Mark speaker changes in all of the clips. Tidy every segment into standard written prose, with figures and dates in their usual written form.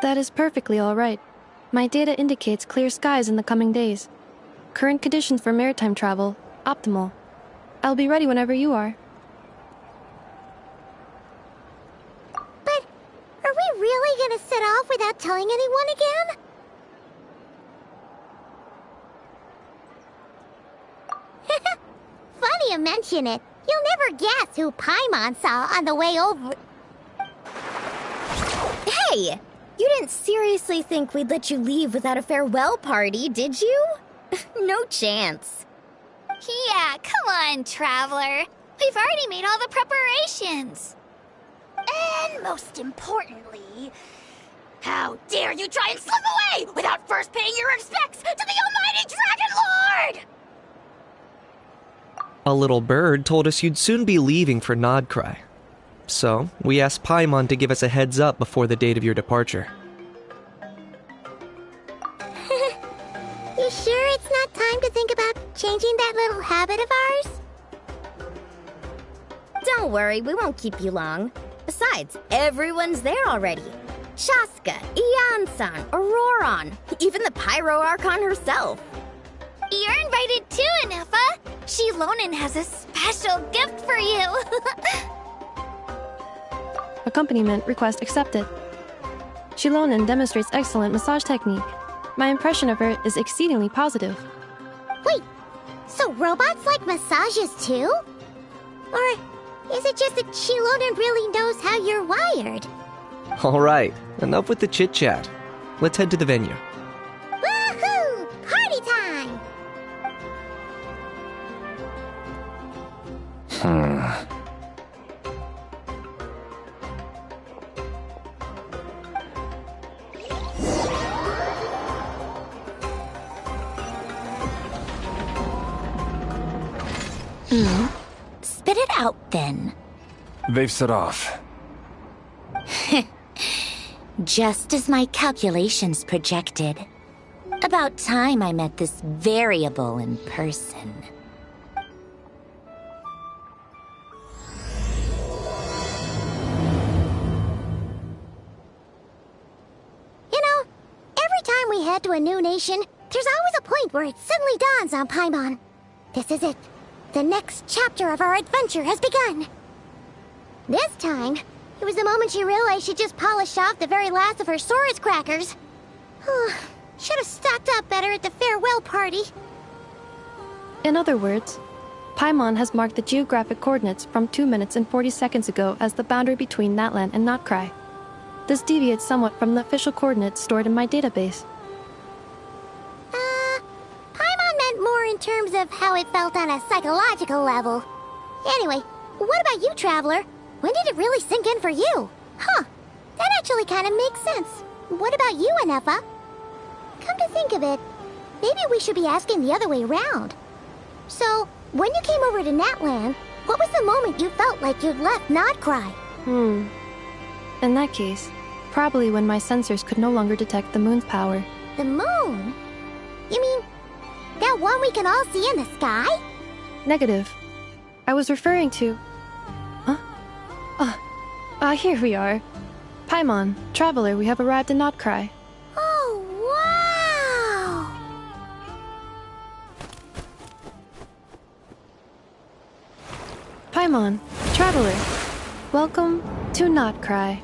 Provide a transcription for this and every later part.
Speaker 1: That is perfectly all right. My data indicates clear skies in the coming days. Current conditions for maritime travel, optimal. I'll be ready whenever you are.
Speaker 2: But are we really gonna set off without telling anyone again? Funny you mention it. You'll never guess who Paimon saw on the way over.
Speaker 3: Hey! You didn't seriously think we'd let you leave without a farewell party, did you? No chance.
Speaker 4: Yeah, come on, Traveler. We've already made all the preparations. And most importantly, how dare you try and slip away without first paying your respects to the almighty Dragon Lord!
Speaker 5: A little bird told us you'd soon be leaving for Krai. So, we asked Paimon to give us a heads up before the date of your departure.
Speaker 2: You sure it's not time to think about changing that little habit of ours?
Speaker 3: Don't worry, we won't keep you long. Besides, everyone's there already. Shaska, Ian-san, Auroron, even the Pyro Archon herself.
Speaker 4: You're invited too, Inefa. Shilonen has a special gift for you.
Speaker 1: Accompaniment request accepted. Shilonen demonstrates excellent massage technique. My impression of her is exceedingly positive.
Speaker 2: Wait, so robots like massages too? Or is it just that Shilonen really knows how you're wired?
Speaker 5: Alright, enough with the chit-chat. Let's head to the venue.
Speaker 2: Woohoo! Party time!
Speaker 4: Spit it out, then.
Speaker 6: They've set off.
Speaker 4: Just as my calculations projected. About time I met this variable in person.
Speaker 2: You know, every time we head to a new nation, there's always a point where it suddenly dawns on Paimon. This is it. The next chapter of our adventure has begun. This time, it was the moment she realized she just polished off the very last of her Saurus crackers. Should have stocked up better at the farewell party.
Speaker 1: In other words, Paimon has marked the geographic coordinates from 2 minutes and 40 seconds ago as the boundary between Natlan and Krai. This deviates somewhat from the official coordinates stored in my database.
Speaker 2: Paimon meant more in terms of how it felt on a psychological level. Anyway, what about you, Traveler? When did it really sink in for you? Huh, that actually kind of makes sense. What about you, Inefa? Come to think of it, maybe we should be asking the other way around. So, when you came over to Natlan, what was the moment you felt like you'd left Krai?
Speaker 1: In that case, probably when my sensors could no longer detect the moon's power.
Speaker 2: The moon? You mean, that one we can all see in the sky?
Speaker 1: Negative. I was referring to... here we are. Paimon, Traveler, we have arrived in Krai.
Speaker 2: Oh, wow!
Speaker 1: Paimon, Traveler, welcome to Krai.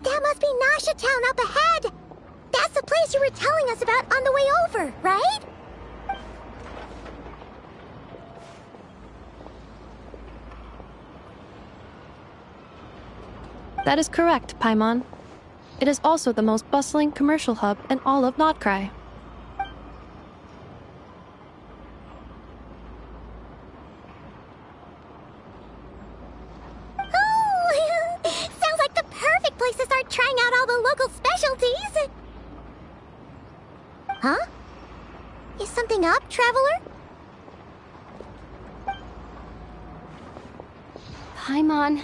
Speaker 2: That must be Nasha Town up ahead! That's the place you were telling us about on the way over, right?
Speaker 1: That is correct, Paimon. It is also the most bustling commercial hub in all of Krai.
Speaker 2: Oh, sounds like the perfect place to start trying out all the local specialties. Huh? Is something up, Traveler?
Speaker 3: Paimon,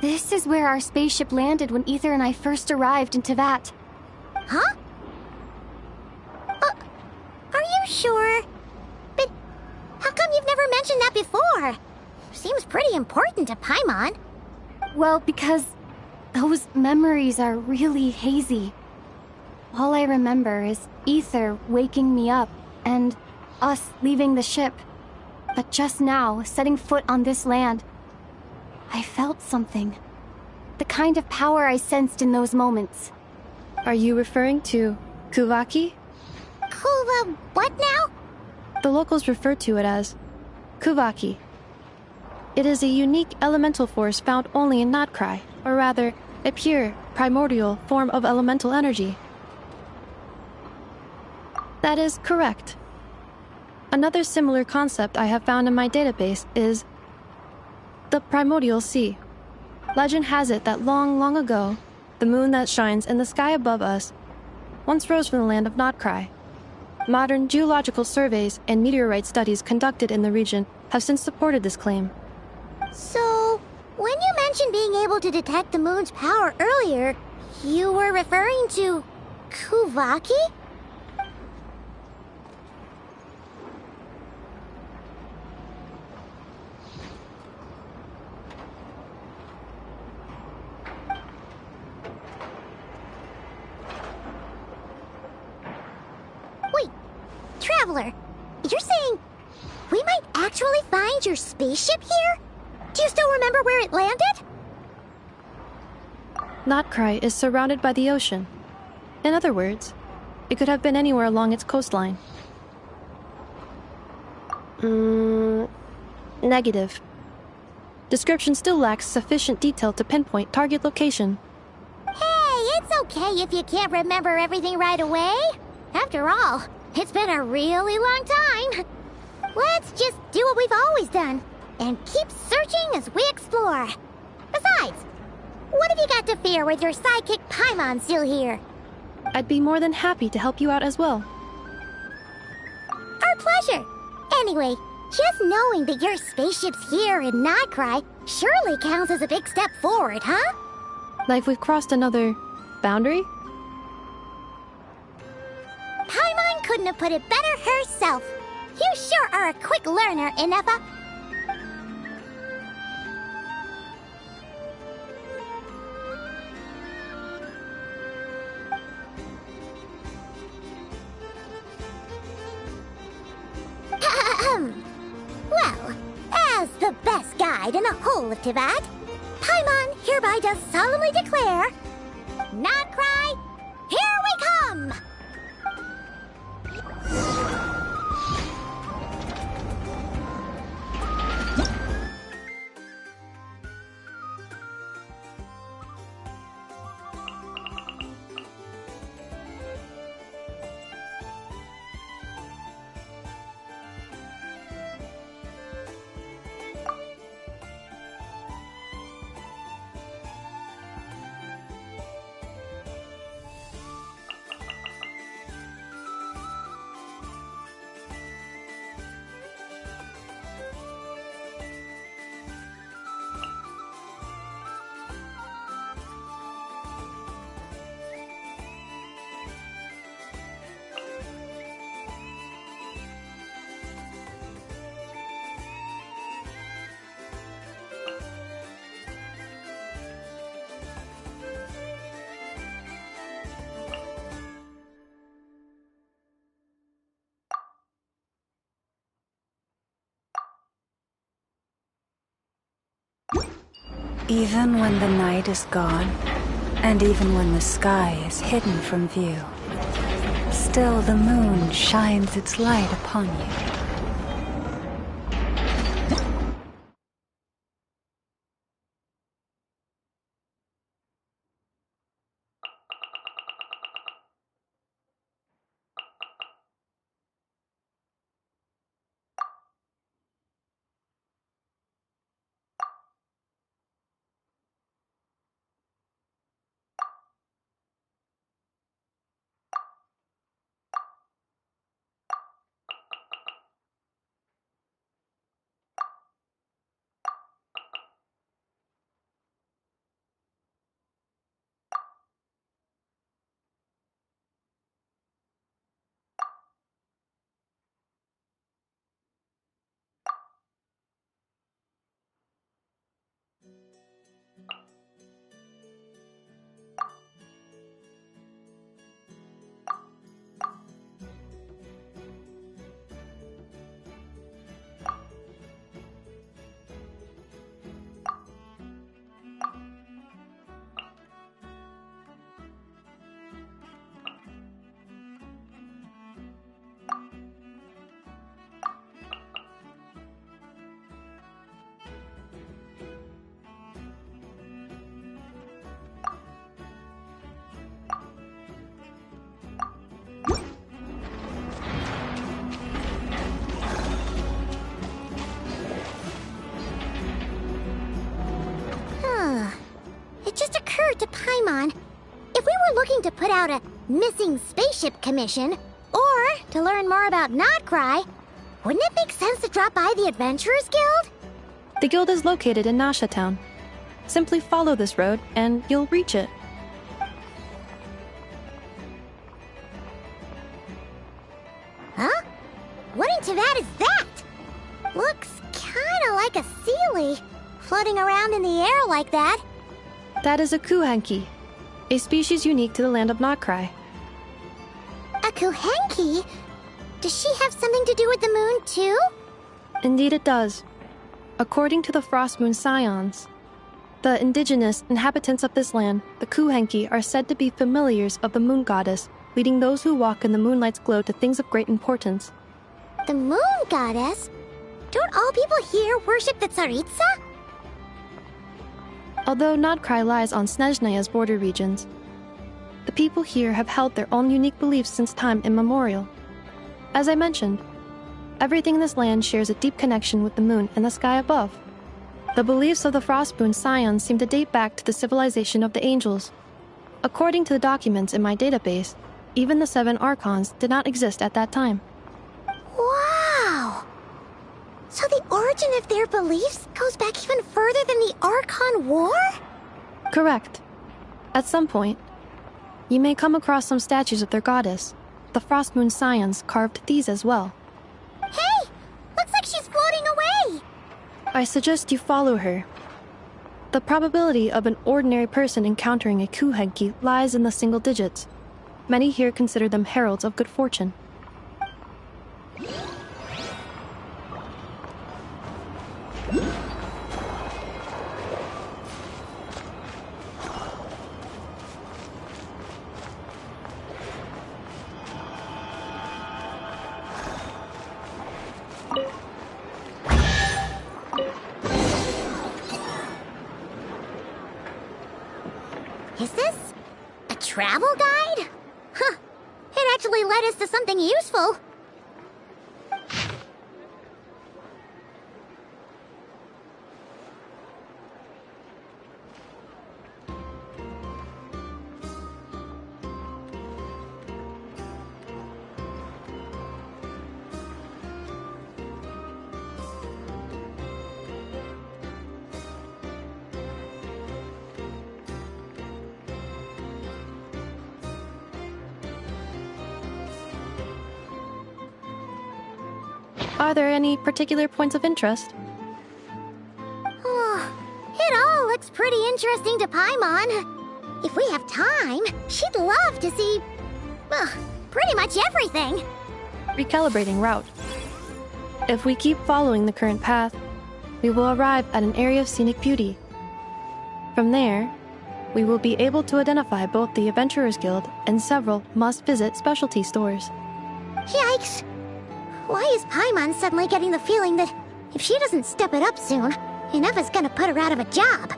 Speaker 7: This is where our spaceship landed when Ether and I first arrived in Tevat.
Speaker 2: Huh? Are you sure? But how come you've never mentioned that before? Seems pretty important to Paimon.
Speaker 7: Well, because those memories are really hazy. All I remember is Ether waking me up and us leaving the ship. But just now, setting foot on this land, I felt something. The kind of power I sensed in those moments.
Speaker 1: Are you referring to Kuvaki?
Speaker 2: What now?
Speaker 1: The locals refer to it as Kuvaki. It is a unique elemental force found only in Krai, or rather, a pure, primordial form of elemental energy. That is correct. Another similar concept I have found in my database is the primordial sea. Legend has it that long, long ago, the moon that shines in the sky above us once rose from the land of Krai. Modern geological surveys and meteorite studies conducted in the region have since supported this claim.
Speaker 2: So, when you mentioned being able to detect the moon's power earlier, you were referring to Kuvaki? Wait, Traveler, you're saying we might actually find your spaceship here? Do you still remember where it landed?
Speaker 1: Krai is surrounded by the ocean. In other words, it could have been anywhere along its coastline. Negative. Description still lacks sufficient detail to pinpoint target location.
Speaker 2: Hey, it's okay if you can't remember everything right away. After all, it's been a really long time. Let's just do what we've always done and keep searching as we explore. Besides, what have you got to fear with your sidekick Paimon still here?
Speaker 1: I'd be more than happy to help you out as well.
Speaker 2: Our pleasure. Anyway, just knowing that your spaceship's here in Krai surely counts as a big step forward, huh?
Speaker 1: Like we've crossed another boundary?
Speaker 2: Paimon couldn't have put it better herself. You sure are a quick learner, Inefa. Well, as the best guide in the whole of Tevat, Paimon hereby does solemnly declare, Krai, here we come!
Speaker 8: Even when the night is gone, and even when the sky is hidden from view, still the moon shines its light upon you.
Speaker 2: to put out a missing spaceship commission, or to learn more about Krai, wouldn't it make sense to drop by the Adventurers Guild?
Speaker 1: The guild is located in Nasha Town. Simply follow this road and you'll reach it.
Speaker 2: Huh? What into that is that? Looks kinda like a Sealy, floating around in the air like that.
Speaker 1: That is a kuhanki, a species unique to the land of Krai.
Speaker 2: A Kuhenki? Does she have something to do with the moon, too?
Speaker 1: Indeed it does. According to the Frost Moon Scions, the indigenous inhabitants of this land, the kuhenki, are said to be familiars of the moon goddess, leading those who walk in the moonlight's glow to things of great importance.
Speaker 2: The moon goddess? Don't all people here worship the Tsaritsa?
Speaker 1: Although Krai lies on Snezhnaya's border regions, the people here have held their own unique beliefs since time immemorial. As I mentioned, everything in this land shares a deep connection with the moon and the sky above. The beliefs of the Frostmoon Scions seem to date back to the civilization of the angels. According to the documents in my database, even the 7 Archons did not exist at that time.
Speaker 2: Wow! So the origin of their beliefs goes back even further than the Archon War?
Speaker 1: Correct. At some point, you may come across some statues of their goddess. The Frostmoon Scions carved these as well.
Speaker 2: Hey! Looks like she's floating away!
Speaker 1: I suggest you follow her. The probability of an ordinary person encountering a kuhenki lies in the single digits. Many here consider them heralds of good fortune.
Speaker 2: Is this a travel guide? Huh. It actually led us to something useful.
Speaker 1: Are there any particular points of interest?
Speaker 2: Oh, it all looks pretty interesting to Paimon. If we have time, she'd love to see, pretty much everything.
Speaker 1: Recalibrating route. If we keep following the current path, we will arrive at an area of scenic beauty. From there, we will be able to identify both the Adventurers Guild and several must-visit specialty stores.
Speaker 2: Yikes! Why is Paimon suddenly getting the feeling that if she doesn't step it up soon, Ineva's gonna put her out of a job?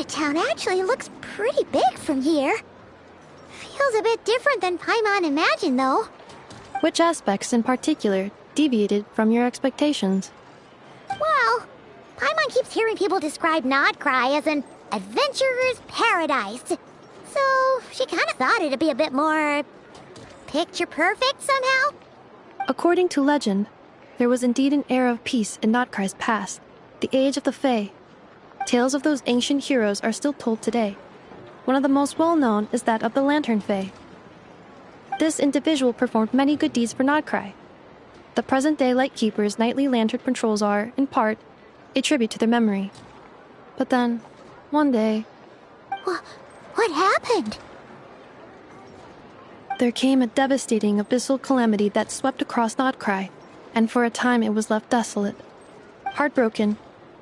Speaker 2: Town actually looks pretty big from here. Feels a bit different than Paimon imagined, though.
Speaker 1: Which aspects in particular deviated from your expectations?
Speaker 2: Well, Paimon keeps hearing people describe Krai as an adventurer's paradise. So she kind of thought it'd be a bit more picture perfect somehow.
Speaker 1: According to legend, there was indeed an era of peace in Krai's past, the age of the Fae. Tales of those ancient heroes are still told today. One of the most well-known is that of the Lantern Fae. This individual performed many good deeds for Krai. The present-day Lightkeeper's nightly lantern patrols are, in part, a tribute to their memory. But then, one day...
Speaker 2: What happened?
Speaker 1: There came a devastating abyssal calamity that swept across Krai, and for a time it was left desolate. Heartbroken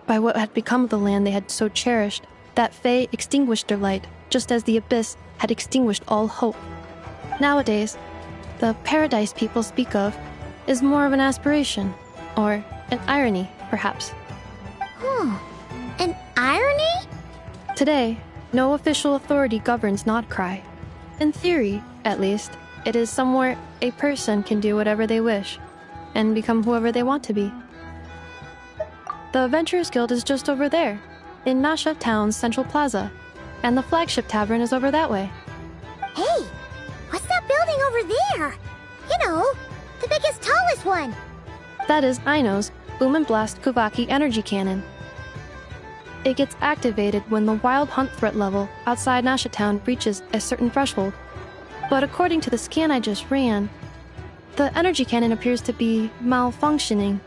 Speaker 1: by what had become of the land they had so cherished, that Fae extinguished their light, just as the abyss had extinguished all hope. Nowadays, the paradise people speak of is more of an aspiration, or an irony, perhaps.
Speaker 2: An irony?
Speaker 1: Today, no official authority governs Krai. In theory, at least, it is somewhere a person can do whatever they wish, and become whoever they want to be. The Adventurers Guild is just over there, in Nasha Town's Central Plaza, and the flagship tavern is over that way.
Speaker 2: Hey, what's that building over there? You know, the biggest, tallest one.
Speaker 1: That is Aino's Boom and Blast Kuvaki energy cannon. It gets activated when the wild hunt threat level outside Nasha Town reaches a certain threshold. But according to the scan I just ran, the energy cannon appears to be malfunctioning,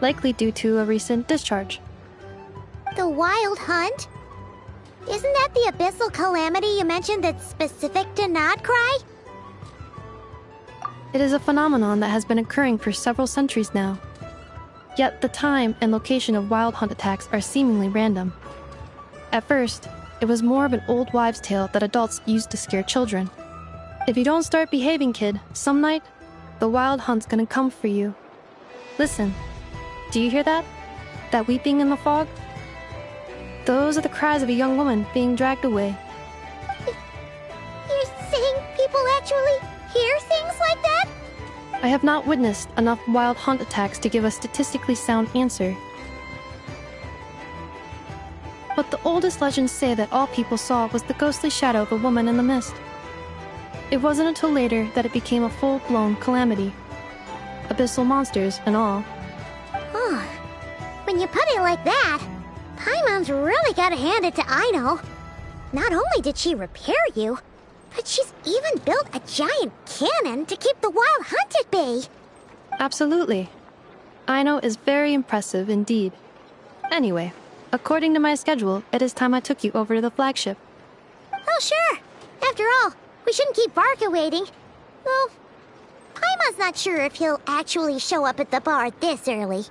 Speaker 1: likely due to a recent discharge.
Speaker 2: The wild hunt? Isn't that the abyssal calamity you mentioned that's specific to Krai?
Speaker 1: It is a phenomenon that has been occurring for several centuries now. Yet the time and location of wild hunt attacks are seemingly random. At first, it was more of an old wives' tale that adults used to scare children. If you don't start behaving, kid, some night, the wild hunt's gonna come for you. Listen, do you hear that? That weeping in the fog? Those are the cries of a young woman being dragged away.
Speaker 2: You're saying people actually hear things like that?
Speaker 1: I have not witnessed enough wild hunt attacks to give a statistically sound answer. But the oldest legends say that all people saw was the ghostly shadow of a woman in the mist. It wasn't until later that it became a full-blown calamity. Abyssal monsters and all.
Speaker 2: Huh. When you put it like that, Paimon's really gotta hand it to Aino. Not only did she repair you, but she's even built a giant cannon to keep the wild hunt at bay.
Speaker 1: Absolutely. Aino is very impressive indeed. Anyway, according to my schedule, it is time I took you over to the flagship.
Speaker 2: Oh, sure. After all, we shouldn't keep Barca waiting. Well, Paimon's not sure if he'll actually show up at the bar this early.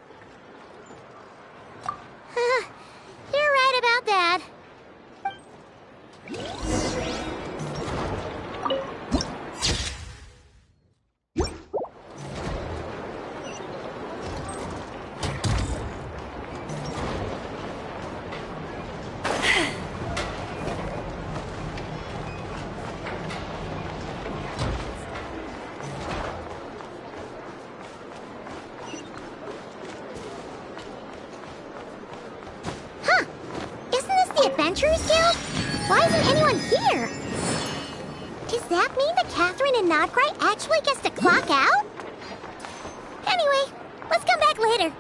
Speaker 2: You're right about that. Adventurers Guild? Why isn't anyone here? Does that mean that Catherine and Krai actually gets to clock out? Anyway, let's come back later.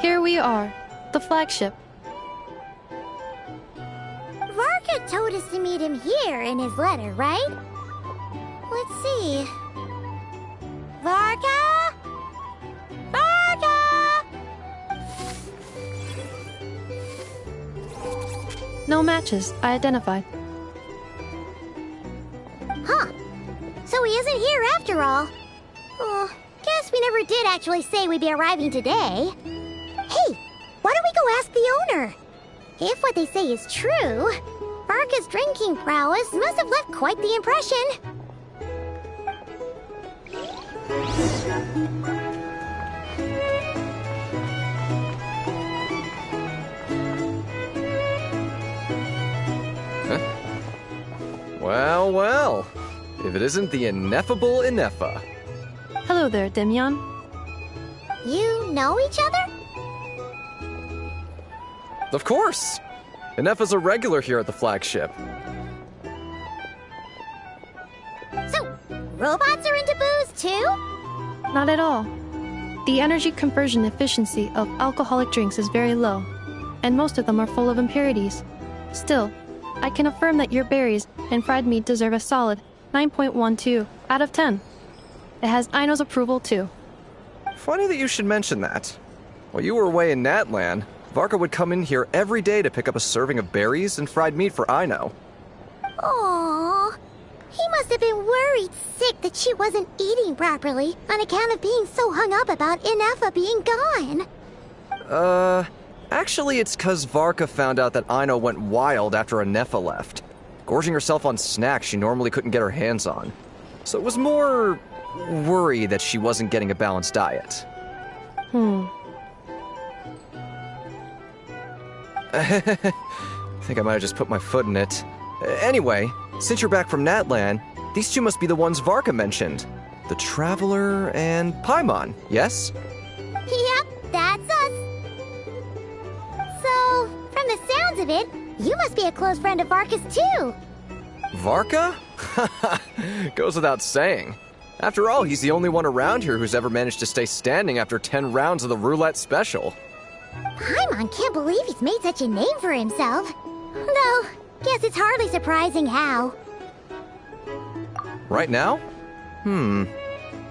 Speaker 1: Here we are, the flagship.
Speaker 2: Varka told us to meet him here in his letter, right? Let's see. Varka? Varka!
Speaker 1: No matches, I identified.
Speaker 2: Huh. So he isn't here after all. Oh, guess we never did actually say we'd be arriving today. Hey, why don't we go ask the owner? If what they say is true, Barca's drinking prowess must have left quite the impression.
Speaker 6: Well, well. If it isn't the ineffable Inefa.
Speaker 1: Hello there, Demyon.
Speaker 2: You know each other?
Speaker 6: Of course! Ineffa's a regular here at the flagship.
Speaker 2: So, robots are into booze too?
Speaker 1: Not at all. The energy conversion efficiency of alcoholic drinks is very low, and most of them are full of impurities. Still, I can affirm that your berries and fried meat deserve a solid 9.12 out of 10. It has Aino's approval too.
Speaker 6: Funny that you should mention that. While you were away in Natlan, Varka would come in here every day to pick up a serving of berries and fried meat for Aino.
Speaker 2: Aww. He must have been worried sick that she wasn't eating properly on account of being so hung up about Ineffa being gone.
Speaker 6: Actually it's 'cause Varka found out that Aino went wild after Ineffa left, gorging herself on snacks she normally couldn't get her hands on. So it was more worry that she wasn't getting a balanced diet. I think I might have just put my foot in it. Anyway, since you're back from Natlan, these two must be the ones Varka mentioned. The Traveler and Paimon, yes?
Speaker 2: Yep, that's us. So, from the sounds of it, you must be a close friend of Varka's too.
Speaker 6: Varka? Goes without saying. After all, he's the only one around here who's ever managed to stay standing after 10 rounds of the roulette special.
Speaker 2: Paimon can't believe he's made such a name for himself. Though, guess it's hardly surprising how.
Speaker 6: Right now?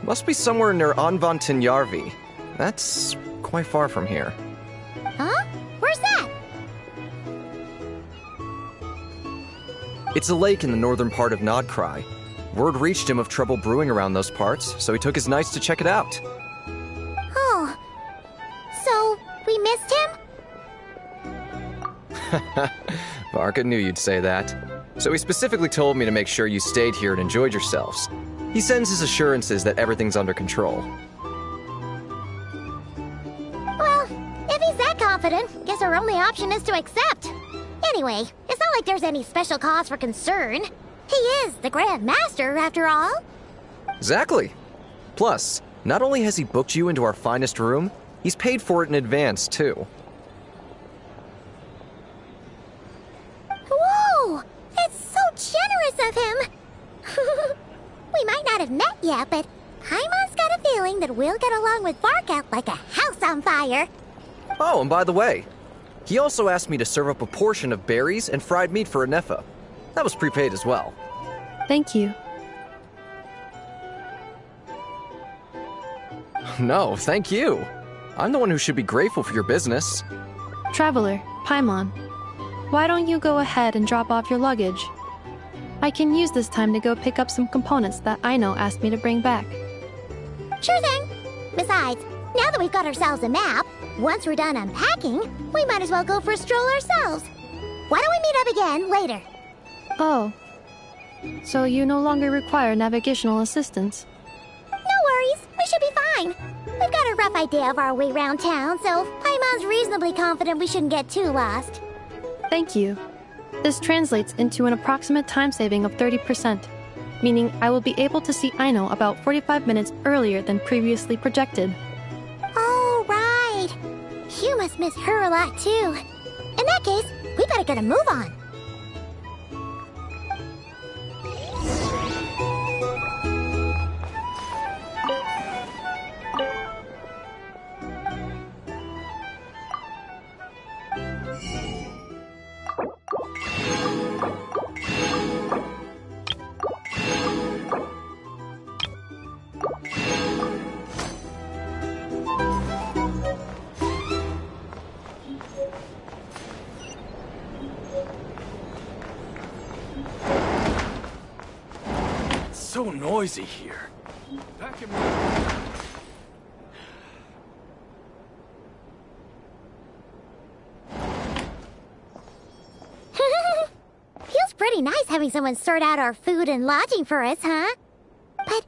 Speaker 6: Must be somewhere near Anvantinjarvi. That's quite far from here.
Speaker 2: Huh? Where's that?
Speaker 6: It's a lake in the northern part of Krai. Word reached him of trouble brewing around those parts, so he took his knights to check it out.
Speaker 2: Oh. So, we missed him?
Speaker 6: Varka knew you'd say that. So he specifically told me to make sure you stayed here and enjoyed yourselves. He sends his assurances that everything's under control.
Speaker 2: Well, if he's that confident, guess our only option is to accept. Anyway, it's not like there's any special cause for concern. He is the Grand Master, after all.
Speaker 6: Exactly. Plus, not only has he booked you into our finest room, he's paid for it in advance, too.
Speaker 2: Whoa! That's so generous of him! We might not have met yet, but Paimon's got a feeling that we'll get along with Varka like a house on fire.
Speaker 6: Oh, and by the way, he also asked me to serve up a portion of berries and fried meat for Ineffa. That was prepaid as well.
Speaker 1: Thank you.
Speaker 6: No, thank you. I'm the one who should be grateful for your business.
Speaker 1: Traveler, Paimon, why don't you go ahead and drop off your luggage? I can use this time to go pick up some components that Aino asked me to bring back.
Speaker 2: Sure thing. Besides, now that we've got ourselves a map, once we're done unpacking, we might as well go for a stroll ourselves. Why don't we meet up again later?
Speaker 1: Oh. So you no longer require navigational assistance?
Speaker 2: No worries, we should be fine. We've got a rough idea of our way around town, so Paimon's reasonably confident we shouldn't get too lost.
Speaker 1: Thank you. This translates into an approximate time saving of 30%, meaning I will be able to see Aino about 45 minutes earlier than previously projected.
Speaker 2: Oh, right. You must miss her a lot, too. In that case, we better get a move on.
Speaker 9: So noisy here. Back in
Speaker 2: Feels pretty nice having someone sort out our food and lodging for us, huh? But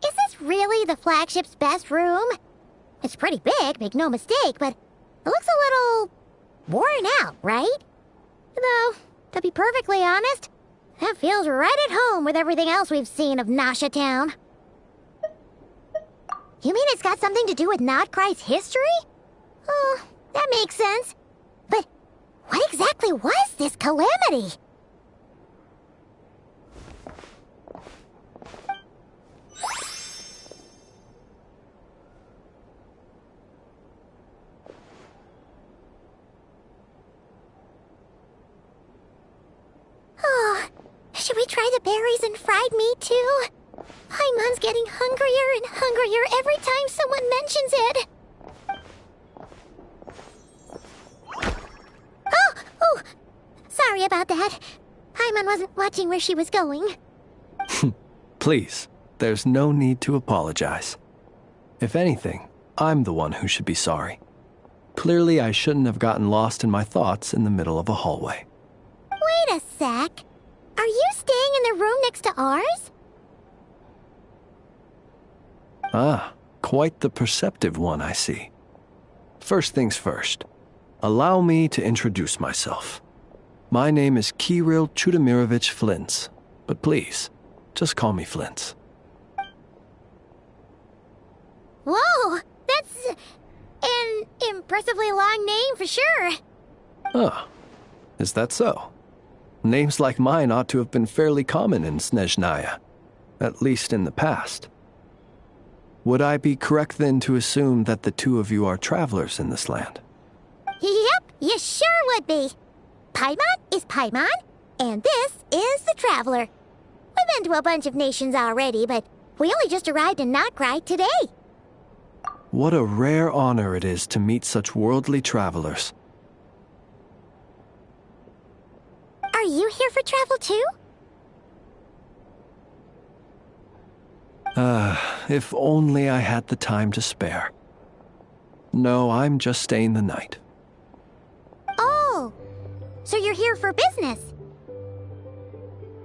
Speaker 2: is this really the flagship's best room? It's pretty big, make no mistake, but it looks a little worn out, right? Though, to be perfectly honest, that feels right at home with everything else we've seen of Nasha Town. You mean it's got something to do with Krai's history? Oh, that makes sense. But What exactly was this calamity? Oh, should we try the berries and fried meat too? Paimon's getting hungrier and hungrier every time someone mentions it. Oh, sorry about that. Paimon wasn't watching where she was going.
Speaker 10: Please, there's no need to apologize. If anything, I'm the one who should be sorry. Clearly, I shouldn't have gotten lost in my thoughts in the middle of a hallway.
Speaker 2: Wait a sec. Are you staying in the room next to ours?
Speaker 10: Ah, quite the perceptive one, I see. First things first, allow me to introduce myself. My name is Kirill Chudamirovich Flintz, but please, just call me Flintz.
Speaker 2: Whoa, that's an impressively long name for sure.
Speaker 10: Ah, is that so? Names like mine ought to have been fairly common in Snezhnaya, at least in the past. Would I be correct then to assume that the two of you are travelers in this land?
Speaker 2: Yep, you sure would be. Paimon is Paimon, and this is the Traveler. We've been to a bunch of nations already, but we only just arrived in Krai today.
Speaker 10: What a rare honor it is to meet such worldly travelers.
Speaker 2: Are you here for travel too?
Speaker 10: If only I had the time to spare. No, I'm just staying the night.
Speaker 2: Oh, so you're here for business?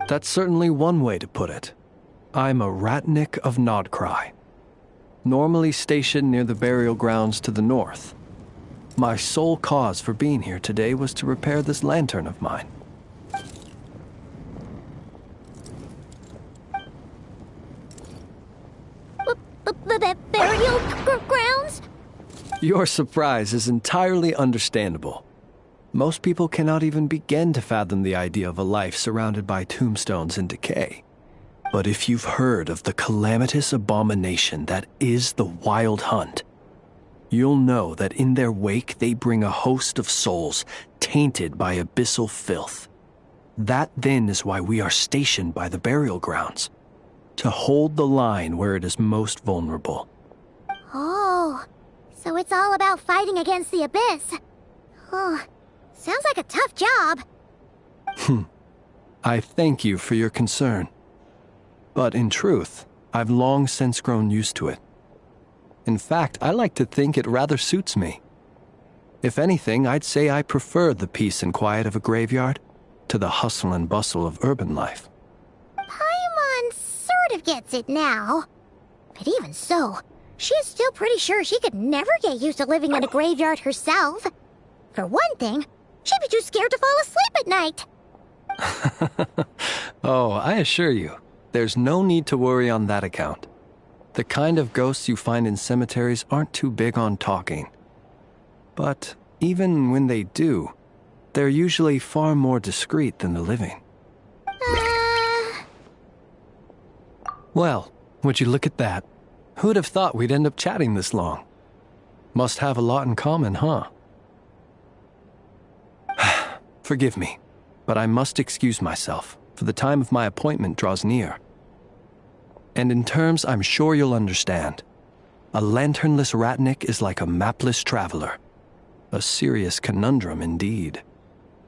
Speaker 10: That's certainly one way to put it. I'm a Ratnik of Krai, normally stationed near the burial grounds to the north. My sole cause for being here today was to repair this lantern of mine.
Speaker 2: Burial grounds?
Speaker 10: Your surprise is entirely understandable. Most people cannot even begin to fathom the idea of a life surrounded by tombstones and decay. But if you've heard of the calamitous abomination that is the Wild Hunt, you'll know that in their wake they bring a host of souls tainted by abyssal filth. That then is why we are stationed by the burial grounds, to hold the line where it is most vulnerable.
Speaker 2: Oh, so it's all about fighting against the abyss. Oh, sounds like a tough job.
Speaker 10: I thank you for your concern. But in truth, I've long since grown used to it. In fact, I like to think it rather suits me. If anything, I'd say I prefer the peace and quiet of a graveyard to the hustle and bustle of urban life.
Speaker 2: Paimon sort of gets it now. But even so, she is still pretty sure she could never get used to living in a graveyard herself. For one thing, she'd be too scared to fall asleep at night.
Speaker 10: Oh, I assure you, there's no need to worry on that account. The kind of ghosts you find in cemeteries aren't too big on talking. But even when they do, they're usually far more discreet than the living. Well, would you look at that? Who'd have thought we'd end up chatting this long? Must have a lot in common, huh? Forgive me, but I must excuse myself, for the time of my appointment draws near. And in terms I'm sure you'll understand, a lanternless Ratnik is like a mapless traveler. A serious conundrum indeed.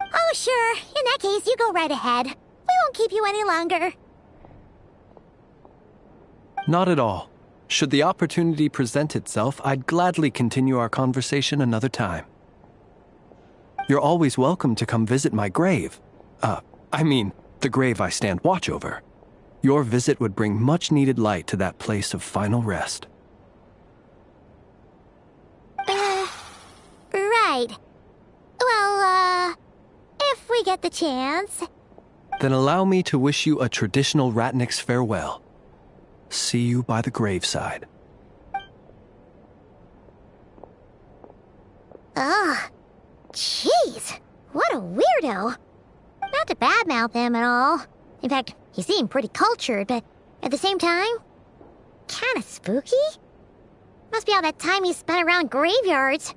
Speaker 2: Oh, sure. In that case, you go right ahead. We won't keep you any longer.
Speaker 10: Not at all. Should the opportunity present itself, I'd gladly continue our conversation another time. You're always welcome to come visit my grave. The grave I stand watch over. Your visit would bring much-needed light to that place of final rest.
Speaker 2: Right. Well, if we get the chance.
Speaker 10: Then allow me to wish you a traditional Ratnik's farewell. See you by the graveside.
Speaker 2: Ugh. Jeez. What a weirdo. Not to badmouth him at all. In fact, he seemed pretty cultured, but at the same time, kinda spooky? Must be all that time he spent around graveyards.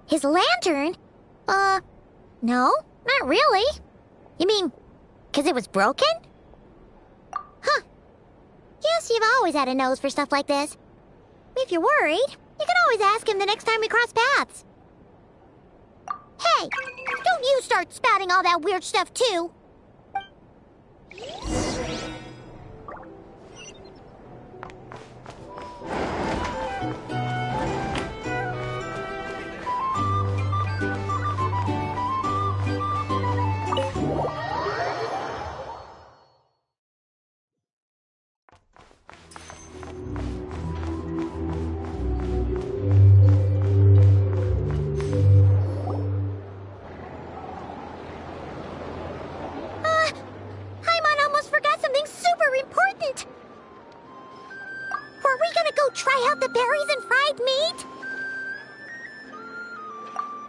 Speaker 2: His lantern? No, not really. You mean, 'cause it was broken? Huh. Guess you've always had a nose for stuff like this. If you're worried, you can always ask him the next time we cross paths. Hey, don't you start spouting all that weird stuff too. Try out the berries and fried meat?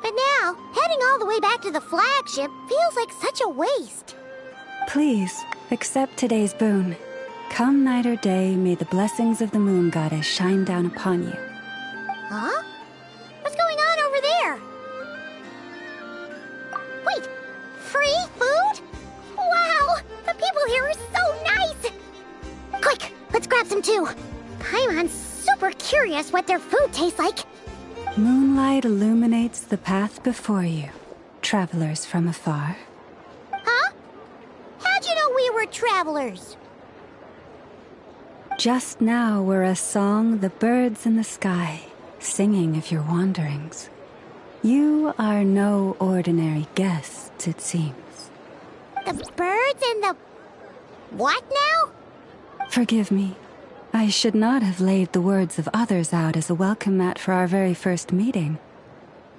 Speaker 2: But now, heading all the way back to the flagship feels like such a waste.
Speaker 8: Please, accept today's boon. Come night or day, may the blessings of the moon goddess shine down upon you.
Speaker 2: Huh? What's going on over there? Wait, free food? Wow, the people here are so nice! Quick, let's grab some too. Paimon's super curious what their food tastes like.
Speaker 8: Moonlight illuminates the path before you, travelers from afar.
Speaker 2: Huh? How'd you know we were travelers?
Speaker 8: Just now were a song the birds in the sky, singing of your wanderings. You are no ordinary guests, it seems.
Speaker 2: The birds and the... what now?
Speaker 8: Forgive me. I should not have laid the words of others out as a welcome mat for our very first meeting.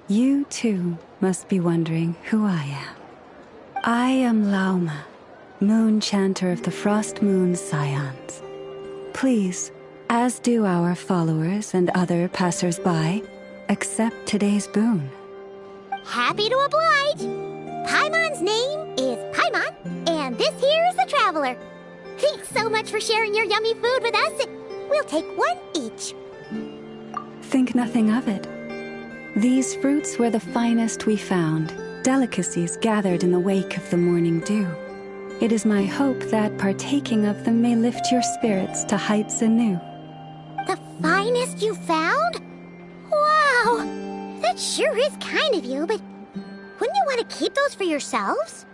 Speaker 8: You, too, must be wondering who I am. I am Lauma, moon chanter of the Frost Moon's Scions. Please, as do our followers and other passers-by, accept today's boon.
Speaker 2: Happy to oblige. Paimon's name is Paimon, and this here is the Traveler. Thanks so much for sharing your yummy food with us. We'll take one each.
Speaker 8: Think nothing of it. These fruits were the finest we found, delicacies gathered in the wake of the morning dew. It is my hope that partaking of them may lift your spirits to heights anew.
Speaker 2: The finest you found? Wow! That sure is kind of you, but wouldn't you want to keep those for yourselves?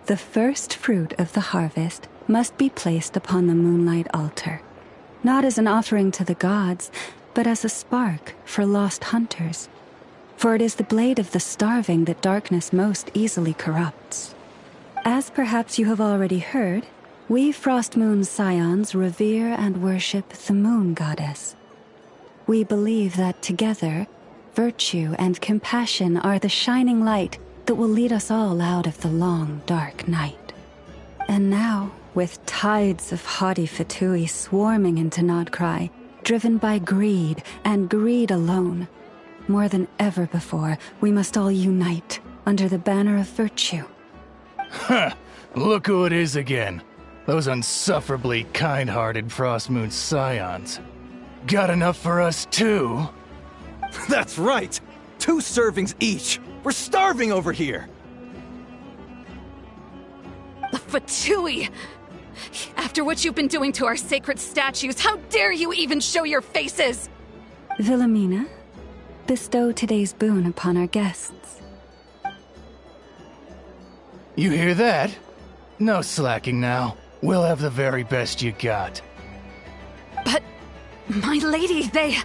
Speaker 8: The first fruit of the harvest must be placed upon the moonlight altar, not as an offering to the gods, but as a spark for lost hunters. For it is the blade of the starving that darkness most easily corrupts. As perhaps you have already heard, we Frost Moon's Scions revere and worship the moon goddess. We believe that together, virtue and compassion are the shining light that will lead us all out of the long, dark night. And now, with tides of haughty Fatui swarming into Krai, driven by greed, and greed alone, more than ever before, we must all unite under the banner of virtue.
Speaker 9: Huh! Look who it is again. Those unsufferably kind-hearted Frost Moon Scions. Got enough for us too?
Speaker 10: That's right! 2 servings each! We're starving over here!
Speaker 11: The Fatui! After what you've been doing to our sacred statues, how dare you even show your faces!
Speaker 8: Wilhelmina, bestow today's boon upon our guests.
Speaker 9: You hear that? No slacking now. We'll have the very best you got.
Speaker 11: But, my lady, they...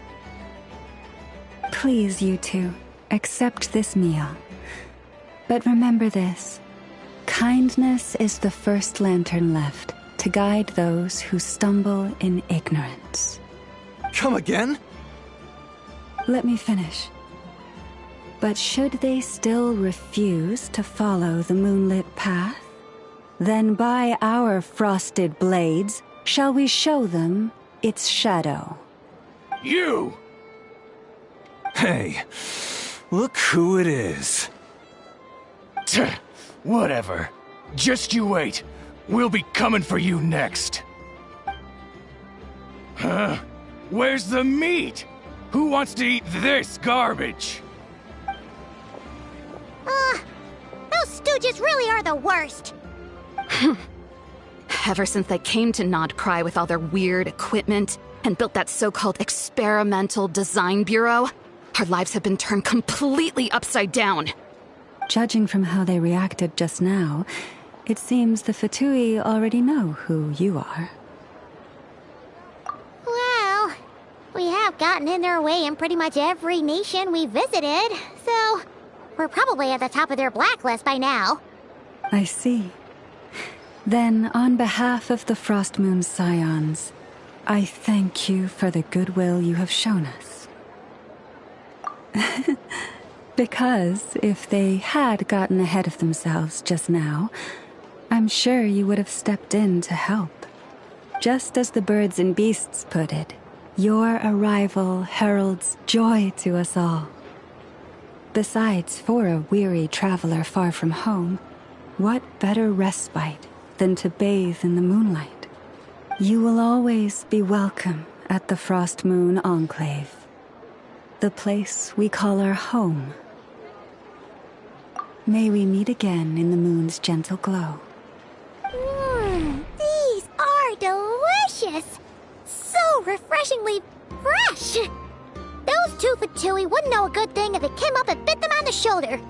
Speaker 8: Please, you two, accept this meal. But remember this. Kindness is the first lantern left to guide those who stumble in ignorance.
Speaker 10: Come again?
Speaker 8: Let me finish. But should they still refuse to follow the moonlit path, then by our frosted blades shall we show them its shadow.
Speaker 9: You!
Speaker 10: Hey, Look who it is.
Speaker 9: Whatever. Just you wait. We'll be coming for you next. Huh? Where's the meat? Who wants to eat this garbage?
Speaker 2: Those stooges really are the worst.
Speaker 11: Ever since they came to Nod Krai with all their weird equipment and built that so-called experimental design bureau, our lives have been turned completely upside down.
Speaker 8: Judging from how they reacted just now, it seems the Fatui already know who you are.
Speaker 2: Well, we have gotten in their way in pretty much every nation we visited, so we're probably at the top of their blacklist by now.
Speaker 8: I see. Then, on behalf of the Frost Moon Scions, I thank you for the goodwill you have shown us. Because if they had gotten ahead of themselves just now, I'm sure you would have stepped in to help. Just as the birds and beasts put it, your arrival heralds joy to us all. Besides, for a weary traveler far from home, what better respite than to bathe in the moonlight? You will always be welcome at the Frost Moon Enclave, the place we call our home. May we meet again in the moon's gentle glow.
Speaker 2: These are delicious! So refreshingly fresh! Those two Fatui wouldn't know a good thing if it came up and bit them on the shoulder.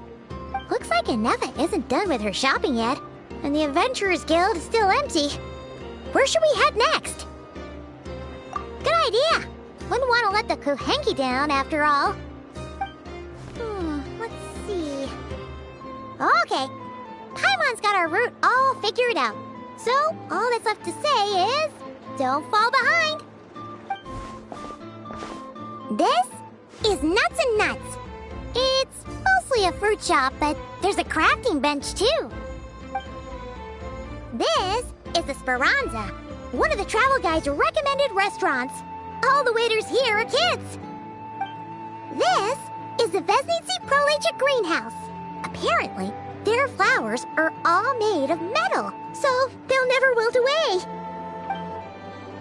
Speaker 2: Looks like Inefa isn't done with her shopping yet, and the Adventurers Guild is still empty. Where should we head next? Good idea! Wouldn't want to let the Kuhenki down, after all. Let's see... Okay, Paimon's got our route all figured out. So, all that's left to say is... don't fall behind! This is Nuts and Nuts. It's mostly a fruit shop, but there's a crafting bench, too. This is the Speranza, one of the travel guide's recommended restaurants. All the waiters here are kids. This is the Vesnitsi Prolegic Greenhouse. Apparently, their flowers are all made of metal, so they'll never wilt away.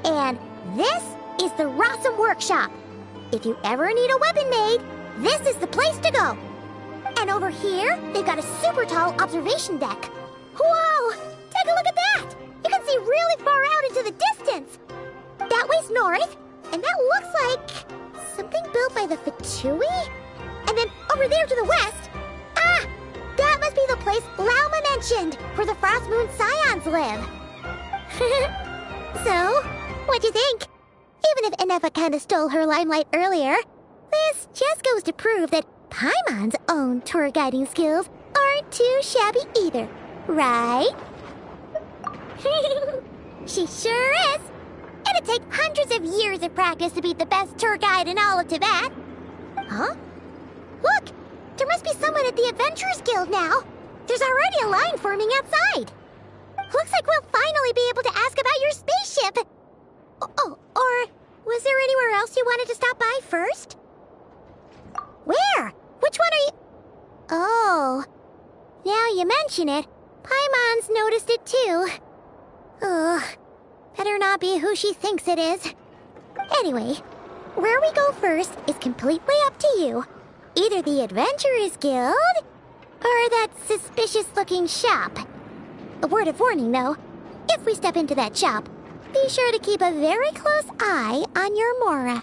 Speaker 2: And this is the Rossum Workshop. If you ever need a weapon made, this is the place to go. And over here, they've got a super tall observation deck. Whoa! Take a look at that! You can see really far out into the distance. That way's north, and that looks like something built by the Fatui? And then over there to the west, that must be the place Lauma mentioned, where the Frost Moon Scions live. So, what'd you think? Even if Inefa kinda stole her limelight earlier, this just goes to prove that Paimon's own tour guiding skills aren't too shabby either, right? She sure is! It'd take hundreds of years of practice to beat the best tour guide in all of Tibet. Huh? Look! There must be someone at the Adventurers Guild now. There's already a line forming outside. Looks like we'll finally be able to ask about your spaceship. Oh, or was there anywhere else you wanted to stop by first? Where? Which one are you... Oh, now you mention it, Paimon's noticed it too. Ugh, better not be who she thinks it is. Anyway, where we go first is completely up to you. Either the Adventurers Guild, or that suspicious-looking shop. A word of warning, though. If we step into that shop, be sure to keep a very close eye on your Mora.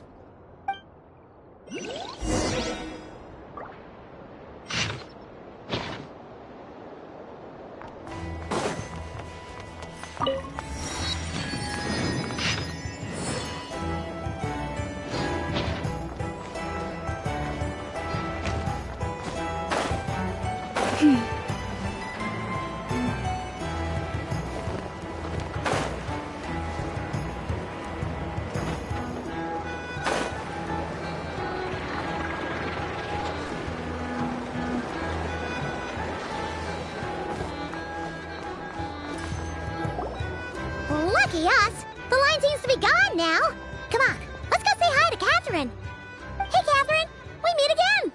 Speaker 2: Lucky us! The line seems to be gone now. Come on, let's go say hi to Catherine. Hey, Catherine! We meet again!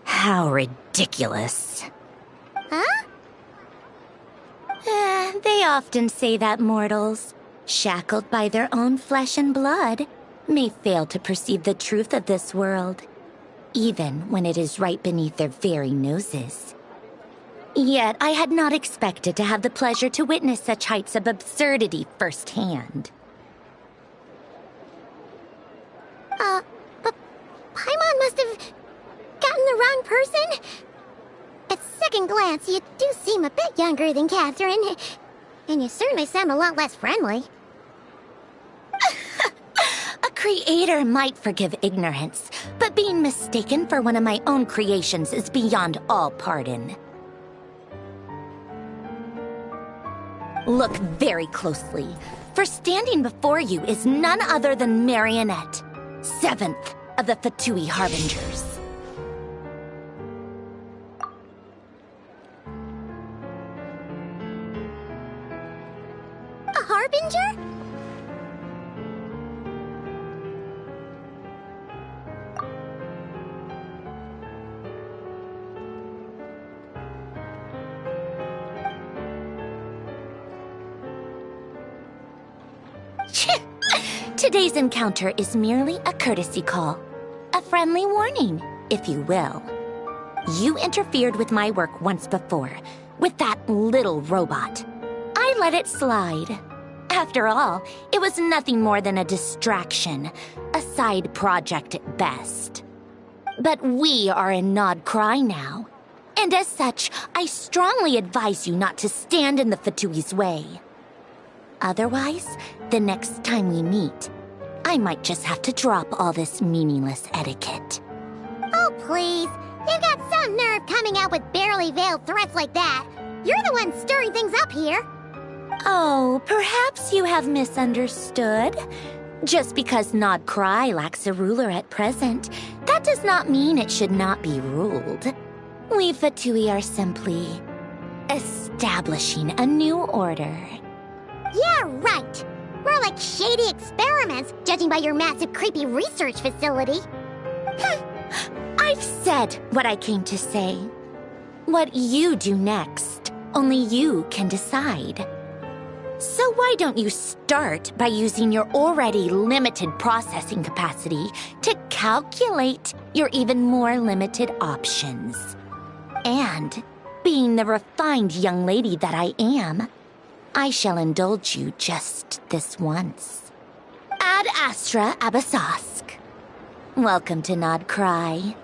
Speaker 3: How ridiculous.
Speaker 2: Huh?
Speaker 3: They often say that mortals, shackled by their own flesh and blood, may fail to perceive the truth of this world, even when it is right beneath their very noses. Yet I had not expected to have the pleasure to witness such heights of absurdity firsthand.
Speaker 2: But Paimon must have gotten the wrong person? At second glance, you do seem a bit younger than Catherine, and you certainly sound a lot less friendly.
Speaker 3: A creator might forgive ignorance, but being mistaken for one of my own creations is beyond all pardon. Look very closely, for standing before you is none other than Marionette, 7th of the Fatui Harbingers.
Speaker 2: A Harbinger?
Speaker 3: Today's encounter is merely a courtesy call. A friendly warning, if you will. You interfered with my work once before, with that little robot. I let it slide. After all, it was nothing more than a distraction, a side project at best. But we are in Nod Krai now, and as such, I strongly advise you not to stand in the Fatui's way. Otherwise, the next time we meet, I might just have to drop all this meaningless etiquette.
Speaker 2: Oh, please. You've got some nerve coming out with barely veiled threats like that. You're the one stirring things up here.
Speaker 3: Oh, perhaps you have misunderstood. Just because Nod Krai lacks a ruler at present, that does not mean it should not be ruled. We Fatui are simply establishing a new order.
Speaker 2: Yeah, right. More like shady experiments, judging by your massive, creepy research facility.
Speaker 3: I've said what I came to say. What you do next, only you can decide. So why don't you start by using your already limited processing capacity to calculate your even more limited options? And, being the refined young lady that I am, I shall indulge you just this once. Ad Astra Abasask. Welcome to Nod Krai,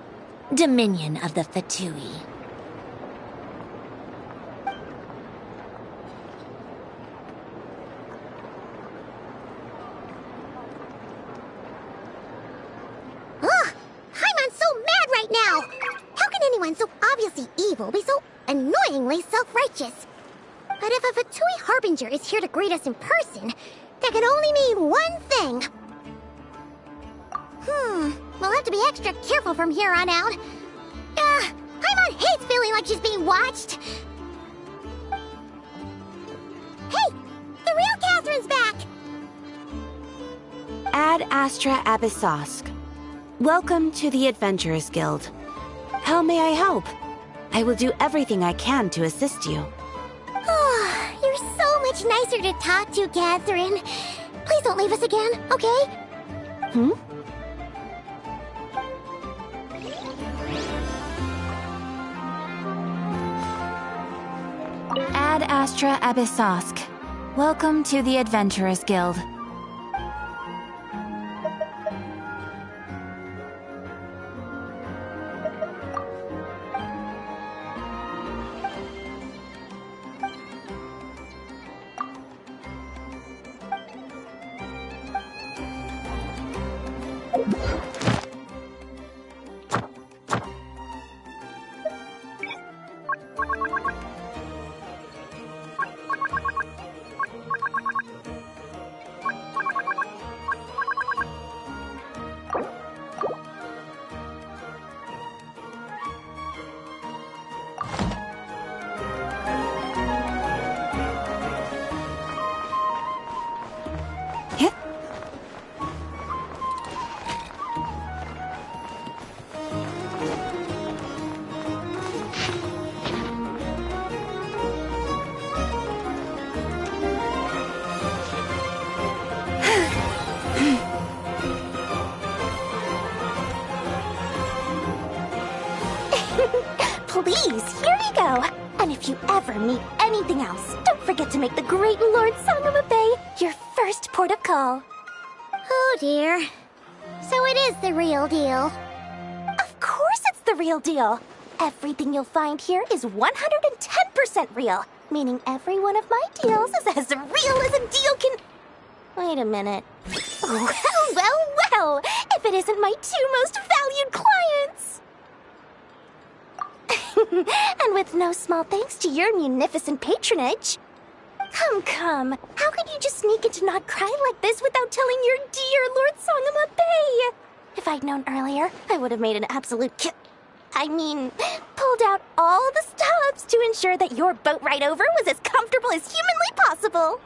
Speaker 3: Dominion of the Fatui.
Speaker 2: Ugh! Paimon's so mad right now! How can anyone so obviously evil be so annoyingly self-righteous? But if a Fatui Harbinger is here to greet us in person, that can only mean one thing. We'll have to be extra careful from here on out. Paimon hates feeling like she's being watched. Hey! The real Catherine's back!
Speaker 12: Ad Astra Abyssosque. Welcome to the Adventurers Guild. How may I help? I will do everything I can to assist you.
Speaker 2: You're so much nicer to talk to, Catherine. Please don't leave us again, okay?
Speaker 12: Ad Astra Abyssosque. Welcome to the Adventurers Guild.
Speaker 3: please, here you go. And if you ever meet anything else, don't forget to make the great Lord Sangama Bay your first port of call.
Speaker 2: Oh dear. So it is the real deal.
Speaker 3: Of course it's the real deal. Everything you'll find here is 110% real, meaning every one of my deals is as real as a deal can... Wait a minute. Well, if it isn't my two most valued clients! And with no small thanks to your munificent patronage. Come, how could you just sneak into Not Krai like this without telling your dear Lord Sangama Bay? If I'd known earlier, I would have made an absolute pulled out all the stops to ensure that your boat ride over was as comfortable as humanly possible.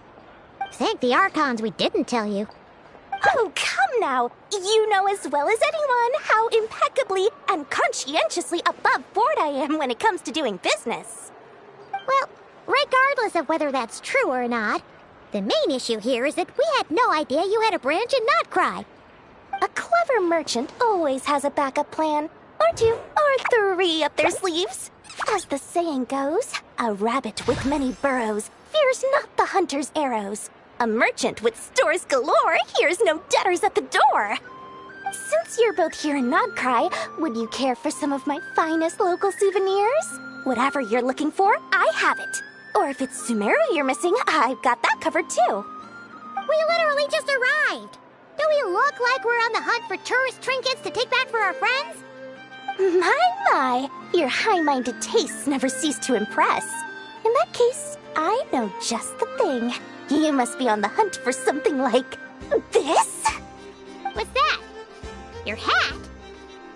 Speaker 2: Thank the Archons we didn't tell you.
Speaker 3: Oh, come now. You know as well as anyone how impeccably and conscientiously above board I am when it comes to doing business.
Speaker 2: Well, regardless of whether that's true or not, the main issue here is that we had no idea you had a branch in Not Krai.
Speaker 3: A clever merchant always has a backup plan, or two, or three up their sleeves. As the saying goes, a rabbit with many burrows fears not the hunter's arrows. A merchant with stores galore hears no debtors at the door. Since you're both here in Not Krai, would you care for some of my finest local souvenirs? Whatever you're looking for, I have it. Or if it's Sumeru you're missing, I've got that covered too.
Speaker 2: We literally just arrived. Do we look like we're on the hunt for tourist trinkets to take back for our friends?
Speaker 3: My, your high-minded tastes never cease to impress. In that case, I know just the thing. You must be on the hunt for something like this?
Speaker 2: What's that? Your hat?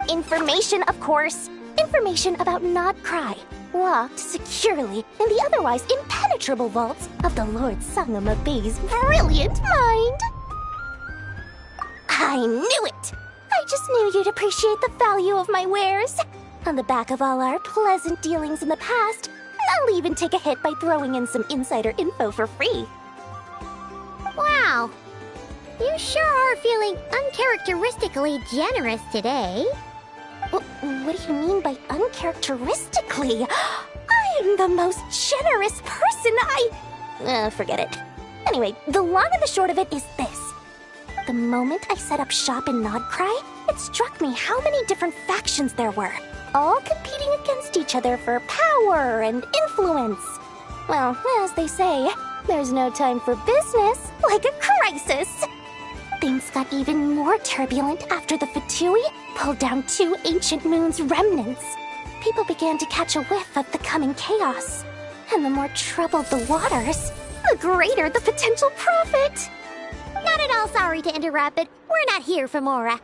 Speaker 3: Information, of course. Information about Not Krai, locked securely in the otherwise impenetrable vaults of the Lord Sangama Bay's brilliant mind. I knew it! I just knew you'd appreciate the value of my wares. On the back of all our pleasant dealings in the past, I'll even take a hit by throwing in some insider info for free.
Speaker 2: Wow. You sure are feeling uncharacteristically generous today.
Speaker 3: What do you mean by uncharacteristically? I am the most generous person forget it. Anyway, the long and the short of it is this. The moment I set up shop in Not Krai, it struck me how many different factions there were, all competing against each other for power and influence. Well, as they say, there's no time for business like a crisis. Things got even more turbulent after the Fatui pulled down 2 ancient moon's remnants. People began to catch a whiff of the coming chaos. And the more troubled the waters, the greater the potential profit.
Speaker 2: Not at all sorry to interrupt, but we're not here for Mora.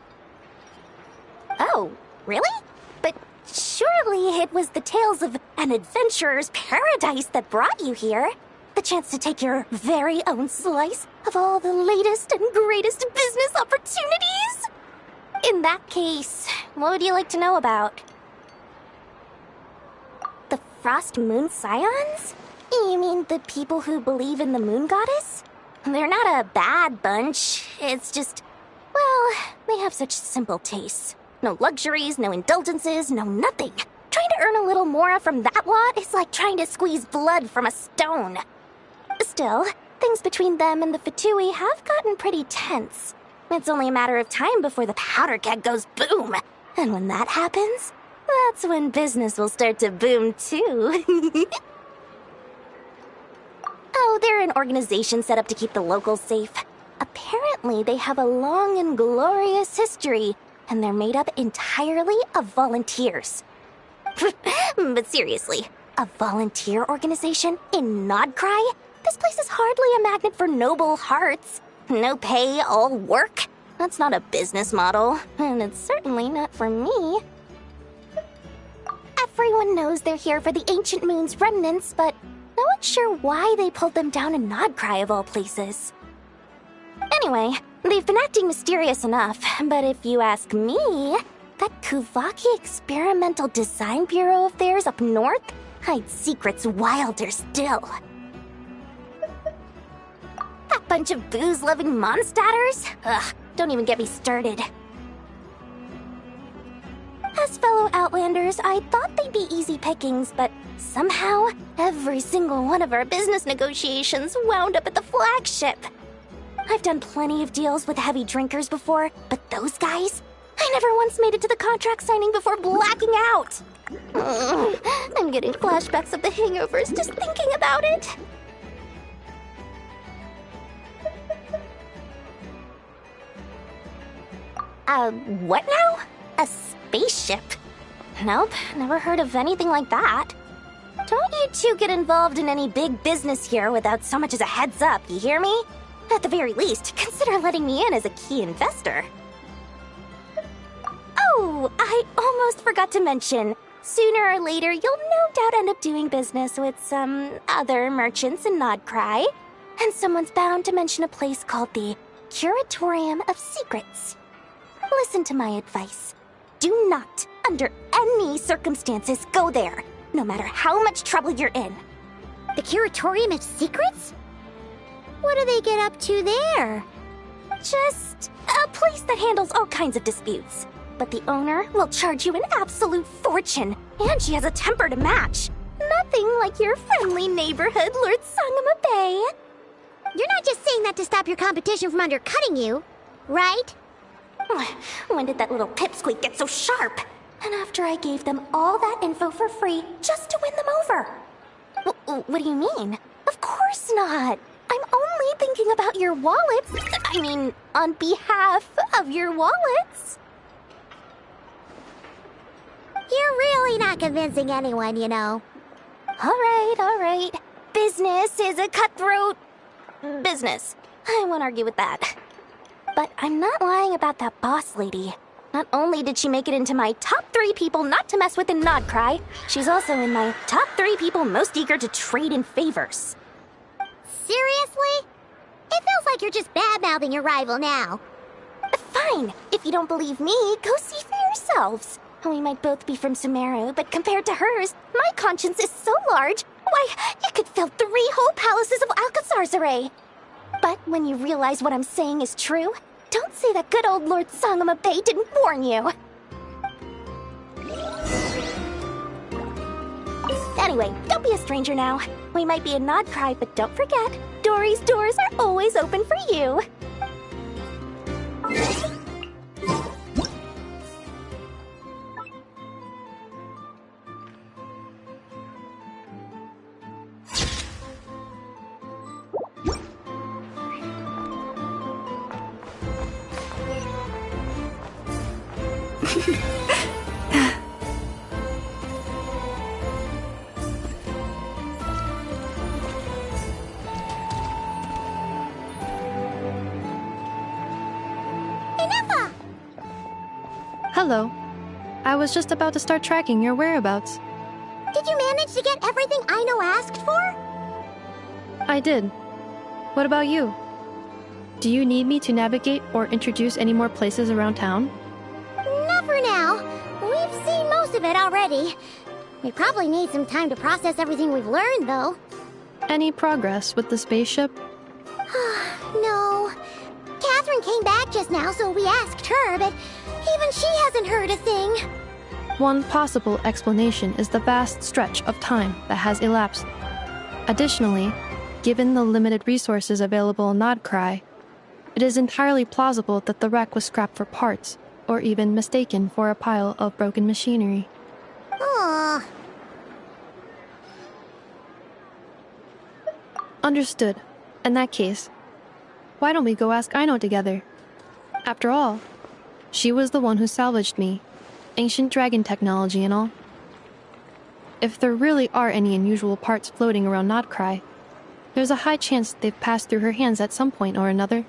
Speaker 3: Oh, really? But surely it was the tales of an adventurer's paradise that brought you here. The chance to take your very own slice of all the latest and greatest business opportunities? In that case, what would you like to know about? The Frost Moon Scions? You mean the people who believe in the Moon Goddess? They're not a bad bunch. It's just, well, they have such simple tastes. No luxuries, no indulgences, no nothing. Trying to earn a little more from that lot is like trying to squeeze blood from a stone. Still, things between them and the Fatui have gotten pretty tense. It's only a matter of time before the powder keg goes boom. And when that happens, that's when business will start to boom too. Oh, they're an organization set up to keep the locals safe. Apparently, they have a long and glorious history, and they're made up entirely of volunteers. But seriously, a volunteer organization in Not Krai? This place is hardly a magnet for noble hearts. No pay, all work. That's not a business model, and it's certainly not for me. Everyone knows they're here for the Ancient Moon's remnants, but no one's sure why they pulled them down in Not Krai of all places. Anyway, they've been acting mysterious enough, but if you ask me, that Kuvaki Experimental Design Bureau of theirs up north hides secrets wilder still. That bunch of booze-loving monstatters? Ugh, don't even get me started. As
Speaker 2: As fellow Outlanders, I thought they'd be easy pickings, but somehow, every single one of our business negotiations wound up at the flagship. I've done plenty of deals with heavy drinkers before, but those guys? I never once made it to the contract signing before blacking out. I'm getting flashbacks of the hangovers just thinking about it. What now? A spaceship? Nope, never heard of anything like that. Don't you two get involved in any big business here without so much as a heads up, you hear me? At the very least, consider letting me in as a key investor. Oh, I almost forgot to mention. Sooner or later, you'll no doubt end up doing business with some other merchants in Krai. And someone's bound to mention a place called the Curatorium of Secrets. Listen to my advice. Do not, under any circumstances, go there, no matter how much trouble you're in.
Speaker 4: The Curatorium of Secrets? What do they get up to there?
Speaker 2: Just a place that handles all kinds of disputes. But the owner will charge you an absolute fortune, and she has a temper to match. Nothing like your friendly neighborhood, Lord Sangama Bay.
Speaker 4: You're not just saying that to stop your competition from undercutting you, right?
Speaker 2: When did that little pipsqueak get so sharp? And after I gave them all that info for free just to win them over. What do you mean? Of course not. I'm only thinking about your wallets. I mean, on behalf of your wallets.
Speaker 4: You're really not convincing anyone, you know.
Speaker 2: All right. Business is a cutthroat business. I won't argue with that. But I'm not lying about that boss lady. Not only did she make it into my top 3 people not to mess with in Krai, she's also in my top 3 people most eager to trade in favors.
Speaker 4: Seriously? It feels like you're just bad-mouthing your rival now.
Speaker 2: Fine. If you don't believe me, go see for yourselves. We might both be from Sumeru, but compared to hers, my conscience is so large, why, it could fill 3 whole palaces of Alcazar's array. But when you realize what I'm saying is true, don't say that good old Lord Sangama Bay didn't warn you. Anyway, don't be a stranger now. We might be in Krai, but don't forget, Dory's doors are always open for you.
Speaker 1: Hello. I was just about to start tracking your whereabouts.
Speaker 4: Did you manage to get everything Aino asked for?
Speaker 1: I did. What about you? Do you need me to navigate or introduce any more places around town?
Speaker 4: Not for now. We've seen most of it already. We probably need some time to process everything we've learned, though.
Speaker 1: Any progress with the spaceship?
Speaker 4: No. Catherine came back just now, so we asked her, but even she hasn't heard a thing.
Speaker 1: One possible explanation is the vast stretch of time that has elapsed. Additionally, given the limited resources available in Krai, it is entirely plausible that the wreck was scrapped for parts, or even mistaken for a pile of broken machinery.
Speaker 4: Aww.
Speaker 1: Understood. In that case, why don't we go ask Aino together? After all, she was the one who salvaged me, ancient dragon technology and all. If there really are any unusual parts floating around Krai, there's a high chance they've passed through her hands at some point or another.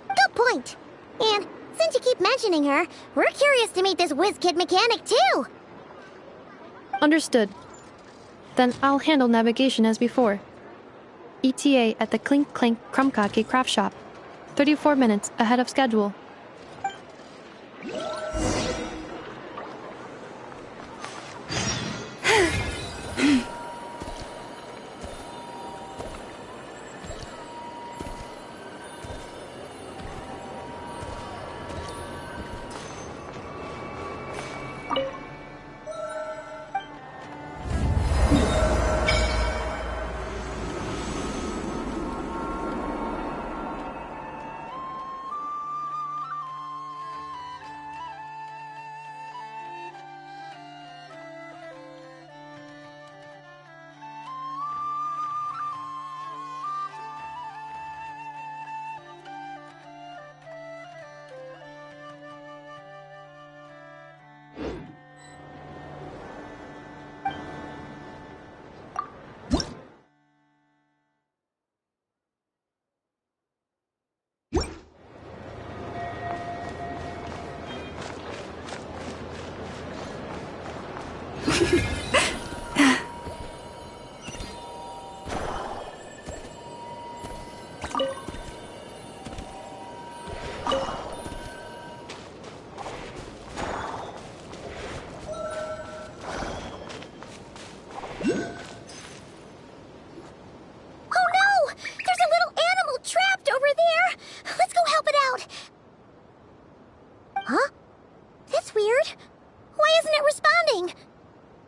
Speaker 4: Good point. And since you keep mentioning her, we're curious to meet this whiz-kid mechanic too.
Speaker 1: Understood. Then I'll handle navigation as before. ETA at the Clink Clank Krumkake craft shop. 34 minutes ahead of schedule.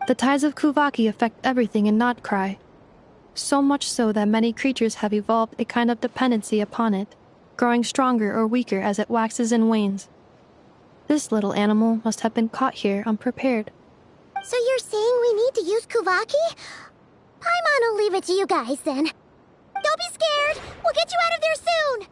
Speaker 1: The tides of Kuvaki affect everything in Not Krai. So much so that many creatures have evolved a kind of dependency upon it, growing stronger or weaker as it waxes and wanes. This little animal must have been caught here unprepared.
Speaker 2: So you're saying we need to use Kuvaki? Paimon will leave it to you guys then. Don't be scared! We'll get you out of there soon!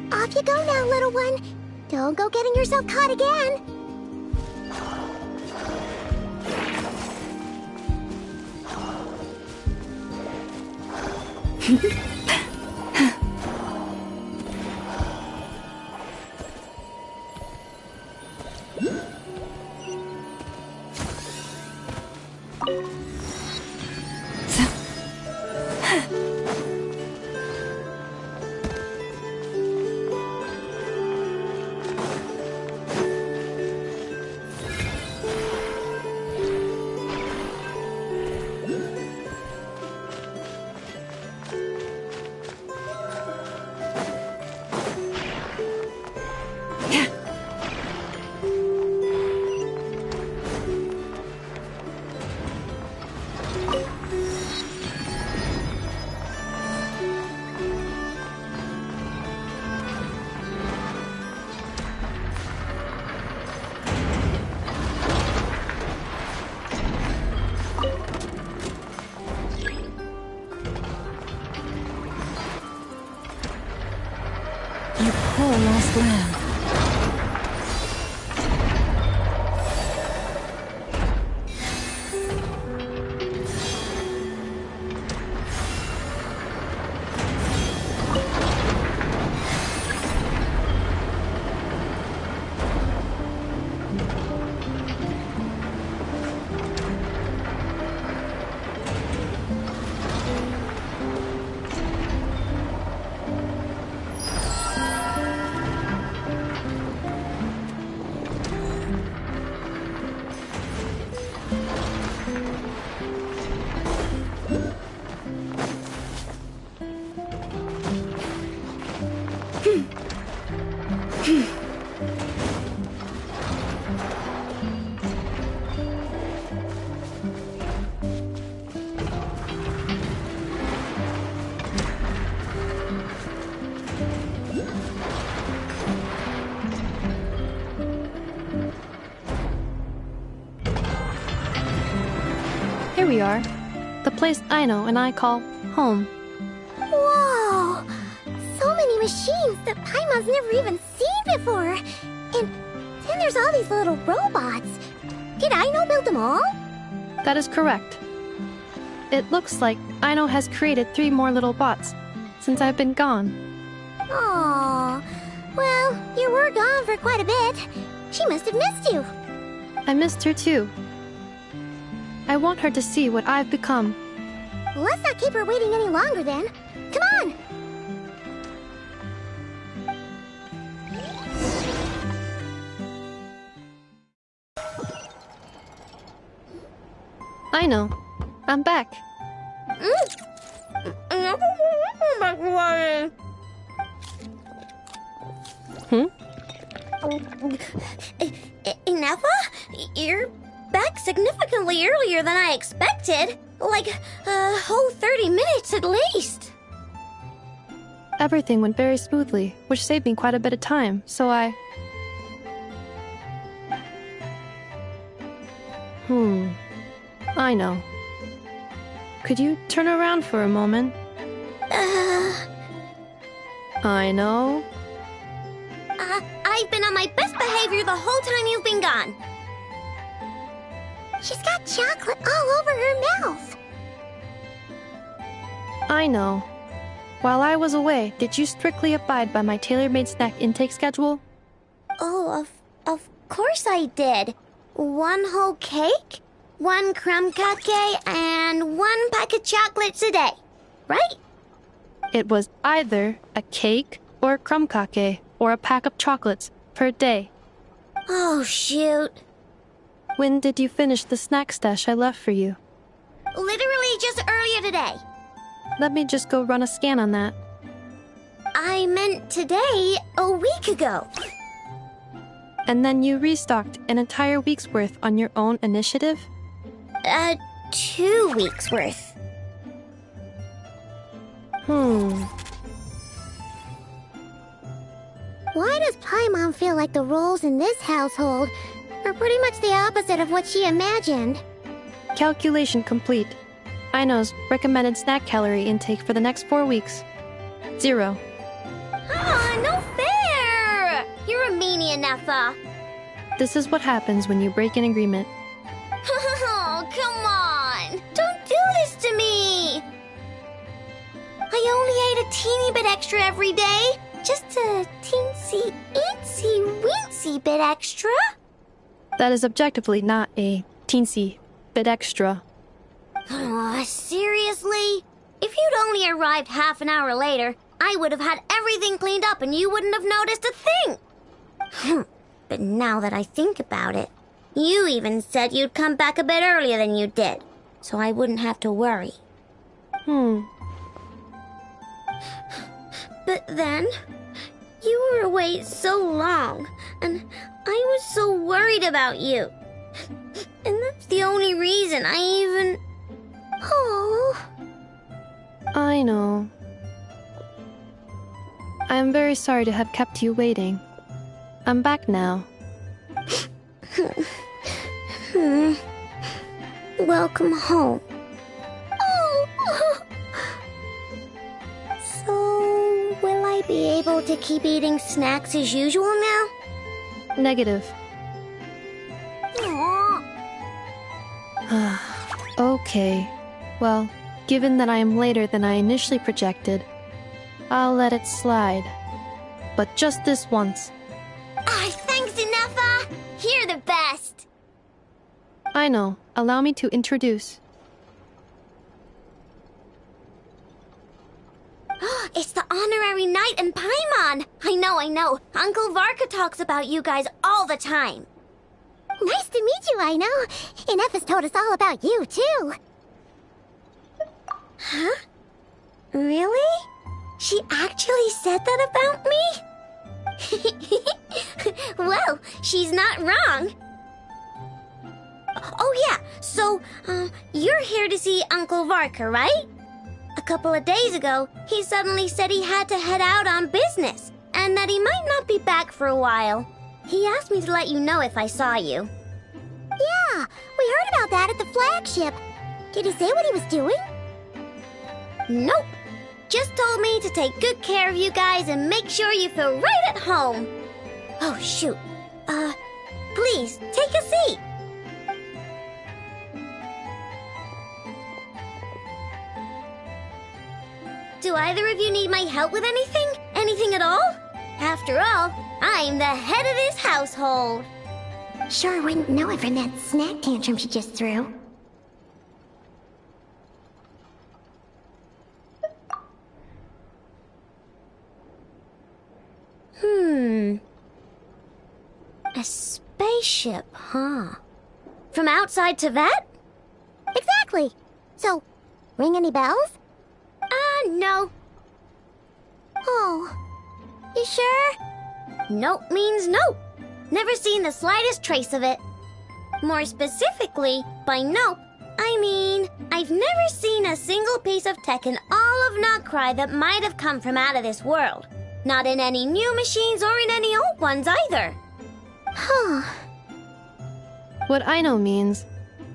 Speaker 2: Off you go now, little one. Don't go getting yourself caught again.
Speaker 8: Lost land.
Speaker 1: Here we are. The place Aino and I call home.
Speaker 2: Whoa! So many machines that Paimon's never even seen before. And then there's all these little robots. Did Aino build them all?
Speaker 1: That is correct. It looks like Aino has created 3 more little bots since I've been gone.
Speaker 2: Aww. Well, you were gone for quite a bit. She must have missed you.
Speaker 1: I missed her too. I want her to see what I've become.
Speaker 2: Let's not keep her waiting any longer then. Come on!
Speaker 1: Aino, I'm back.
Speaker 13: Ineffa? You're back significantly earlier than I expected. Like a whole 30 minutes at least.
Speaker 1: Everything went very smoothly, which saved me quite a bit of time, so I know. Could you turn around for a moment? I know.
Speaker 13: I've been on my best behavior the whole time you've been gone.
Speaker 2: She's got chocolate all over her mouth.
Speaker 1: I know. While I was away, did you strictly abide by my tailor-made snack intake schedule?
Speaker 13: Oh, of course I did. 1 whole cake, 1 crumb cake, and 1 pack of chocolates a day, right?
Speaker 1: It was either a cake or a crumb cake or a pack of chocolates per day.
Speaker 13: Oh, shoot.
Speaker 1: When did you finish the snack stash I left for you?
Speaker 13: Literally just earlier today.
Speaker 1: Let me just go run a scan on that.
Speaker 13: I meant today, a week ago.
Speaker 1: And then you restocked an entire week's worth on your own initiative?
Speaker 13: 2 weeks worth.
Speaker 2: Why does Paimon feel like the roles in this household are pretty much the opposite of what she imagined?
Speaker 1: Calculation complete. Aino's recommended snack calorie intake for the next 4 weeks. 0.
Speaker 13: No fair! You're a meanie, Nefa.
Speaker 1: This is what happens when you break an agreement.
Speaker 13: Oh, come on! Don't do this to me! I only ate a teeny bit extra every day. Just a teensy, eensy, weensy bit extra.
Speaker 1: That is objectively not a teensy bit extra.
Speaker 13: Seriously? If you'd only arrived half an hour later, I would have had everything cleaned up and you wouldn't have noticed a thing. But now that I think about it, you even said you'd come back a bit earlier than you did, so I wouldn't have to worry. But then, you were away so long, and I was so worried about you. And that's the only reason I even... Oh.
Speaker 1: I know. I am very sorry to have kept you waiting. I'm back now.
Speaker 13: Welcome home. Oh. So, will I be able to keep eating snacks as usual now?
Speaker 1: Negative. Okay. Well, given that I am later than I initially projected, I'll let it slide. But just this once.
Speaker 13: Thanks, Nefa! You're the best!
Speaker 1: I know. Allow me to introduce.
Speaker 13: It's the honorary knight and Paimon! I know. Uncle Varka talks about you guys all the time.
Speaker 2: Nice to meet you, Aino. And Nefa's told us all about you, too.
Speaker 13: Huh? Really? She actually said that about me? Well, she's not wrong. Oh yeah, so, you're here to see Uncle Varka, right? A couple of days ago, he suddenly said he had to head out on business, and that he might not be back for a while. He asked me to let you know if I saw you.
Speaker 2: Yeah, we heard about that at the flagship. Did he say what he was doing?
Speaker 13: Nope. Just told me to take good care of you guys and make sure you feel right at home. Oh, shoot. Please, take a seat. Do either of you need my help with anything? Anything at all? After all, I'm the head of this household.
Speaker 2: Sure wouldn't know it from that snack tantrum she just threw.
Speaker 13: A spaceship, huh? From outside to that?
Speaker 2: Exactly. So, ring any bells?
Speaker 13: No.
Speaker 2: Oh, you sure?
Speaker 13: Nope means nope. Never seen the slightest trace of it. More specifically, by nope, I mean, I've never seen a single piece of tech in all of Krai that might have come from out of this world. Not in any new machines or in any old ones either.
Speaker 2: Huh.
Speaker 1: What Aino means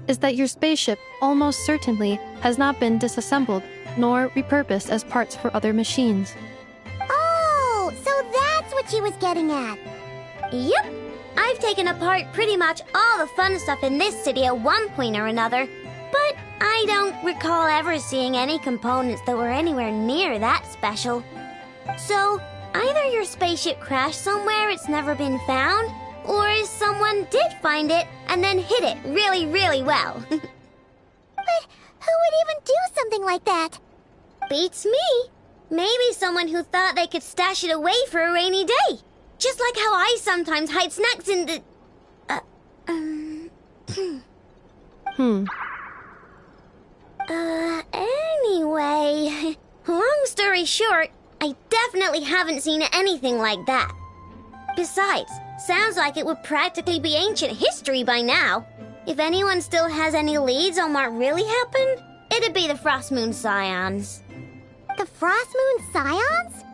Speaker 1: is that your spaceship almost certainly has not been disassembled nor repurposed as parts for other machines.
Speaker 2: Oh, so that's what she was getting at.
Speaker 13: Yep. I've taken apart pretty much all the fun stuff in this city at one point or another, but I don't recall ever seeing any components that were anywhere near that special. So, either your spaceship crashed somewhere it's never been found, or someone did find it and then hid it really, really well.
Speaker 2: But who would even do something like that?
Speaker 13: Beats me. Maybe someone who thought they could stash it away for a rainy day. Just like how I sometimes hide snacks in the... Anyway, long story short, I definitely haven't seen anything like that. Besides, sounds like it would practically be ancient history by now. If anyone still has any leads on what really happened, it'd be the Frost Moon Scions.
Speaker 2: The Frost Moon Scions?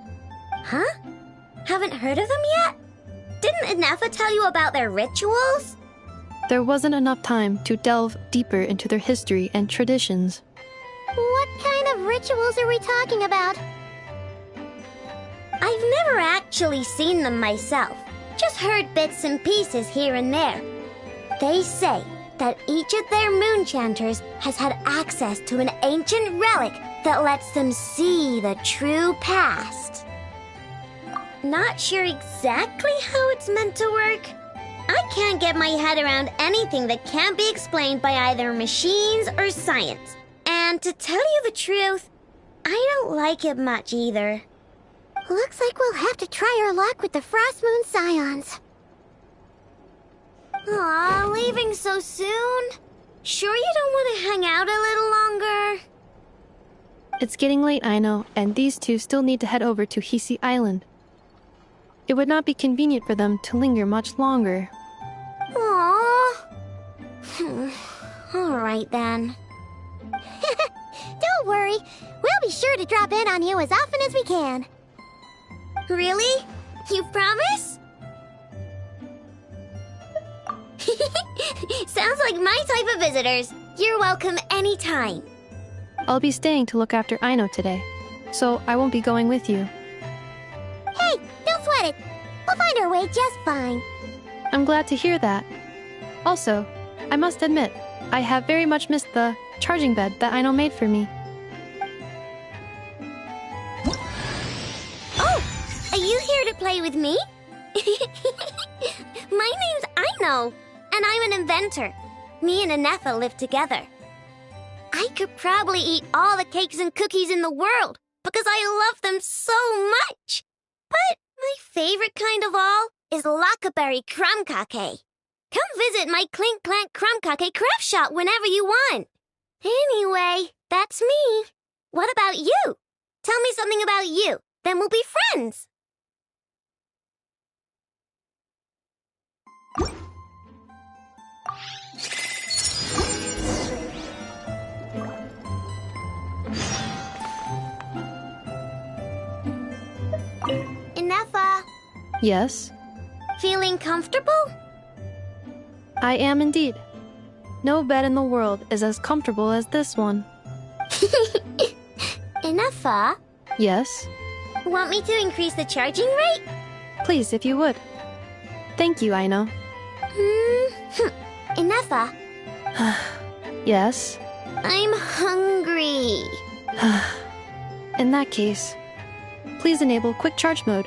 Speaker 13: Huh? Haven't heard of them yet? Didn't Inefa tell you about their rituals?
Speaker 1: There wasn't enough time to delve deeper into their history and traditions.
Speaker 2: What kind of rituals are we talking about?
Speaker 13: I've never actually seen them myself, just heard bits and pieces here and there. They say that each of their moon chanters has had access to an ancient relic that lets them see the true past. Not sure exactly how it's meant to work. I can't get my head around anything that can't be explained by either machines or science. And to tell you the truth, I don't like it much either.
Speaker 2: Looks like we'll have to try our luck with the Frost Moon Scions.
Speaker 13: Aw, leaving so soon? Sure you don't want to hang out a little longer?
Speaker 1: It's getting late, I know, and these two still need to head over to Hisi Island. It would not be convenient for them to linger much longer.
Speaker 13: Aww. Alright then.
Speaker 2: Don't worry, we'll be sure to drop in on you as often as we can.
Speaker 13: Really? You promise? Sounds like my type of visitors. You're welcome anytime.
Speaker 1: I'll be staying to look after Aino today, so I won't be going with you.
Speaker 2: Hey, don't sweat it. We'll find our way just fine.
Speaker 1: I'm glad to hear that. Also, I must admit, I have very much missed the charging bed that Aino made for me.
Speaker 13: Oh, are you here to play with me? My name's Aino, and I'm an inventor. Me and Anefa live together. I could probably eat all the cakes and cookies in the world because I love them so much. But my favorite kind of all is Lockaberry Crumb Cake. Come visit my Clink Clank Crumb Cake craft shop whenever you want. Anyway, that's me. What about you? Tell me something about you, then we'll be friends. Inefa,
Speaker 1: Yes,
Speaker 13: feeling comfortable?
Speaker 1: I am indeed. No bed in the world is as comfortable as this one.
Speaker 13: Inefa,
Speaker 1: Yes,
Speaker 13: want me to increase the charging rate?
Speaker 1: please if you would. Thank you, Aino.
Speaker 13: Inefa,
Speaker 1: Yes.
Speaker 13: I'm hungry.
Speaker 1: In that case, please enable quick charge mode.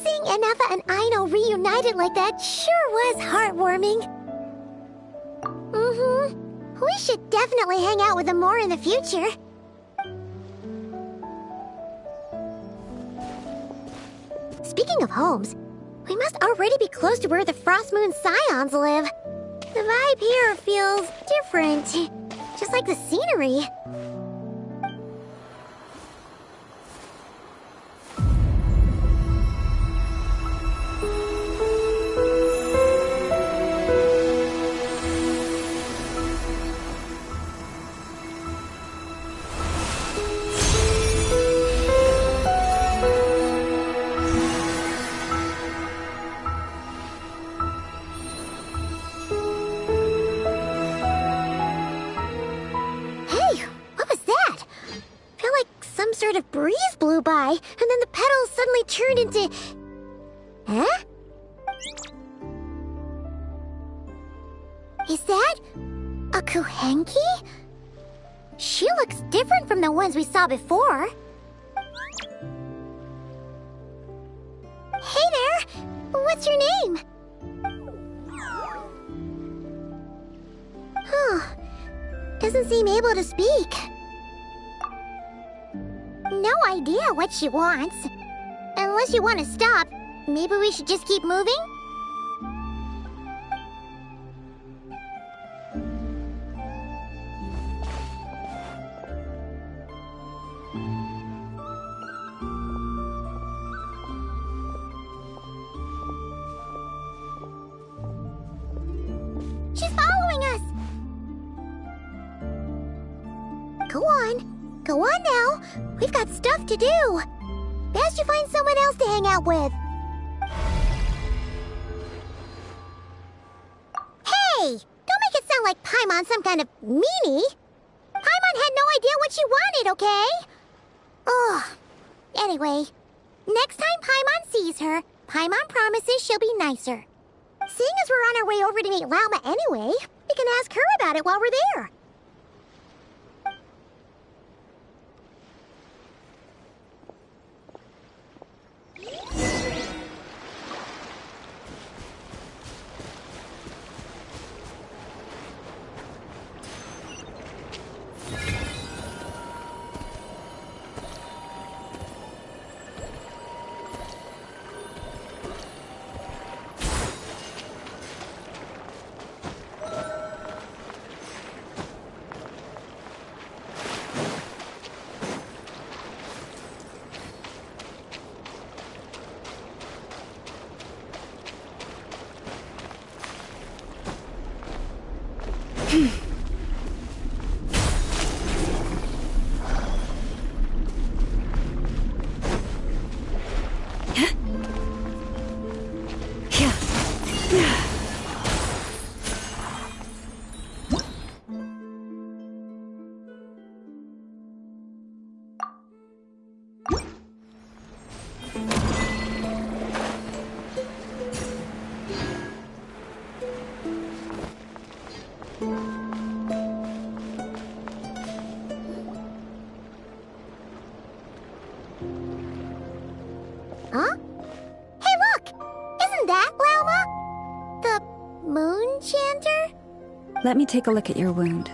Speaker 2: Seeing Anafa and Aino reunited like that sure was heartwarming. We should definitely hang out with them more in the future. Speaking of homes, we must already be close to where the Frost Moon Scions live. The vibe here feels different, just like the scenery. Sort of breeze blew by, and then the petals suddenly turned into... Huh? Is that... a Kuhenki? She looks different from the ones we saw before. Hey there! What's your name? Huh. Doesn't seem able to speak. No idea what she wants. Unless you want to stop, maybe we should just keep moving? She's following us! Go on. Go on now. We've got stuff to do. Best you find someone else to hang out with. Hey! Don't make it sound like Paimon's some kind of meanie. Paimon had no idea what she wanted, okay? Ugh. Anyway, next time Paimon sees her, Paimon promises she'll be nicer. Seeing as we're on our way over to meet Lauma anyway, we can ask her about it while we're there. Huh? Hey, look! Isn't that Lauma? The moon chanter?
Speaker 8: Let me take a look at your wound.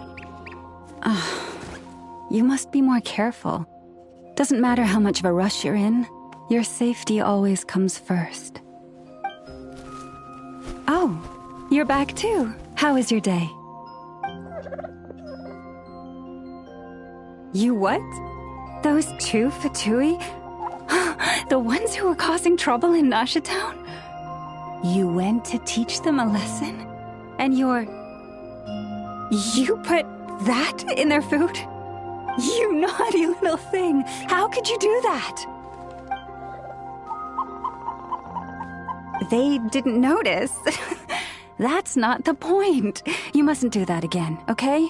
Speaker 8: You must be more careful. Doesn't matter how much of a rush you're in, your safety always comes first. Oh, you're back too. How was your day? You what? Those two Fatui? The ones who were causing trouble in Nasha Town? You went to teach them a lesson? And you put that in their food? You naughty little thing! How could you do that? They didn't notice. That's not the point. You mustn't do that again, okay?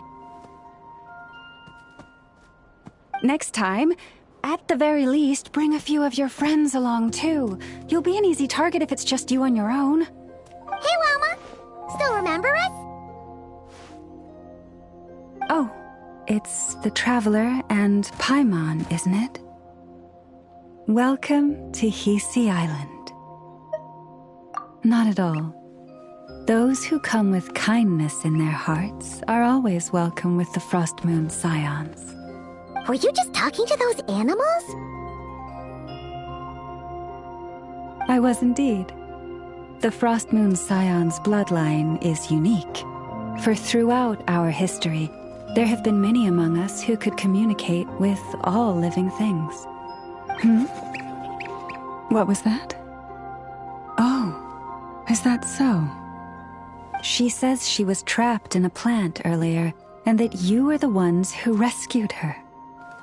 Speaker 8: Next time, at the very least, bring a few of your friends along too. You'll be an easy target if it's just you on your own.
Speaker 2: Hey, Wilma! Still remember us?
Speaker 8: Oh, it's the Traveler and Paimon, isn't it? Welcome to Hisi Island. Not at all. Those who come with kindness in their hearts are always welcome with the Frost Moon Scions.
Speaker 2: Were you just talking to those animals?
Speaker 8: I was indeed. The Frost Moon Scion's bloodline is unique, for throughout our history, there have been many among us who could communicate with all living things. What was that? Oh, is that so? She says she was trapped in a plant earlier, and that you were the ones who rescued her.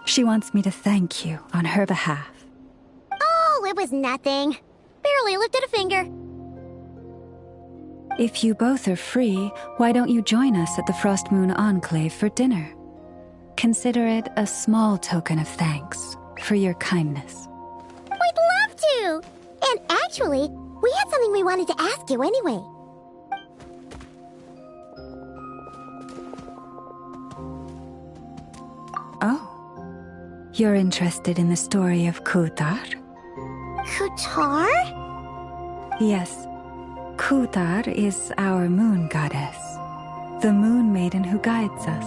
Speaker 8: She wants me to thank you on her behalf.
Speaker 2: Oh, it was nothing. Barely lifted a finger.
Speaker 8: If you both are free, why don't you join us at the Frost Moon Enclave for dinner? Consider it a small token of thanks for your kindness.
Speaker 2: We'd love to! And actually, we had something we wanted to ask you anyway.
Speaker 8: Oh. You're interested in the story of Kutar?
Speaker 2: Kutar?
Speaker 8: Yes. Kutar is our moon goddess, the moon maiden who guides us.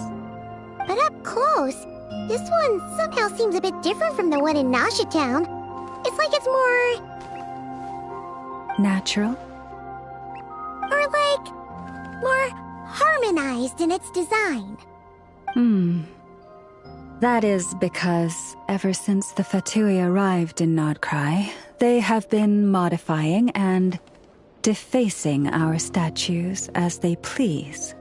Speaker 2: But up close, this one somehow seems a bit different from the one in Nasha Town. It's like it's more...
Speaker 8: natural?
Speaker 2: Or like... more harmonized in its design.
Speaker 8: That is because, ever since the Fatui arrived in Krai, they have been modifying and defacing our statues as they please.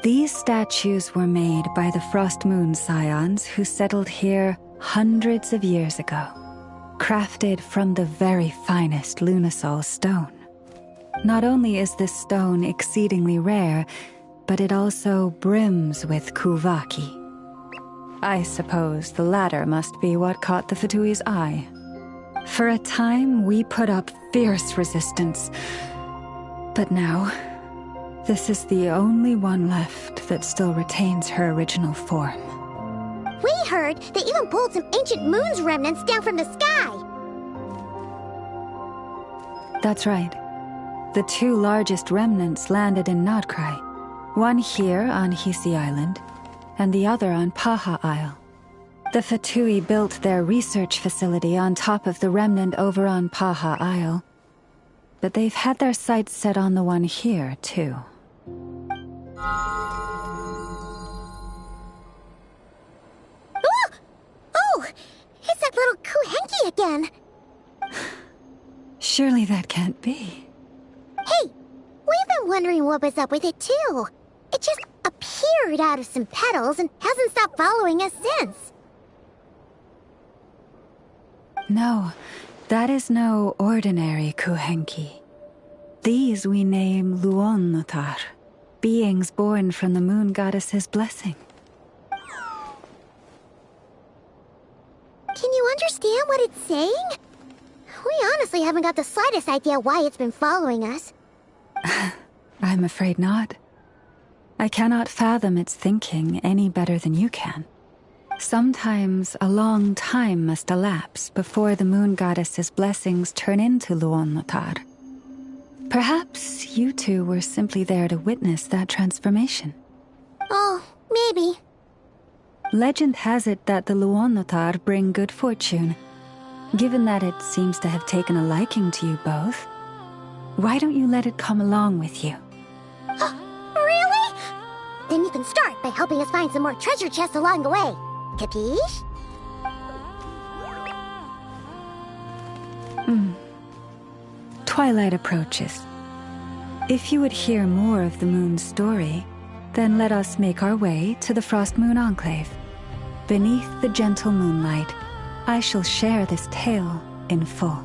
Speaker 8: These statues were made by the Frost Moon Scions who settled here hundreds of years ago, crafted from the very finest Lunasol stone. Not only is this stone exceedingly rare, but it also brims with Kuvaki. I suppose the latter must be what caught the Fatui's eye. For a time, we put up fierce resistance. But now, this is the only one left that still retains her original form.
Speaker 2: We heard they even pulled some ancient moon's remnants down from the sky.
Speaker 8: That's right. The two largest remnants landed in Krai. One here on Hisi Island, and the other on Paha Isle. The Fatui built their research facility on top of the remnant over on Paha Isle, but they've had their sights set on the one here, too.
Speaker 2: Oh! It's that little Kuhenki again!
Speaker 8: Surely that can't be.
Speaker 2: Hey! We've been wondering what was up with it, too. It just appeared out of some petals and hasn't stopped following us since.
Speaker 8: No, that is no ordinary Kuhenki. These we name Luonnotar, beings born from the moon goddess's blessing.
Speaker 2: Can you understand what it's saying? We honestly haven't got the slightest idea why it's been following us.
Speaker 8: I'm afraid not. I cannot fathom its thinking any better than you can. Sometimes a long time must elapse before the moon goddess's blessings turn into Luonnotar. Perhaps you two were simply there to witness that transformation.
Speaker 2: Oh, maybe.
Speaker 8: Legend has it that the Luonotar bring good fortune. Given that it seems to have taken a liking to you both, why don't you let it come along with you?
Speaker 2: Really? Then you can start by helping us find some more treasure chests along the way. Capiche?
Speaker 8: Twilight approaches. If you would hear more of the moon's story, then let us make our way to the Frost Moon Enclave. Beneath the gentle moonlight, I shall share this tale in full.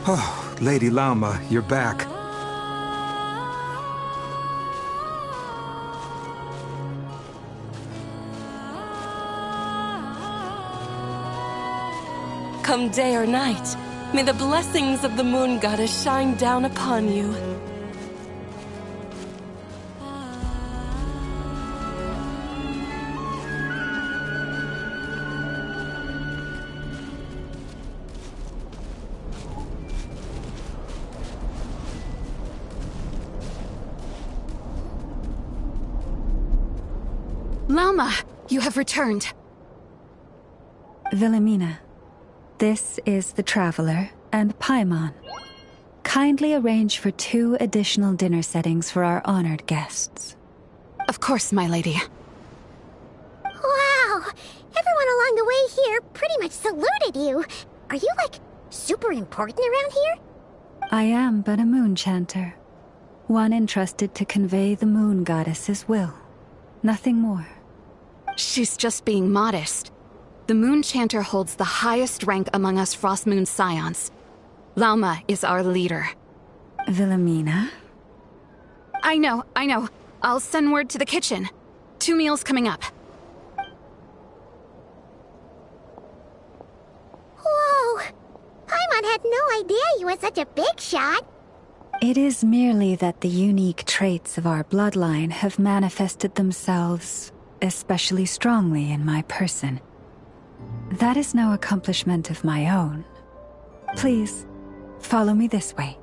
Speaker 14: Oh, Lady Lauma, you're back.
Speaker 15: Come day or night, may the blessings of the Moon Goddess shine down upon you.
Speaker 11: Lauma, you have returned.
Speaker 8: Wilhelmina, this is the Traveler and Paimon. Kindly arrange for 2 additional dinner settings for our honored guests.
Speaker 11: Of course, my lady.
Speaker 2: Wow! Everyone along the way here pretty much saluted you. Are you, like, super important around here?
Speaker 8: I am but a moon chanter, one entrusted to convey the Moon Goddess's will. Nothing more.
Speaker 11: She's just being modest. The Moon Chanter holds the highest rank among us Frost Moon Scions. Lauma is our leader.
Speaker 8: Wilhelmina?
Speaker 11: I know. I'll send word to the kitchen. 2 meals coming up.
Speaker 2: Whoa! Paimon had no idea you were such a big shot.
Speaker 8: It is merely that the unique traits of our bloodline have manifested themselves especially strongly in my person. That is no accomplishment of my own. Please, follow me this way.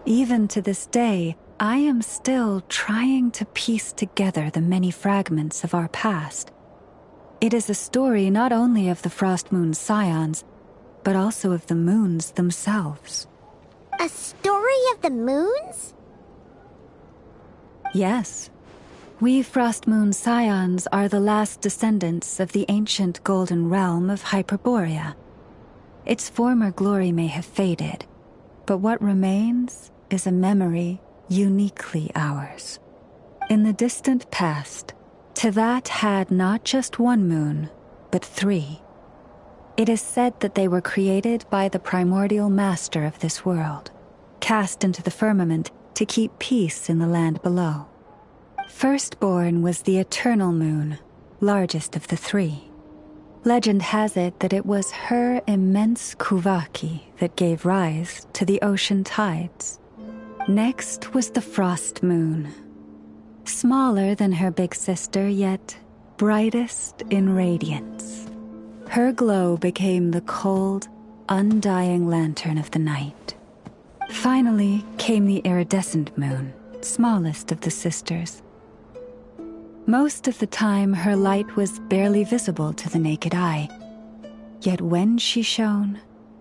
Speaker 8: Even to this day, I am still trying to piece together the many fragments of our past. It is a story not only of the Frost Moon Scions, but also of the moons themselves.
Speaker 2: A story of the moons?
Speaker 8: Yes. We Frost Moon Scions are the last descendants of the ancient golden realm of Hyperborea. Its former glory may have faded, but what remains is a memory uniquely ours. In the distant past, Teyvat had not just one moon, but 3. It is said that they were created by the primordial master of this world, cast into the firmament to keep peace in the land below. Firstborn was the eternal moon, largest of the 3. Legend has it that it was her immense Kuvaki that gave rise to the ocean tides. Next was the frost moon. Smaller than her big sister, yet brightest in radiance. Her glow became the cold, undying lantern of the night. Finally came the iridescent moon, smallest of the sisters. Most of the time, her light was barely visible to the naked eye. Yet when she shone,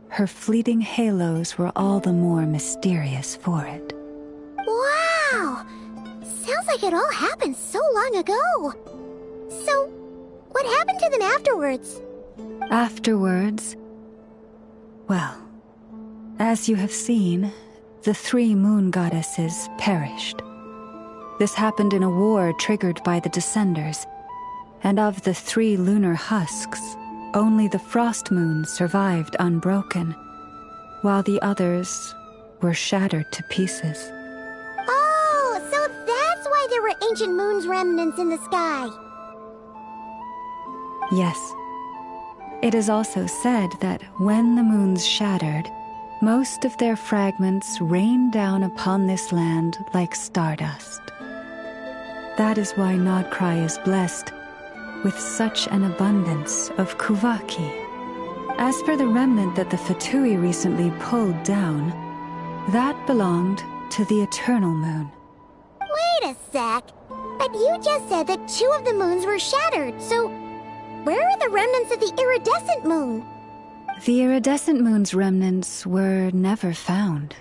Speaker 8: her fleeting halos were all the more mysterious for it.
Speaker 2: Wow! Sounds like it all happened so long ago. So, what happened to them afterwards?
Speaker 8: Afterwards, well, as you have seen, the 3 moon goddesses perished. This happened in a war triggered by the Descenders, and of the 3 lunar husks, only the frost moon survived unbroken, while the others were shattered to pieces.
Speaker 2: Oh, so that's why there were ancient moon's remnants in the sky.
Speaker 8: Yes. It is also said that when the moons shattered, most of their fragments rained down upon this land like stardust. That is why Krai is blessed with such an abundance of Kuvaki. As for the remnant that the Fatui recently pulled down, that belonged to the eternal moon.
Speaker 2: Wait a sec. But you just said that 2 of the moons were shattered, so where are the remnants of the iridescent moon?
Speaker 8: The iridescent moon's remnants were never found.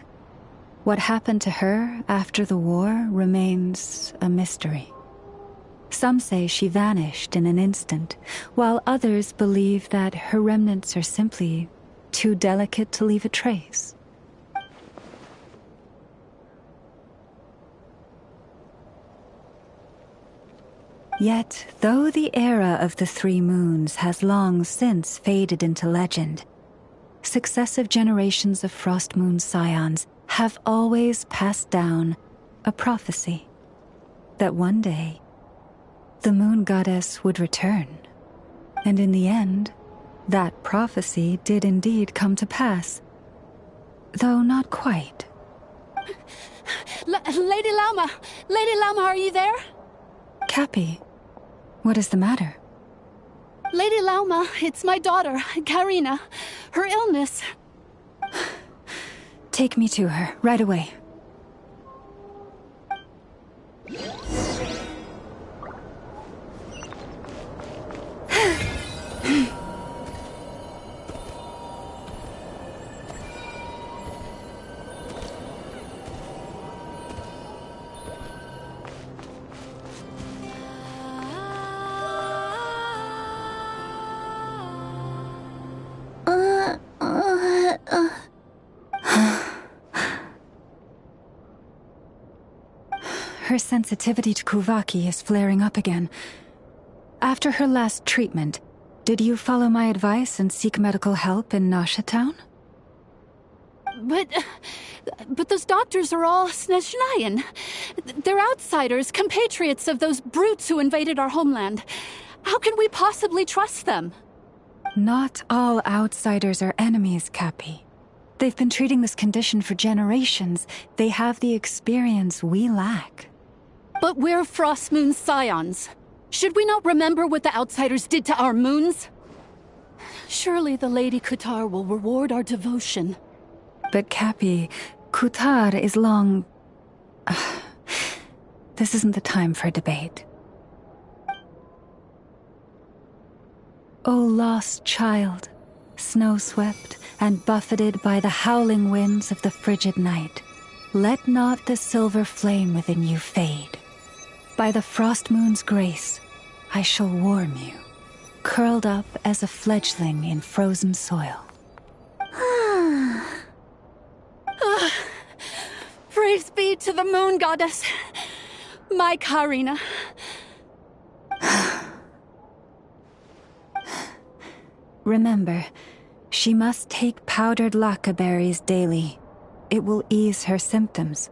Speaker 8: What happened to her after the war remains a mystery. Some say she vanished in an instant, while others believe that her remnants are simply too delicate to leave a trace. Yet, though the era of the 3 moons has long since faded into legend, successive generations of Frost Moon Scions have always passed down a prophecy that one day the moon goddess would return. And in the end, that prophecy did indeed come to pass, though not quite.
Speaker 16: Lady Lauma! Lady Lauma, are you there?
Speaker 8: Cappy, what is the matter?
Speaker 16: Lady Lauma, it's my daughter, Karina. Her illness.
Speaker 8: Take me to her, right away. Her sensitivity to Kuvaki is flaring up again. After her last treatment, did you follow my advice and seek medical help in Nasha Town?
Speaker 16: But those doctors are all Snezhnayan. They're outsiders, compatriots of those brutes who invaded our homeland. How can we possibly trust them?
Speaker 8: Not all outsiders are enemies, Cappy. They've been treating this condition for generations. They have the experience we lack.
Speaker 16: But we're Frost Moon Scions. Should we not remember what the outsiders did to our moons? Surely the Lady Kutar will reward our devotion.
Speaker 8: But Cappy, Kutar is long... This isn't the time for debate. O lost child, snow-swept and buffeted by the howling winds of the frigid night, let not the silver flame within you fade. By the frost moon's grace, I shall warm you, curled up as a fledgling in frozen soil.
Speaker 16: Praise be to the moon goddess, my Karina.
Speaker 8: Remember, she must take powdered laka berries daily. It will ease her symptoms.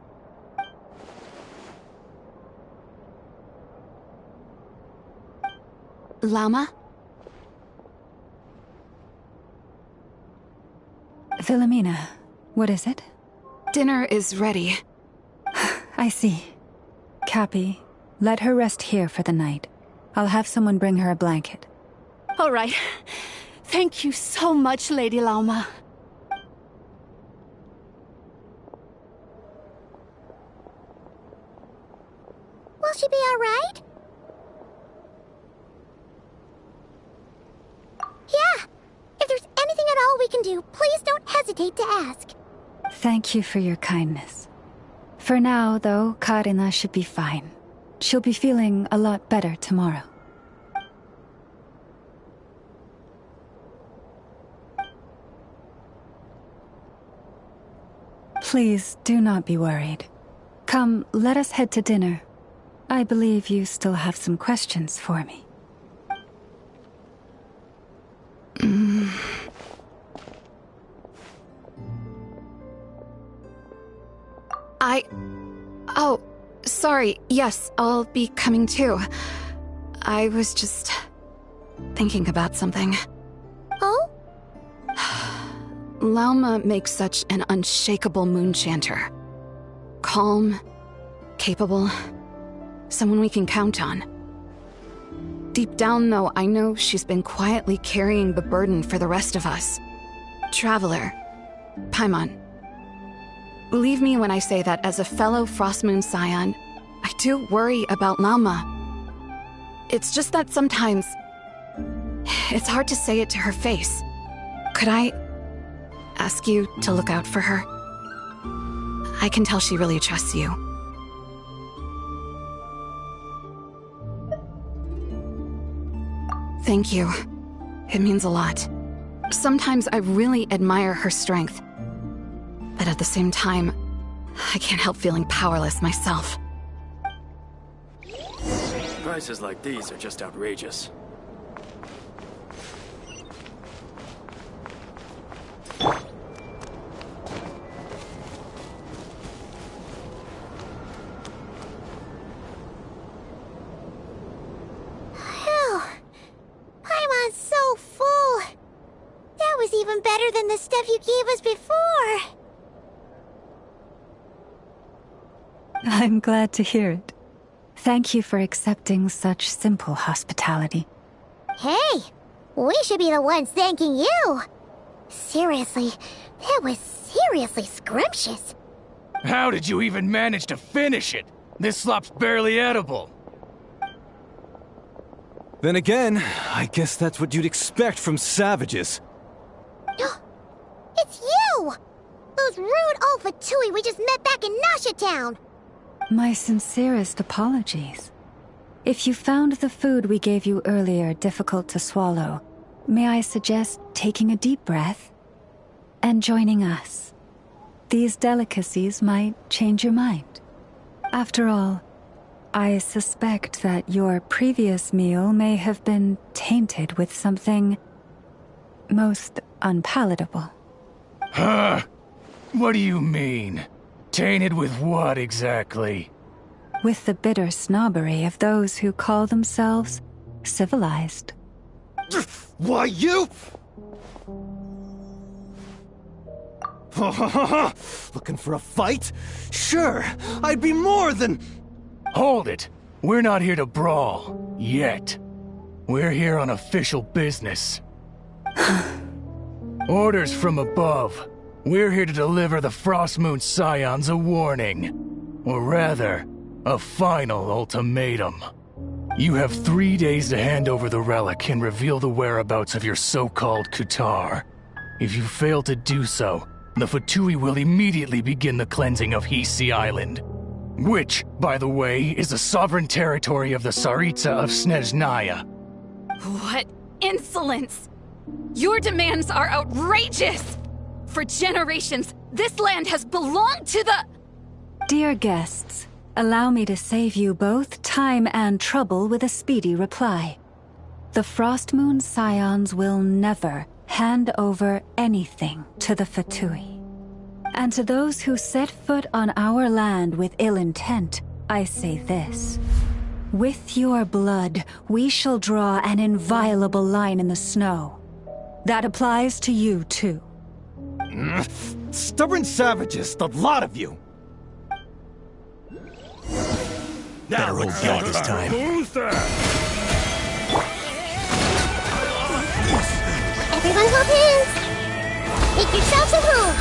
Speaker 11: Llama?
Speaker 8: Philomena, what is it?
Speaker 11: Dinner is ready.
Speaker 8: I see. Cappy, let her rest here for the night. I'll have someone bring her a blanket.
Speaker 16: All right. Thank you so much, Lady Llama.
Speaker 2: Will she be all right? Yeah. If there's anything at all we can do, please don't hesitate to ask.
Speaker 8: Thank you for your kindness. For now, though, Karina should be fine. She'll be feeling a lot better tomorrow. Please do not be worried. Come, let us head to dinner. I believe you still have some questions for me.
Speaker 11: Oh, sorry. Yes, I'll be coming too. I was just thinking about something.
Speaker 2: Oh?
Speaker 11: Llama makes such an unshakable moon chanter. Calm, capable, someone we can count on. Deep down, though, I know she's been quietly carrying the burden for the rest of us. Traveler, Paimon, believe me when I say that as a fellow Frostmoon Scion, I do worry about Llama. It's just that sometimes it's hard to say it to her face. Could I ask you to look out for her? I can tell she really trusts you. Thank you. It means a lot. Sometimes I really admire her strength. But at the same time, I can't help feeling powerless myself.
Speaker 17: Prices like these are just outrageous.
Speaker 2: Paimon's so full. That was even better than the stuff you gave us before.
Speaker 8: I'm glad to hear it. Thank you for accepting such simple hospitality.
Speaker 2: Hey, we should be the ones thanking you. Seriously, that was seriously scrumptious.
Speaker 9: How did you even manage to finish it? This slop's barely edible.
Speaker 10: Then again, I guess that's what you'd expect from savages.
Speaker 2: It's you! Those rude old Fatui we just met back in Nasha Town!
Speaker 8: My sincerest apologies. If you found the food we gave you earlier difficult to swallow, may I suggest taking a deep breath and joining us? These delicacies might change your mind. After all, I suspect that your previous meal may have been tainted with something most unpalatable.
Speaker 9: Huh? What do you mean? Tainted with what exactly?
Speaker 8: With the bitter snobbery of those who call themselves civilized.
Speaker 10: Why, you? Looking for a fight? Sure, I'd be more than...
Speaker 9: Hold it. We're not here to brawl. Yet. We're here on official business. Orders from above. We're here to deliver the Frostmoon Scions a warning. Or rather, A final ultimatum. You have 3 days to hand over the relic and reveal the whereabouts of your so-called Kutar. If you fail to do so, the Fatui will immediately begin the cleansing of Hisi Island. Which, by the way, is the sovereign territory of the Tsaritsa of Snezhnaya.
Speaker 11: What insolence! Your demands are outrageous! For generations, this land has belonged to the...
Speaker 8: Dear guests, allow me to save you both time and trouble with a speedy reply. The Frostmoon Scions will never hand over anything to the Fatui. And to those who set foot on our land with ill intent, I say this. With your blood, we shall draw an inviolable line in the snow. That applies to you, too.
Speaker 18: Stubborn savages, the lot of you!
Speaker 9: Better hold back this time.
Speaker 2: Everyone hold hands! Make yourselves a move!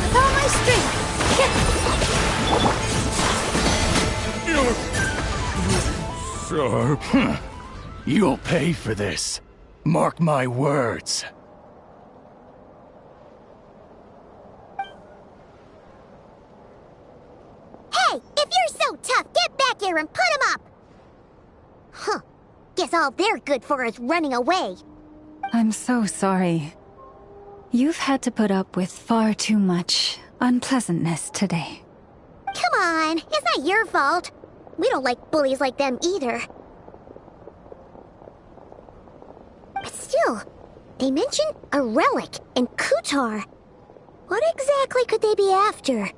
Speaker 2: With all my strength!
Speaker 9: Sharp. You'll pay for this. Mark my words.
Speaker 2: Hey! If you're so tough, get back here and put him up! Huh. Guess all they're good for is running away.
Speaker 8: I'm so sorry. You've had to put up with far too much unpleasantness today.
Speaker 2: Come on, it's not your fault. We don't like bullies like them either. But still, they mentioned a relic and Kutar. What exactly could they be after?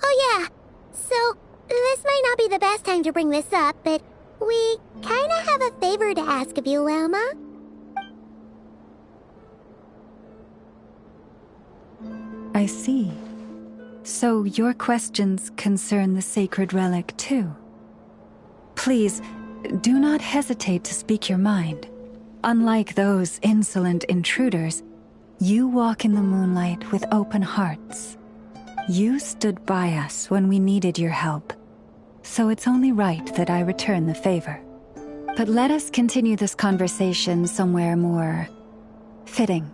Speaker 2: Oh yeah, so this might not be the best time to bring this up, but we kinda have a favor to ask of you, Lauma.
Speaker 8: I see. So your questions concern the sacred relic too. Please, do not hesitate to speak your mind. Unlike those insolent intruders, you walk in the moonlight with open hearts. You stood by us when we needed your help, so it's only right that I return the favor. But let us continue this conversation somewhere more fitting.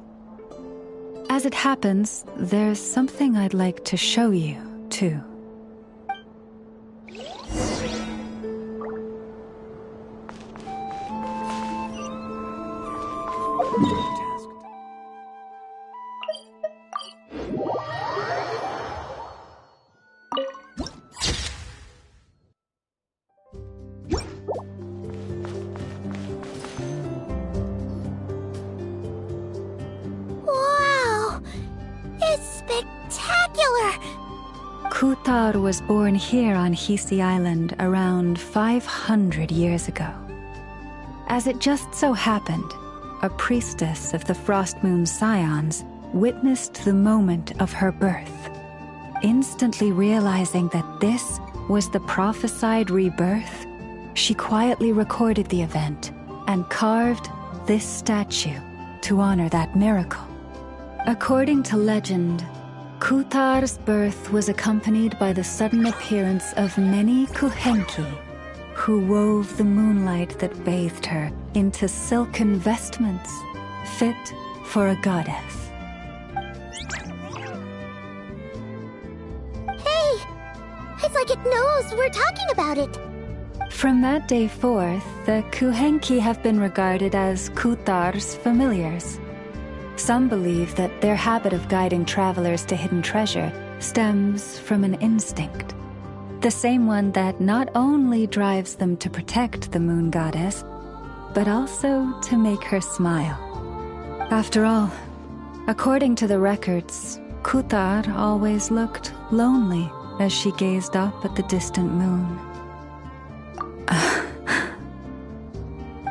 Speaker 8: As it happens, there's something I'd like to show you, too. Kutar was born here on Hisi Island around 500 years ago. As it just so happened, a priestess of the Frostmoon Scions witnessed the moment of her birth. Instantly realizing that this was the prophesied rebirth, she quietly recorded the event and carved this statue to honor that miracle. According to legend, Kutar's birth was accompanied by the sudden appearance of many Kuhenki, who wove the moonlight that bathed her into silken vestments fit for a goddess.
Speaker 2: Hey! It's like it knows we're talking about it!
Speaker 8: From that day forth, the Kuhenki have been regarded as Kutar's familiars. Some believe that their habit of guiding travelers to hidden treasure stems from an instinct. The same one that not only drives them to protect the moon goddess, but also to make her smile. After all, according to the records, Kutar always looked lonely as she gazed up at the distant moon.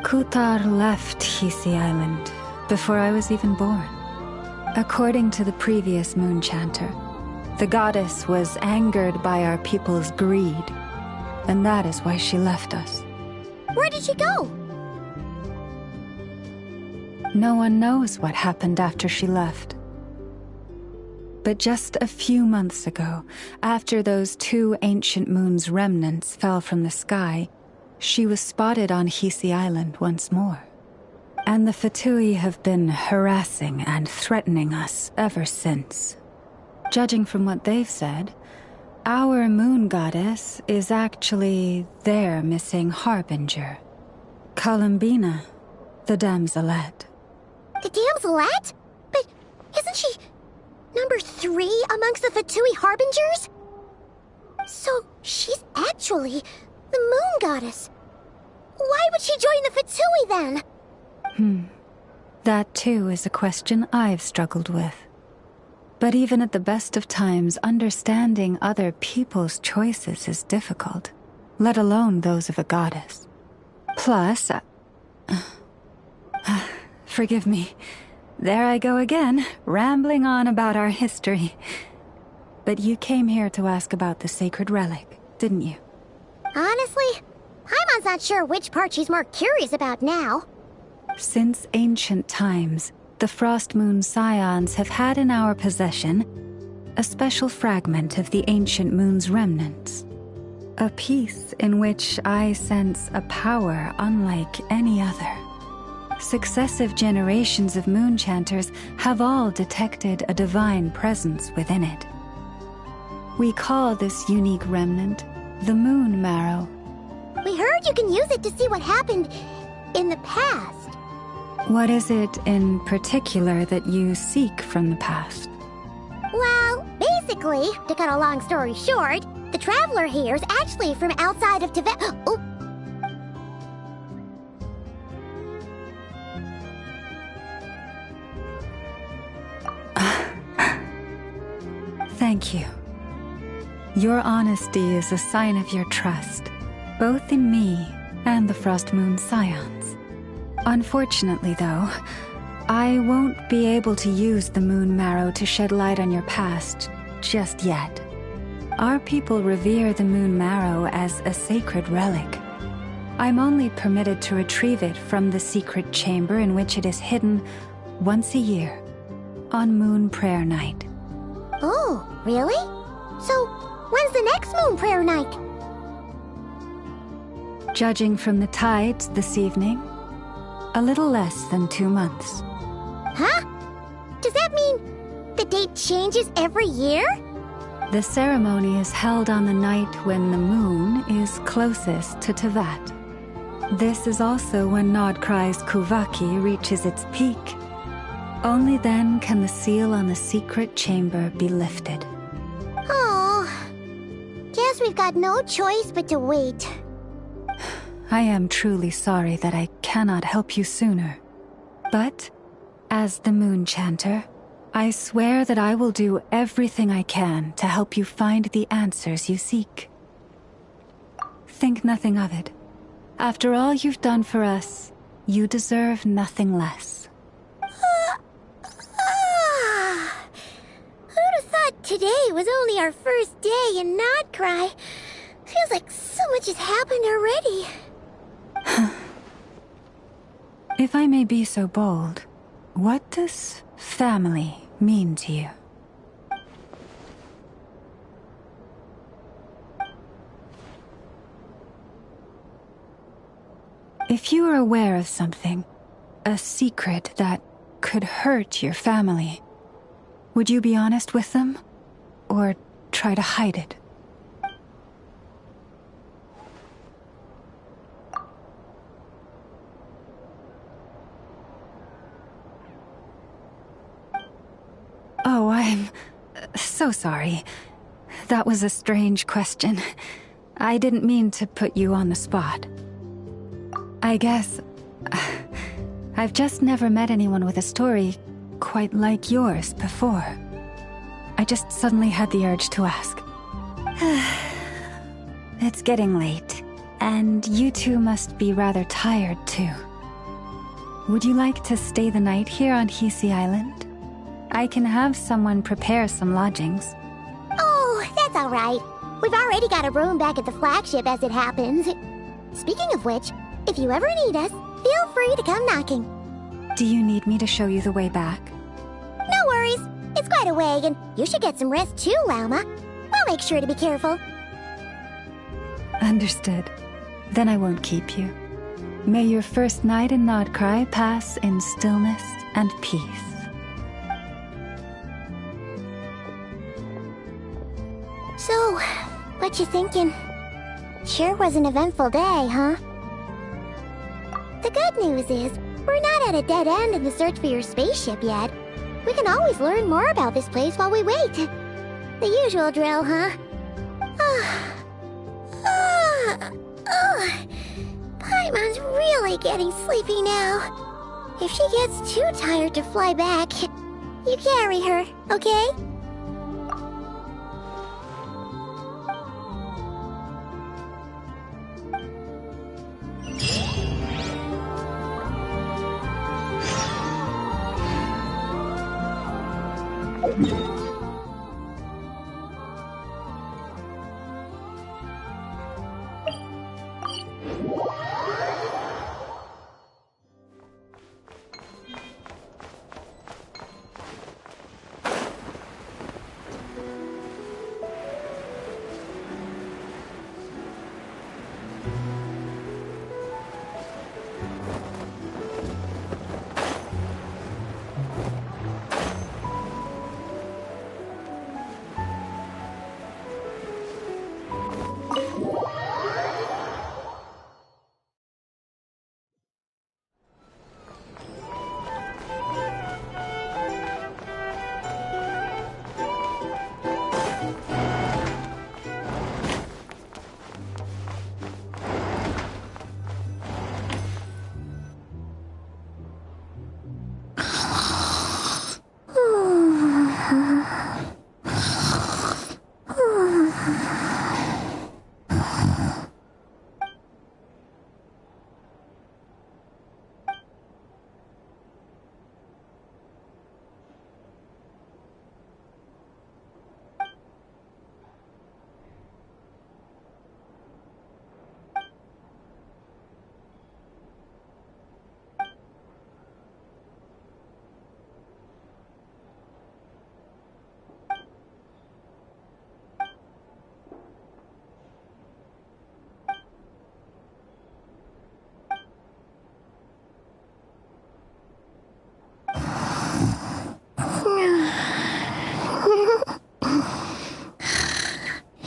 Speaker 8: Kutar left Hisi Island before I was even born. According to the previous moon chanter, the goddess was angered by our people's greed, and that is why she left us.
Speaker 2: Where did she go?
Speaker 8: No one knows what happened after she left. But just a few months ago, after those 2 ancient moon's remnants fell from the sky, she was spotted on Hisi Island once more. And the Fatui have been harassing and threatening us ever since. Judging from what they've said, our moon goddess is actually their missing harbinger. Columbina, the damselette.
Speaker 2: The damselette? But isn't she number 3 amongst the Fatui harbingers? So she's actually the moon goddess. Why would she join the Fatui then?
Speaker 8: That too is a question I've struggled with. But even at the best of times, understanding other people's choices is difficult, let alone those of a goddess. Plus, forgive me, there I go again, rambling on about our history. But you came here to ask about the sacred relic, didn't you?
Speaker 2: Honestly, Paimon's not sure which part she's more curious about now.
Speaker 8: Since ancient times, the Frost Moon Scions have had in our possession a special fragment of the ancient moon's remnants. A piece in which I sense a power unlike any other. Successive generations of moonchanters have all detected a divine presence within it. We call this unique remnant the Moon Marrow.
Speaker 2: We heard you can use it to see what happened in the past.
Speaker 8: What is it in particular that you seek from the past?
Speaker 2: Well, basically, to cut a long story short, the traveler here is actually from outside of Tibet. Oh.
Speaker 8: Thank you. Your honesty is a sign of your trust, both in me and the Frost Moon Scions. Unfortunately, though, I won't be able to use the Moon Marrow to shed light on your past just yet. Our people revere the Moon Marrow as a sacred relic. I'm only permitted to retrieve it from the secret chamber in which it is hidden once a year, on Moon Prayer Night.
Speaker 2: Oh, really? So, when's the next Moon Prayer Night?
Speaker 8: Judging from the tides this evening, a little less than 2 months.
Speaker 2: Huh? Does that mean the date changes every year?
Speaker 8: The ceremony is held on the night when the moon is closest to Tevat. This is also when Nodkrai's Kuvaki reaches its peak. Only then can the seal on the secret chamber be lifted.
Speaker 2: Oh, guess we've got no choice but to wait.
Speaker 8: I am truly sorry that I cannot help you sooner. But, as the Moon Chanter, I swear that I will do everything I can to help you find the answers you seek. Think nothing of it. After all you've done for us, you deserve nothing less.
Speaker 2: Who'd have thought today was only our first day in Nodkrai? Feels like so much has happened already.
Speaker 8: If I may be so bold, what does family mean to you? If you are aware of something, a secret that could hurt your family, would you be honest with them? Or try to hide it? Oh, I'm so sorry. That was a strange question. I didn't mean to put you on the spot. I guess I've just never met anyone with a story quite like yours before. I just suddenly had the urge to ask. It's getting late, and you two must be rather tired too. Would you like to stay the night here on Hisi Island? I can have someone prepare some lodgings.
Speaker 2: Oh, that's all right. We've already got a room back at the flagship as it happens. Speaking of which, if you ever need us, feel free to come knocking.
Speaker 8: Do you need me to show you the way back?
Speaker 2: No worries. It's quite a way, and you should get some rest too, Lauma. I'll make sure to be careful.
Speaker 8: Understood. Then I won't keep you. May your first night in Nodcry pass in stillness and peace.
Speaker 2: So, what you thinking? Sure was an eventful day, huh? The good news is, we're not at a dead end in the search for your spaceship yet. We can always learn more about this place while we wait. The usual drill, huh? Paimon's really getting sleepy now. If she gets too tired to fly back, you carry her, okay?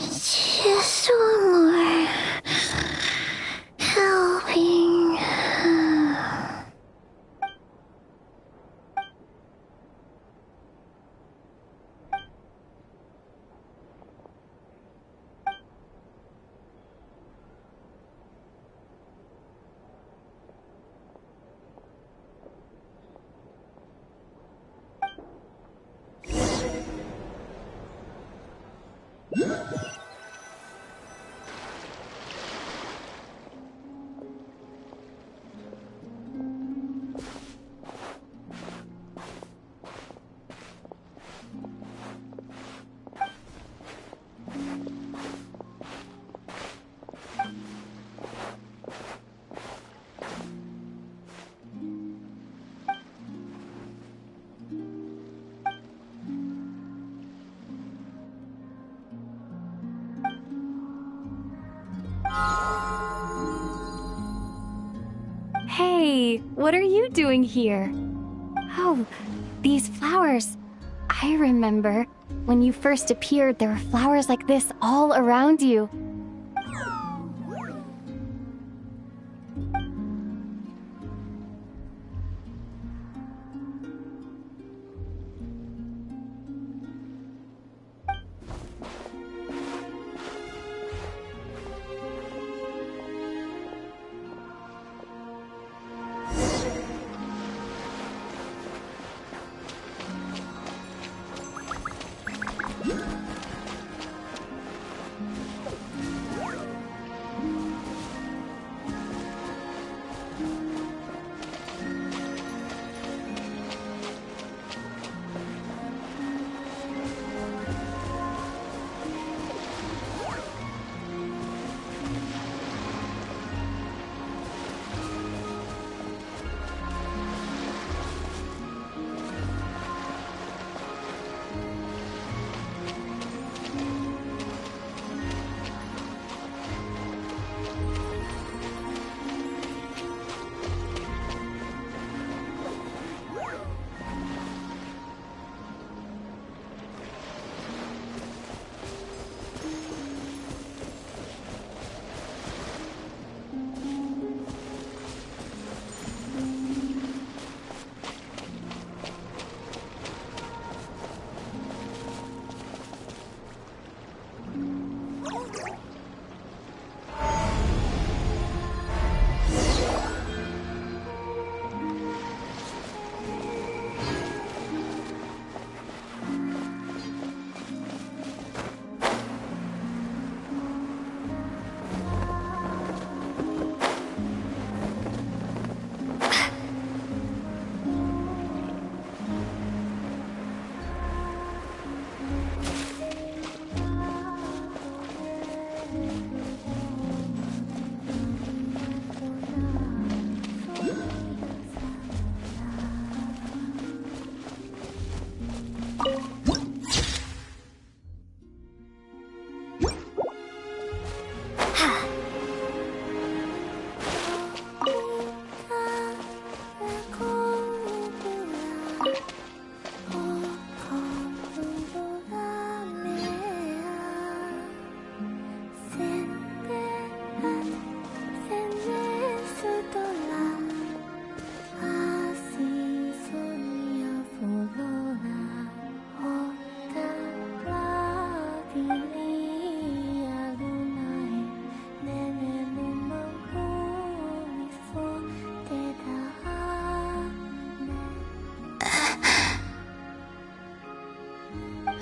Speaker 2: Just one more helping.
Speaker 7: Hey, what are you doing here? Oh, these flowers. I remember. When you first appeared, there were flowers like this all around you.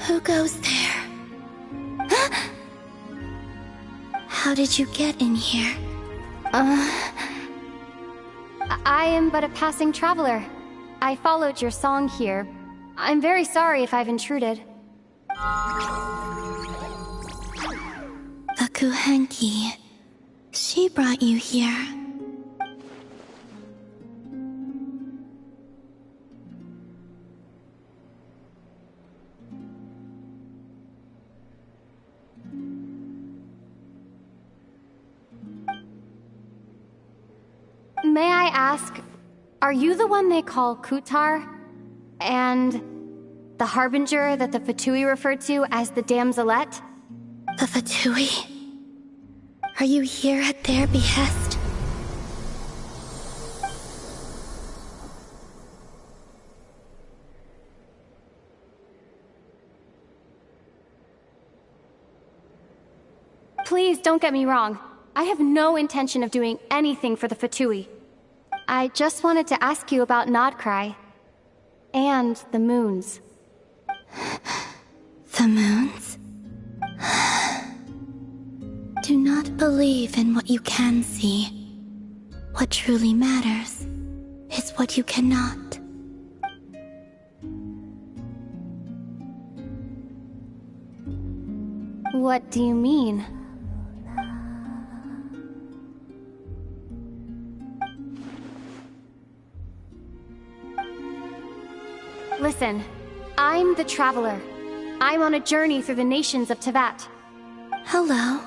Speaker 4: Who goes there? How did you get in here?
Speaker 7: I am but a passing traveler. I followed your song here. I'm very sorry if I've intruded.
Speaker 4: A Kuhenki. She brought you here.
Speaker 7: May I ask, are you the one they call Kutar? And the harbinger that the Fatui referred to as the Damselette?
Speaker 4: The Fatui? Are you here at their behest?
Speaker 7: Please don't get me wrong. I have no intention of doing anything for the Fatui. I just wanted to ask you about Krai. And the moons.
Speaker 4: The moons? Do not believe in what you can see. What truly matters is what you cannot.
Speaker 7: What do you mean? Listen, I'm the Traveler. I'm on a journey through the nations of Teyvat.
Speaker 4: Hello.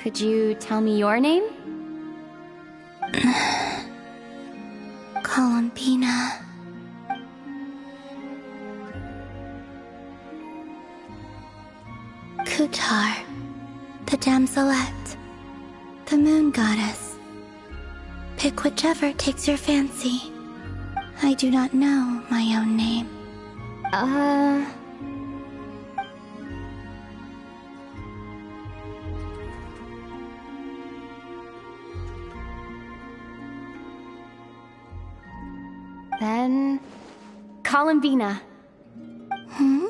Speaker 7: Could you tell me your name?
Speaker 4: Columbina. Kutar, the Damselette, the Moon Goddess. Pick whichever takes your fancy. I do not know my own name.
Speaker 7: Then... Columbina.
Speaker 4: Hmm?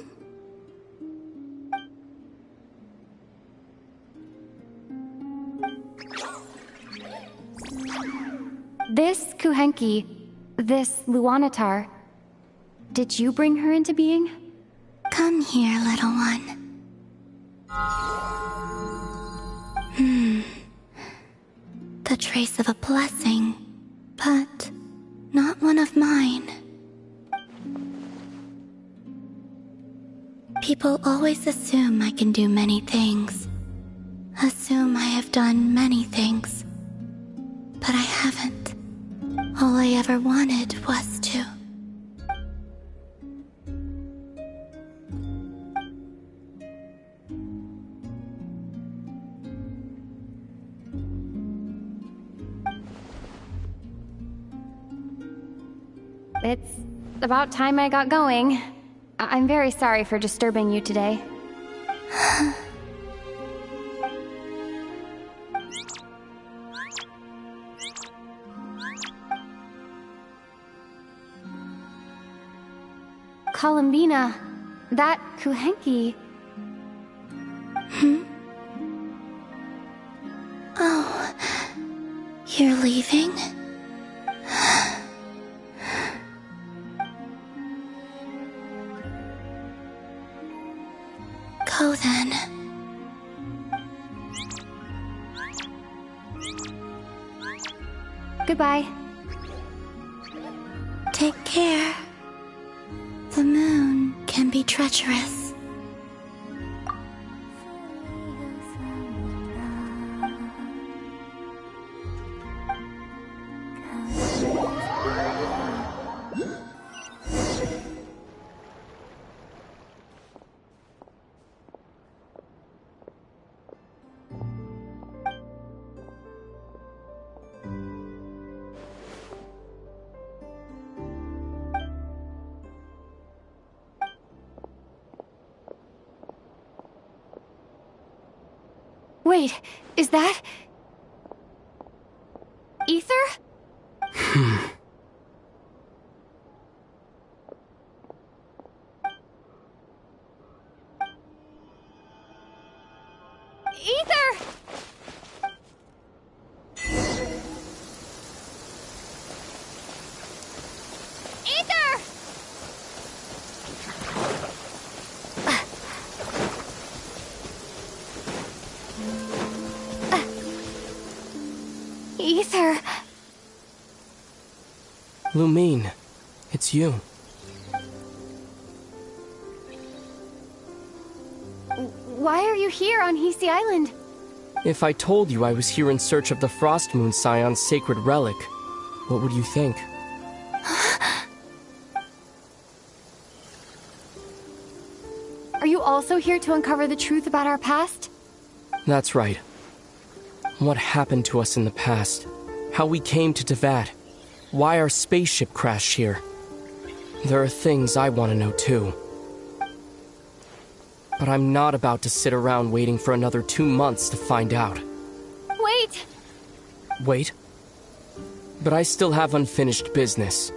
Speaker 7: This Kuhenki, this Luanatar, did you bring her into being?
Speaker 4: Come here, little one. The trace of a blessing, but not one of mine. People always assume I can do many things. Assume I have done many things. But I haven't. All I ever wanted was to.
Speaker 7: It's about time I got going. I'm very sorry for disturbing you today. Columbina, that Kuhenki...
Speaker 4: Oh, you're leaving? Go then.
Speaker 7: Goodbye.
Speaker 4: Take care. The moon can be treacherous.
Speaker 7: Wait, is that... Ether? Ether! Ether! Ether...
Speaker 19: Lumine, it's you.
Speaker 7: Why are you here on Hisi Island?
Speaker 19: If I told you I was here in search of the Frost Moon Scion's sacred relic, what would you think?
Speaker 7: Are you also here to uncover the truth about our past?
Speaker 19: That's right. What happened to us in the past? How we came to Tevat? Why our spaceship crashed here? There are things I want to know too. But I'm not about to sit around waiting for another 2 months to find out.
Speaker 7: Wait!
Speaker 19: Wait? But I still have unfinished business.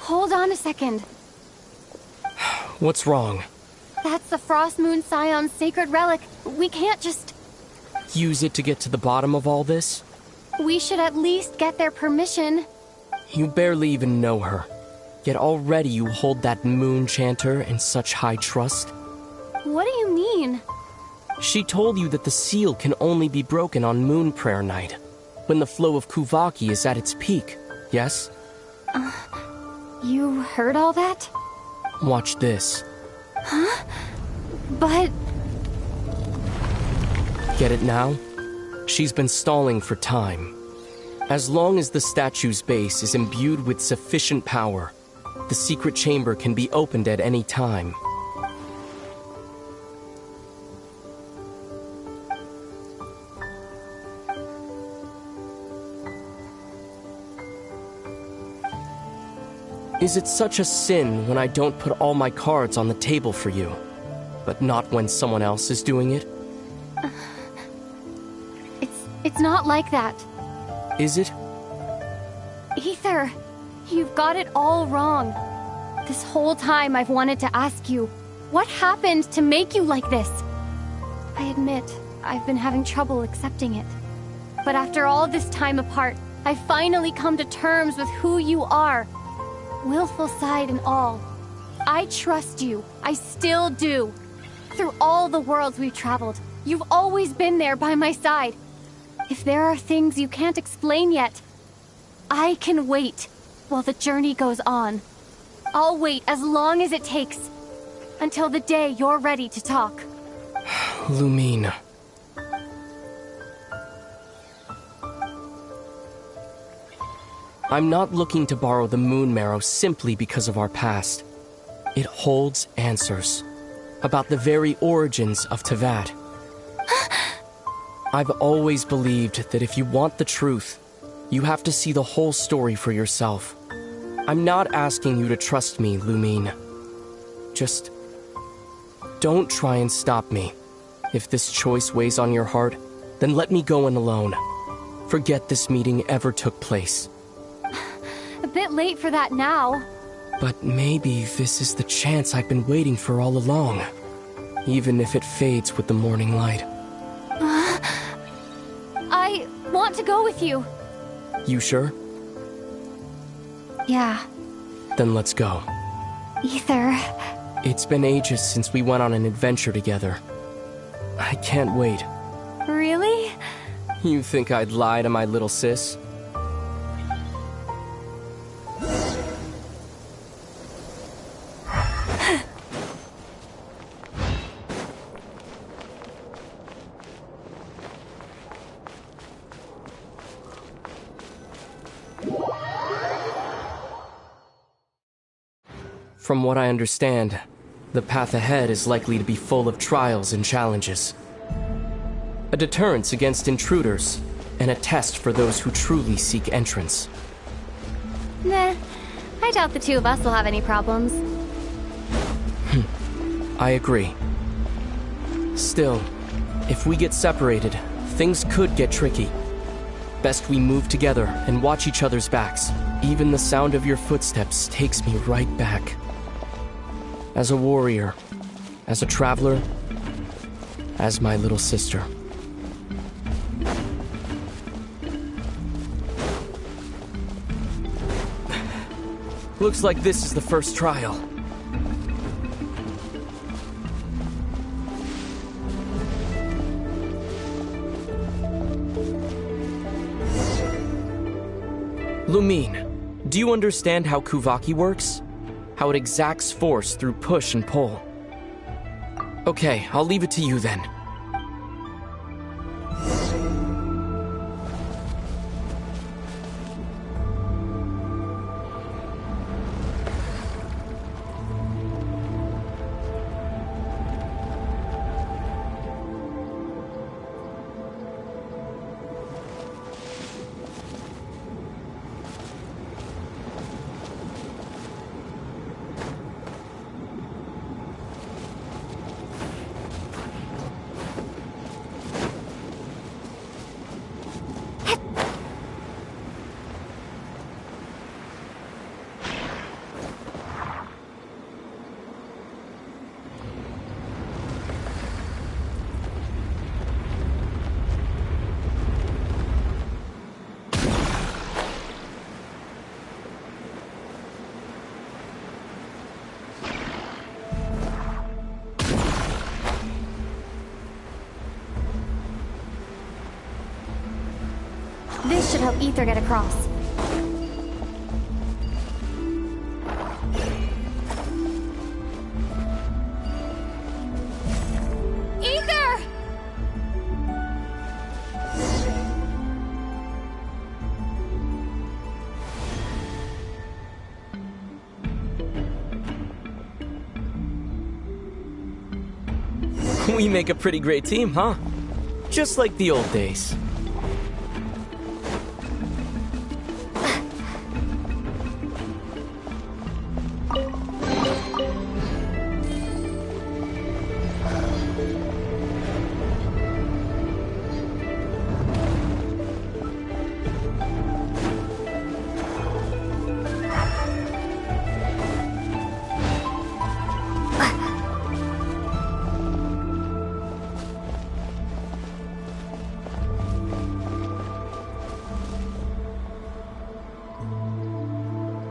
Speaker 7: Hold on a second.
Speaker 19: What's wrong?
Speaker 7: That's the Frost Moon Scion's sacred relic. We can't just...
Speaker 19: Use it to get to the bottom of all this?
Speaker 7: We should at least get their permission.
Speaker 19: You barely even know her. Yet already you hold that moon chanter in such high trust.
Speaker 7: What do you mean?
Speaker 19: She told you that the seal can only be broken on Moon Prayer Night, when the flow of Kuvaki is at its peak, yes?
Speaker 7: You heard all that?
Speaker 19: Watch this.
Speaker 7: Huh? But...
Speaker 19: Get it now? She's been stalling for time. As long as the statue's base is imbued with sufficient power, the secret chamber can be opened at any time. Is it such a sin when I don't put all my cards on the table for you, but not when someone else is doing it?
Speaker 7: It's not like that.
Speaker 19: Is it?
Speaker 7: Ether, you've got it all wrong. This whole time I've wanted to ask you, what happened to make you like this? I admit, I've been having trouble accepting it. But after all this time apart, I've finally come to terms with who you are. Willful side and all. I trust you. I still do. Through all the worlds we've traveled, you've always been there by my side. If there are things you can't explain yet, I can wait while the journey goes on. I'll wait as long as it takes, until the day you're ready to talk.
Speaker 19: Lumine. I'm not looking to borrow the Moon Marrow simply because of our past. It holds answers about the very origins of Tevat. I've always believed that if you want the truth, you have to see the whole story for yourself. I'm not asking you to trust me, Lumine. Just don't try and stop me. If this choice weighs on your heart, then let me go in alone. Forget this meeting ever took place.
Speaker 7: A bit late for that now.
Speaker 19: But maybe this is the chance I've been waiting for all along. Even if it fades with the morning light.
Speaker 7: I want to go with you.
Speaker 19: You sure?
Speaker 7: Yeah.
Speaker 19: Then let's go.
Speaker 7: Ether.
Speaker 19: It's been ages since we went on an adventure together. I can't wait.
Speaker 7: Really?
Speaker 19: You think I'd lie to my little sis? From what I understand, the path ahead is likely to be full of trials and challenges. A deterrence against intruders, and a test for those who truly seek entrance.
Speaker 7: Nah, I doubt the two of us will have any problems.
Speaker 19: I agree. Still, if we get separated, things could get tricky. Best we move together and watch each other's backs. Even the sound of your footsteps takes me right back. As a warrior, as a traveler, as my little sister. Looks like this is the first trial. Lumine, do you understand how Kuvaki works? How it exacts force through push and pull? Okay, I'll leave it to you then.
Speaker 7: This should help Ether get across.
Speaker 4: Ether!
Speaker 19: We make a pretty great team, huh? Just like the old days.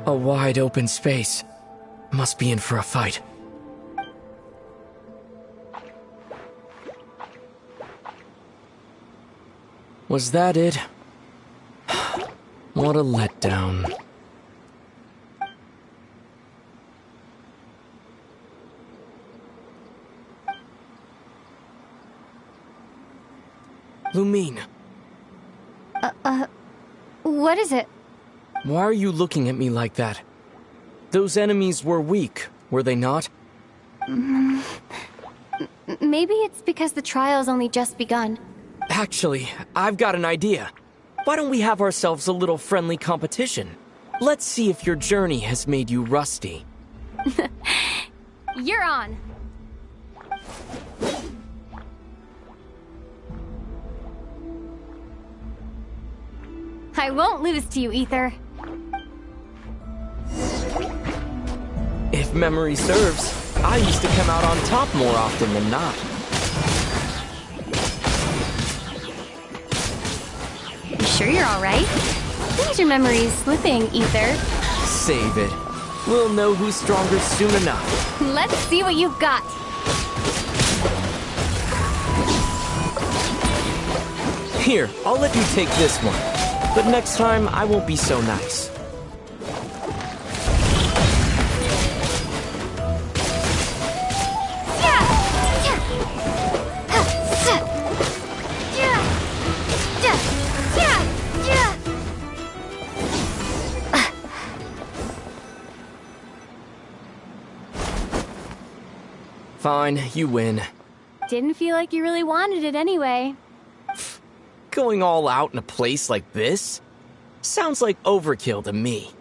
Speaker 19: A wide open space. Must be in for a fight. Was that it? What a letdown. Lumine.
Speaker 7: What is it?
Speaker 19: Why are you looking at me like that? Those enemies were weak, were they not?
Speaker 7: Maybe it's because the trial's only just begun.
Speaker 19: Actually, I've got an idea. Why don't we have ourselves a little friendly competition? Let's see if your journey has made you rusty.
Speaker 7: You're on. I won't lose to you, Ether.
Speaker 19: If memory serves, I used to come out on top more often than not.
Speaker 7: You sure you're alright? Things your memory's slipping, Ether.
Speaker 19: Save it. We'll know who's stronger soon enough.
Speaker 7: Let's see what you've got.
Speaker 19: Here, I'll let you take this one. But next time, I won't be so nice. Fine, you win.
Speaker 7: Didn't feel like you really wanted it anyway.
Speaker 19: Going all out in a place like this? Sounds like overkill to me.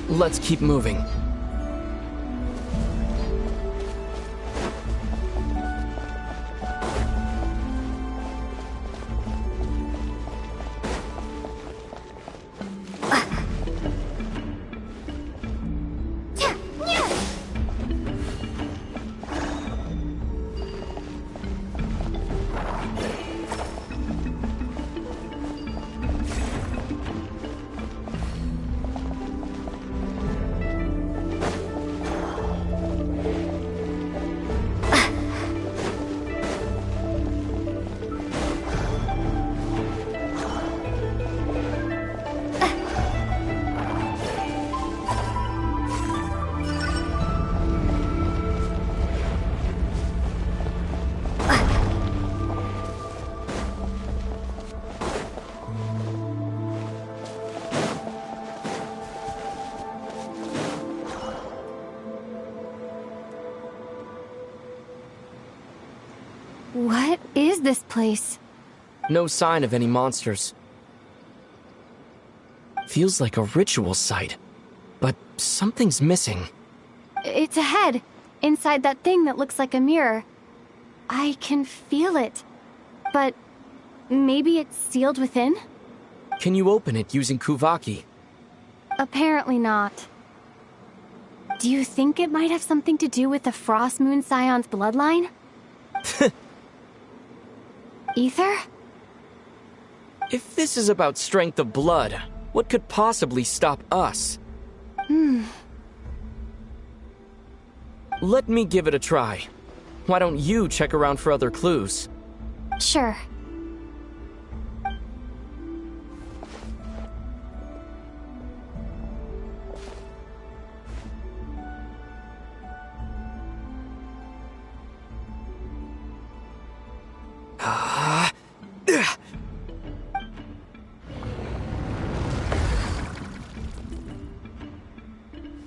Speaker 19: Let's keep moving.
Speaker 7: What is this place?
Speaker 19: No sign of any monsters. Feels like a ritual site, but something's missing.
Speaker 7: It's a head, inside that thing that looks like a mirror. I can feel it, but maybe it's sealed within?
Speaker 19: Can you open it using Kuvaki?
Speaker 7: Apparently not. Do you think it might have something to do with the Frost Moon Scion's bloodline? Ether?
Speaker 19: If this is about strength of blood, what could possibly stop us? Let me give it a try. Why don't you check around for other clues?
Speaker 7: Sure.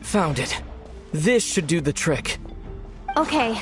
Speaker 19: Found it. This should do the trick.
Speaker 7: Okay.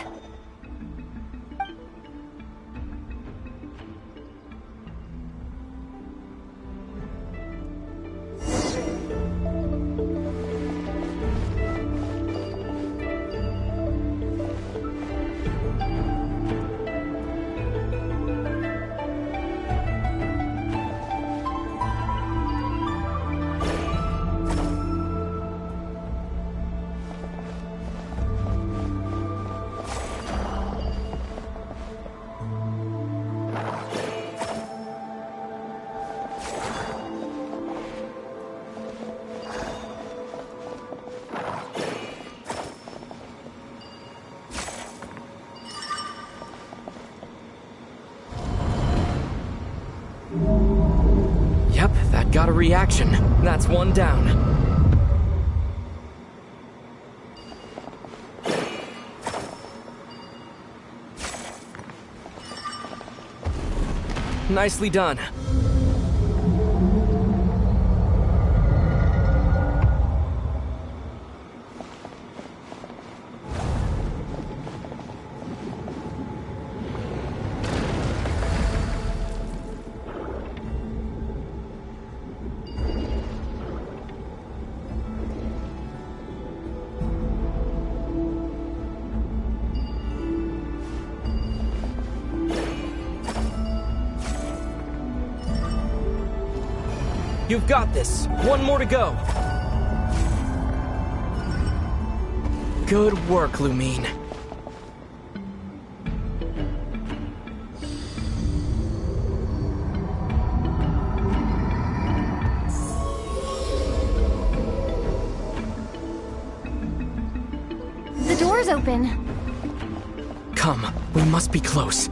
Speaker 19: Yep, that got a reaction. That's one down. Nicely done. You've got this. One more to go. Good work, Lumine.
Speaker 7: door's open.
Speaker 19: Come, we must be close.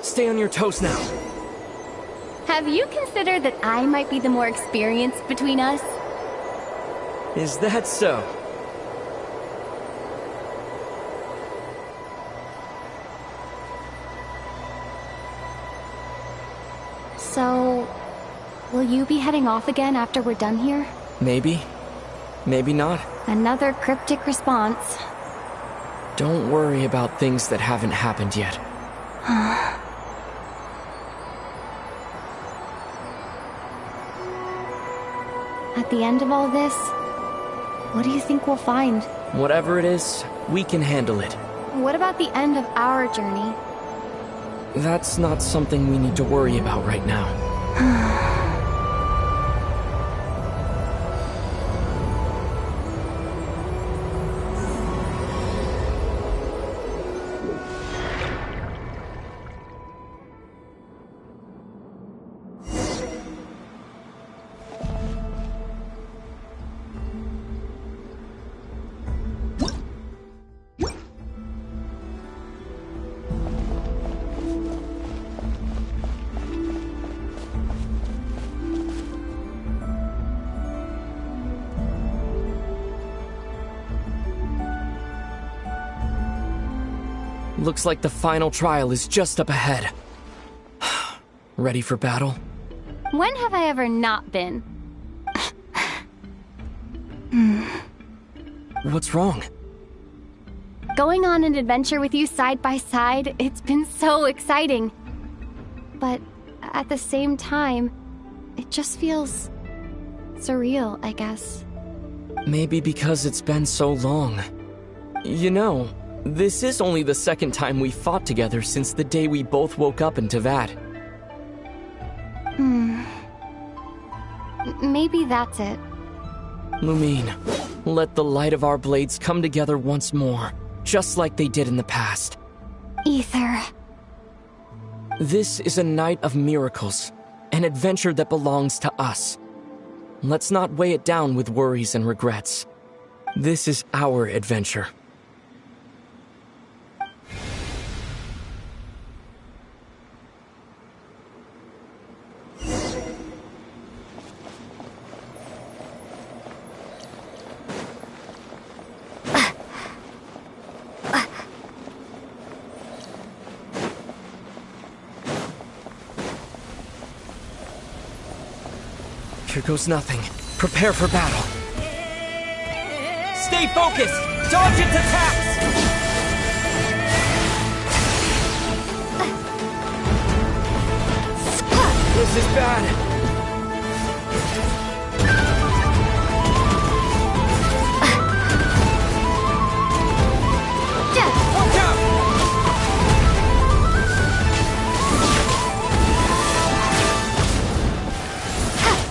Speaker 19: Stay on your toes now.
Speaker 7: Have you considered that I might be the more experienced between us?
Speaker 19: Is that so?
Speaker 7: So, will you be heading off again after we're done here?
Speaker 19: Maybe. Maybe not.
Speaker 7: Another cryptic response.
Speaker 19: Don't worry about things that haven't happened yet.
Speaker 7: At the end of all this, what do you think we'll find?
Speaker 19: Whatever it is, we can handle it.
Speaker 7: What about the end of our journey?
Speaker 19: That's not something we need to worry about right now. Looks like the final trial is just up ahead. Ready for battle?
Speaker 7: When have I ever not been?
Speaker 19: What's wrong?
Speaker 7: Going on an adventure with you side by side, it's been so exciting. But at the same time, it just feels surreal, I guess.
Speaker 19: Maybe because it's been so long. You know, this is only the second time we fought together since the day we both woke up in Teyvat.
Speaker 7: Maybe that's it.
Speaker 19: Lumine, let the light of our blades come together once more, just like they did in the past.
Speaker 7: Ether.
Speaker 19: This is a night of miracles, an adventure that belongs to us. Let's not weigh it down with worries and regrets. This is our adventure. Here goes nothing. Prepare for battle. Stay focused! Dodge its attacks! This is bad. Watch out!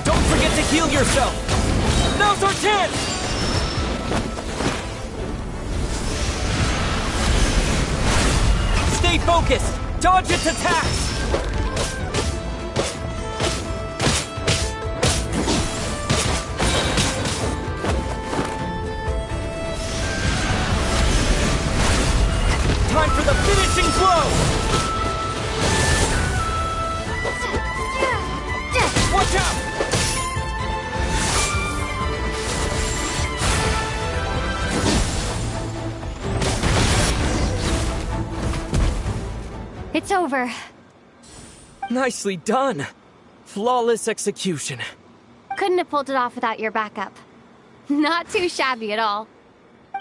Speaker 19: Don't forget to heal yourself! Now's our chance! Stay focused! Dodge its attacks! Time for the finishing blow! Watch out!
Speaker 7: It's over.
Speaker 19: Nicely done. Flawless execution.
Speaker 7: Couldn't have pulled it off without your backup. Not too shabby at all.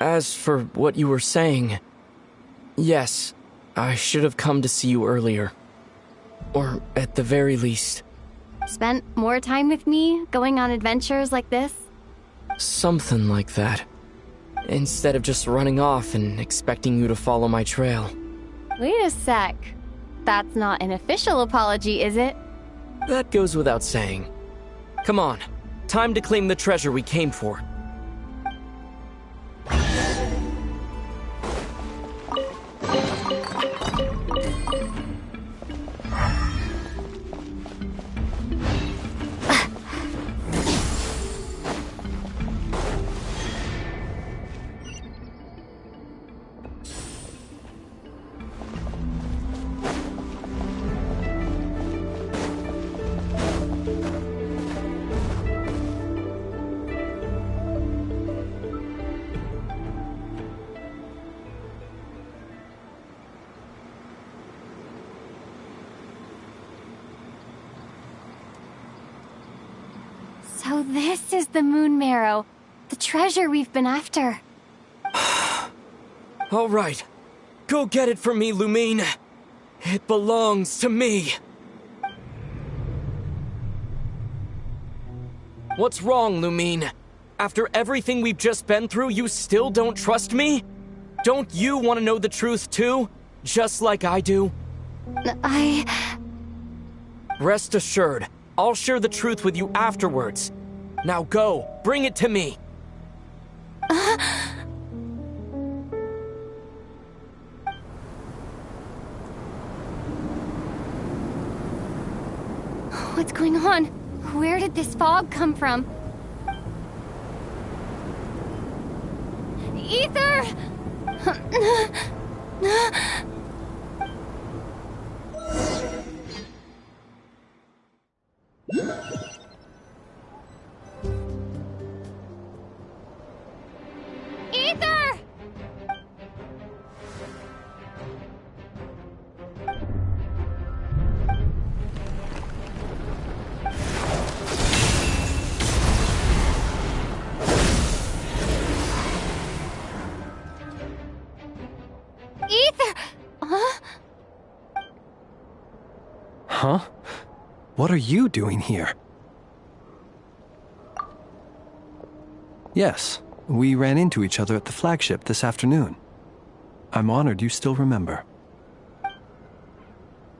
Speaker 19: As for what you were saying, yes, I should have come to see you earlier. Or at the very least.
Speaker 7: Spent more time with me, going on adventures like this?
Speaker 19: Something like that. Instead of just running off and expecting you to follow my trail.
Speaker 7: Wait a sec. That's not an official apology, is it?
Speaker 19: That goes without saying. Come on, time to claim the treasure we came for.
Speaker 7: So this is the moon marrow, the treasure we've been after.
Speaker 19: All right, go get it for me, Lumine. It belongs to me. What's wrong, Lumine? After everything we've just been through, you still don't trust me? Don't you want to know the truth too? Just like I do? Rest assured, I'll share the truth with you afterwards. Now go, bring it to me.
Speaker 7: What's going on? Where did this fog come from? Ether! Ether! Ether!
Speaker 10: Huh? What are you doing here? Yes, we ran into each other at the flagship this afternoon. I'm honored you still remember.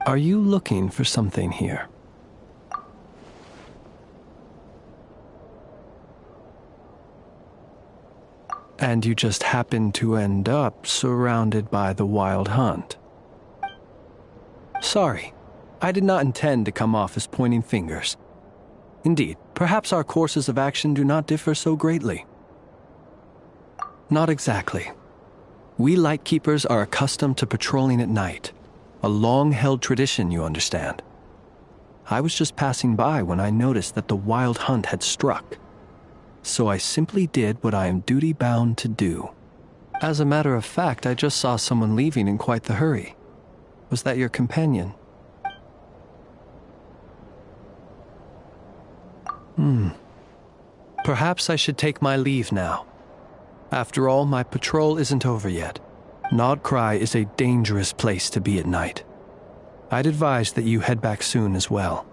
Speaker 10: Are you looking for something here? And you just happened to end up surrounded by the Wild Hunt. Sorry, I did not intend to come off as pointing fingers. Indeed, perhaps our courses of action do not differ so greatly. Not exactly. We Lightkeepers are accustomed to patrolling at night. A long-held tradition, you understand. I was just passing by when I noticed that the Wild Hunt had struck. So I simply did what I am duty-bound to do. As a matter of fact, I just saw someone leaving in quite the hurry. Was that your companion? Perhaps I should take my leave now. After all, my patrol isn't over yet. Krai is a dangerous place to be at night. I'd advise that you head back soon as well.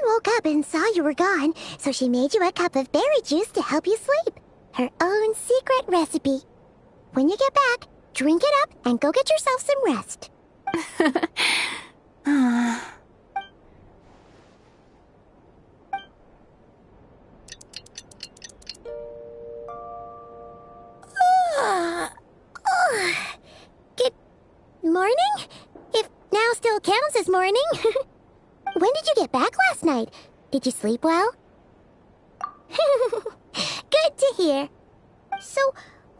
Speaker 2: Woke up and saw you were gone, so she made you a cup of berry juice to help you sleep. Her own secret recipe. When you get back, drink it up and go get yourself some rest. Good morning? If now still counts as morning. When did you get back last night? Did you sleep well? Good to hear. So,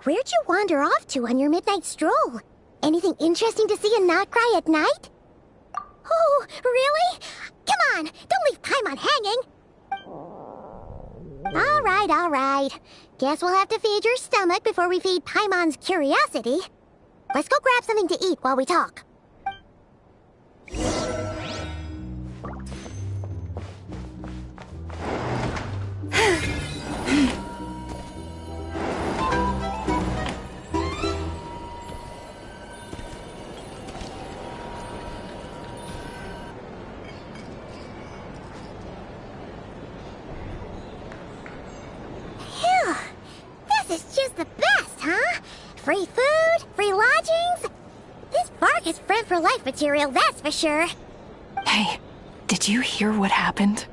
Speaker 2: where'd you wander off to on your midnight stroll? Anything interesting to see in Krai at night? Oh, really? Come on, don't leave Paimon hanging. All right. Guess we'll have to feed your stomach before we feed Paimon's curiosity. Let's go grab something to eat while we talk. This is just the best, huh? Free food, free lodgings. This park is friend for life material, that's for sure.
Speaker 20: Hey, did you hear what happened?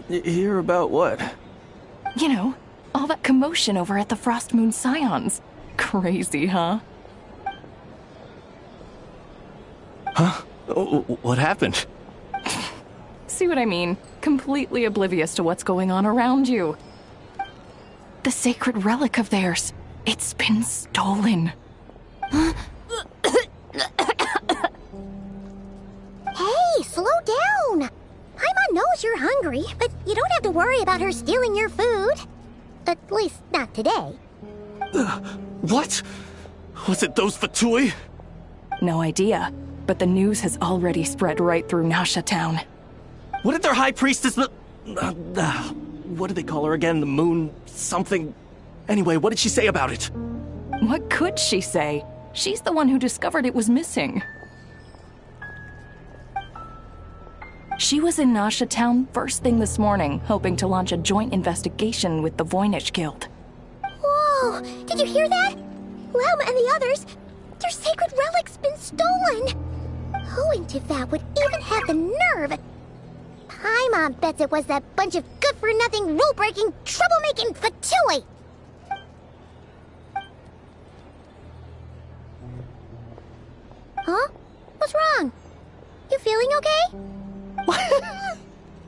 Speaker 19: Hear about what?
Speaker 20: You know, all that commotion over at the Frost Moon Scions. Crazy, huh?
Speaker 19: Huh? What happened?
Speaker 20: See what I mean? Completely oblivious to what's going on around you. The sacred relic of theirs. It's been stolen.
Speaker 2: Hey, slow down. Paimon knows you're hungry, but you don't have to worry about her stealing your food. At least, not today.
Speaker 19: What? Was it those Fatui?
Speaker 20: No idea, but the news has already spread right through Nasha Town.
Speaker 19: What did their high priestess... what do they call her again? The moon... something... Anyway, what did she say about it?
Speaker 20: What could she say? She's the one who discovered it was missing. She was in Nasha Town first thing this morning, hoping to launch a joint investigation with the Voynich Guild.
Speaker 2: Whoa! Did you hear that? Lauma and the others, their sacred relic's been stolen! Who in Tifat would even have the nerve? Paimon bets it was that bunch of good-for-nothing, rule-breaking, troublemaking Fatui! Huh? What's wrong? You feeling okay?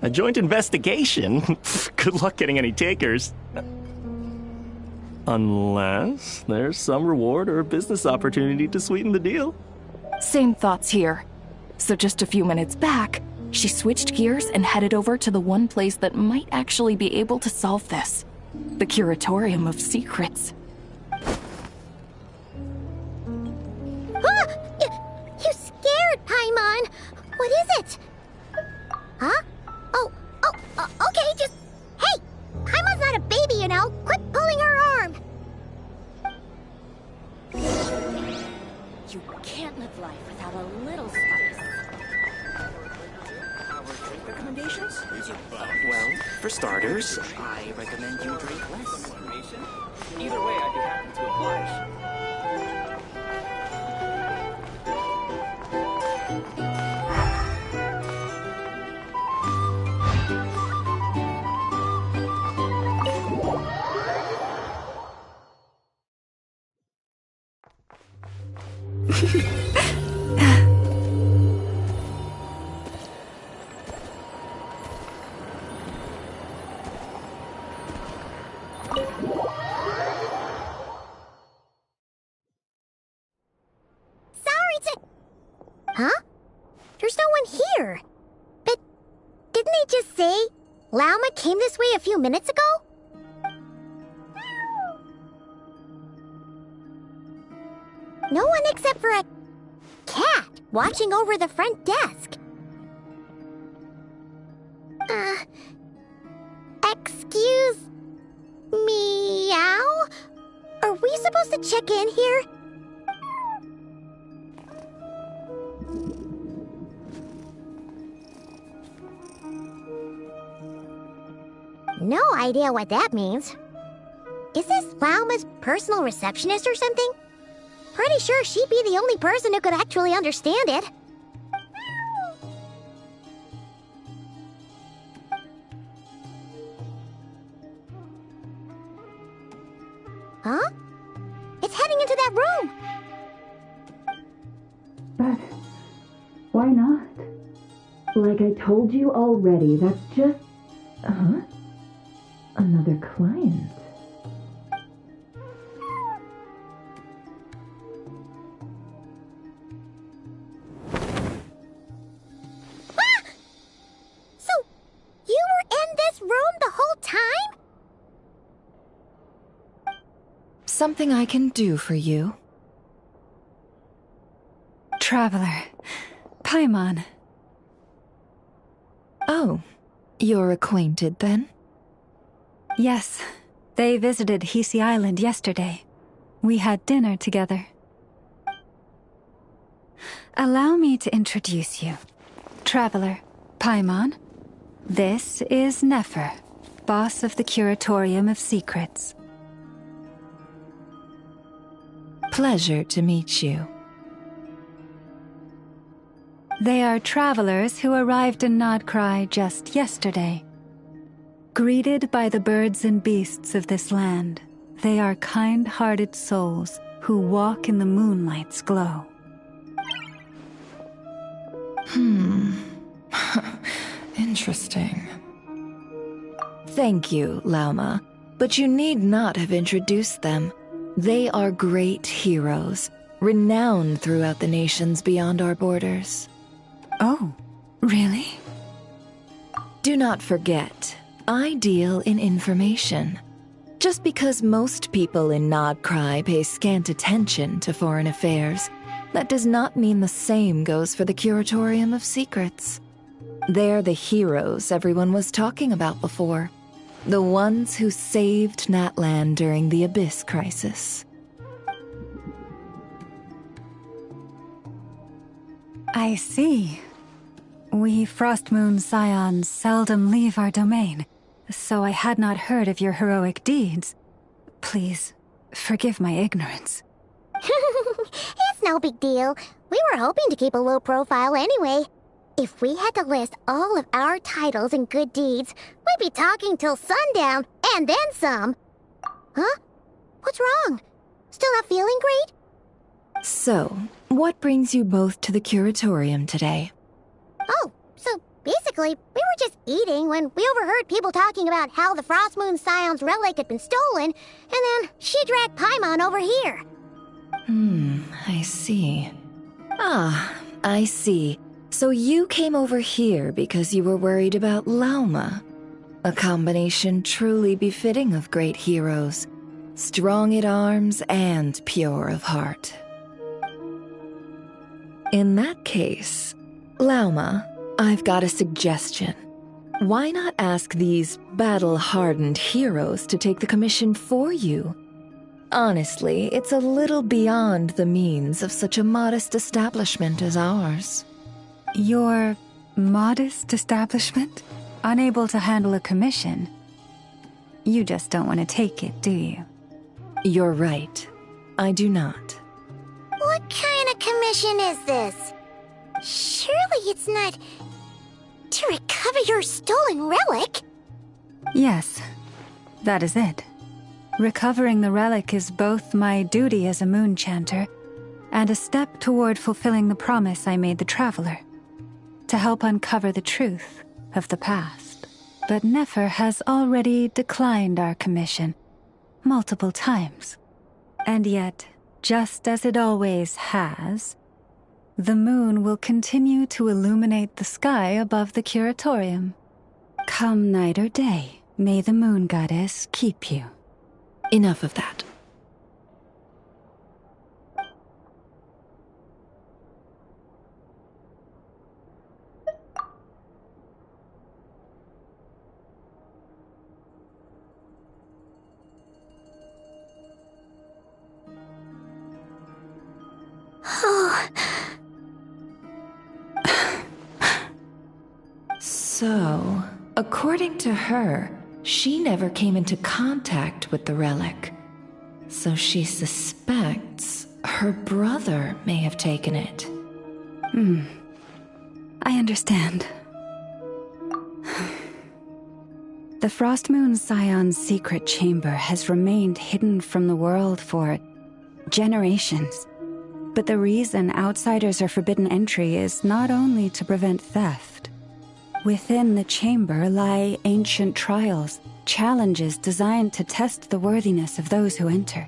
Speaker 19: A joint investigation? Good luck getting any takers. Unless there's some reward or business opportunity to sweeten the deal.
Speaker 20: Same thoughts here. So just a few minutes back, she switched gears and headed over to the one place that might actually be able to solve this. The Curatorium of Secrets.
Speaker 2: You scared, Paimon! What is it? Huh? Okay, just... Hey! Paimon's not a baby, you know! Quit pulling her arm!
Speaker 3: You can't live life without a little spice.
Speaker 17: Our drink recommendations? Well, for starters, I recommend you drink less. Either way, I'd be happy to oblige.
Speaker 2: Huh? There's no one here. But didn't they just say Lauma came this way a few minutes ago? No one except for a cat watching over the front desk. Excuse... meow? Are we supposed to check in here? No idea what that means. Is this Lauma's personal receptionist or something? Pretty sure she'd be the only person who could actually understand it. Huh? It's heading into that room!
Speaker 21: But why not? Like I told you already, that's just...
Speaker 5: Another client.
Speaker 2: So, you were in this room the whole time?
Speaker 5: Something I can do for you?
Speaker 8: Traveler. Paimon.
Speaker 5: Oh, you're acquainted then?
Speaker 8: Yes. They visited Hisi Island yesterday. We had dinner together. Allow me to introduce you. Traveler, Paimon. This is Nefer, boss of the Curatorium of Secrets.
Speaker 5: Pleasure to meet you.
Speaker 8: They are travelers who arrived in Krai just yesterday. Greeted by the birds and beasts of this land, they are kind-hearted souls who walk in the moonlight's glow.
Speaker 5: Interesting. Thank you, Lauma, but you need not have introduced them. They are great heroes, renowned throughout the nations beyond our borders.
Speaker 8: Oh, really?
Speaker 5: Do not forget, I deal in information. Just because most people in Krai pay scant attention to foreign affairs, that does not mean the same goes for the Curatorium of Secrets. They're the heroes everyone was talking about before. The ones who saved Natlan during the Abyss crisis.
Speaker 8: I see. We Frostmoon Scions seldom leave our domain, so I had not heard of your heroic deeds. Please, forgive my ignorance.
Speaker 2: It's no big deal. We were hoping to keep a low profile anyway. If we had to list all of our titles and good deeds, we'd be talking till sundown, and then some. Huh? What's wrong? Still not feeling great?
Speaker 5: So, what brings you both to the Curatorium today?
Speaker 2: Oh, so basically, we were just eating when we overheard people talking about how the Frostmoon Scion's relic had been stolen, and then she dragged Paimon over here.
Speaker 5: I see. Ah, I see. So you came over here because you were worried about Lauma. A combination truly befitting of great heroes. Strong at arms and pure of heart. In that case, Lauma, I've got a suggestion. Why not ask these battle-hardened heroes to take the commission for you? Honestly, it's a little beyond the means of such a modest establishment as ours.
Speaker 8: Your modest establishment? Unable to handle a commission? You just don't want to take it, do you?
Speaker 5: You're right. I do not.
Speaker 2: What kind of commission is this? Surely it's not to recover your stolen relic?
Speaker 8: Yes, that is it. Recovering the relic is both my duty as a Moonchanter and a step toward fulfilling the promise I made the Traveler, to help uncover the truth of the past. But Nefer has already declined our commission multiple times. And yet, just as it always has, the moon will continue to illuminate the sky above the Curatorium. Come night or day, may the moon goddess keep you.
Speaker 5: Enough of that. So, according to her, she never came into contact with the relic. So she suspects her brother may have taken it.
Speaker 8: I understand. The Frostmoon Scion's secret chamber has remained hidden from the world for generations. But the reason outsiders are forbidden entry is not only to prevent theft. Within the chamber lie ancient trials, challenges designed to test the worthiness of those who enter.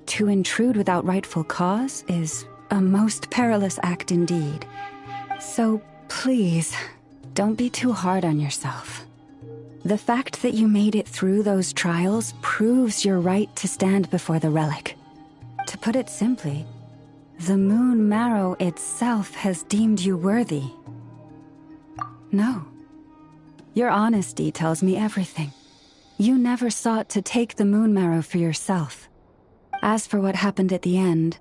Speaker 8: To intrude without rightful cause is a most perilous act indeed. So please, don't be too hard on yourself. The fact that you made it through those trials proves your right to stand before the relic. To put it simply, the moon marrow itself has deemed you worthy. No. Your honesty tells me everything. You never sought to take the moon marrow for yourself. As for what happened at the end,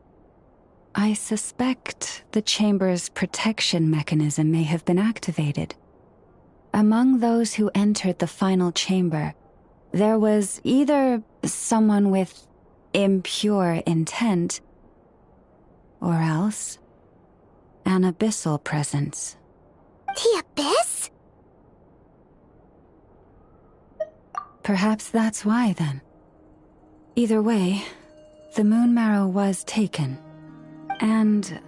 Speaker 8: I suspect the chamber's protection mechanism may have been activated. Among those who entered the final chamber, there was either someone with impure intent, or else an abyssal presence.
Speaker 2: The Abyss?
Speaker 8: Perhaps that's why, then. Either way, the moon marrow was taken. And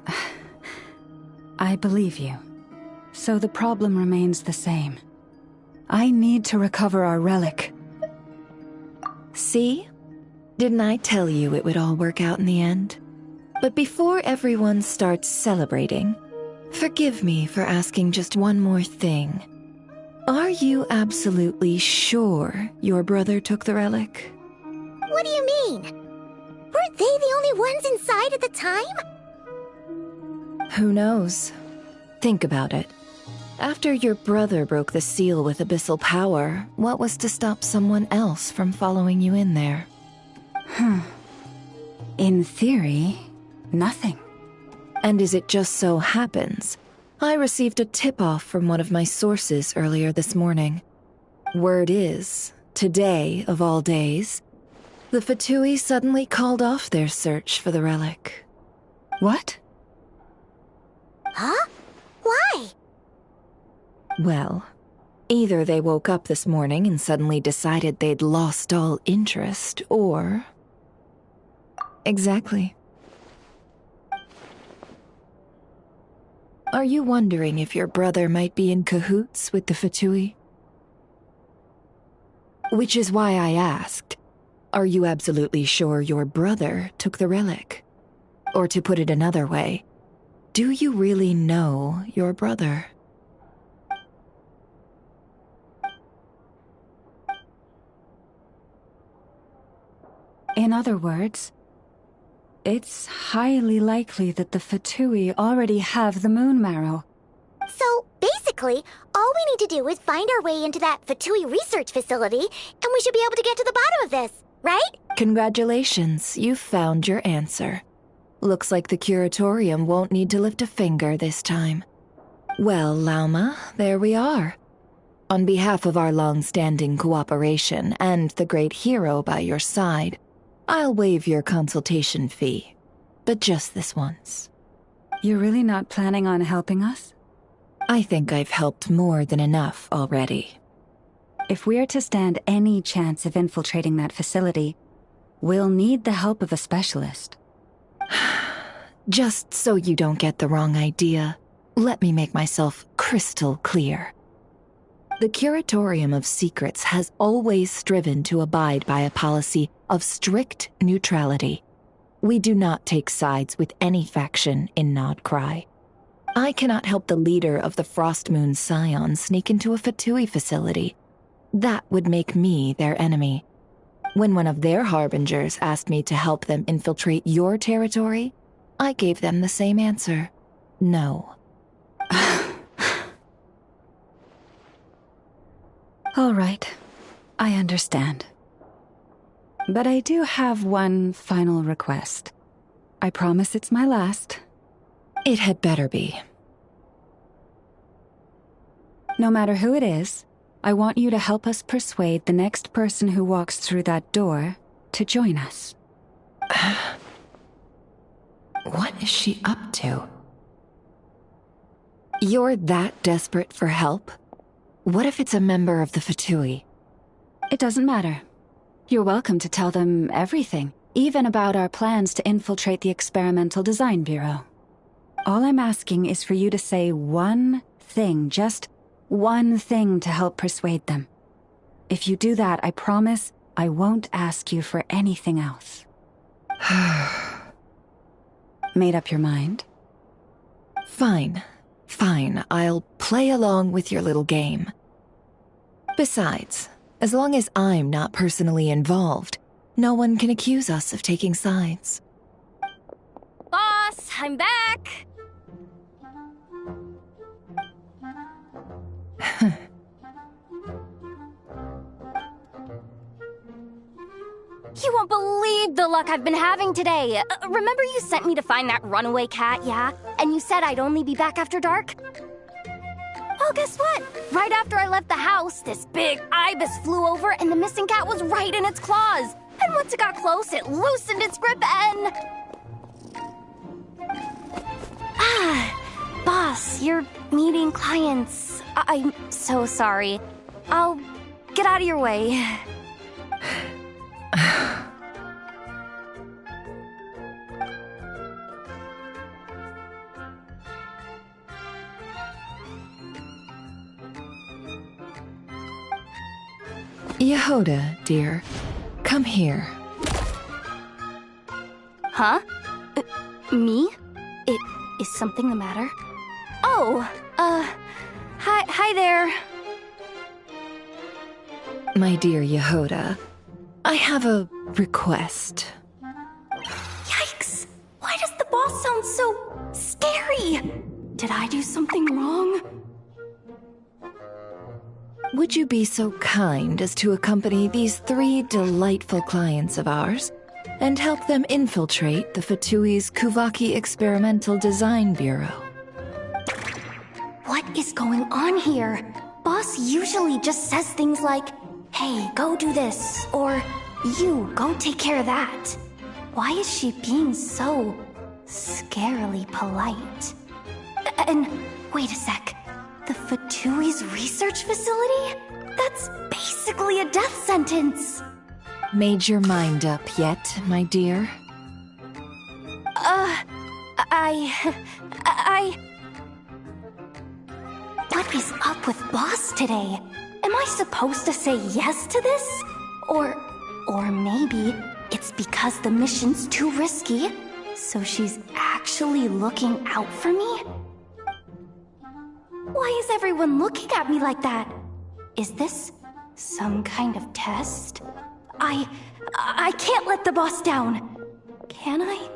Speaker 8: I believe you. So the problem remains the same. I need to recover our relic.
Speaker 5: See? Didn't I tell you it would all work out in the end? But before everyone starts celebrating, forgive me for asking just one more thing. Are you absolutely sure your brother took the relic?
Speaker 2: What do you mean? Weren't they the only ones inside at the time?
Speaker 5: Who knows? Think about it. After your brother broke the seal with abyssal power, what was to stop someone else from following you in there?
Speaker 8: In theory, nothing.
Speaker 5: And as it just so happens, I received a tip-off from one of my sources earlier this morning. Word is, today of all days, the Fatui suddenly called off their search for the relic.
Speaker 8: What?
Speaker 2: Huh? Why?
Speaker 5: Well, either they woke up this morning and suddenly decided they'd lost all interest, or... Exactly. Are you wondering if your brother might be in cahoots with the Fatui? Which is why I asked, are you absolutely sure your brother took the relic? Or to put it another way, do you really know your brother?
Speaker 8: In other words, it's highly likely that the Fatui already have the moon marrow.
Speaker 2: So, basically, all we need to do is find our way into that Fatui research facility, and we should be able to get to the bottom of this, right?
Speaker 5: Congratulations, you've found your answer. Looks like the curatorium won't need to lift a finger this time. Well, Lauma, there we are. On behalf of our long-standing cooperation and the great hero by your side, I'll waive your consultation fee, but just this once.
Speaker 8: You're really not planning on helping us?
Speaker 5: I think I've helped more than enough already.
Speaker 8: If we're to stand any chance of infiltrating that facility, we'll need the help of a specialist.
Speaker 5: Just so you don't get the wrong idea, let me make myself crystal clear. The Curatorium of Secrets has always striven to abide by a policy of strict neutrality. We do not take sides with any faction in Nod Krai. I cannot help the leader of the Frostmoon Scions sneak into a Fatui facility. That would make me their enemy. When one of their harbingers asked me to help them infiltrate your territory, I gave them the same answer. No.
Speaker 8: All right, I understand. But I do have one final request. I promise it's my last.
Speaker 5: It had better be.
Speaker 8: No matter who it is, I want you to help us persuade the next person who walks through that door to join us.
Speaker 5: What is she up to? You're that desperate for help? What if it's a member of the Fatui?
Speaker 8: It doesn't matter. You're welcome to tell them everything, even about our plans to infiltrate the Experimental Design Bureau. All I'm asking is for you to say one thing, just One thing to help persuade them. If you do that, I promise I won't ask you for anything else. Made up your mind?
Speaker 5: Fine. Fine, I'll play along with your little game. Besides, as long as I'm not personally involved, no one can accuse us of taking sides.
Speaker 7: Boss, I'm back! You won't believe the luck I've been having today. Remember you sent me to find that runaway cat, yeah? And you said I'd only be back after dark? Well, guess what? Right after I left the house, this big ibis flew over and the missing cat was right in its claws. And once it got close, it loosened its grip and... Boss, you're meeting clients. I'm so sorry. I'll get out of your way.
Speaker 5: Yehoda, dear, come here.
Speaker 7: Huh? Me? Is something the matter? Oh, hi there.
Speaker 5: My dear Yehoda, I have a request.
Speaker 7: Yikes! Why does the boss sound so scary? Did I do something wrong?
Speaker 5: Would you be so kind as to accompany these 3 delightful clients of ours and help them infiltrate the Fatui's Kuvaki Experimental Design Bureau?
Speaker 7: What is going on here? Boss usually just says things like, hey, go do this, or you, go take care of that. Why is she being so scarily polite? And wait a sec. The Fatui's research facility? That's basically a death sentence.
Speaker 5: Made your mind up yet, my dear?
Speaker 7: What is up with Boss today? Am I supposed to say yes to this? Or maybe it's because the mission's too risky, so she's actually looking out for me? Why is everyone looking at me like that? Is this some kind of test? I can't let the boss down. Can I?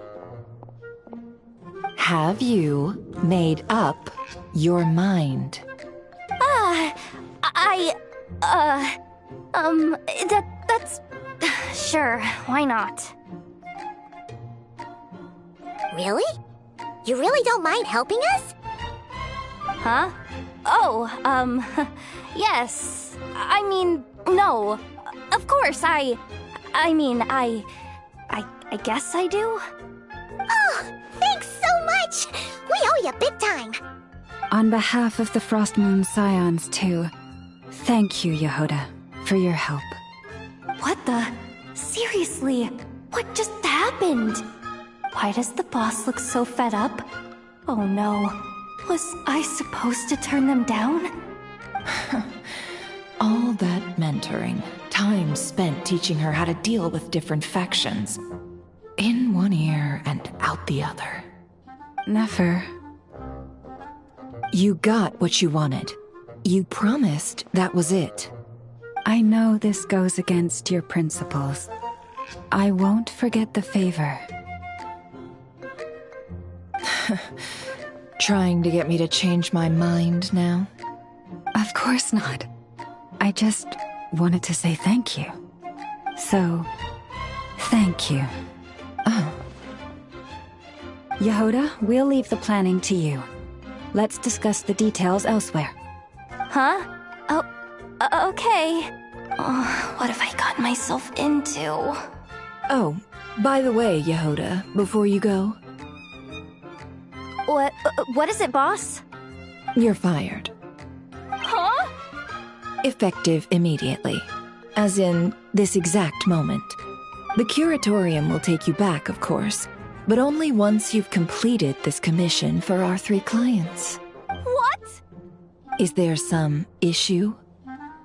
Speaker 5: Have you made up your mind?
Speaker 7: That's... Sure, why not?
Speaker 2: Really? You really don't mind helping us?
Speaker 7: Huh? Oh, yes. I mean, no. Of course, I guess I do.
Speaker 2: Oh, thanks so much! We owe you big time!
Speaker 8: On behalf of the Frost Moon Scions, too, thank you, Yehoda, for your help.
Speaker 7: What the? Seriously, what just happened? Why does the boss look so fed up? Oh no, was I supposed to turn them down?
Speaker 5: All that mentoring, time spent teaching her how to deal with different factions. In one ear and out the other.
Speaker 8: Never.
Speaker 5: You got what you wanted. You promised that was it.
Speaker 8: I know this goes against your principles. I won't forget the favor.
Speaker 5: Trying to get me to change my mind now?
Speaker 8: Of course not. I just wanted to say thank you. So, thank you.
Speaker 5: Oh.
Speaker 8: Yehoda, we'll leave the planning to you. Let's discuss the details elsewhere.
Speaker 7: Huh? Oh, okay. Oh, what have I gotten myself into?
Speaker 5: Oh, by the way, Yehoda, before you go...
Speaker 7: What is it, boss?
Speaker 5: You're fired.
Speaker 7: Huh?
Speaker 5: Effective immediately. As in, this exact moment. The curatorium will take you back, of course, but only once you've completed this commission for our 3 clients.
Speaker 7: What?
Speaker 5: Is there some issue?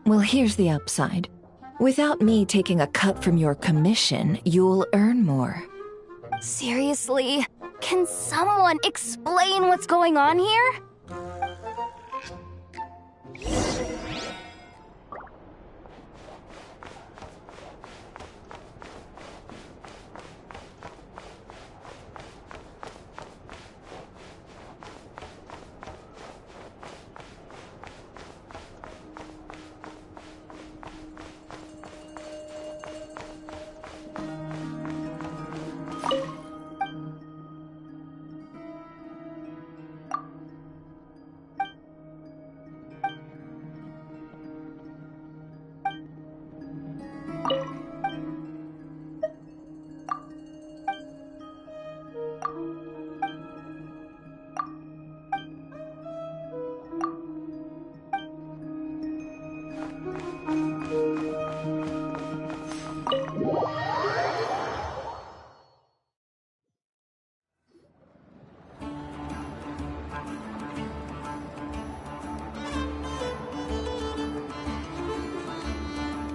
Speaker 5: Well, here's the upside. Without me taking a cut from your commission, you'll earn more.
Speaker 7: Seriously? Can someone explain what's going on here?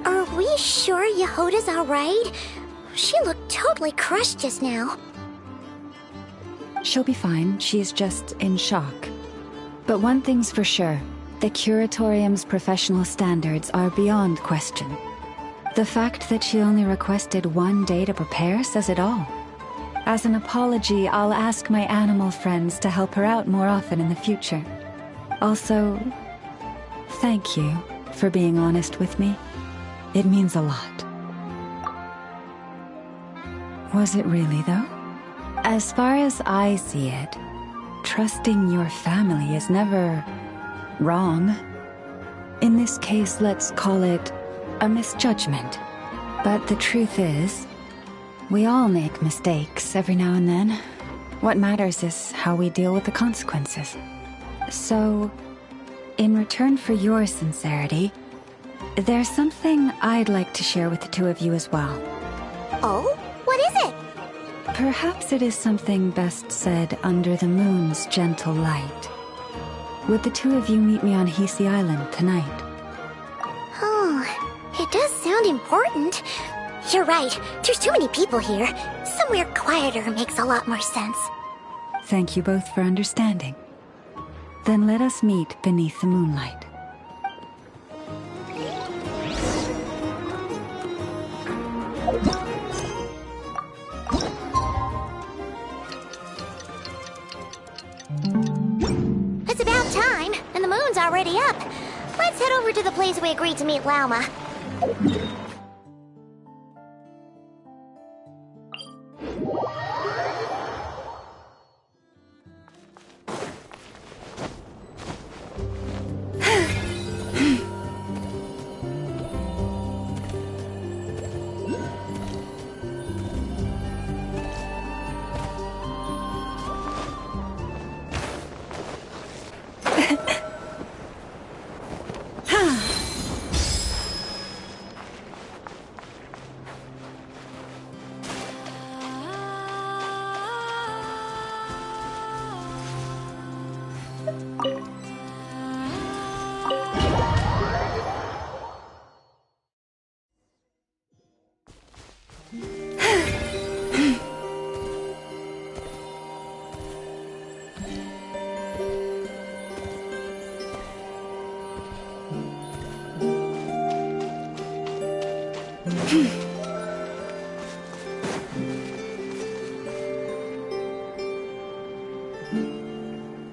Speaker 2: Are we sure Yehoda's alright? She looked totally crushed just now.
Speaker 8: She'll be fine. She's just in shock. But one thing's for sure. The Curatorium's professional standards are beyond question. The fact that she only requested 1 day to prepare says it all. As an apology, I'll ask my animal friends to help her out more often in the future. Also, thank you for being honest with me. It means a lot. Was it really, though? As far as I see it, trusting your family is never wrong. In this case, let's call it a misjudgment. But the truth is, we all make mistakes every now and then. What matters is how we deal with the consequences. So, in return for your sincerity, there's something I'd like to share with the two of you as well.
Speaker 2: Oh? What is it?
Speaker 8: Perhaps it is something best said under the moon's gentle light. Would the two of you meet me on Hisi Island tonight?
Speaker 2: Oh, it does sound important. You're right, there's too many people here. Somewhere quieter makes a lot more sense.
Speaker 8: Thank you both for understanding. Then let us meet beneath the moonlight.
Speaker 2: It's about time, and the moon's already up. Let's head over to the place we agreed to meet Lauma.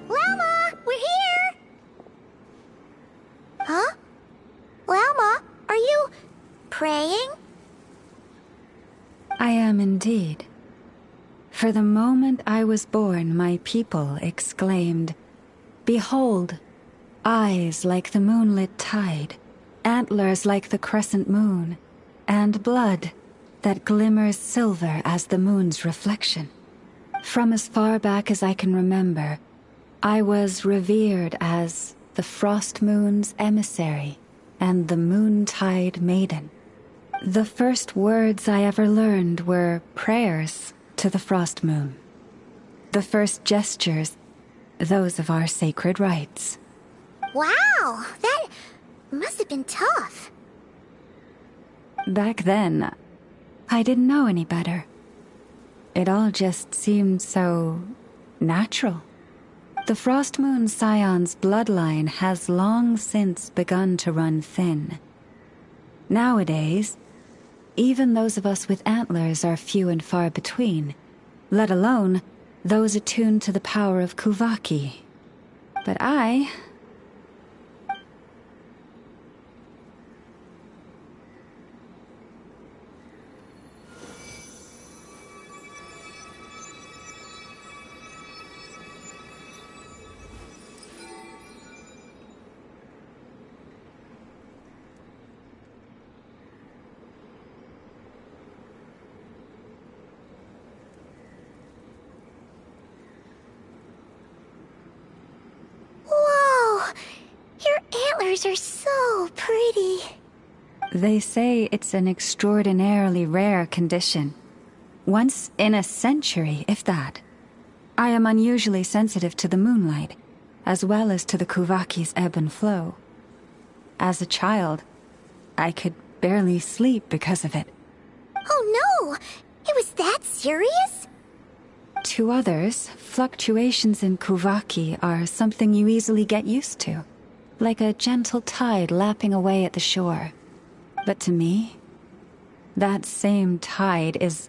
Speaker 2: Lauma, we're here! Huh? Lauma, are you praying?
Speaker 8: I am indeed. For the moment I was born, my people exclaimed, "Behold, eyes like the moonlit tide, antlers like the crescent moon, and blood that glimmers silver as the moon's reflection." From as far back as I can remember, I was revered as the Frost Moon's emissary and the Moontide Maiden. The first words I ever learned were prayers to the Frost Moon. The first gestures, those of our sacred rites.
Speaker 2: Wow, that must have been tough.
Speaker 8: Back then, I didn't know any better. It all just seemed so natural. The Frost Moon Scion's bloodline has long since begun to run thin. Nowadays, even those of us with antlers are few and far between, let alone those attuned to the power of Kuvaki. But I...
Speaker 2: Are so pretty.
Speaker 8: They say it's an extraordinarily rare condition. Once in a century, if that. I am unusually sensitive to the moonlight, as well as to the Kuvaki's ebb and flow. As a child, I could barely sleep because of it.
Speaker 2: Oh no! It was that serious?
Speaker 8: To others, fluctuations in Kuvaki are something you easily get used to. Like a gentle tide lapping away at the shore. But to me, that same tide is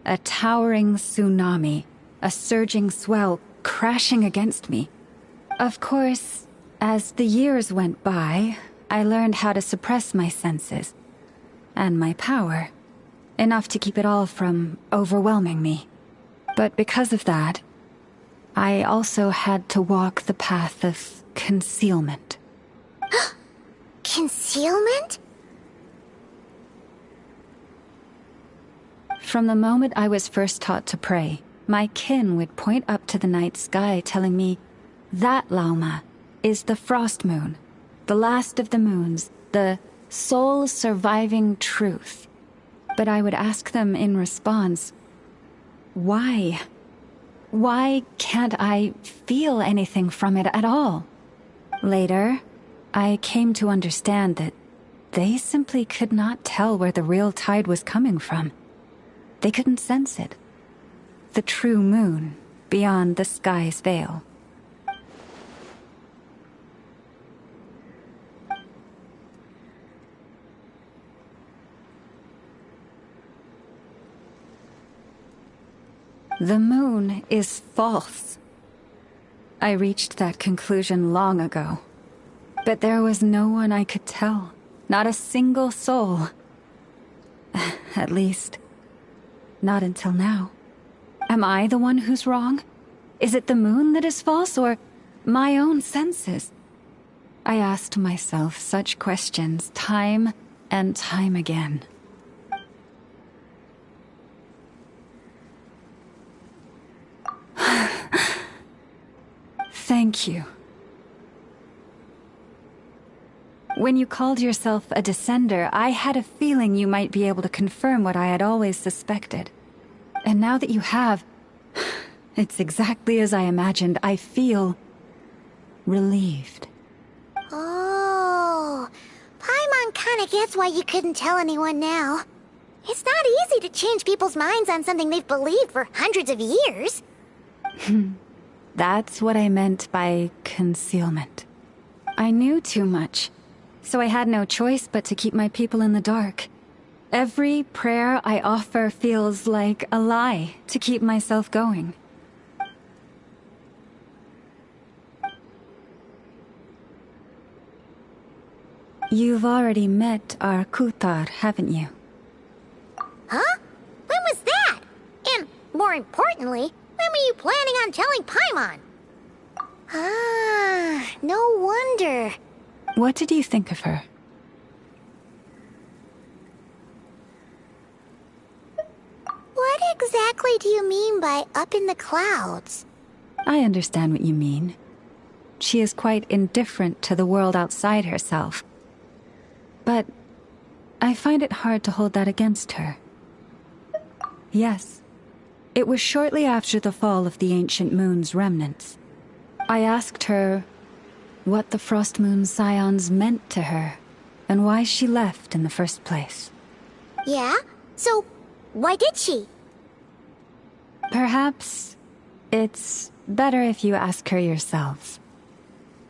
Speaker 8: a towering tsunami, a surging swell crashing against me. Of course, as the years went by, I learned how to suppress my senses and my power, enough to keep it all from overwhelming me. But because of that, I also had to walk the path of concealment.
Speaker 2: Concealment?
Speaker 8: From the moment I was first taught to pray, my kin would point up to the night sky telling me, that Lauma is the Frost Moon, the last of the moons, the sole surviving truth. But I would ask them in response, why? Why can't I feel anything from it at all? Later, I came to understand that they simply could not tell where the real tide was coming from. They couldn't sense it. The true moon, beyond the sky's veil. The moon is false. I reached that conclusion long ago. But there was no one I could tell. Not a single soul. At least, not until now. Am I the one who's wrong? Is it the moon that is false, or my own senses? I asked myself such questions time and time again. Thank you. When you called yourself a descender, I had a feeling you might be able to confirm what I had always suspected. And now that you have, it's exactly as I imagined. I feel relieved.
Speaker 2: Oh, Paimon kinda gets why you couldn't tell anyone now. It's not easy to change people's minds on something they've believed for hundreds of years.
Speaker 8: That's what I meant by concealment. I knew too much. So I had no choice but to keep my people in the dark. Every prayer I offer feels like a lie to keep myself going. You've already met our Kutar, haven't you?
Speaker 2: Huh? When was that? And, more importantly, when were you planning on telling Paimon? Ah, no wonder.
Speaker 8: What did you think of her?
Speaker 2: What exactly do you mean by up in the clouds?
Speaker 8: I understand what you mean. She is quite indifferent to the world outside herself. But I find it hard to hold that against her. Yes, it was shortly after the fall of the ancient moon's remnants. I asked her, what the Frost Moon Scions meant to her, and why she left in the first place.
Speaker 2: Yeah? So, why did she?
Speaker 8: Perhaps it's better if you ask her yourselves.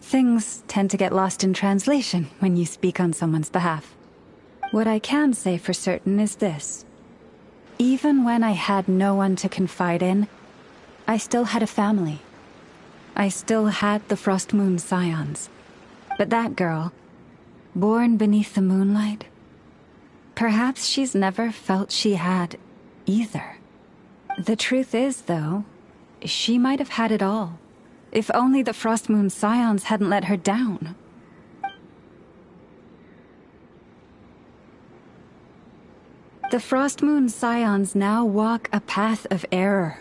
Speaker 8: Things tend to get lost in translation when you speak on someone's behalf. What I can say for certain is this. Even when I had no one to confide in, I still had a family. I still had the Frost Moon Scions. But that girl, born beneath the moonlight, perhaps she's never felt she had either. The truth is, though, she might have had it all, if only the Frost Moon Scions hadn't let her down. The Frost Moon Scions now walk a path of error.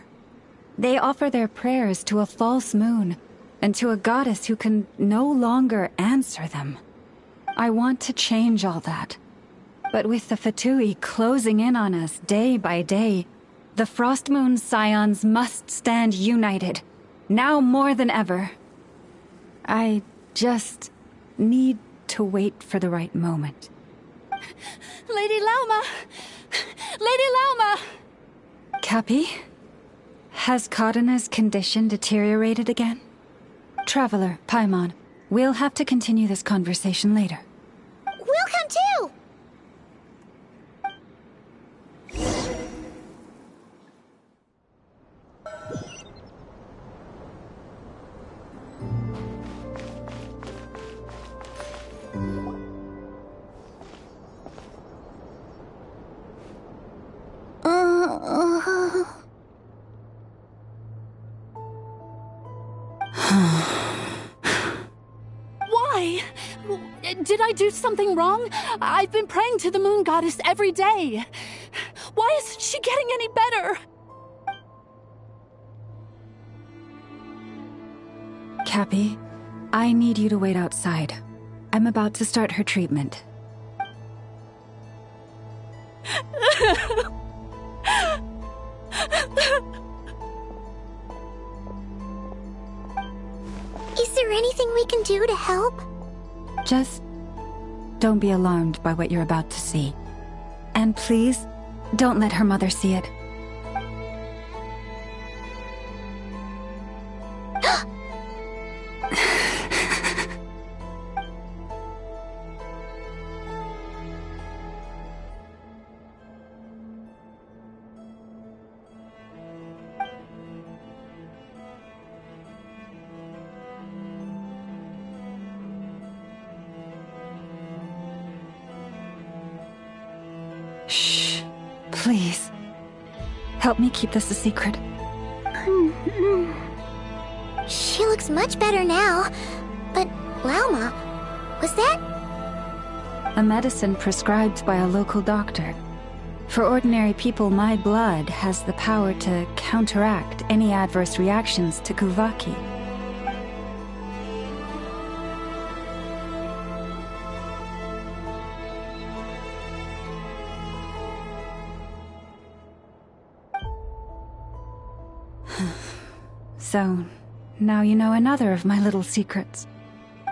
Speaker 8: They offer their prayers to a false moon, and to a goddess who can no longer answer them. I want to change all that. But with the Fatui closing in on us day by day, the Frost Moon Scions must stand united, now more than ever. I just need to wait for the right moment.
Speaker 16: Lady Lauma! Lady Lauma!
Speaker 8: Cappy? Has Karina's condition deteriorated again? Traveler, Paimon, we'll have to continue this conversation later.
Speaker 2: We'll come too!
Speaker 16: Why? Did I do something wrong? I've been praying to the moon goddess every day. Why isn't she getting any better?
Speaker 8: Cappy, I need you to wait outside. I'm about to start her treatment.
Speaker 2: Is there anything we can do to help?
Speaker 8: Just don't be alarmed by what you're about to see. And please, don't let her mother see it. Shh. Please. Help me keep this a secret.
Speaker 2: She looks much better now. But, Lauma, was that?
Speaker 8: A medicine prescribed by a local doctor. For ordinary people, my blood has the power to counteract any adverse reactions to Kuvaki. So, now you know another of my little secrets.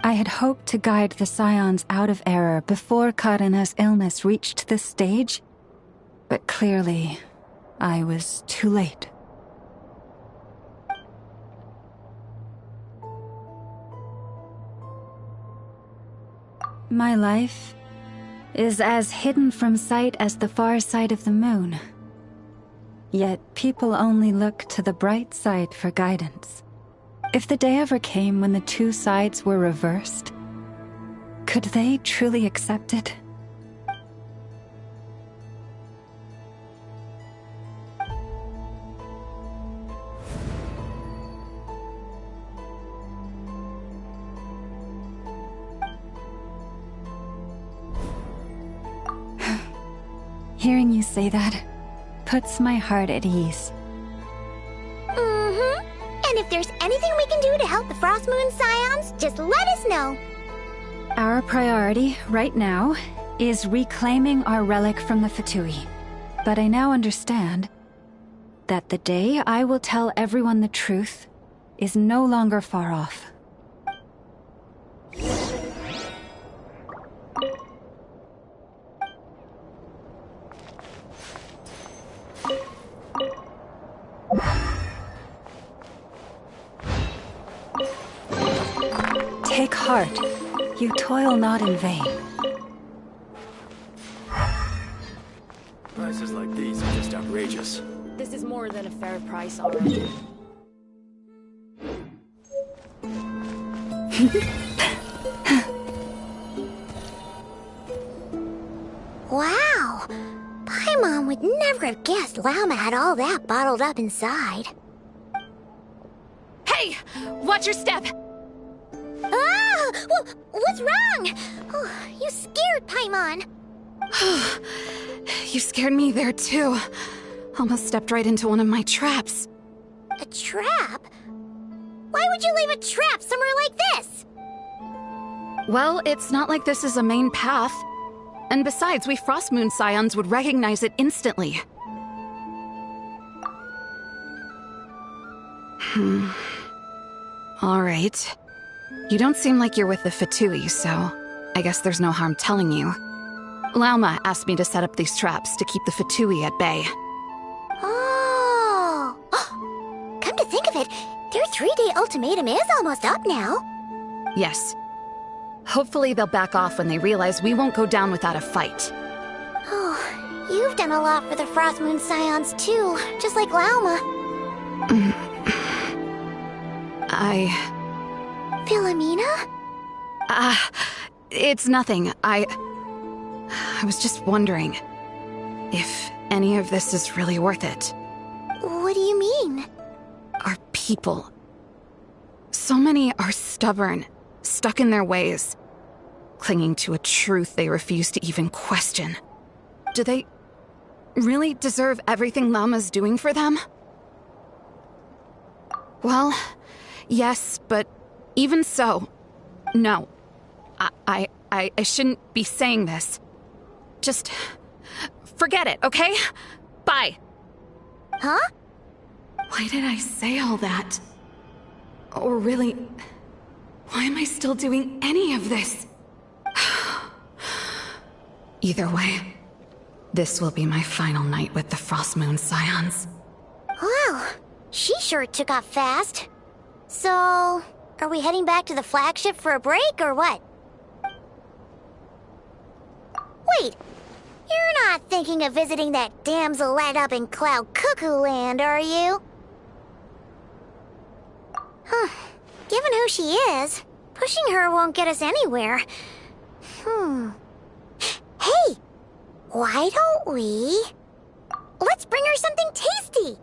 Speaker 8: I had hoped to guide the Scions out of error before Karina's illness reached this stage, but clearly, I was too late. My life is as hidden from sight as the far side of the moon. Yet people only look to the bright side for guidance. If the day ever came when the two sides were reversed, could they truly accept it? Hearing you say that puts my heart at ease.
Speaker 2: And if there's anything we can do to help the Frost Moon Scions, just let us know.
Speaker 8: Our priority, right now, is reclaiming our relic from the Fatui. But I now understand that the day I will tell everyone the truth is no longer far off. Take heart. You toil not in vain.
Speaker 18: Prices like these are just outrageous.
Speaker 20: This is more than a fair price already.
Speaker 2: Wow! Paimon would never have guessed Lauma had all that bottled up inside.
Speaker 11: Hey! Watch your step!
Speaker 2: Ah! What's wrong? Oh, you scared Paimon.
Speaker 11: You scared me there too. Almost stepped right into one of my traps.
Speaker 2: A trap? Why would you leave a trap somewhere like this?
Speaker 11: Well, it's not like this is a main path. And besides, we Frostmoon Scions would recognize it instantly. Alright. You don't seem like you're with the Fatui, so I guess there's no harm telling you. Lauma asked me to set up these traps to keep the Fatui at bay.
Speaker 2: Oh! Come to think of it, their 3-day ultimatum is almost up now.
Speaker 11: Yes. Hopefully they'll back off when they realize we won't go down without a fight.
Speaker 2: Oh, you've done a lot for the Frostmoon Scions too, just like Lauma. Philomena?
Speaker 11: It's nothing. I was just wondering if any of this is really worth it.
Speaker 2: What do you mean?
Speaker 11: Our people. So many are stubborn, stuck in their ways, clinging to a truth they refuse to even question. Do they really deserve everything Lauma's doing for them? Well, yes, but even so, no. I shouldn't be saying this. Just forget it, okay? Bye.
Speaker 2: Huh?
Speaker 11: Why did I say all that? Or really, why am I still doing any of this? Either way, this will be my final night with the Frostmoon Scions.
Speaker 2: Wow, she sure took off fast. So, are we heading back to the flagship for a break, or what? Wait, you're not thinking of visiting that damselette up in Cloud Cuckoo Land, are you? Huh. Given who she is, pushing her won't get us anywhere. Hey! Why don't we... Let's bring her something tasty!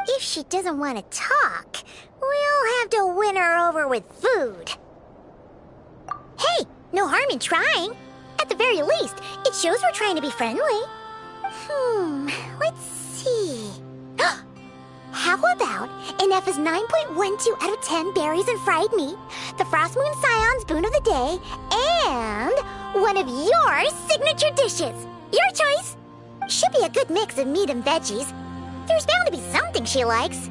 Speaker 2: If she doesn't want to talk, we'll have to win her over with food. Hey, no harm in trying. At the very least, it shows we're trying to be friendly. Let's see... How about an F's 9.12 out of 10 berries and fried meat, the Frostmoon Scion's boon of the day, and one of your signature dishes? Your choice. Should be a good mix of meat and veggies. There's bound to be something she likes.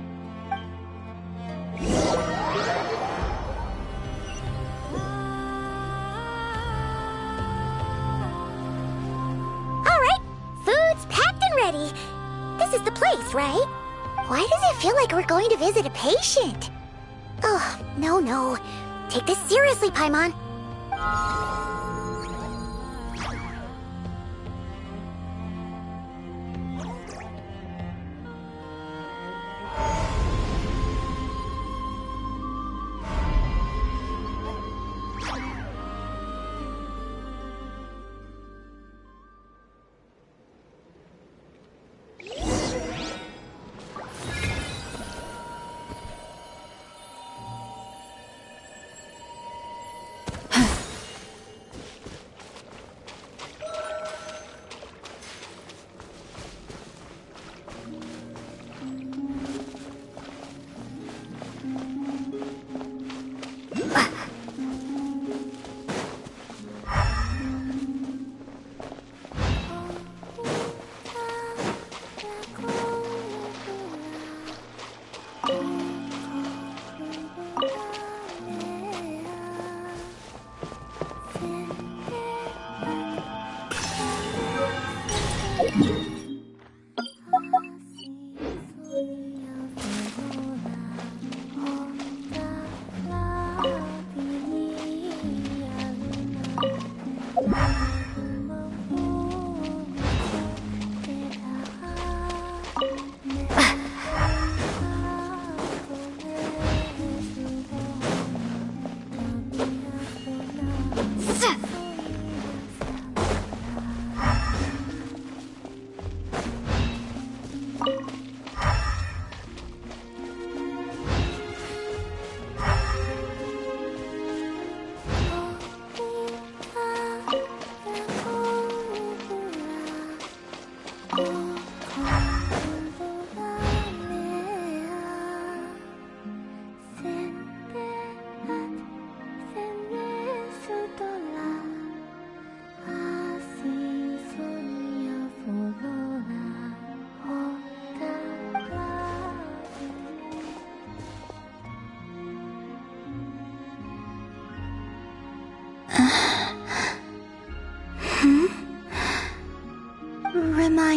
Speaker 2: All right, food's packed and ready. This is the place, right? Why does it feel like we're going to visit a patient? Oh, no. Take this seriously, Paimon.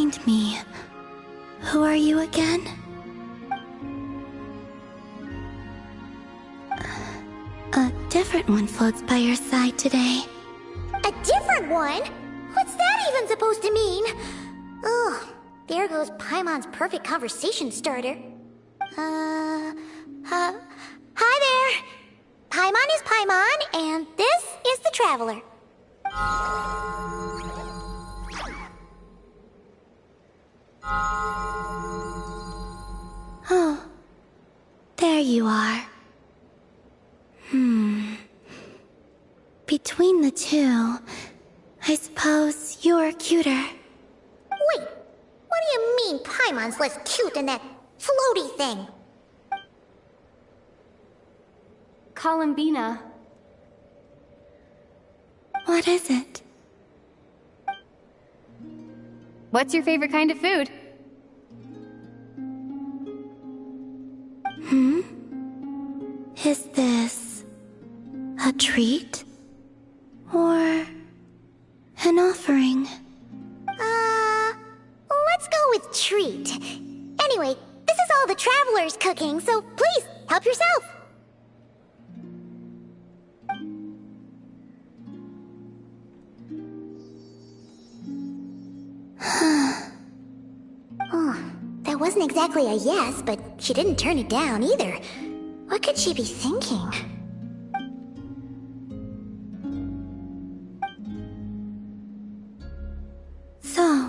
Speaker 2: Remind me, who are you again? A different one floats by your side today.
Speaker 13: A different one? What's that even supposed to mean? Ugh, there goes Paimon's perfect conversation starter. Hi there. Paimon is Paimon, and this is the Traveler.
Speaker 2: Oh, there you are. Between the two, I suppose you're cuter.
Speaker 13: Wait, what do you mean Paimon's less cute than that floaty thing?
Speaker 7: Columbina.
Speaker 2: What is it?
Speaker 7: What's your favorite kind of food?
Speaker 2: Is this a treat? Or an offering?
Speaker 13: Let's go with treat. Anyway, this is all the Traveler's cooking, so please, help yourself. Oh, that wasn't exactly a yes, but she didn't turn it down either. What could she be thinking?
Speaker 2: So,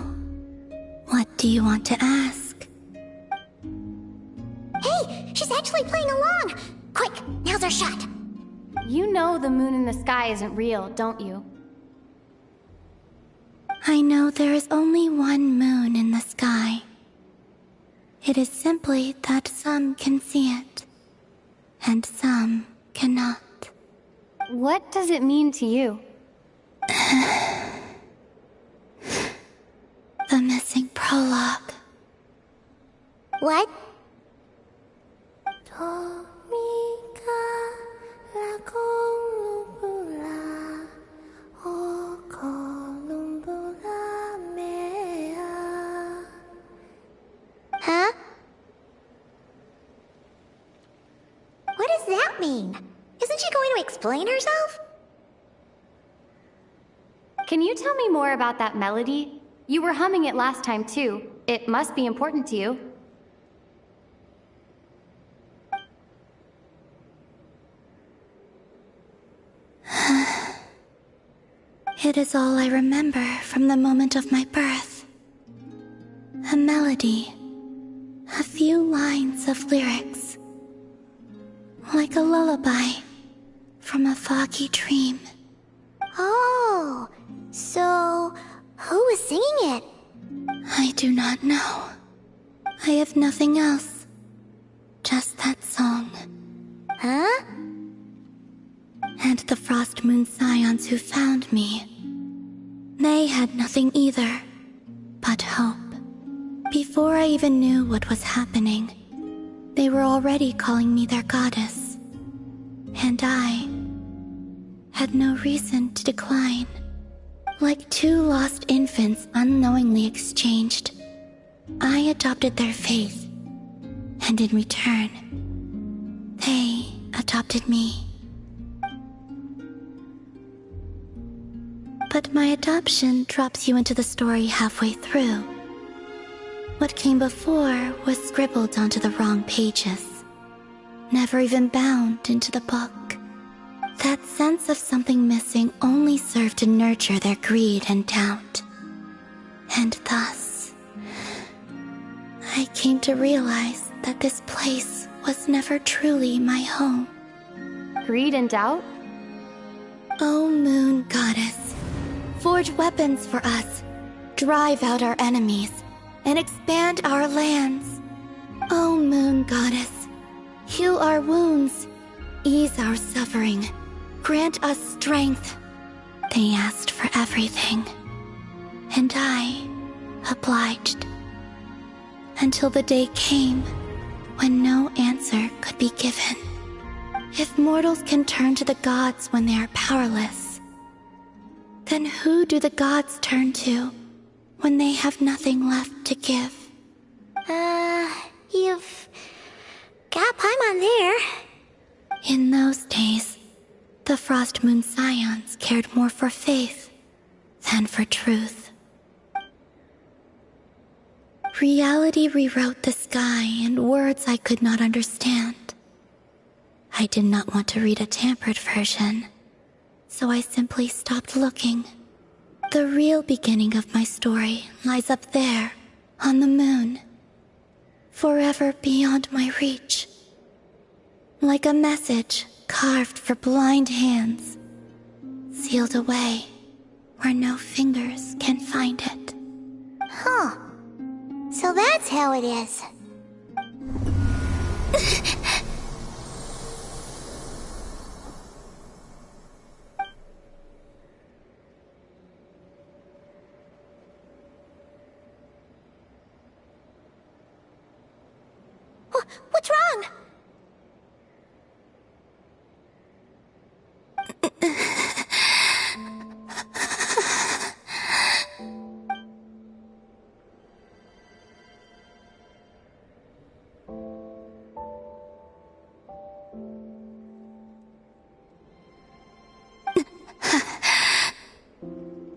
Speaker 2: what do you want to ask?
Speaker 13: Hey, she's actually playing along! Quick, now's our shot.
Speaker 7: You know the moon in the sky isn't real, don't you?
Speaker 2: I know there is only one moon in the sky. It is simply that some can see it, and some cannot.
Speaker 7: What does it mean to you?
Speaker 2: The missing prologue.
Speaker 13: What? Huh? What does that mean? Isn't she going to explain herself?
Speaker 7: Can you tell me more about that melody? You were humming it last time too. It must be important to you.
Speaker 2: It is all I remember from the moment of my birth. A melody. A few lines of lyrics. Like a lullaby from a foggy dream.
Speaker 13: Oh, so who was singing it?
Speaker 2: I do not know. I have nothing else. Just that song.
Speaker 13: Huh?
Speaker 2: And the Frost Moon Scions who found me. They had nothing either, but hope. Before I even knew what was happening, they were already calling me their goddess. And I had no reason to decline. Like two lost infants unknowingly exchanged, I adopted their faith. And in return, they adopted me. But my adoption drops you into the story halfway through. What came before was scribbled onto the wrong pages, never even bound into the book. That sense of something missing only served to nurture their greed and doubt. And thus, I came to realize that this place was never truly my home.
Speaker 7: Greed and doubt?
Speaker 2: O Moon Goddess, forge weapons for us, drive out our enemies, and expand our lands. O Moon Goddess, heal our wounds, ease our suffering, grant us strength. They asked for everything, and I obliged. Until the day came when no answer could be given. If mortals can turn to the gods when they are powerless, then who do the gods turn to
Speaker 3: when they have nothing left to give.
Speaker 2: You've got Paimon there.
Speaker 3: In those days, the Frost Moon Scions cared more for faith than for truth. Reality rewrote the sky in words I could not understand. I did not want to read a tampered version, so I simply stopped looking. The real beginning of my story lies up there, on the moon, forever beyond my reach. Like a message carved for blind hands, sealed away where no fingers can find it.
Speaker 2: Huh. So that's how it is. What's wrong?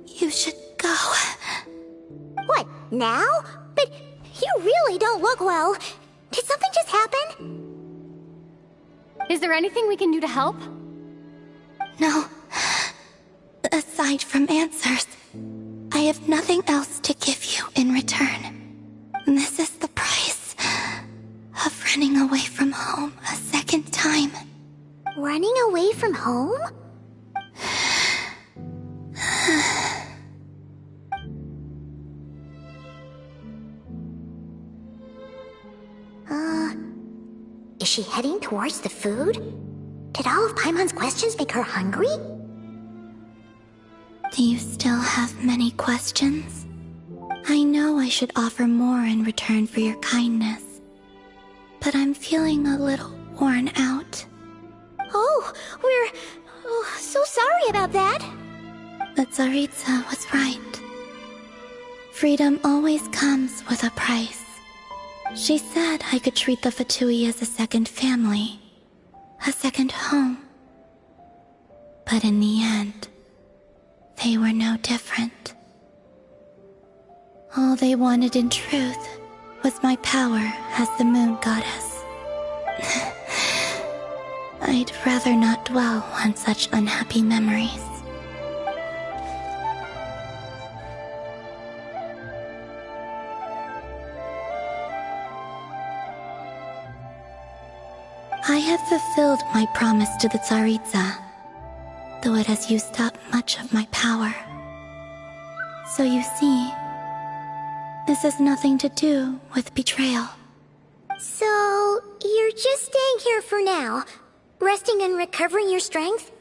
Speaker 3: You should go.
Speaker 2: What, now? But you really don't look well. Did something just happen?
Speaker 7: Is there anything we can do to help?
Speaker 3: No. Aside from answers, I have nothing else to give you in return. This is the price of running away from home a second time.
Speaker 2: Running away from home? Is she heading towards the food? Did all of Paimon's questions make her hungry?
Speaker 3: Do you still have many questions? I know I should offer more in return for your kindness, but I'm feeling a little worn out.
Speaker 2: Oh, we're so sorry about that.
Speaker 3: But Tsaritsa was right. Freedom always comes with a price. She said I could treat the Fatui as a second family, a second home. But in the end, they were no different. All they wanted in truth was my power as the moon goddess. I'd rather not dwell on such unhappy memories. I have fulfilled my promise to the Tsaritsa, though it has used up much of my power. So you see, this has nothing to do with betrayal.
Speaker 2: So, you're just staying here for now, resting and recovering your strength?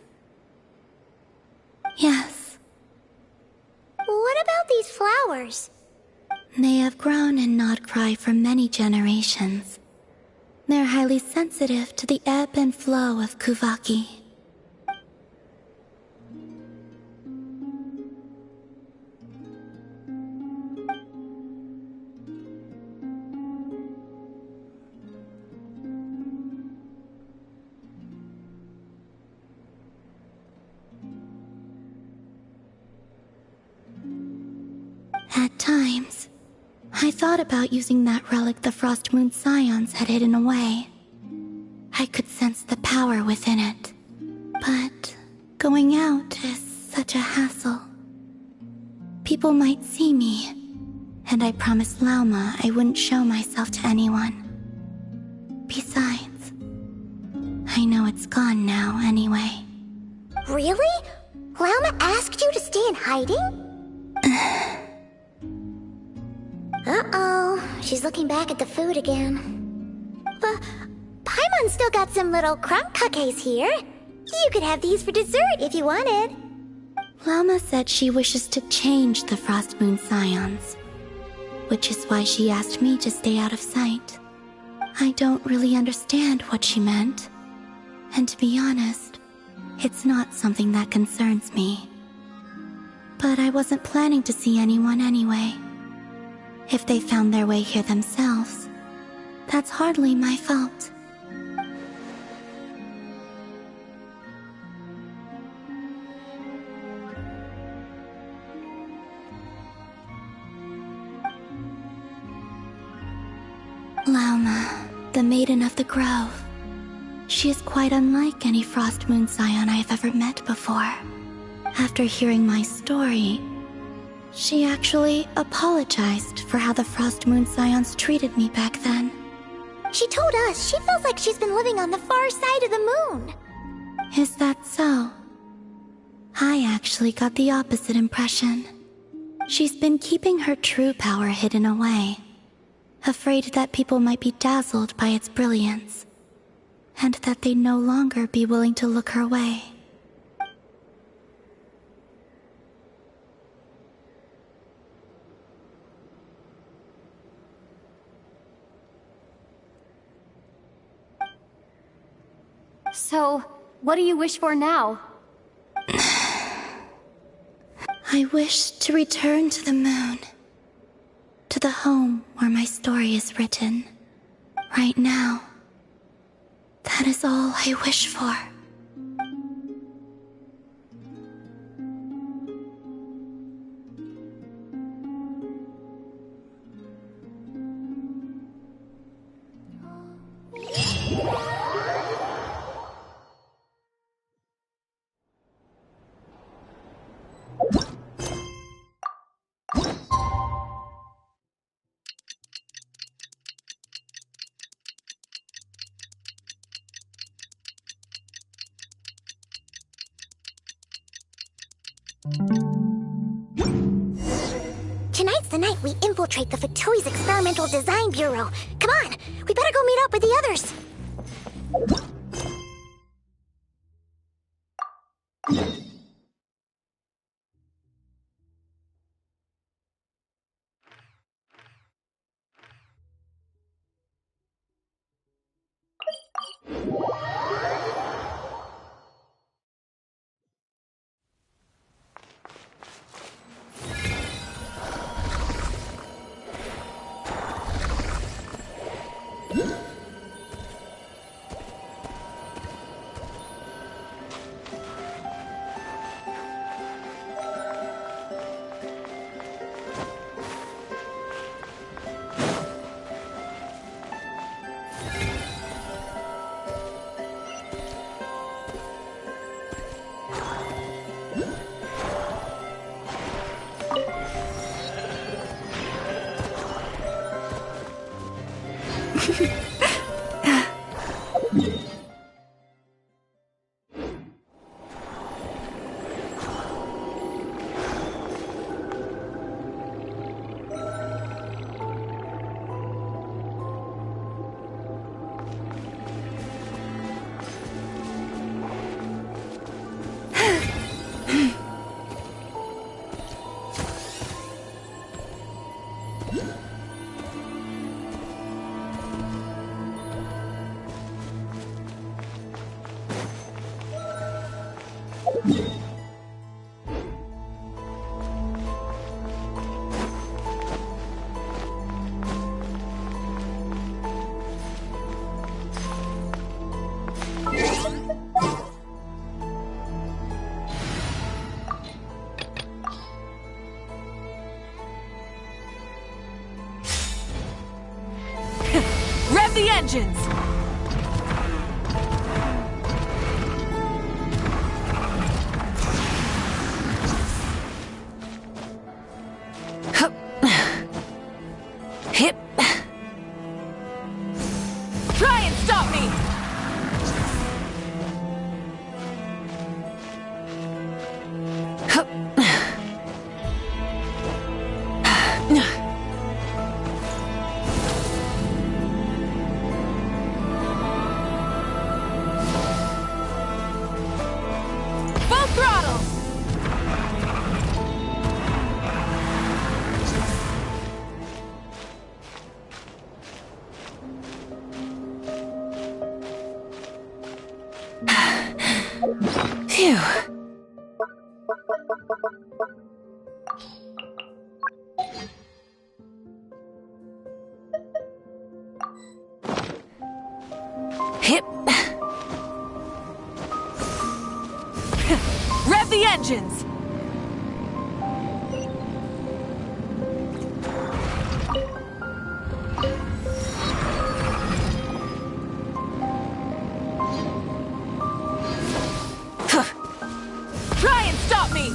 Speaker 3: Yes.
Speaker 2: What about these flowers?
Speaker 3: They have grown in Nod Krai for many generations. They're highly sensitive to the ebb and flow of Kuvaki. At times, I thought about using that relic the Frost Moon Scions had hidden away. I could sense the power within it. But going out is such a hassle. People might see me, and I promised Lauma I wouldn't show myself to anyone. Besides, I know it's gone now anyway.
Speaker 2: Really? Lauma asked you to stay in hiding? Uh-oh, she's looking back at the food again. But Paimon's still got some little crumb cupcakes here. You could have these for dessert if you wanted.
Speaker 3: Lauma said she wishes to change the Frost Moon Scions, which is why she asked me to stay out of sight. I don't really understand what she meant, and to be honest, it's not something that concerns me. But I wasn't planning to see anyone anyway.
Speaker 6: If they found their way here themselves, that's hardly my fault. Lauma, the Maiden of the Grove. She is quite unlike any Frost Moon Scion I have ever met before. After hearing my story, she actually apologized for how the Frost Moon Scions treated me back then.
Speaker 2: She told us she feels like she's been living on the far side of the moon.
Speaker 6: Is that so? I actually got the opposite impression. She's been keeping her true power hidden away, afraid that people might be dazzled by its brilliance, and that they'd no longer be willing to look her way.
Speaker 7: So, what do you wish for now?
Speaker 6: I wish to return to the moon, to the home where my story is written. Right now, that is all I wish for.
Speaker 2: Tonight's the night we infiltrate the Fatui's Experimental Design Bureau. Come on, we better go meet up with the others.
Speaker 20: Rev the engines! Hip. Try and stop me! Full throttle! Phew. Rev the engines! Try and stop me!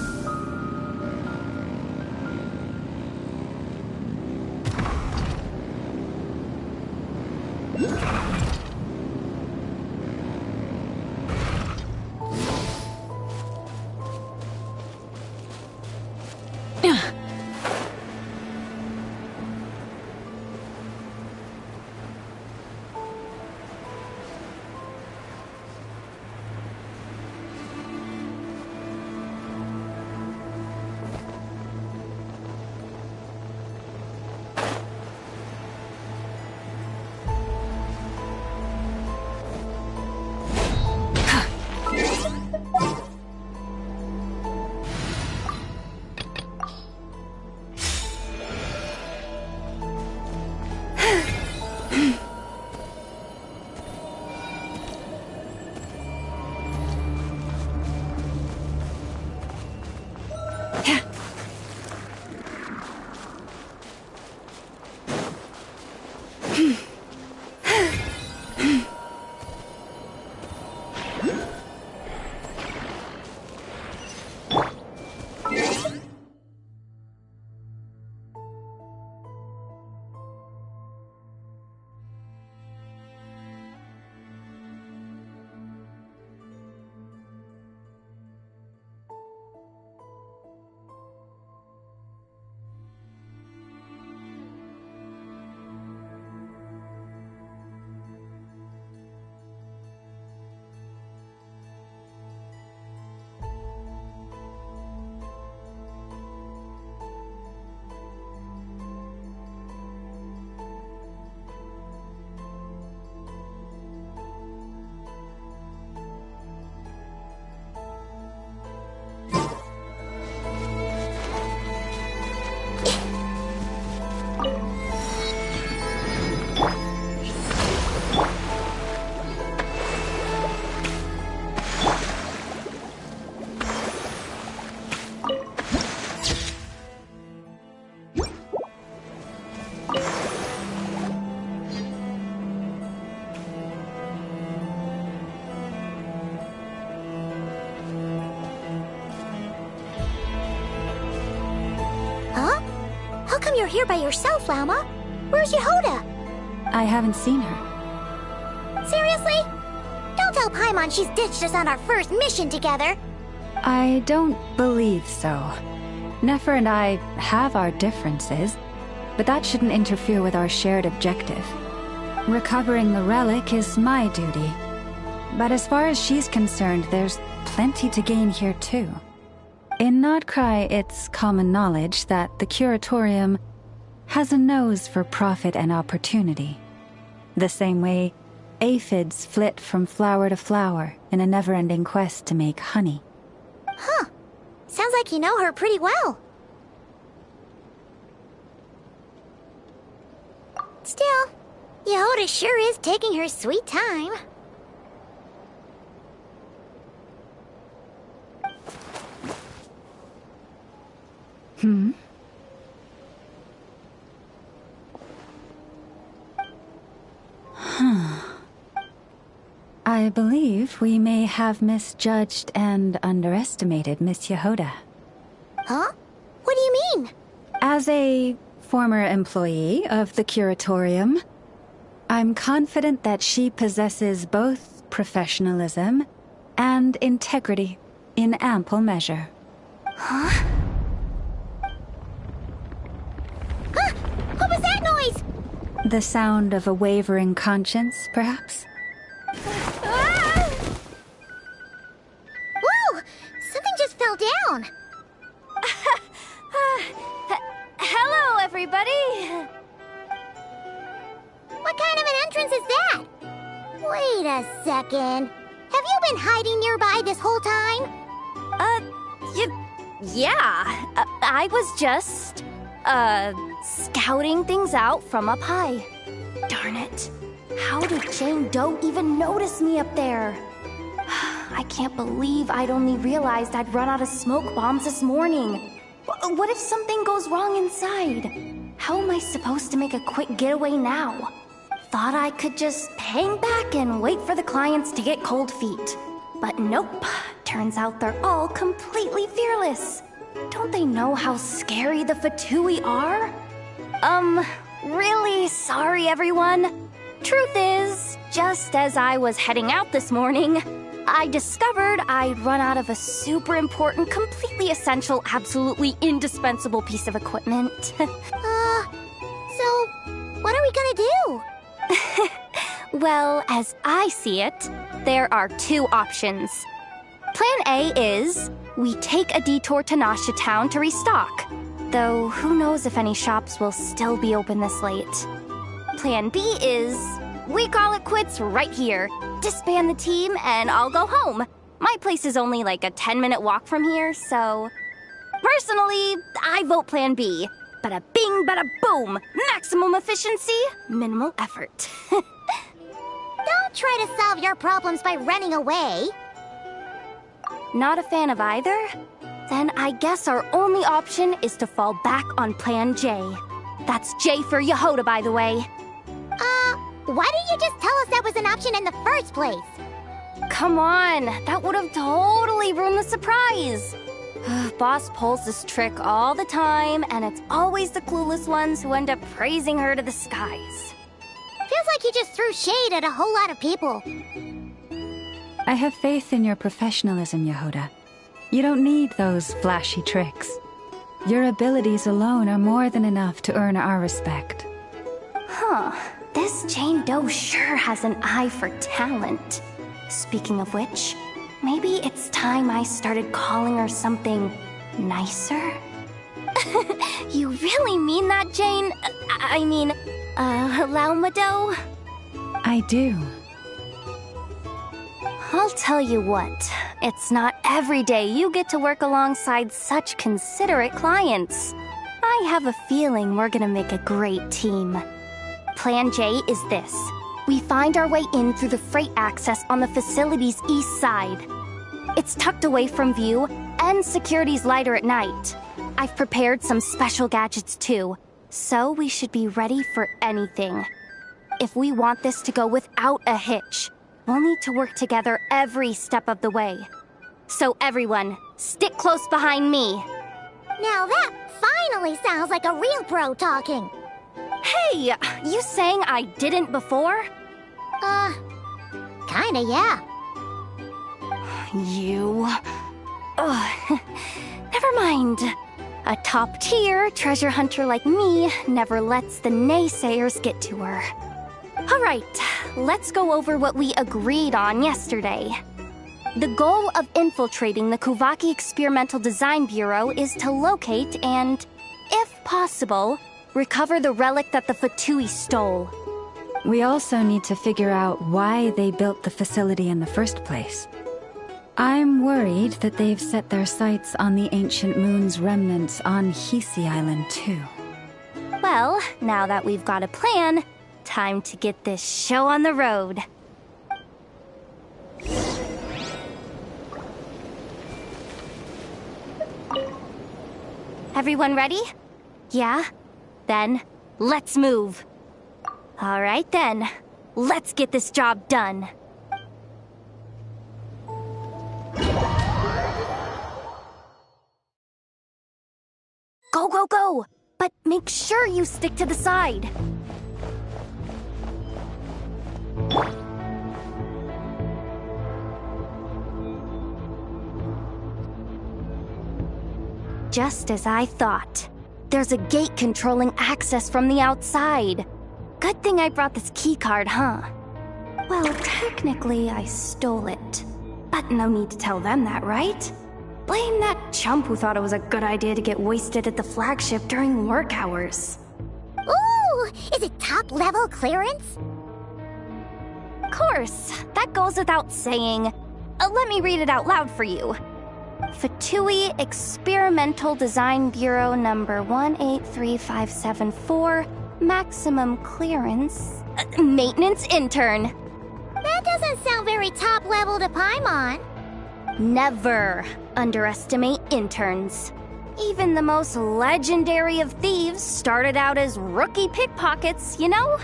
Speaker 2: You're here by yourself, Lauma. Where's Yehoda?
Speaker 8: I haven't seen her.
Speaker 2: Seriously? Don't tell Paimon she's ditched us on our first mission together.
Speaker 8: I don't believe so. Nefer and I have our differences, but that shouldn't interfere with our shared objective. Recovering the relic is my duty. But as far as she's concerned, there's plenty to gain here too. In Krai, it's common knowledge that the Curatorium has a nose for profit and opportunity. The same way aphids flit from flower to flower in a never-ending quest to make honey.
Speaker 2: Huh. Sounds like you know her pretty well. Still, Yehoda sure is taking her sweet time.
Speaker 8: I believe we may have misjudged and underestimated Miss Yehoda.
Speaker 2: Huh? What do you mean?
Speaker 8: As a former employee of the Curatorium, I'm confident that she possesses both professionalism and integrity in ample measure.
Speaker 2: Huh? What was that noise?
Speaker 8: The sound of a wavering conscience, perhaps?
Speaker 2: Ah! Whoa! Something just fell down.
Speaker 12: Hello, everybody!
Speaker 2: What kind of an entrance is that? Wait a second. Have you been hiding nearby this whole time?
Speaker 12: Yeah. I was just, scouting things out from up high. Darn it. How did Jane Doe even notice me up there? I can't believe I'd only realized I'd run out of smoke bombs this morning. What if something goes wrong inside? How am I supposed to make a quick getaway now? Thought I could just hang back and wait for the clients to get cold feet. But nope, turns out they're all completely fearless. Don't they know how scary the Fatui are? Really sorry everyone. Truth is, just as I was heading out this morning, I discovered I'd run out of a super important, completely essential, absolutely indispensable piece of equipment.
Speaker 2: So, what are we gonna do?
Speaker 12: Well, as I see it, there are two options. Plan A is, we take a detour to Nasha Town to restock. Though, who knows if any shops will still be open this late. Plan B is, we call it quits right here. Disband the team and I'll go home. My place is only like a 10-minute walk from here, so... Personally, I vote Plan B. Bada bing, bada boom. Maximum efficiency, minimal effort.
Speaker 2: Don't try to solve your problems by running away.
Speaker 12: Not a fan of either? Then I guess our only option is to fall back on Plan J. That's J for Yehoda, by the way.
Speaker 2: Why didn't you just tell us that was an option in the first place?
Speaker 12: Come on, that would have totally ruined the surprise. Boss pulls this trick all the time, and it's always the clueless ones who end up praising her to the skies.
Speaker 2: Feels like you just threw shade at a whole lot of people.
Speaker 8: I have faith in your professionalism, Yehoda. You don't need those flashy tricks. Your abilities alone are more than enough to earn our respect.
Speaker 12: Huh. This Jane Doe sure has an eye for talent. Speaking of which, maybe it's time I started calling her something nicer? You really mean that, Jane? Laumado?
Speaker 8: I do.
Speaker 12: I'll tell you what, it's not every day you get to work alongside such considerate clients. I have a feeling we're gonna make a great team. Plan J is this. We find our way in through the freight access on the facility's east side. It's tucked away from view, and security's lighter at night. I've prepared some special gadgets too, so we should be ready for anything. If we want this to go without a hitch, we'll need to work together every step of the way. So everyone, stick close behind me.
Speaker 2: Now that finally sounds like a real pro talking.
Speaker 12: Hey, you saying I didn't before?
Speaker 2: Kinda, yeah.
Speaker 12: You... Ugh. Never mind. A top-tier treasure hunter like me never lets the naysayers get to her. Alright, let's go over what we agreed on yesterday. The goal of infiltrating the Kuvaki Experimental Design Bureau is to locate and, if possible, recover the relic that the Fatui stole.
Speaker 8: We also need to figure out why they built the facility in the first place. I'm worried that they've set their sights on the ancient moon's remnants on Hisi Island too.
Speaker 12: Well, now that we've got a plan, time to get this show on the road. Everyone ready? Yeah? Then, let's move. All right then, let's get this job done. Go, go, go! But make sure you stick to the side. Just as I thought. There's a gate controlling access from the outside. Good thing I brought this keycard, huh? Well, technically I stole it. But no need to tell them that, right? Blame that chump who thought it was a good idea to get wasted at the flagship during work hours.
Speaker 2: Ooh! Is it top-level clearance?
Speaker 12: Of course, that goes without saying. Let me read it out loud for you. Fatui Experimental Design Bureau number 183574, maximum clearance, maintenance intern.
Speaker 2: That doesn't sound very top-level to Paimon.
Speaker 12: Never underestimate interns. Even the most legendary of thieves started out as rookie pickpockets, you know?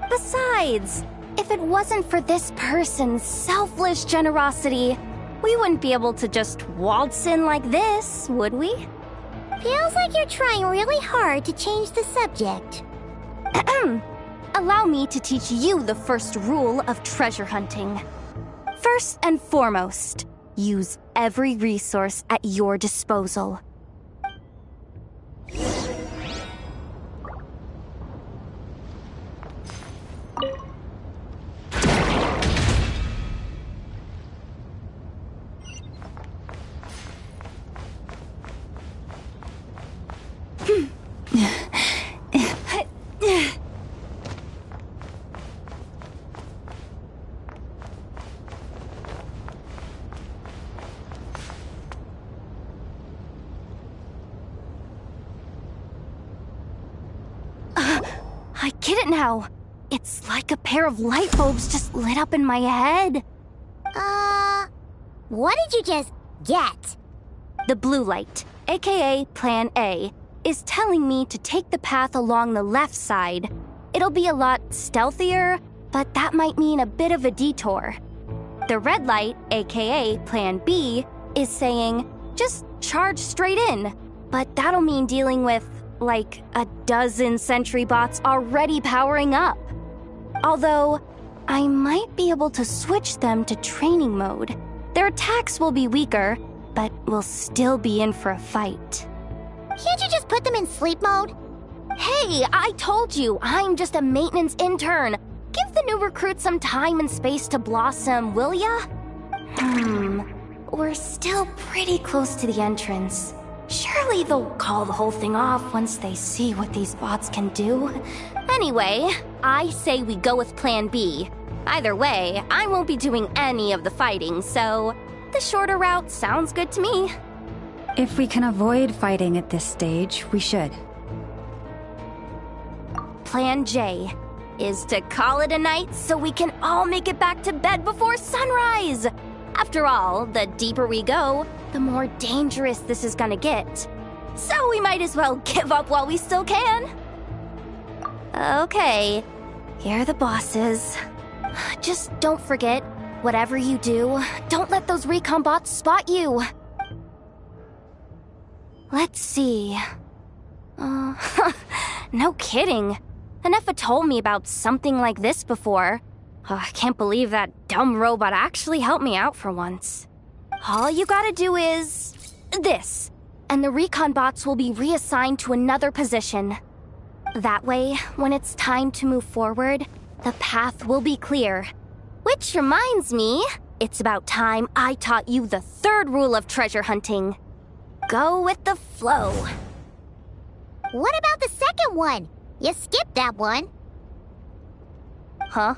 Speaker 12: Besides, if it wasn't for this person's selfless generosity, we wouldn't be able to just waltz in like this, would we?
Speaker 2: Feels like you're trying really hard to change the subject.
Speaker 12: Allow me to teach you the first rule of treasure hunting. First and foremost, use every resource at your disposal. I get it now. It's like a pair of light bulbs just lit up in my head.
Speaker 2: What did you just get?
Speaker 12: The blue light, aka Plan A, is telling me to take the path along the left side. It'll be a lot stealthier, but that might mean a bit of a detour. The red light, aka Plan B, is saying, just charge straight in. But that'll mean dealing with, like, a dozen sentry bots already powering up. Although, I might be able to switch them to training mode. Their attacks will be weaker, but we'll still be in for a fight.
Speaker 2: Can't you just put them in sleep mode?
Speaker 12: Hey, I told you, I'm just a maintenance intern. Give the new recruits some time and space to blossom, will ya? We're still pretty close to the entrance. Surely they'll call the whole thing off once they see what these bots can do. Anyway, I say we go with Plan B. Either way, I won't be doing any of the fighting, so the shorter route sounds good to me.
Speaker 8: If we can avoid fighting at this stage, we should.
Speaker 12: Plan J is to call it a night so we can all make it back to bed before sunrise. After all, the deeper we go, the more dangerous this is gonna get. So we might as well give up while we still can. Okay, here are the bosses. Just don't forget, whatever you do, don't let those recon bots spot you. Let's see. No kidding. Anefa told me about something like this before. I can't believe that dumb robot actually helped me out for once. All you gotta do is this, and the recon bots will be reassigned to another position. That way, when it's time to move forward, the path will be clear. Which reminds me, it's about time I taught you the third rule of treasure hunting. Go with the flow.
Speaker 2: What about the second one? You skipped that one.
Speaker 12: Huh?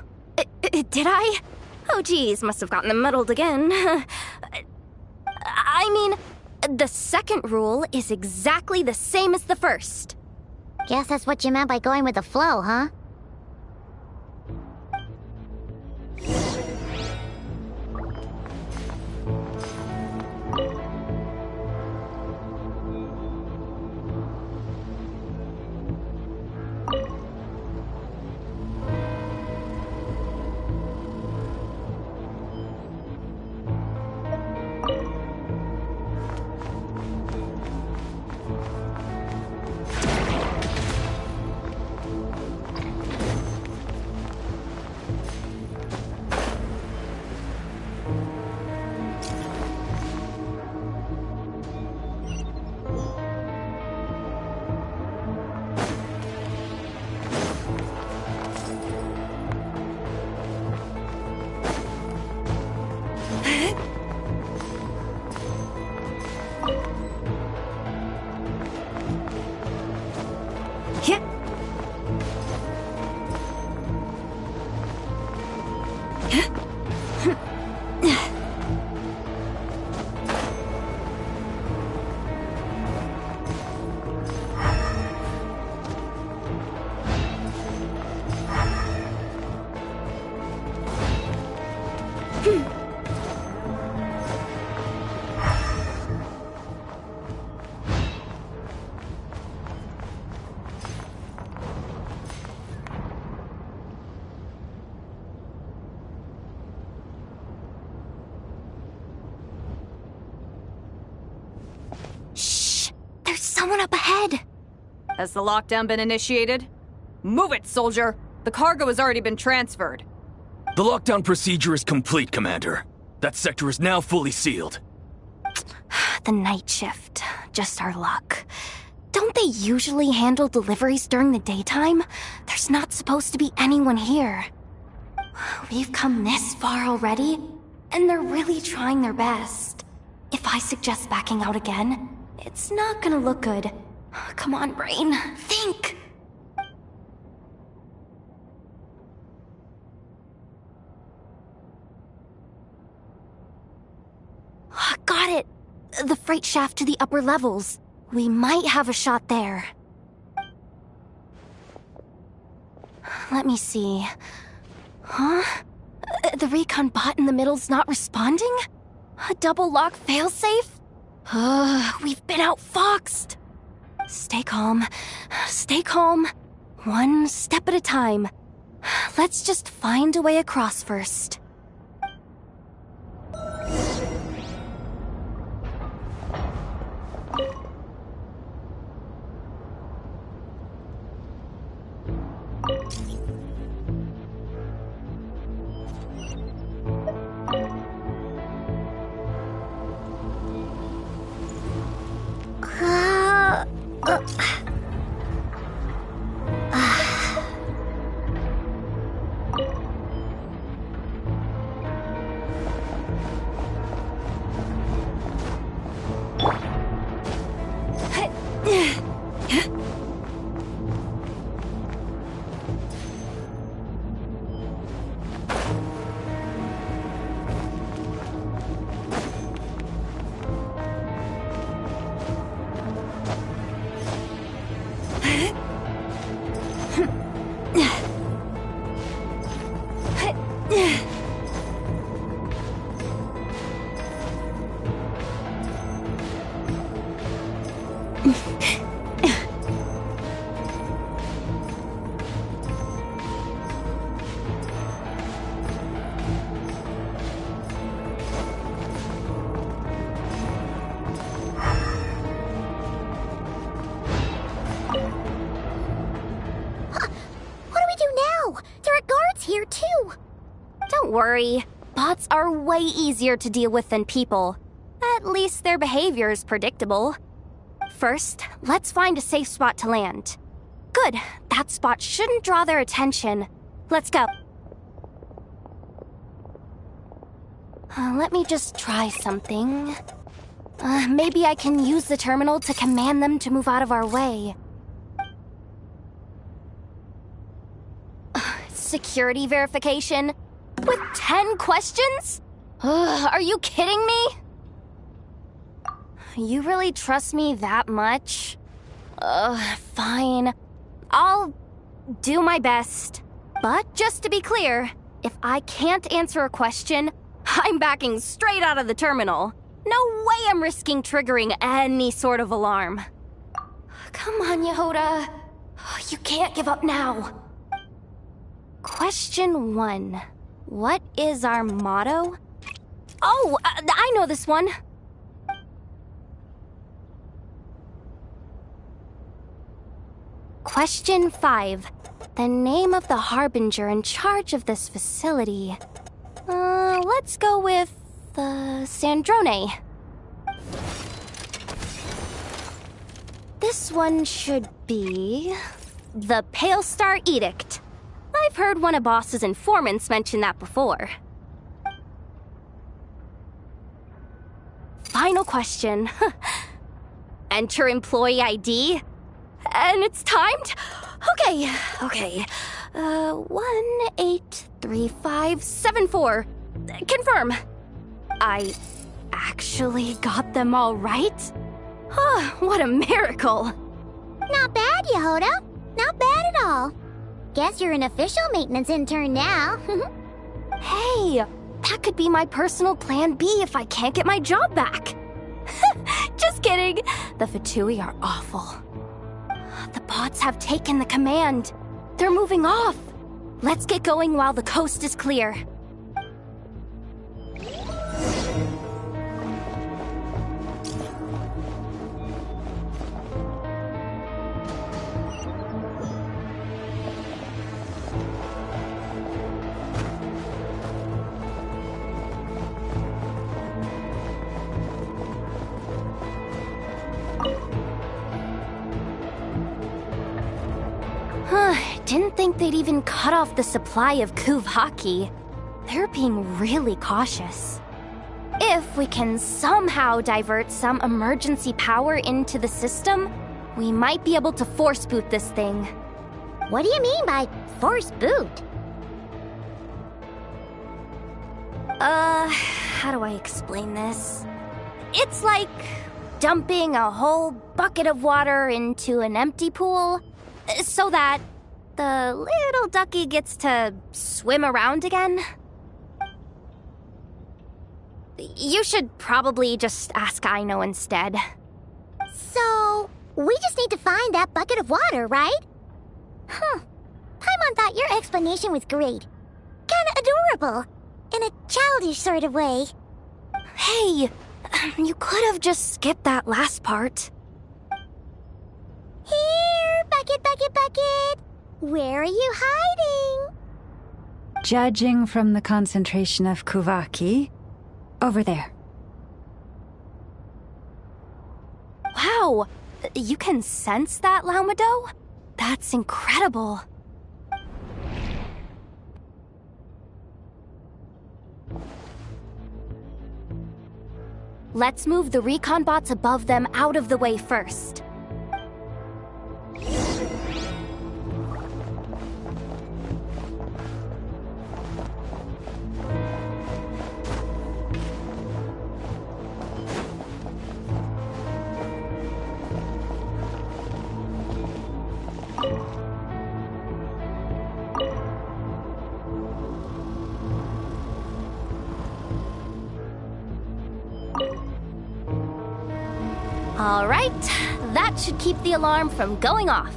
Speaker 12: Did I? Oh geez, must have gotten them muddled again. I mean, the second rule is exactly the same as the first.
Speaker 2: Guess that's what you meant by going with the flow, huh?
Speaker 12: someone up ahead.
Speaker 1: Has the lockdown been initiated? Move it, soldier! The cargo has already been transferred.
Speaker 18: The lockdown procedure is complete, Commander. That sector is now fully sealed.
Speaker 12: The night shift. Just our luck. Don't they usually handle deliveries during the daytime? There's not supposed to be anyone here. We've come this far already, and they're really trying their best. If I suggest backing out again, it's not gonna look good. Come on, brain. Think! Got it! The freight shaft to the upper levels. We might have a shot there. Let me see. Huh? The recon bot in the middle's not responding? A double lock failsafe? We've been outfoxed. Stay calm. Stay calm. One step at a time. Let's just find a way across first. Don't worry. Bots are way easier to deal with than people. At least their behavior is predictable. First, let's find a safe spot to land. Good. That spot shouldn't draw their attention. Let's go. Let me just try something. Maybe I can use the terminal to command them to move out of our way. Security verification? With 10 questions? Are you kidding me? You really trust me that much? Fine. I'll do my best. But just to be clear, if I can't answer a question, I'm backing straight out of the terminal. No way I'm risking triggering any sort of alarm. Come on, Yehoda. You can't give up now. Question 1. What is our motto? Oh, I know this one. Question 5. The name of the harbinger in charge of this facility. Let's go with, Sandrone. This one should be the Pale Star Edict. I've heard one of Boss's informants mention that before. Final question. Enter employee ID. And it's timed? Okay. 183574. Confirm. I actually got them all right? What a miracle.
Speaker 2: Not bad, Yehoda. Not bad at all. Guess you're an official maintenance intern now.
Speaker 12: Hey, that could be my personal plan B if I can't get my job back. Just kidding. The Fatui are awful. The bots have taken the command. They're moving off. Let's get going while the coast is clear. didn't think they'd even cut off the supply of Kuvaki. They're being really cautious. If we can somehow divert some emergency power into the system, we might be able to force boot this thing.
Speaker 2: What do you mean by force boot?
Speaker 12: How do I explain this? It's like dumping a whole bucket of water into an empty pool so that the little ducky gets to swim around again. You should probably just ask Aino instead.
Speaker 2: So, we just need to find that bucket of water, right? Huh. Paimon thought your explanation was great. Kinda adorable. In a childish sort of way.
Speaker 12: Hey, you could have just skipped that last part.
Speaker 2: Here, bucket, bucket, bucket. Where are you hiding?
Speaker 14: Judging from the concentration of Kuvaki, over there.
Speaker 12: Wow, you can sense that, Laumado? That's incredible. Let's move the recon bots above them out of the way first. All right, that should keep the alarm from going off.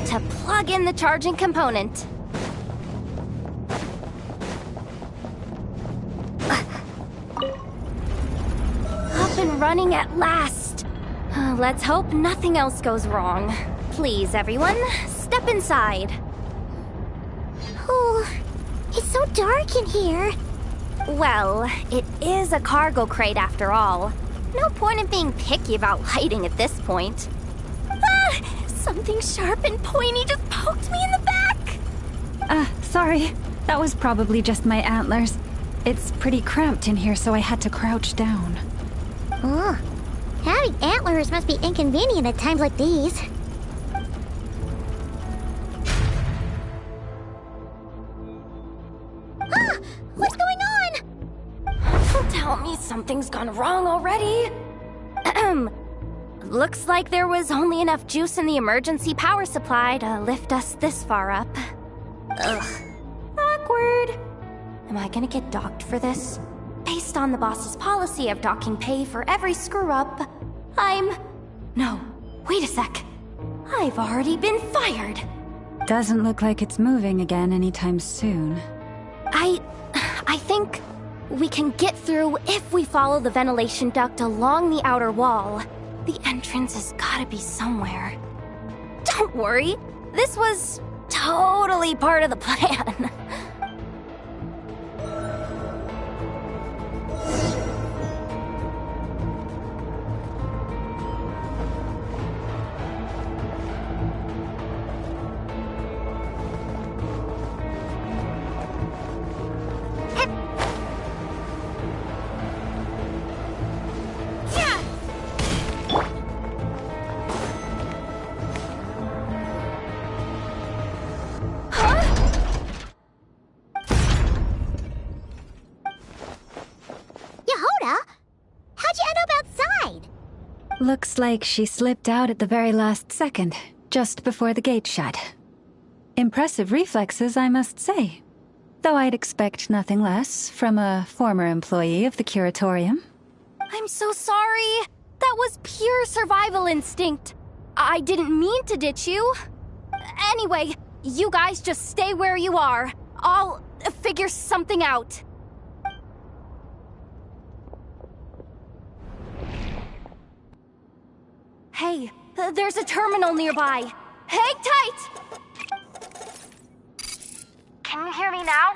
Speaker 12: To plug in the charging component. Up and running at last. Let's hope nothing else goes wrong. Please, everyone, step inside.
Speaker 2: Oh, it's so dark in here.
Speaker 12: Well, it is a cargo crate after all. No point in being picky about lighting at this point. Something sharp and pointy just poked me in the back!
Speaker 14: Sorry. That was probably just my antlers. It's pretty cramped in here, so I had to crouch down.
Speaker 2: Oh, having antlers must be inconvenient at times like these. Ah! What's going on?
Speaker 12: Don't tell me something's gone wrong already. Looks like there was only enough juice in the emergency power supply to lift us this far up. Ugh. Awkward. Am I gonna get docked for this? Based on the boss's policy of docking pay for every screw-up, No, wait a sec. I've already been fired.
Speaker 14: Doesn't look like it's moving again anytime soon.
Speaker 12: I think we can get through if we follow the ventilation duct along the outer wall. The entrance has gotta be somewhere. Don't worry, this was totally part of the plan.
Speaker 14: Looks like she slipped out at the very last second, just before the gate shut. Impressive reflexes, I must say. Though I'd expect nothing less from a former employee of the Curatorium.
Speaker 12: I'm so sorry. That was pure survival instinct. I didn't mean to ditch you. Anyway, you guys just stay where you are. I'll figure something out. Hey, there's a terminal nearby. Hang tight! Can you hear me now?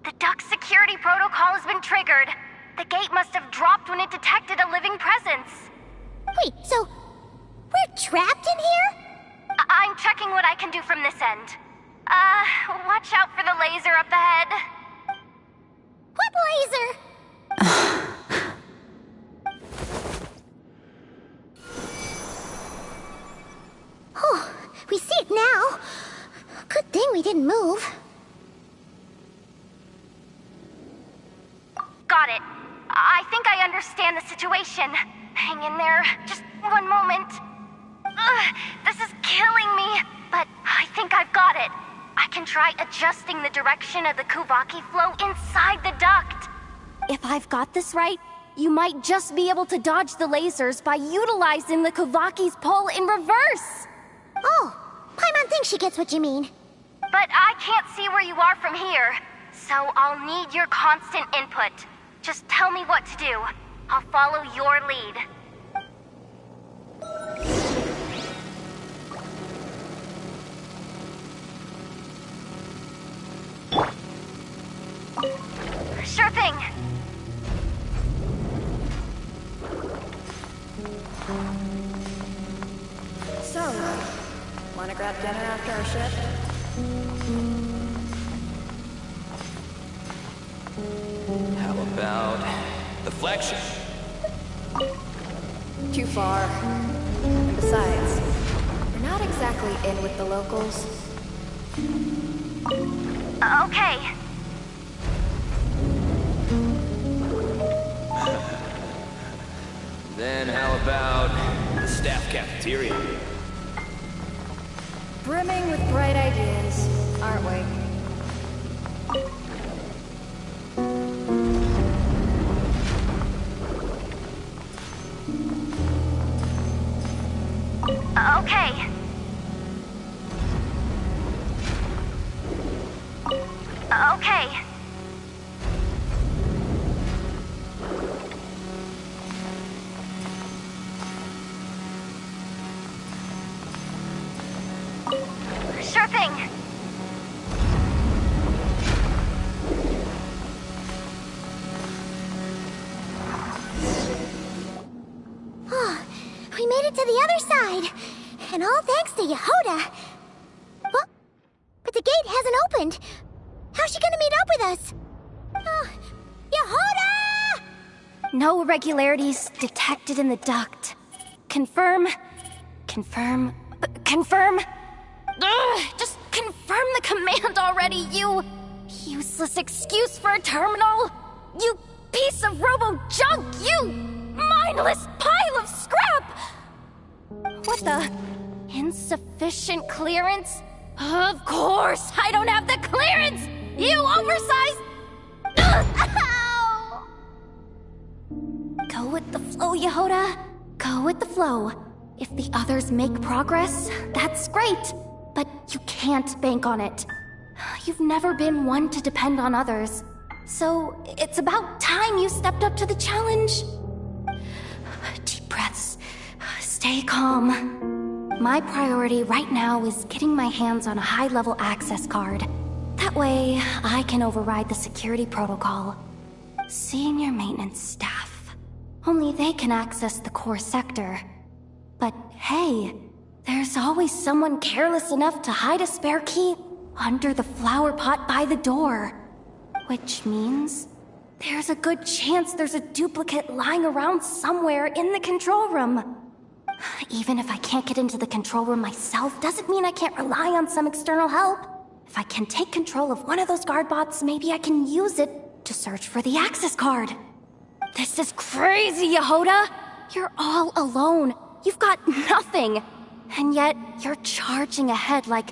Speaker 12: The duck security protocol has been triggered. The gate must have dropped when it detected a living presence.
Speaker 2: Wait, so we're trapped in here?
Speaker 12: I'm checking what I can do from this end. Watch out for the laser up ahead.
Speaker 2: What laser? Oh, we see it now. Good thing we didn't move.
Speaker 12: Got it. I think I understand the situation. Hang in there. Just one moment. This is killing me, but I think I've got it. I can try adjusting the direction of the Kuvaki flow inside the duct. If I've got this right, you might just be able to dodge the lasers by utilizing the Kuvaki's pull in reverse.
Speaker 2: Oh, Paimon thinks she gets what you mean.
Speaker 12: But I can't see where you are from here, so I'll need your constant input. Just tell me what to do. I'll follow your lead. Sure thing.
Speaker 1: So, wanna grab dinner after our shift?
Speaker 17: How about the flagship?
Speaker 1: Too far. And besides, we're not exactly in with the locals.
Speaker 12: Okay.
Speaker 17: Then how about the staff cafeteria?
Speaker 1: Brimming with bright ideas, aren't we?
Speaker 12: Okay. Okay. Sure thing.
Speaker 2: Oh, we made it to the other side. And all thanks to Yehoda. Well, but the gate hasn't opened. How's she gonna meet up with us? Yehoda!
Speaker 12: No irregularities detected in the duct. Confirm. Confirm. Confirm. Ugh, just confirm the command already, you useless excuse for a terminal. You piece of robo-junk, you mindless pile of scrap! What the? Insufficient clearance? Of course, I don't have the clearance! You oversized... Ow! Go with the flow, Yehoda. Go with the flow. If the others make progress, that's great. But you can't bank on it. You've never been one to depend on others. So it's about time you stepped up to the challenge. Deep breaths. Stay calm. My priority right now is getting my hands on a high-level access card. That way, I can override the security protocol. Senior maintenance staff. Only they can access the core sector. But hey, there's always someone careless enough to hide a spare key under the flower pot by the door. Which means there's a good chance there's a duplicate lying around somewhere in the control room. Even if I can't get into the control room myself, doesn't mean I can't rely on some external help. If I can take control of one of those guard bots, maybe I can use it to search for the access card. This is crazy, Yehoda! You're all alone. You've got nothing. And yet, you're charging ahead like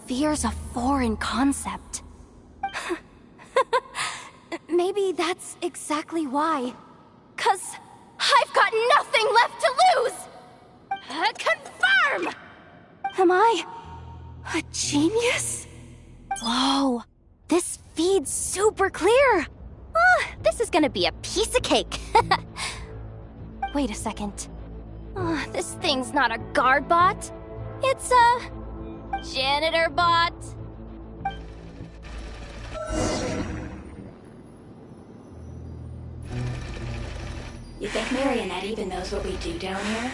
Speaker 12: fear's a foreign concept. Maybe that's exactly why. 'Cause I've got nothing left to lose! Confirm! Am I a genius? Whoa, this feed's super clear. Oh, this is gonna be a piece of cake. Wait a second. Oh, this thing's not a guard bot. It's a janitor bot.
Speaker 15: You think Marionette even knows what we do down here?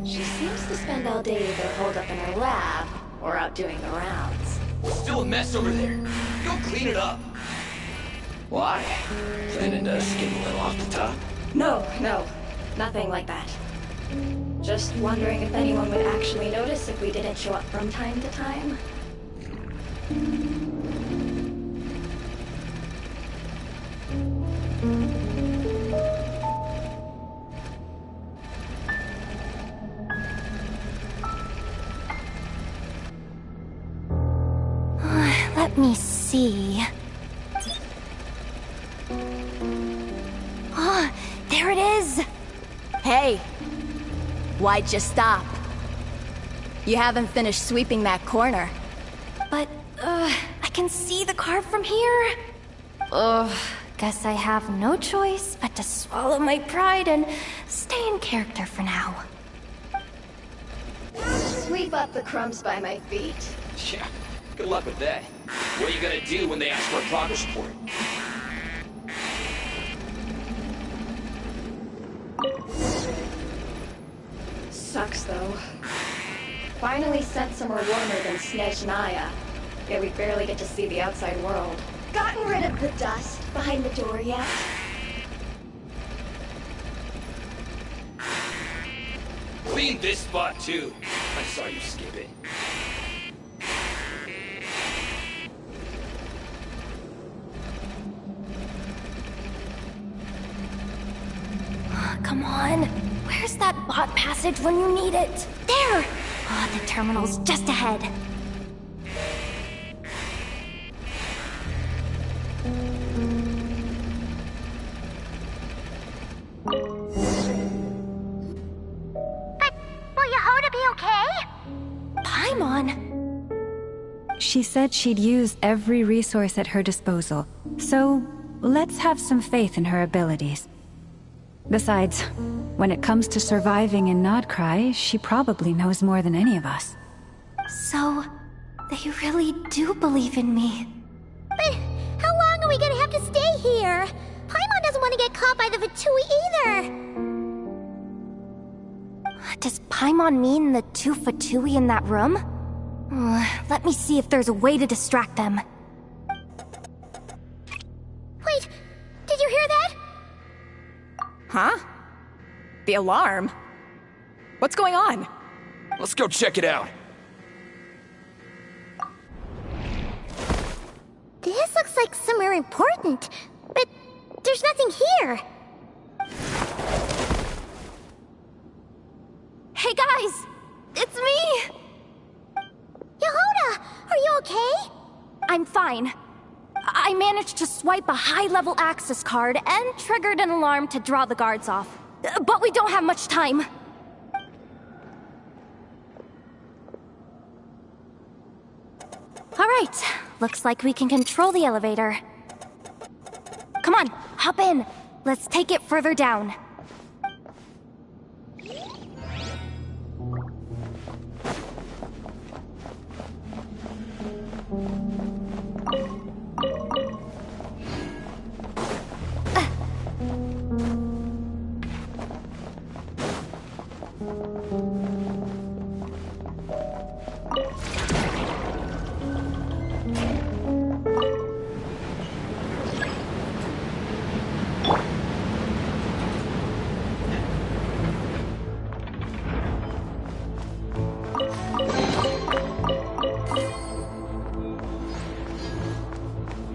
Speaker 15: She seems to spend all day either holed up in her lab or out doing the rounds.
Speaker 18: Still a mess over there. Go clean it up.
Speaker 15: Why?
Speaker 18: Planning to skim a little off the top?
Speaker 15: No, nothing like that. Just wondering if anyone would actually notice if we didn't show up from time to time.
Speaker 12: Let me see. Ah, there it is!
Speaker 22: Hey! Why'd you stop? You haven't finished sweeping that corner.
Speaker 12: But, I can see the car from here. Guess I have no choice but to swallow my pride and stay in character for now.
Speaker 15: Sweep up the crumbs by my feet.
Speaker 18: Yeah, good luck with that. What are you gonna do when they ask for a progress report?
Speaker 15: Sucks, though. Finally sent somewhere warmer than Snezhnaya. Yet we barely get to see the outside world. Gotten rid of the dust behind the door yet?
Speaker 18: Clean this spot, too. I saw you skip it.
Speaker 12: Come on. Where's that bot passage when you need it? There! Oh, the terminal's just ahead.
Speaker 2: But will Yehoda be okay?
Speaker 12: Paimon?
Speaker 8: She said she'd use every resource at her disposal, so let's have some faith in her abilities. Besides, when it comes to surviving in Krai, she probably knows more than any of us.
Speaker 12: So, they really do believe in me.
Speaker 2: But how long are we gonna have to stay here? Paimon doesn't want to get caught by the Fatui either.
Speaker 12: Does Paimon mean the two Fatui in that room? Let me see if there's a way to distract them.
Speaker 2: Wait, did you hear that?
Speaker 20: Huh? The alarm? What's going on?
Speaker 18: Let's go check it out.
Speaker 2: This looks like somewhere important, but there's nothing here.
Speaker 12: Hey guys! It's me!
Speaker 2: Yehoda, are you okay?
Speaker 12: I'm fine. I managed to swipe a high-level access card and triggered an alarm to draw the guards off. But we don't have much time. Alright, looks like we can control the elevator. Come on, hop in. Let's take it further down.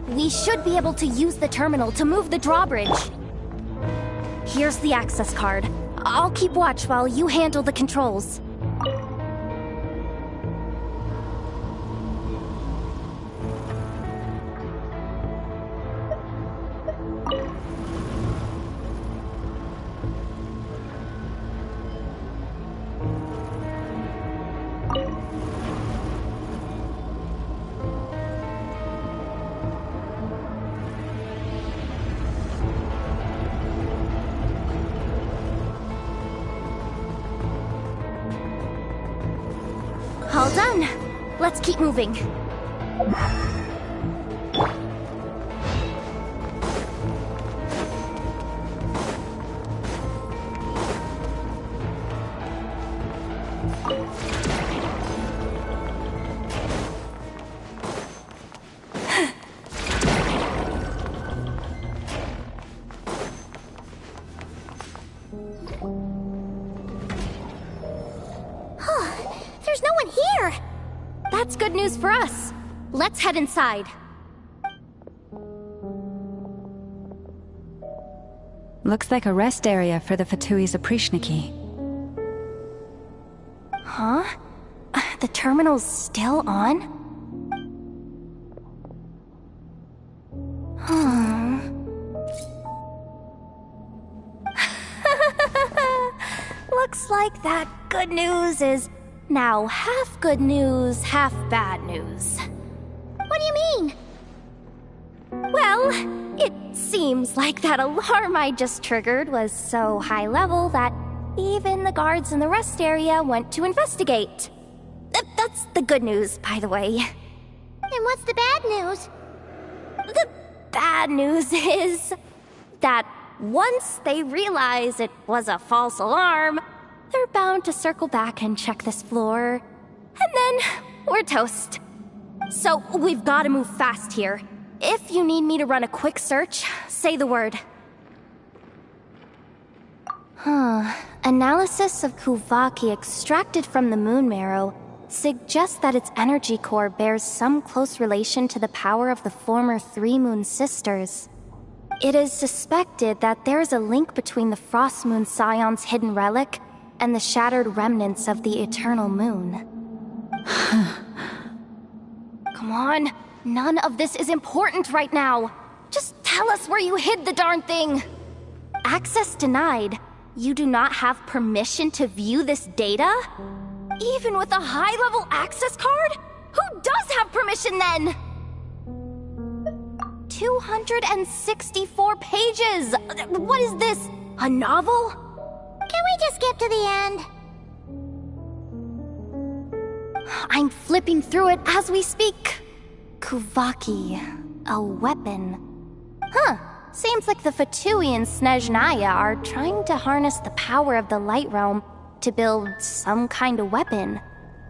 Speaker 12: We should be able to use the terminal to move the drawbridge. Here's the access card. I'll keep watch while you handle the controls. All done. Let's keep moving.
Speaker 2: There's no one here!
Speaker 12: That's good news for us. Let's head inside.
Speaker 14: Looks like a rest area for the Fatui's Oprishniki.
Speaker 12: Huh? The terminal's still on? Looks like that good news is now half good news, half bad news.
Speaker 2: What do you mean?
Speaker 12: Well, it seems like that alarm I just triggered was so high level that even the guards in the rest area went to investigate. That's the good news, by the way.
Speaker 2: And what's the bad news?
Speaker 12: The bad news is that once they realize it was a false alarm, they're bound to circle back and check this floor. And then we're toast. So we've got to move fast here. If you need me to run a quick search, say the word. Analysis of Kuvaki extracted from the moon marrow suggests that its energy core bears some close relation to the power of the former Three Moon Sisters. It is suspected that there is a link between the Frost Moon Scion's hidden relic and the shattered remnants of the Eternal Moon. Come on, none of this is important right now. Just tell us where you hid the darn thing. Access denied. You do not have permission to view this data? Even with a high-level access card? Who does have permission then? 264 pages! What is this? A novel?
Speaker 2: Can we just skip to the end?
Speaker 12: I'm flipping through it as we speak. Kuvaki, a weapon. Seems like the Fatui and Snezhnaya are trying to harness the power of the Light Realm to build some kind of weapon.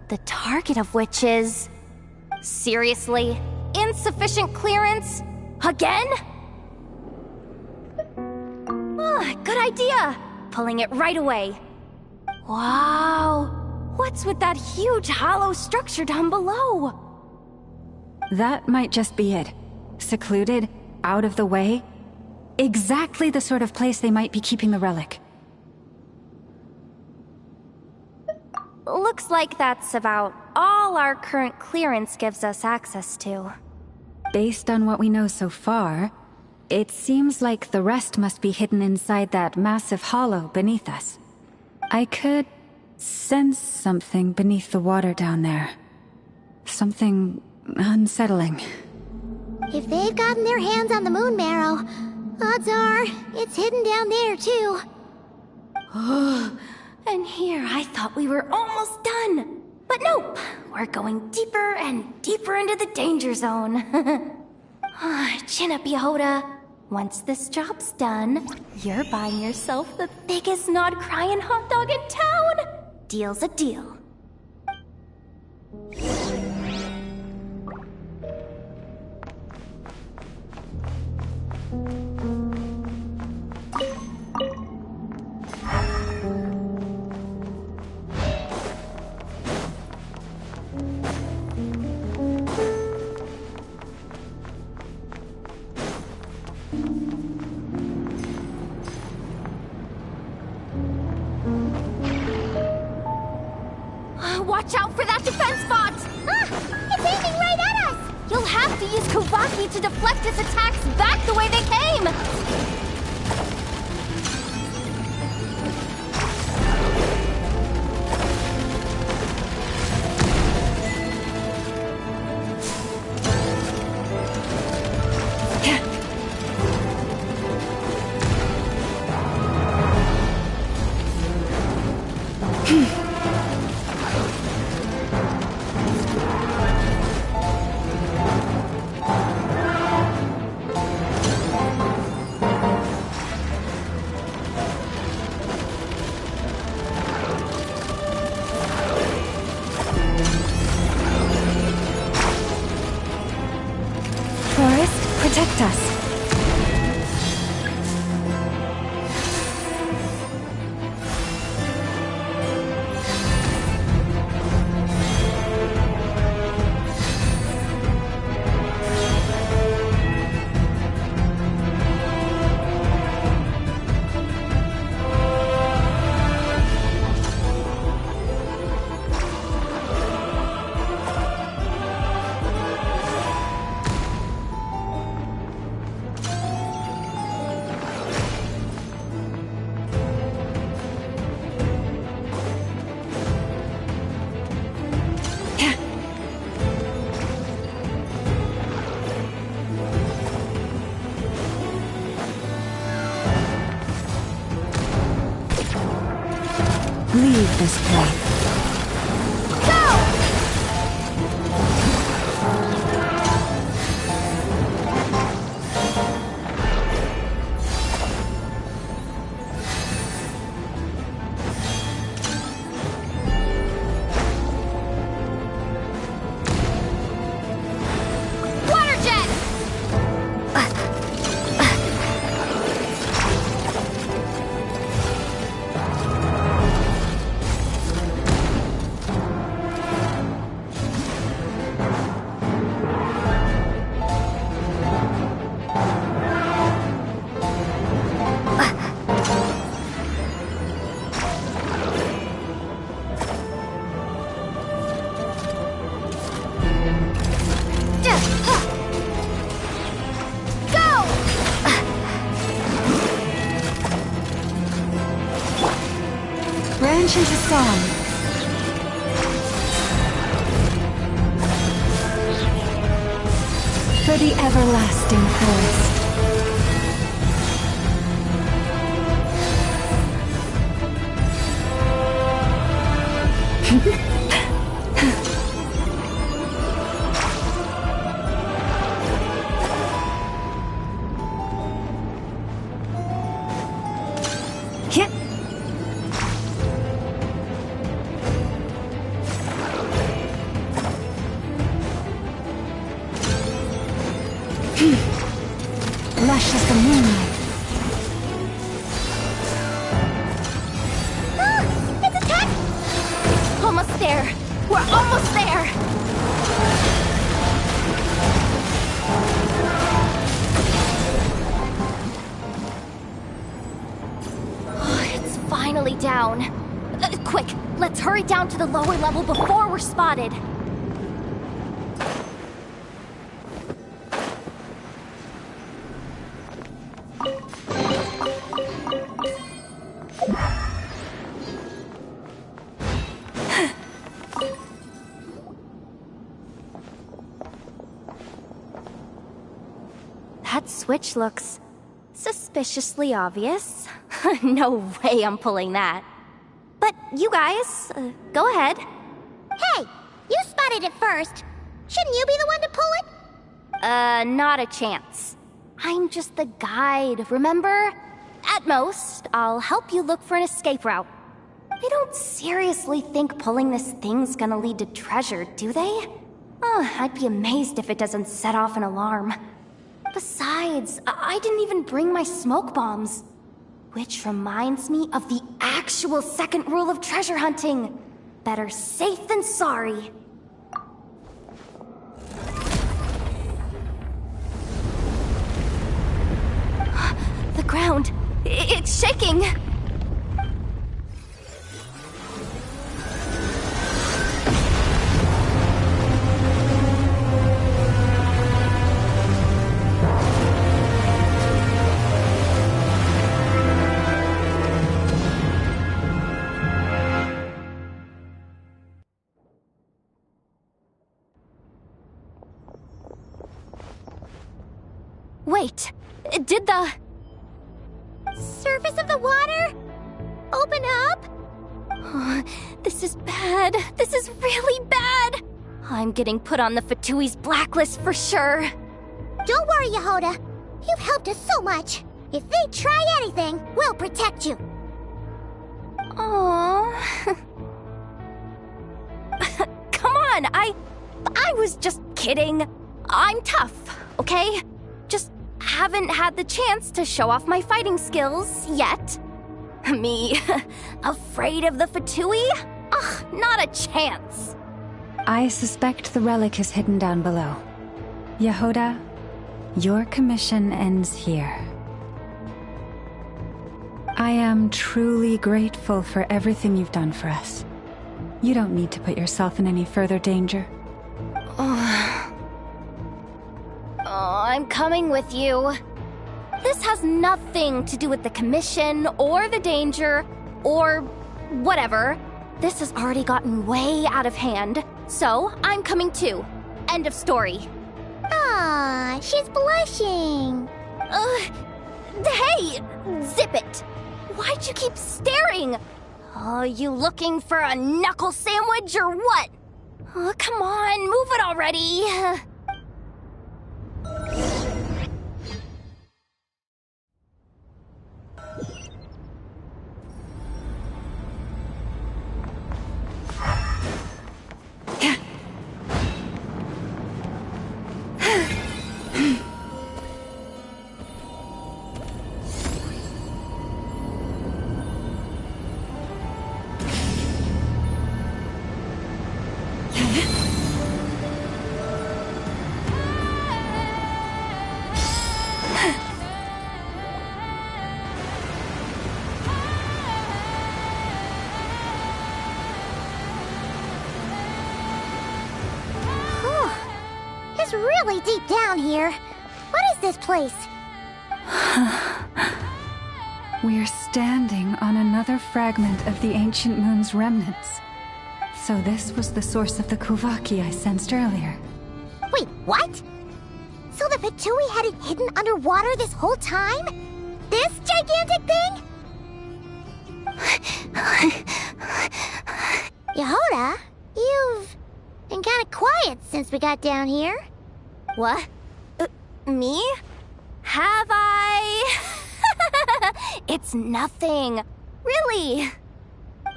Speaker 12: The target of which is... Seriously? Insufficient clearance? Again? Good idea! Pulling it right away. Wow! What's with that huge hollow structure down below?
Speaker 14: That might just be it. Secluded, out of the way. Exactly the sort of place they might be keeping the relic.
Speaker 12: Looks like that's about all our current clearance gives us access to.
Speaker 14: Based on what we know so far, it seems like the rest must be hidden inside that massive hollow beneath us. I could sense something beneath the water down there. Something unsettling.
Speaker 2: If they've gotten their hands on the moon marrow, odds are it's hidden down there too.
Speaker 12: And here I thought we were almost done. But nope, we're going deeper and deeper into the danger zone. Chin up, Yehoda. Once this job's done, you're buying yourself the biggest nod-crying hot dog in town. Deal's a deal. Watch out for that defense bot!
Speaker 2: Ah! It's aiming right at us!
Speaker 12: You'll have to use Kuvaki to deflect its attacks back the way they came!
Speaker 5: Protect us. Leave this place. Branch into song. For the everlasting forest. Lush as the moonlight.
Speaker 2: It's attacked!
Speaker 12: Almost there! We're almost there! Oh, it's finally down. Quick, let's hurry down to the lower level before we're spotted. That switch looks suspiciously obvious. No way I'm pulling that. But you guys, go ahead.
Speaker 2: Hey, you spotted it first. Shouldn't you be the one to pull it?
Speaker 12: Not a chance. I'm just the guide, remember? At most, I'll help you look for an escape route. They don't seriously think pulling this thing's gonna lead to treasure, do they? I'd be amazed if it doesn't set off an alarm. Besides, I didn't even bring my smoke bombs. Which reminds me of the actual second rule of treasure hunting. Better safe than sorry. The ground, it's shaking. Wait, did the
Speaker 2: surface of the water open up?
Speaker 12: This is bad. This is really bad. I'm getting put on the Fatui's blacklist for sure.
Speaker 2: Don't worry, Yehoda. You've helped us so much. If they try anything, we'll protect you.
Speaker 12: Aww. Come on, I was just kidding. I'm tough, okay? Just haven't had the chance to show off my fighting skills yet. Me, afraid of the Fatui? Ugh, not a chance.
Speaker 8: I suspect the relic is hidden down below. Yehoda, your commission ends here. I am truly grateful for everything you've done for us. You don't need to put yourself in any further danger.
Speaker 12: I'm coming with you. This has nothing to do with the commission, or the danger, or whatever. This has already gotten way out of hand, so I'm coming too. End of story.
Speaker 2: Ah, she's blushing.
Speaker 12: Hey! Zip it! Why'd you keep staring? Oh, you looking for a knuckle sandwich or what? Oh, come on, move it already.
Speaker 2: It's really deep down here. What is this place?
Speaker 8: We're standing on another fragment of the ancient moon's remnants. So this was the source of the Kuvaki I sensed earlier.
Speaker 2: Wait, what? So the Fatui had it hidden underwater this whole time? This gigantic thing? Yehoda, you've been kind of quiet since we got down here.
Speaker 12: What? Me? Have I? It's nothing. Really.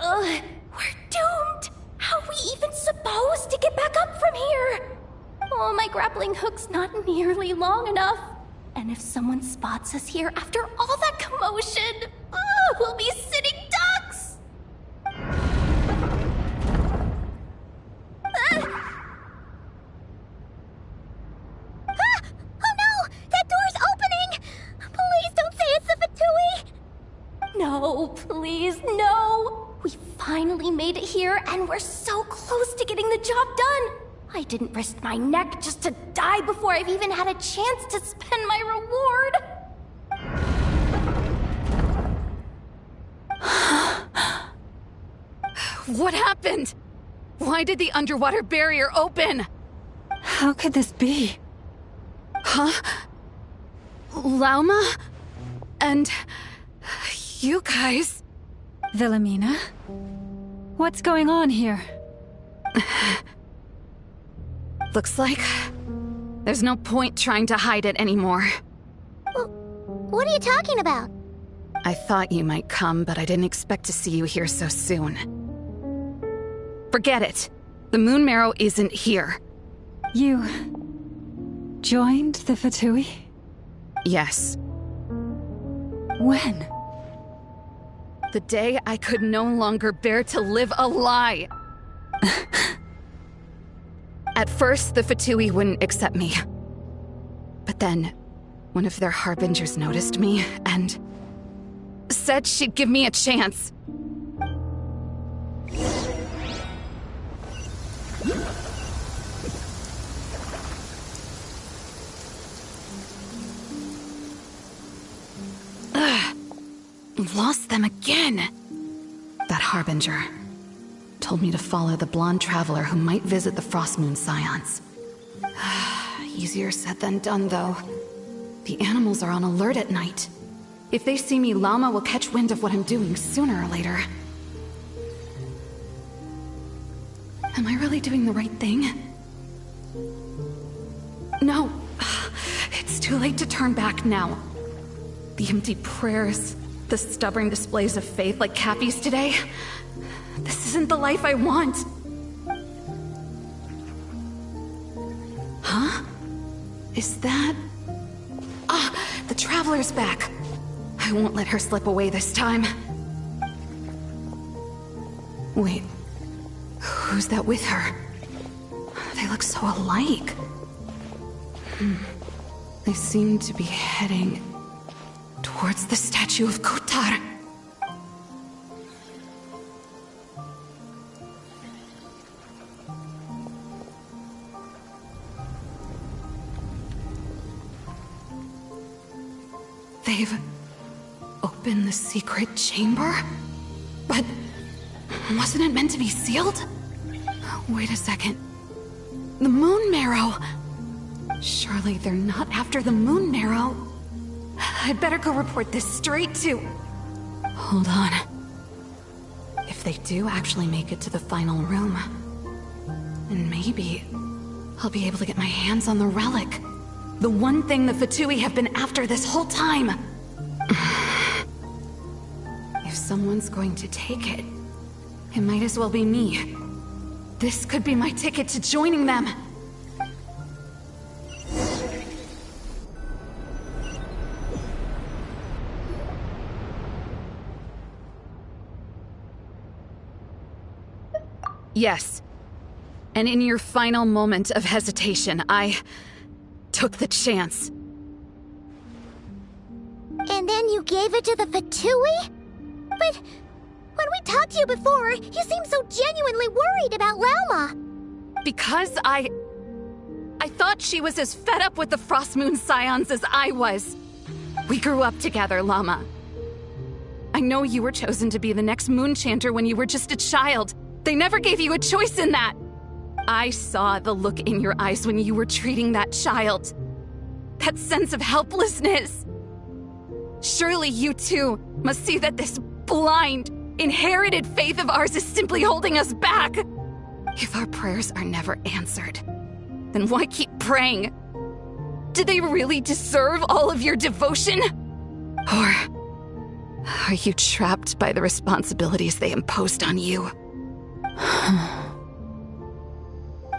Speaker 12: We're doomed. How are we even supposed to get back up from here? Oh, my grappling hook's not nearly long enough. And if someone spots us here after all that commotion, we'll be sitting ducks.
Speaker 2: Oh no! That door's opening! Please don't say it's the Fatui!
Speaker 12: No, please, no! We finally made it here, and we're so close to getting the job done! I didn't risk my neck just to die before I've even had a chance to spend my reward!
Speaker 11: What happened? Why did the underwater barrier open?
Speaker 8: How could this be?
Speaker 11: Huh? Lauma? And... you guys...
Speaker 8: Wilhelmina? What's going on here?
Speaker 11: Looks like... there's no point trying to hide it anymore.
Speaker 2: What are you talking about?
Speaker 11: I thought you might come, but I didn't expect to see you here so soon. Forget it. The Moon Marrow isn't here.
Speaker 8: You... joined the Fatui?
Speaker 11: Yes.
Speaker 8: When?
Speaker 11: The day I could no longer bear to live a lie. At first, the Fatui wouldn't accept me. But then, one of their harbingers noticed me and said she'd give me a chance. Lost them again. That harbinger told me to follow the blonde traveler who might visit the Frostmoon Scions. Easier said than done, though. The animals are on alert at night. If they see me, Llama will catch wind of what I'm doing sooner or later. Am I really doing the right thing? No. It's too late to turn back now. The empty prayers, the stubborn displays of faith like Cappy's today. This isn't the life I want. Huh? Is that... the Traveler's back. I won't let her slip away this time. Wait, who's that with her? They look so alike. They seem to be heading towards the statue of Kotar. They've opened the secret chamber? But wasn't it meant to be sealed? Wait a second. The Moon Marrow! Surely they're not after the Moon Marrow. I'd better go report this straight to... Hold on. If they do actually make it to the final room, then maybe I'll be able to get my hands on the relic. The one thing the Fatui have been after this whole time. If someone's going to take it, it might as well be me. This could be my ticket to joining them. Yes. And in your final moment of hesitation, I took the chance.
Speaker 2: And then you gave it to the Fatui? But when we talked to you before, you seemed so genuinely worried about Lauma.
Speaker 11: Because I thought she was as fed up with the Frost Moon Scions as I was. We grew up together, Llama. I know you were chosen to be the next Moon Chanter when you were just a child. They never gave you a choice in that. I saw the look in your eyes when you were treating that child. That sense of helplessness. Surely you too must see that this blind, inherited faith of ours is simply holding us back. If our prayers are never answered, then why keep praying? Do they really deserve all of your devotion? Or are you trapped by the responsibilities they imposed on you?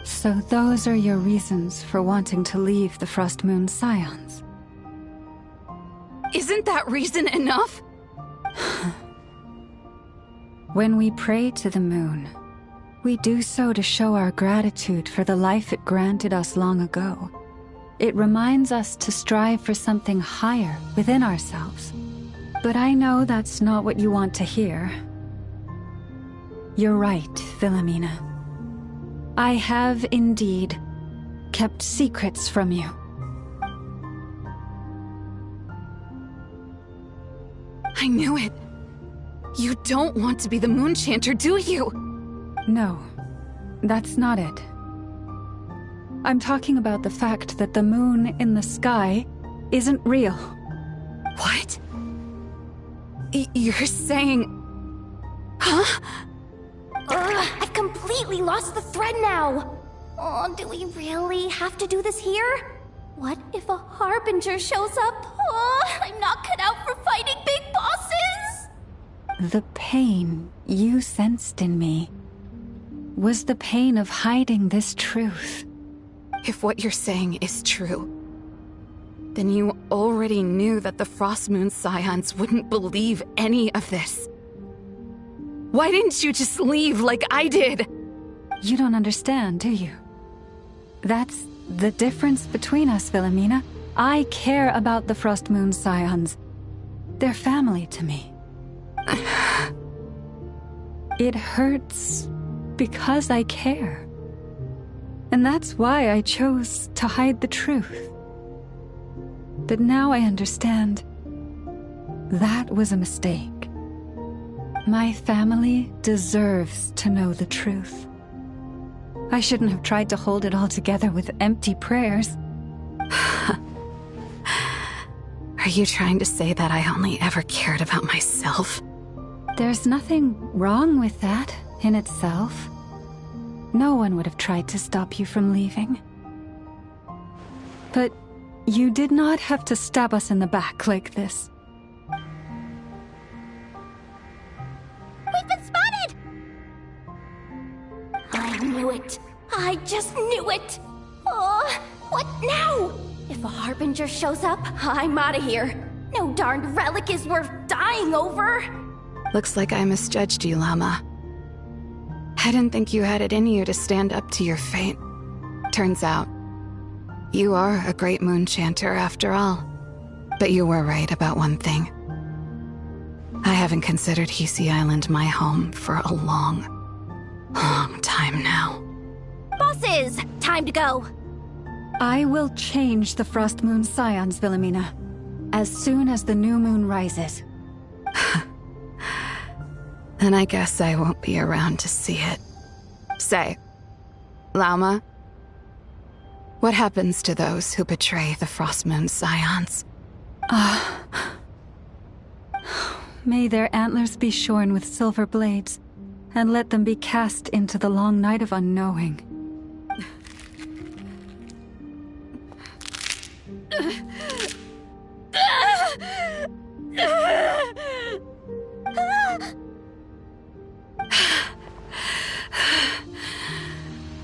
Speaker 8: So those are your reasons for wanting to leave the Frost Moon Scions?
Speaker 11: Isn't that reason enough?
Speaker 8: When we pray to the moon, we do so to show our gratitude for the life it granted us long ago. It reminds us to strive for something higher within ourselves. But I know that's not what you want to hear. You're right, Philomena. I have indeed kept secrets from you.
Speaker 11: I knew it. You don't want to be the Moon Chanter, do you?
Speaker 8: No, that's not it. I'm talking about the fact that the moon in the sky isn't real.
Speaker 11: What? You're saying... Huh?
Speaker 12: I've completely lost the thread now. Oh, do we really have to do this here? What if a Harbinger shows up? Oh, I'm not cut out for fighting big bosses!
Speaker 8: The pain you sensed in me was the pain of hiding this truth.
Speaker 11: If what you're saying is true, then you already knew that the Frost Moon Scions wouldn't believe any of this. Why didn't you just leave like I did?
Speaker 8: You don't understand, do you? That's the difference between us, Philomena. I care about the Frost Moon Scions. They're family to me. It hurts because I care. And that's why I chose to hide the truth. But now I understand that was a mistake. My family deserves to know the truth. I shouldn't have tried to hold it all together with empty prayers.
Speaker 11: Are you trying to say that I only ever cared about myself?
Speaker 14: There's nothing wrong with that in itself. No one would have tried to stop you from leaving. But you did not have to stab us in the back like this.
Speaker 2: We've been spotted!
Speaker 12: I knew it. I just knew it. Oh, what now? If a Harbinger shows up, I'm out of here. No darned relic is worth dying over.
Speaker 11: Looks like I misjudged you, Llama. I didn't think you had it in you to stand up to your fate. Turns out, you are a great moon chanter after all. But you were right about one thing. I haven't considered Hisi Island my home for a long time now.
Speaker 12: Bosses, time to go.
Speaker 14: I will change the Frost Moon Scions, Wilhelmina, as soon as the new moon rises.
Speaker 11: Then I guess I won't be around to see it. Say, Llama, what happens to those who betray the Frost Moon Scions?
Speaker 14: May their antlers be shorn with silver blades, and let them be cast into the long night of unknowing.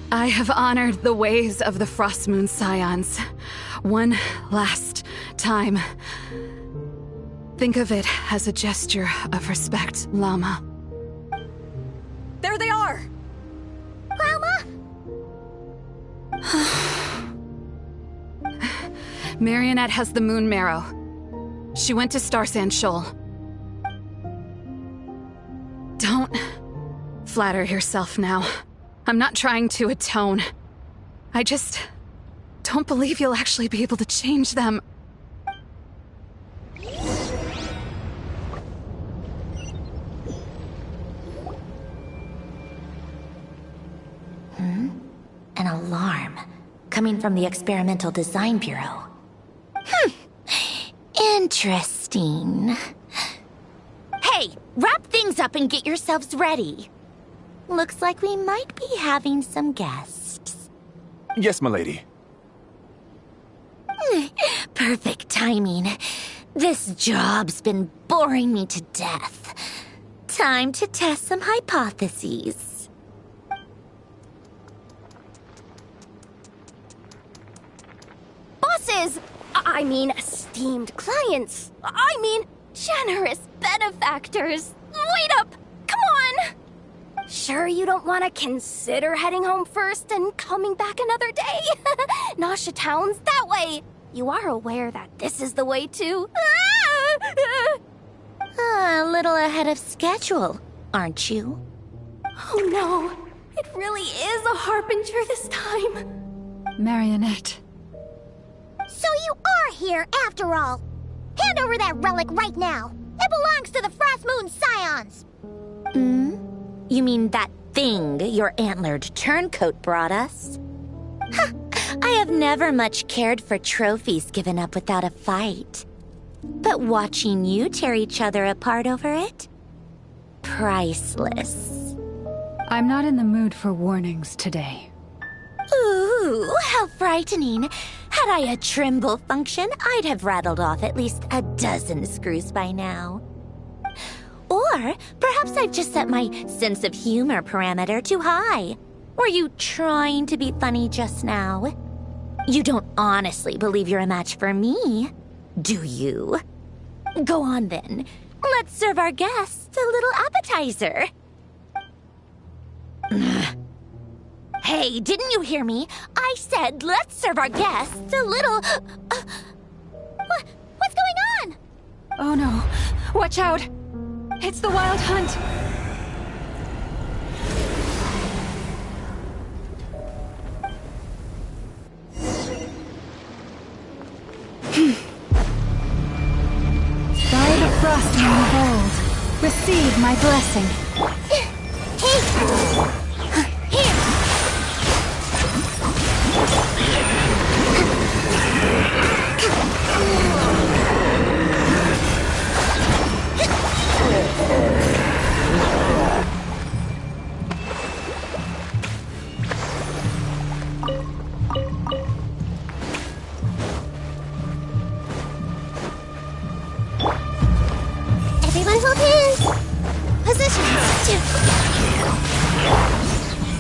Speaker 11: I have honored the ways of the Frost Moon Scions one last time. Think of it as a gesture of respect, Llama.
Speaker 1: There they are!
Speaker 2: Grandma?
Speaker 11: Marionette has the moon marrow. She went to Star Sand Shoal. Don't flatter yourself now. I'm not trying to atone. I just don't believe you'll actually be able to change them.
Speaker 3: An alarm coming from the Experimental Design Bureau. Interesting. Hey, wrap things up and get yourselves ready. Looks like we might be having some guests.
Speaker 4: Yes, milady.
Speaker 3: Perfect timing. This job's been boring me to death. Time to test some hypotheses.
Speaker 12: Bosses! I mean, esteemed clients. I mean, generous benefactors. Wait up! Come on! Sure you don't want to consider heading home first and coming back another day? Nasha Town's that way. You are aware that this is the way to...
Speaker 3: A little ahead of schedule, aren't you?
Speaker 12: Oh no, it really is a Harbinger this time.
Speaker 14: Marionette.
Speaker 2: So you are here after all. Hand over that relic right now. It belongs to the Frost Moon Scions.
Speaker 3: You mean that thing your antlered turncoat brought us? I have never much cared for trophies given up without a fight. But watching you tear each other apart over it? Priceless.
Speaker 14: I'm not in the mood for warnings today.
Speaker 3: Ooh, how frightening. Had I a Trimble function, I'd have rattled off at least a dozen screws by now. Or perhaps I've just set my sense of humor parameter too high. Were you trying to be funny just now? You don't honestly believe you're a match for me, do you? Go on then. Let's serve our guests a little appetizer. Hey, didn't you hear me? I said let's serve our guests a little...
Speaker 2: What's going on?
Speaker 14: Oh no. Watch out! It's the Wild Hunt! By the Frost Moon of old, receive my blessing.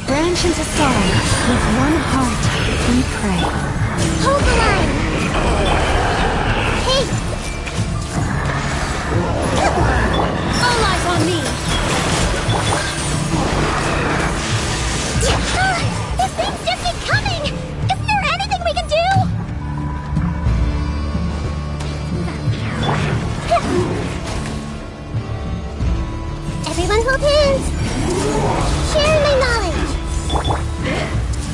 Speaker 14: Branch into song. With one heart, we pray.
Speaker 2: Hold the line! Hey!
Speaker 15: All eyes on me!
Speaker 2: These things just keep coming! Isn't there anything we can do? Everyone hold hands! Share my knowledge!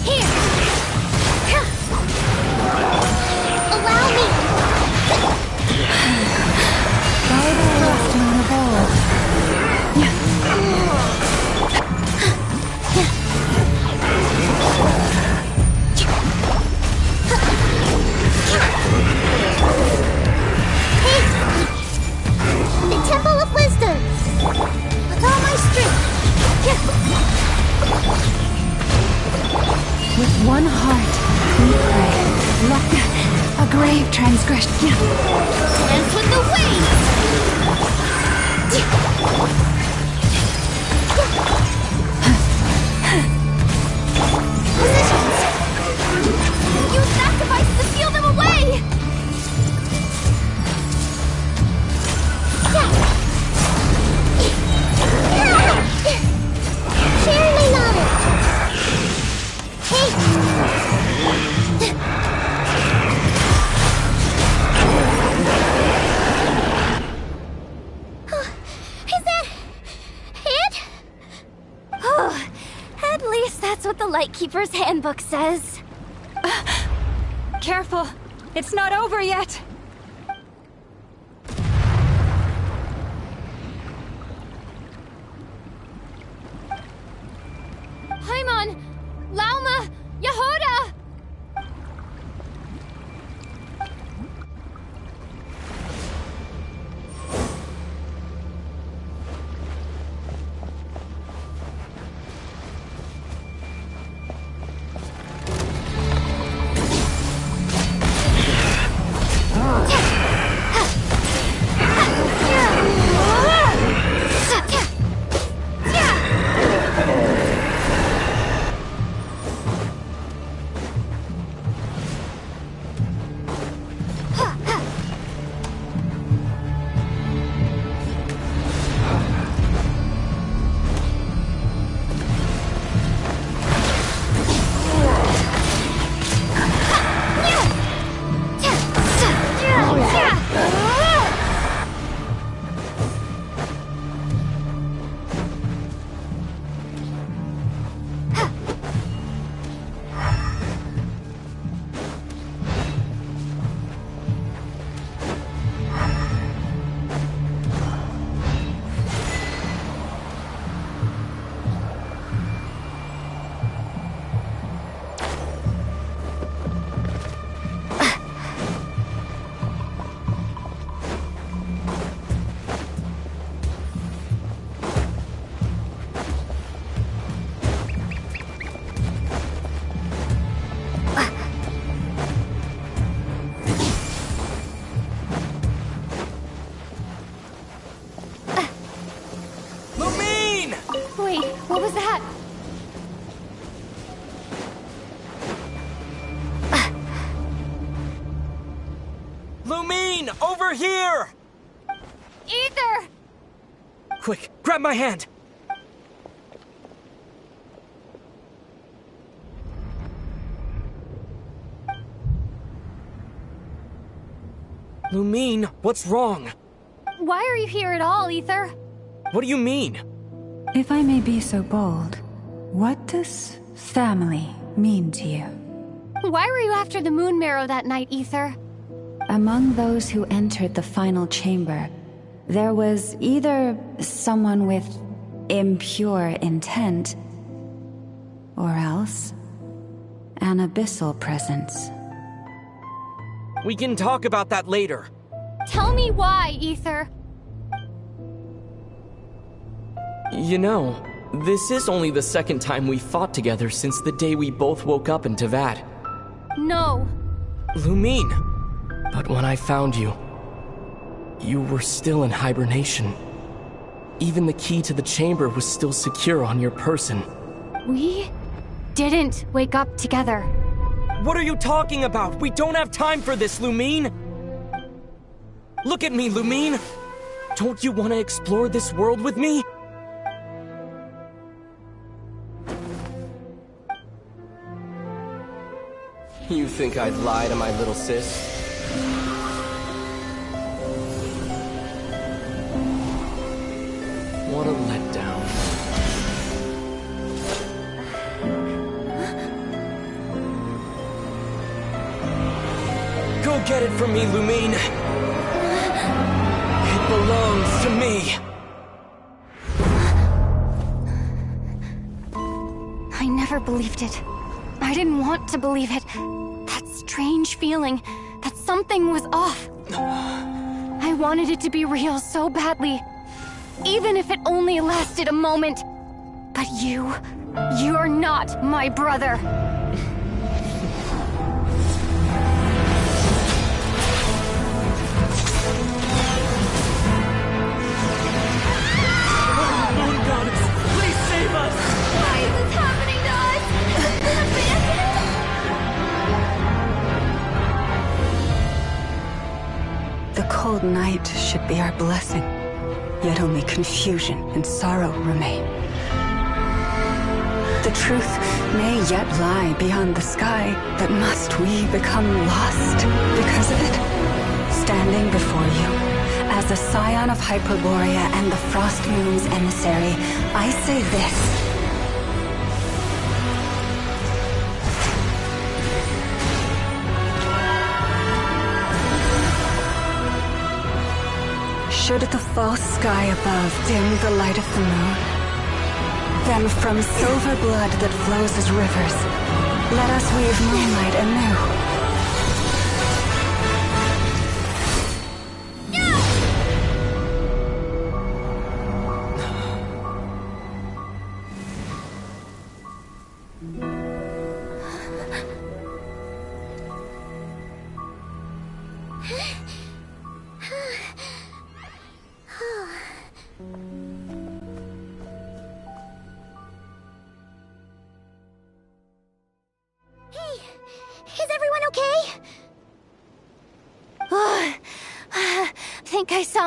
Speaker 2: Here! Allow me!
Speaker 14: By the last moon of old.
Speaker 2: The Temple of Wisdom! With all my strength!
Speaker 14: With one heart, we pray. A grave transgression.
Speaker 2: Dance with the waves! Positions! Use sacrifice to seal them away! Share my knowledge! Hey! Is that it?
Speaker 12: Oh, at least that's what the Lightkeeper's handbook says.
Speaker 1: Careful! It's not over yet!
Speaker 15: Paimon! Lauma! Yehoda! Wait, what was that?
Speaker 17: Lumine, over here!
Speaker 15: Ether!
Speaker 17: Quick, grab my hand! Lumine, what's wrong?
Speaker 15: Why are you here at all, Ether?
Speaker 17: What do you mean?
Speaker 14: If I may be so bold, what does family mean to you?
Speaker 15: Why were you after the Moon Marrow that night, Ether?
Speaker 8: Among those who entered the final chamber, there was either someone with impure intent, or else an abyssal presence.
Speaker 17: We can talk about that later.
Speaker 15: Tell me why, Ether.
Speaker 19: You know, this is only the second time we fought together since the day we both woke up in Teyvat.
Speaker 15: No.
Speaker 17: Lumine!
Speaker 19: But when I found you, you were still in hibernation. even the key to the chamber was still secure on your person.
Speaker 7: We didn't wake up together.
Speaker 19: What are you talking about? We don't have time for this, Lumine! Look at me, Lumine! Don't you want to explore this world with me? You think I'd lie to my little sis? What a letdown. Go get it from me, Lumine. It belongs to me.
Speaker 7: I never believed it. I didn't want to believe it. That strange feeling that something was off. I wanted it to be real so badly. Even if it only lasted a moment. But you're not my brother.
Speaker 19: Moon Goddess, please save us!
Speaker 2: Why is this happening to us? Abandoned?
Speaker 8: The cold night should be our blessing, yet only confusion and sorrow remain. The truth may yet lie beyond the sky, but must we become lost because of it? Standing before you, as a scion of Hyperborea and the Frost Moon's emissary, I say this. Should the false sky above dim the light of the moon, then from silver blood that flows as rivers, let us weave moonlight anew.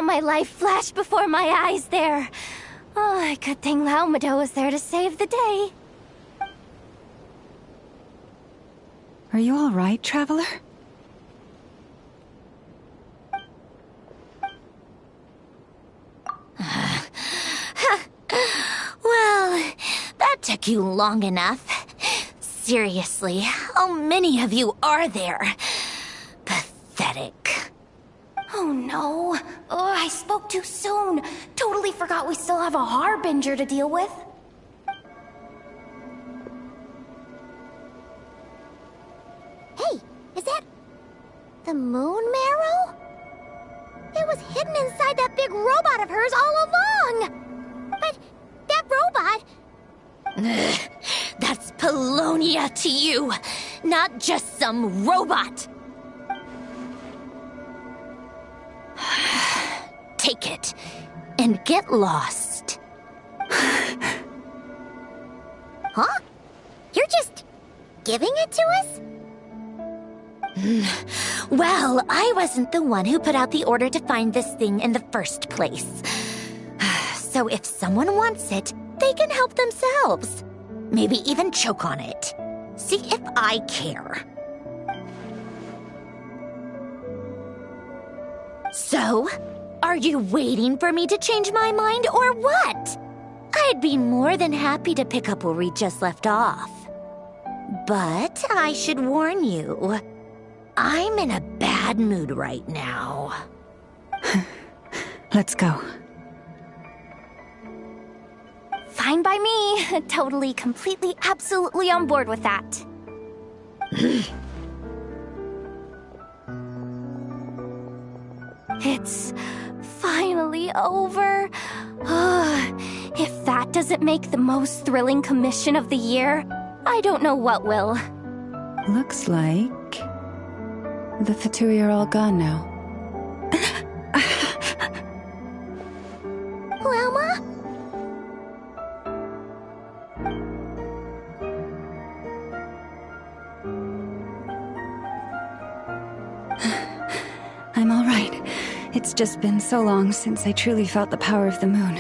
Speaker 12: My life flashed before my eyes there. Oh, good thing Laumado was there to save the day.
Speaker 8: Are you all right, Traveler?
Speaker 3: Well, that took you long enough. Seriously, how many of you are there? Pathetic.
Speaker 12: Oh no. Oh, I spoke too soon. Totally forgot we still have a Harbinger to deal with.
Speaker 2: Hey, is that the moon marrow? It was hidden inside that big robot of hers all along. But that robot...
Speaker 3: That's Polonia to you, not just some robot. Take it, and get lost.
Speaker 2: Huh? You're just giving it to us?
Speaker 3: Well, I wasn't the one who put out the order to find this thing in the first place. So if someone wants it, they can help themselves. Maybe even choke on it. See if I care. So, are you waiting for me to change my mind or what? I'd be more than happy to pick up where we just left off. But I should warn you, I'm in a bad mood right now.
Speaker 8: Let's go.
Speaker 12: Fine by me. Totally, completely, absolutely on board with that. It's finally over. If that doesn't make the most thrilling commission of the year, I don't know what will.
Speaker 8: Looks like the Fatui are all gone now.
Speaker 2: Lauma?
Speaker 8: It's just been so long since I truly felt the power of the moon.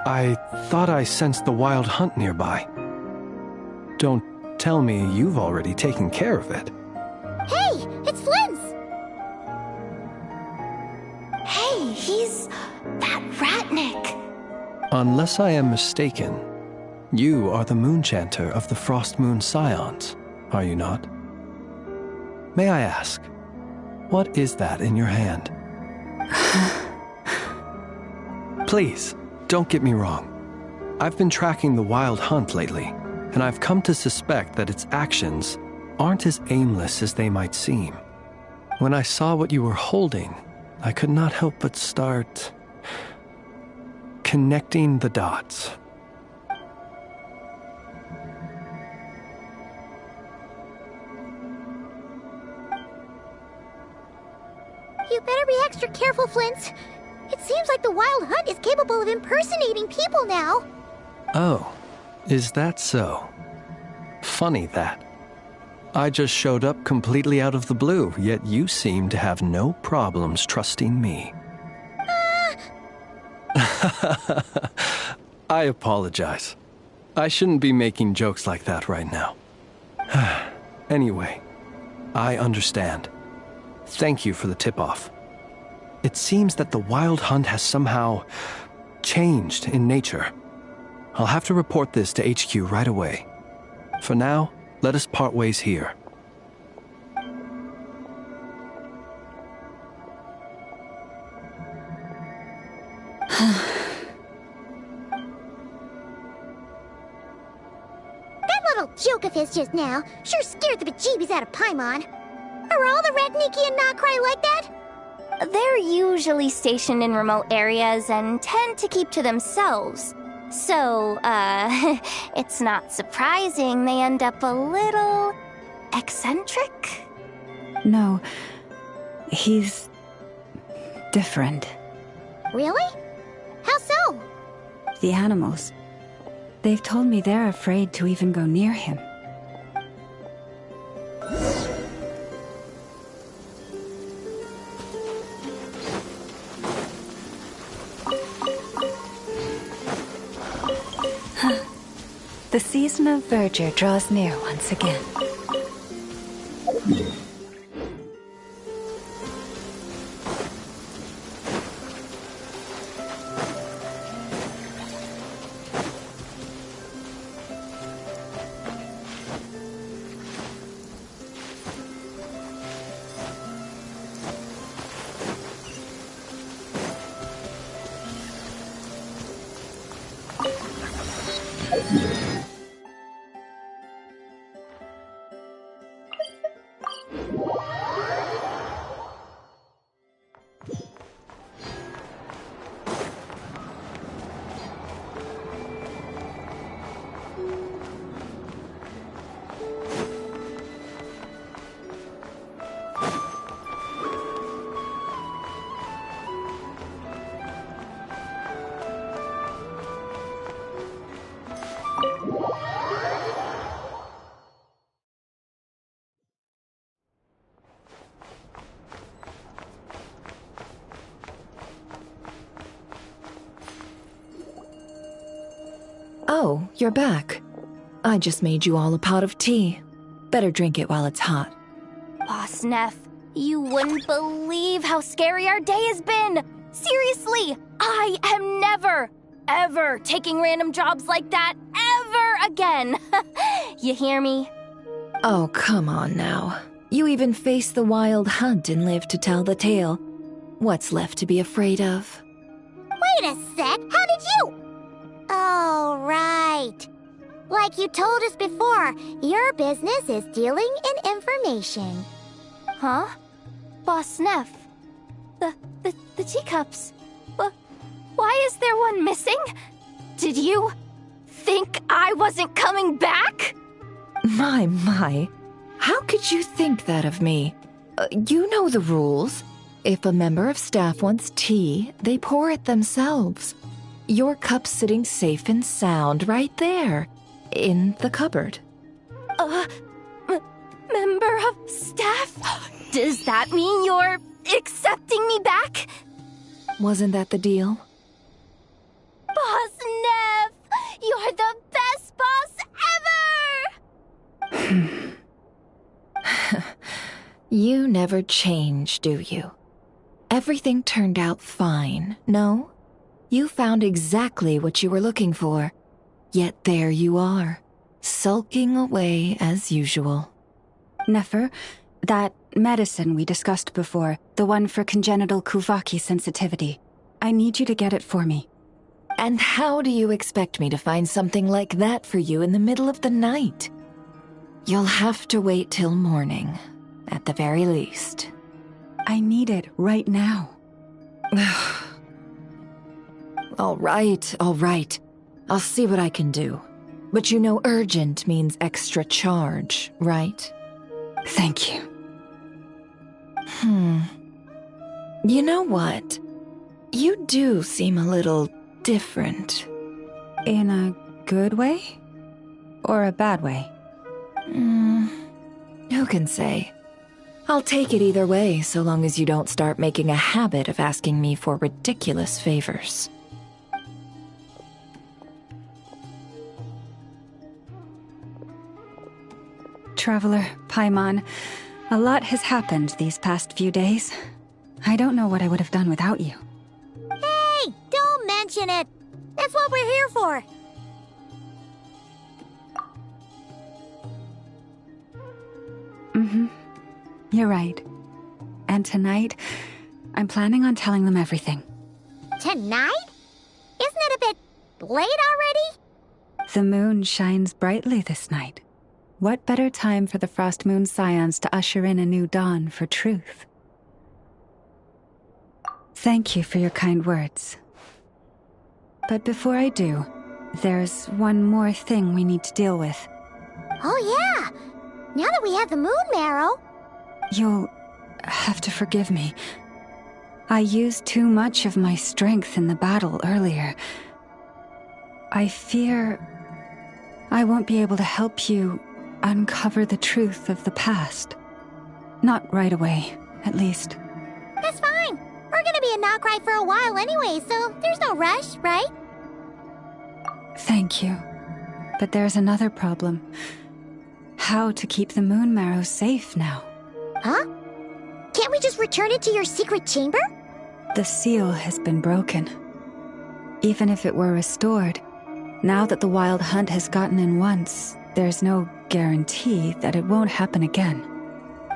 Speaker 10: I thought I sensed the wild hunt nearby. Don't tell me you've already taken care of it.
Speaker 2: Hey, it's Flynn's!
Speaker 3: Hey, he's that Ratnik.
Speaker 10: Unless I am mistaken, you are the Moonchanter of the Frost Moon Scions, are you not? May I ask, what is that in your hand? Please, don't get me wrong. I've been tracking the wild hunt lately, and I've come to suspect that its actions aren't as aimless as they might seem. When I saw what you were holding, I could not help but start connecting the dots.
Speaker 2: You better be extra careful, Flint. It seems like the Wild Hunt is capable of impersonating people now.
Speaker 10: Oh, is that so? Funny that. I just showed up completely out of the blue, yet you seem to have no problems trusting me. I apologize. I shouldn't be making jokes like that right now. Anyway, I understand. Thank you for the tip-off. It seems that the Wild Hunt has somehow changed in nature. I'll have to report this to HQ right away. For now, let us part ways here.
Speaker 2: That little joke of his just now sure scared the bejeebies out of Paimon. Are all the Redniki and Krai like that?
Speaker 12: They're usually stationed in remote areas and tend to keep to themselves. So, it's not surprising they end up a little eccentric?
Speaker 8: No, he's different.
Speaker 2: Really? How so?
Speaker 8: The animals. They've told me they're afraid to even go near him.
Speaker 14: The season of verdure draws near once again.
Speaker 5: Oh, you're back. I just made you all a pot of tea. Better drink it while it's hot.
Speaker 12: Boss Neff, you wouldn't believe how scary our day has been! Seriously, I am never, ever taking random jobs like that ever again! You hear me?
Speaker 5: Oh, come on now. You even faced the wild hunt and lived to tell the tale. What's left to be afraid of?
Speaker 2: Wait a sec, how did you? Oh, right. Like you told us before, your business is dealing in information.
Speaker 12: Huh? Boss Neff? The teacups? Why is there one missing? Did you think I wasn't coming back?
Speaker 5: My. How could you think that of me? You know the rules. If a member of staff wants tea, they pour it themselves. Your cup's sitting safe and sound right there, in the cupboard.
Speaker 12: Member of staff? Does that mean you're accepting me back?
Speaker 5: Wasn't that the deal?
Speaker 12: Boss Neff! You're the best boss ever!
Speaker 5: You never change, do you? Everything turned out fine, no? You found exactly what you were looking for. Yet there you are, sulking away as usual.
Speaker 8: Nefer, that medicine we discussed before, the one for congenital Kuvaki sensitivity, I need you to get it for me.
Speaker 5: And how do you expect me to find something like that for you in the middle of the night? You'll have to wait till morning, at the very least.
Speaker 8: I need it right now.
Speaker 5: All right. I'll see what I can do. But you know urgent means extra charge, right?
Speaker 8: Thank you.
Speaker 5: You know what? You do seem a little different.
Speaker 8: In a good way? Or a bad way?
Speaker 5: Who can say? I'll take it either way, so long as you don't start making a habit of asking me for ridiculous favors.
Speaker 8: Traveler, Paimon, a lot has happened these past few days. I don't know what I would have done without you.
Speaker 2: Hey, don't mention it. That's what we're here for.
Speaker 8: You're right. And tonight, I'm planning on telling them everything.
Speaker 2: Tonight? Isn't it a bit late already?
Speaker 8: The moon shines brightly this night. What better time for the Frost Moon Scions to usher in a new dawn for truth? Thank you for your kind words. But before I do, there's one more thing we need to deal with.
Speaker 2: Oh yeah! Now that we have the moon marrow...
Speaker 8: You'll have to forgive me. I used too much of my strength in the battle earlier. I fear I won't be able to help you uncover the truth of the past. Not right away, at least.
Speaker 2: That's fine. We're gonna be in Krai for a while anyway, so there's no rush, right?
Speaker 8: Thank you. But there's another problem. How to keep the moon marrow safe now?
Speaker 2: Huh? Can't we just return it to your secret chamber?
Speaker 8: The seal has been broken. Even if it were restored, now that the wild hunt has gotten in once, there's no guarantee that it won't happen again.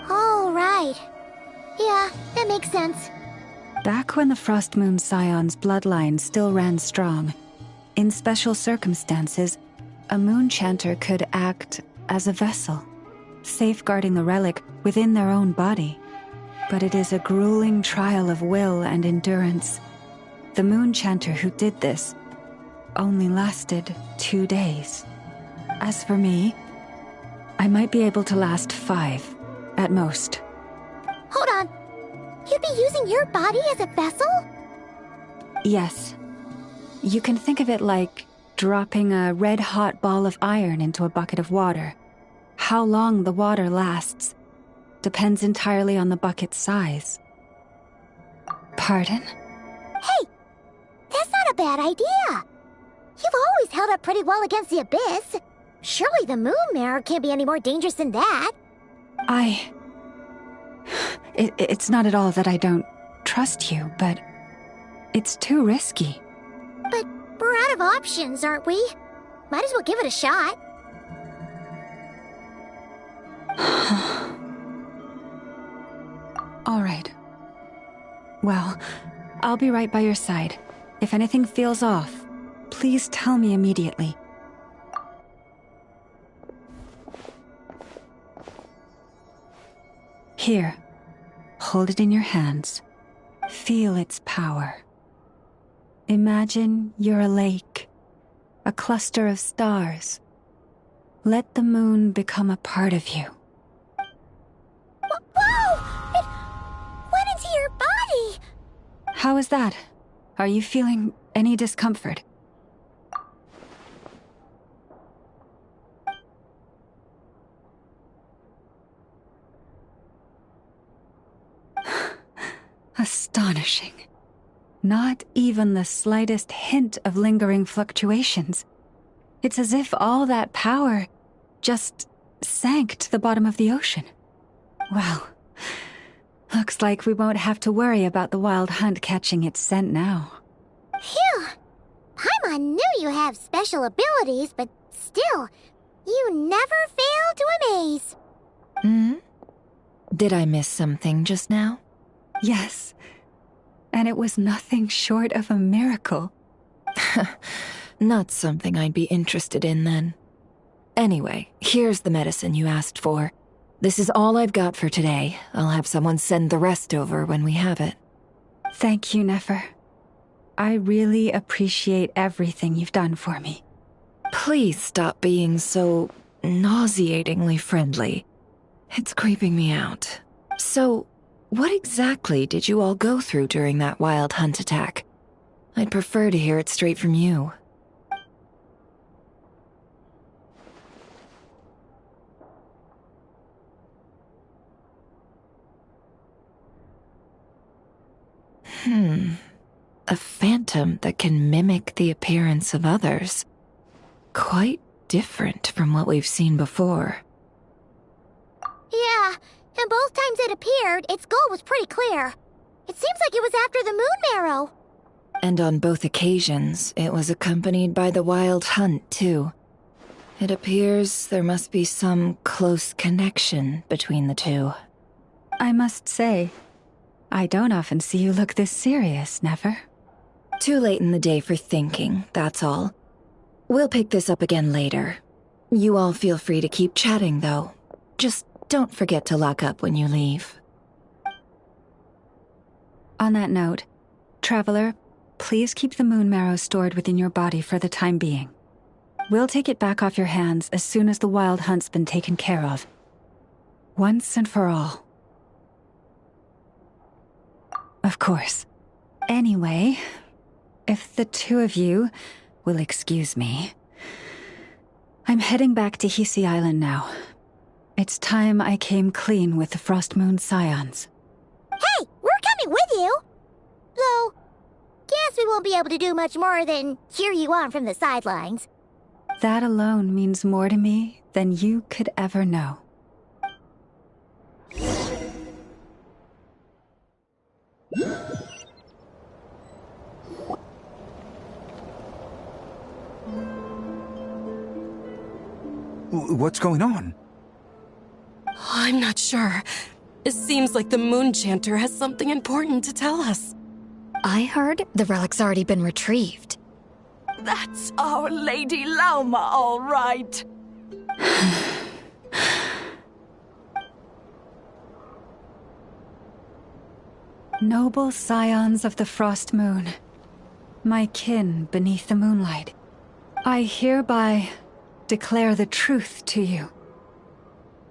Speaker 2: Oh, right. Yeah, that makes sense.
Speaker 8: Back when the Frost Moon Scion's bloodline still ran strong, in special circumstances, a moon chanter could act as a vessel, safeguarding the relic within their own body. But it is a grueling trial of will and endurance. The moon chanter who did this only lasted 2 days. As for me, I might be able to last 5, at most.
Speaker 2: Hold on. You'd be using your body as a vessel?
Speaker 8: Yes. You can think of it like dropping a red-hot ball of iron into a bucket of water. How long the water lasts depends entirely on the bucket's size. Pardon?
Speaker 2: Hey! That's not a bad idea! You've always held up pretty well against the abyss. Surely the moon mirror can't be any more dangerous than that.
Speaker 8: It's not at all that I don't trust you, but it's too risky.
Speaker 2: But we're out of options, aren't we? Might as well give it a shot.
Speaker 8: All right. Well, I'll be right by your side. If anything feels off, please tell me immediately. Here, hold it in your hands. Feel its power. Imagine you're a lake, a cluster of stars. Let the moon become a part of you.
Speaker 2: Whoa! It went into your body!
Speaker 8: How is that? Are you feeling any discomfort?
Speaker 14: astonishing. Not even the slightest hint of lingering fluctuations. It's as if all that power just sank to the bottom of the ocean. Well, looks like we won't have to worry about the wild hunt catching its scent now.
Speaker 2: Phew! Paimon knew you have special abilities, but still, you never fail to amaze.
Speaker 5: Did I miss something just now?
Speaker 14: Yes. And it was nothing short of a miracle.
Speaker 5: Not something I'd be interested in then. Anyway, here's the medicine you asked for. This is all I've got for today. I'll have someone send the rest over when we have it.
Speaker 14: Thank you, Nefer. I really appreciate everything you've done for me.
Speaker 5: Please stop being so nauseatingly friendly. It's creeping me out. So, what exactly did you all go through during that wild hunt attack? I'd prefer to hear it straight from you. A phantom that can mimic the appearance of others. Quite different from what we've seen before.
Speaker 2: Yeah, and both times it appeared, its goal was pretty clear. It seems like it was after the moon marrow.
Speaker 5: And on both occasions, it was accompanied by the wild hunt, too. It appears there must be some close connection between the two.
Speaker 14: I must say, I don't often see you look this serious, Nefer.
Speaker 5: Too late in the day for thinking, that's all. We'll pick this up again later. You all feel free to keep chatting, though. Just don't forget to lock up when you leave.
Speaker 14: On that note, Traveler, please keep the moon marrow stored within your body for the time being. We'll take it back off your hands as soon as the wild hunt's been taken care of. Once and for all. Of course. Anyway, if the two of you will excuse me, I'm heading back to Hisi Island now. It's time I came clean with the Frost Moon Scions.
Speaker 2: Hey, we're coming with you! Though, guess we won't be able to do much more than cheer you on from the sidelines.
Speaker 14: That alone means more to me than you could ever know.
Speaker 4: What's going on?
Speaker 9: I'm not sure. It seems like the Moon Chanter has something important to tell us.
Speaker 23: I heard the relic's already been retrieved.
Speaker 24: That's our Lady Lauma, all right.
Speaker 14: Noble scions of the Frost Moon, my kin beneath the moonlight, I hereby declare the truth to you.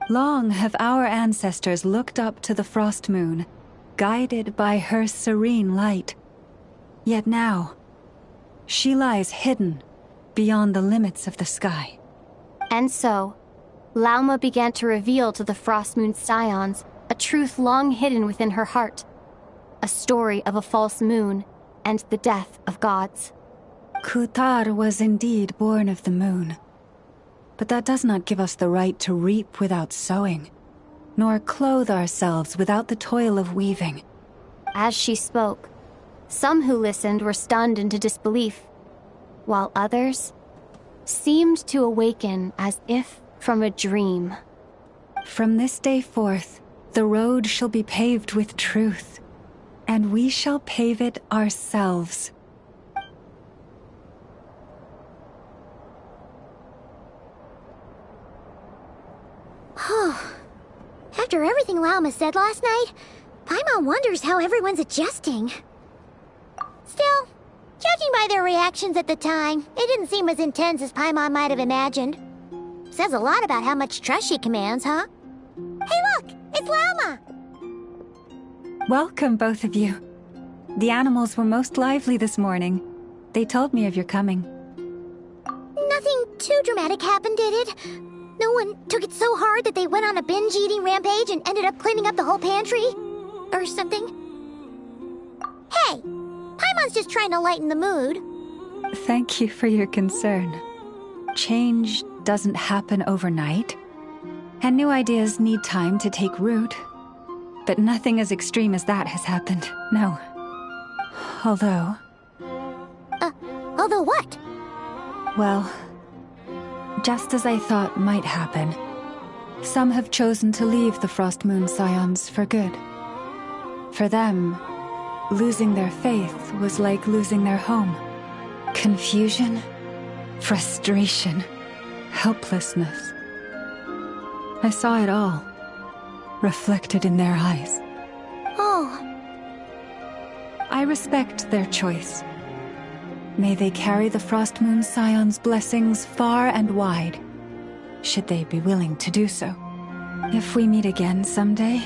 Speaker 14: Long have our ancestors looked up to the Frost Moon, guided by her serene light. Yet now, she lies hidden beyond the limits of the sky.
Speaker 7: And so, Lauma began to reveal to the Frost Moon Scions a truth long hidden within her heart. A story of a false moon and the death of gods.
Speaker 14: Kutar was indeed born of the moon. But that does not give us the right to reap without sowing, nor clothe ourselves without the toil of weaving.
Speaker 7: As she spoke, some who listened were stunned into disbelief, while others seemed to awaken as if from a dream.
Speaker 14: From this day forth, the road shall be paved with truth, and we shall pave it ourselves.
Speaker 2: After everything Lauma said last night, Paimon wonders how everyone's adjusting. Still, judging by their reactions at the time, it didn't seem as intense as Paimon might have imagined. Says a lot about how much trust she commands, huh? Hey look! It's Lauma!
Speaker 14: Welcome, both of you. The animals were most lively this morning. They told me of your coming.
Speaker 2: Nothing too dramatic happened, did it? No one took it so hard that they went on a binge-eating rampage and ended up cleaning up the whole pantry? Or something? Hey, Paimon's just trying to lighten the mood.
Speaker 14: Thank you for your concern. Change doesn't happen overnight, and new ideas need time to take root. But nothing as extreme as that has happened, no. Although...
Speaker 2: Although what?
Speaker 14: Well, just as I thought might happen, some have chosen to leave the Frost Moon Scions for good. For them, losing their faith was like losing their home. Confusion, frustration, helplessness. I saw it all, reflected in their eyes.
Speaker 2: Oh.
Speaker 14: I respect their choice. May they carry the Frost Moon Scion's blessings far and wide, should they be willing to do so. If we meet again someday,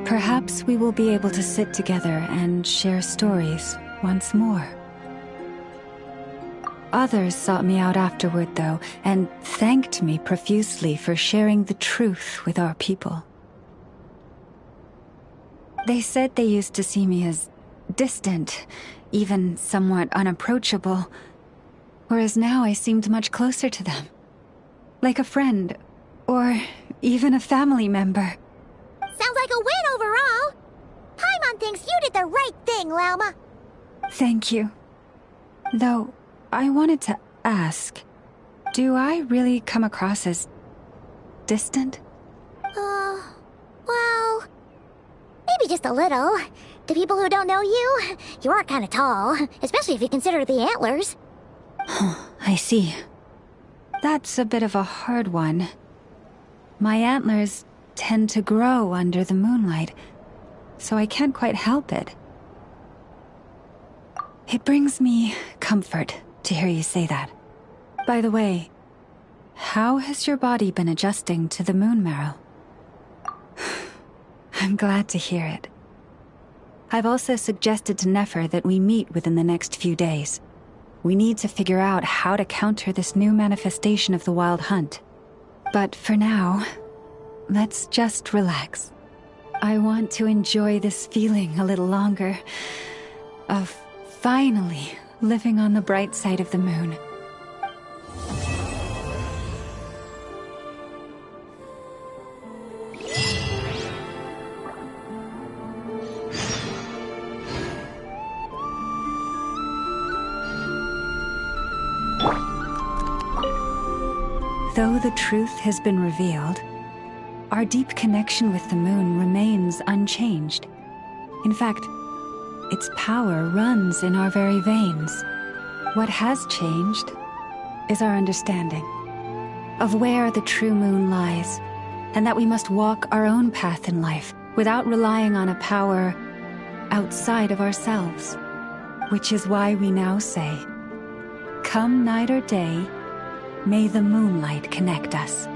Speaker 14: perhaps we will be able to sit together and share stories once more. Others sought me out afterward, though, and thanked me profusely for sharing the truth with our people. They said they used to see me as distant, even somewhat unapproachable, whereas now I seemed much closer to them. Like a friend, or even a family member.
Speaker 2: Sounds like a win overall. Paimon thinks you did the right thing, Lauma.
Speaker 14: Thank you. Though, I wanted to ask, do I really come across as distant?
Speaker 2: Well, maybe just a little. To people who don't know you, you are kind of tall, especially if you consider the antlers.
Speaker 14: I see. That's a bit of a hard one. My antlers tend to grow under the moonlight, so I can't quite help it. It brings me comfort to hear you say that. By the way, how has your body been adjusting to the moon marrow? I'm glad to hear it. I've also suggested to Nefer that we meet within the next few days. We need to figure out how to counter this new manifestation of the Wild Hunt. But for now, let's just relax. I want to enjoy this feeling a little longer, of finally living on the bright side of the moon. Though the truth has been revealed, our deep connection with the moon remains unchanged. In fact, its power runs in our very veins. What has changed is our understanding of where the true moon lies, and that we must walk our own path in life without relying on a power outside of ourselves. Which is why we now say, come night or day, may the moonlight connect us.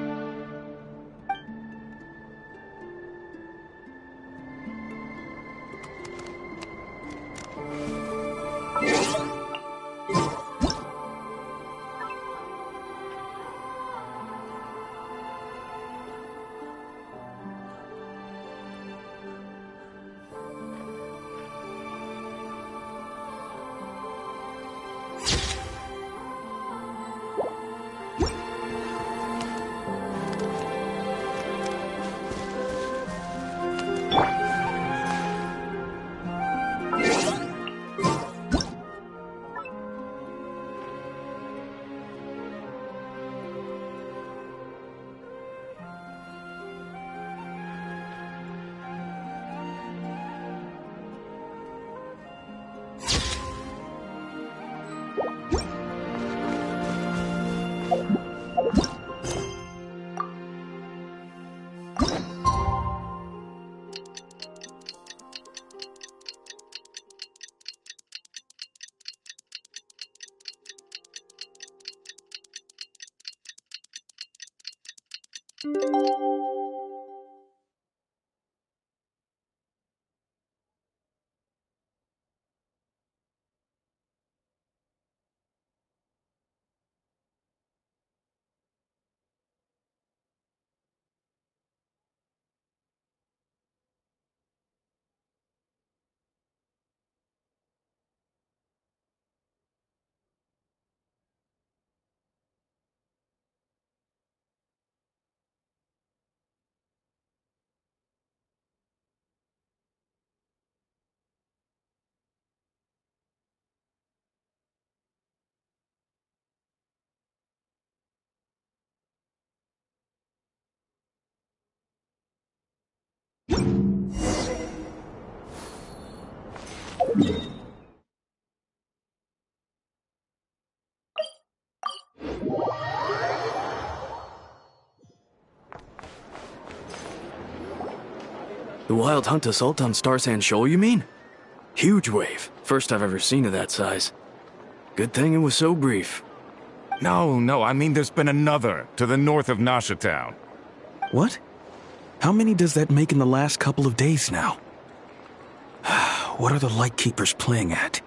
Speaker 18: The Wild Hunt assault on Star Sand Shoal, you mean? Huge wave. First I've ever seen of that size. Good thing it was so brief.
Speaker 6: No, I mean there's been another to the north of Nasha Town.
Speaker 17: What? How many does that make in the last couple of days now? What are the Lightkeepers playing at?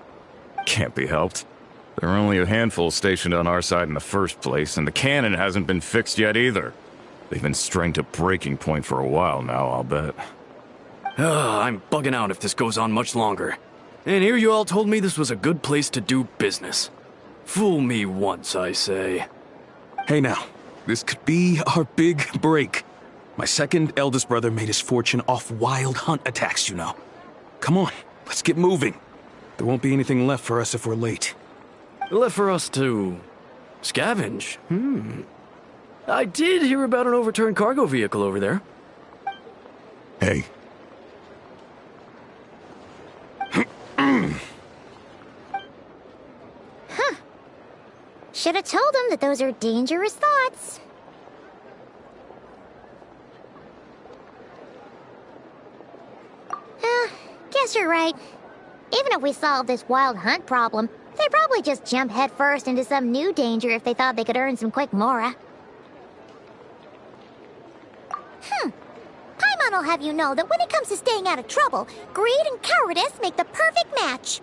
Speaker 6: Can't be helped. There are only a handful stationed on our side in the first place, and the cannon hasn't been fixed yet either. They've been strained to breaking point for a while now, I'll bet.
Speaker 18: I'm bugging out if this goes on much longer. And here you all told me this was a good place to do business. Fool me once, I say.
Speaker 17: Hey now, this could be our big break. My second eldest brother made his fortune off wild hunt attacks, you know. Come on, let's get moving. There won't be anything left for us if we're late.
Speaker 18: Left for us to scavenge? I did hear about an overturned cargo vehicle over there.
Speaker 6: Hey.
Speaker 2: Huh. Should have told him that those are dangerous thoughts. Guess you're right. Even if we solve this wild hunt problem, they'd probably just jump headfirst into some new danger if they thought they could earn some quick mora. Paimon will have you know that when it comes to staying out of trouble, greed and cowardice make the perfect match.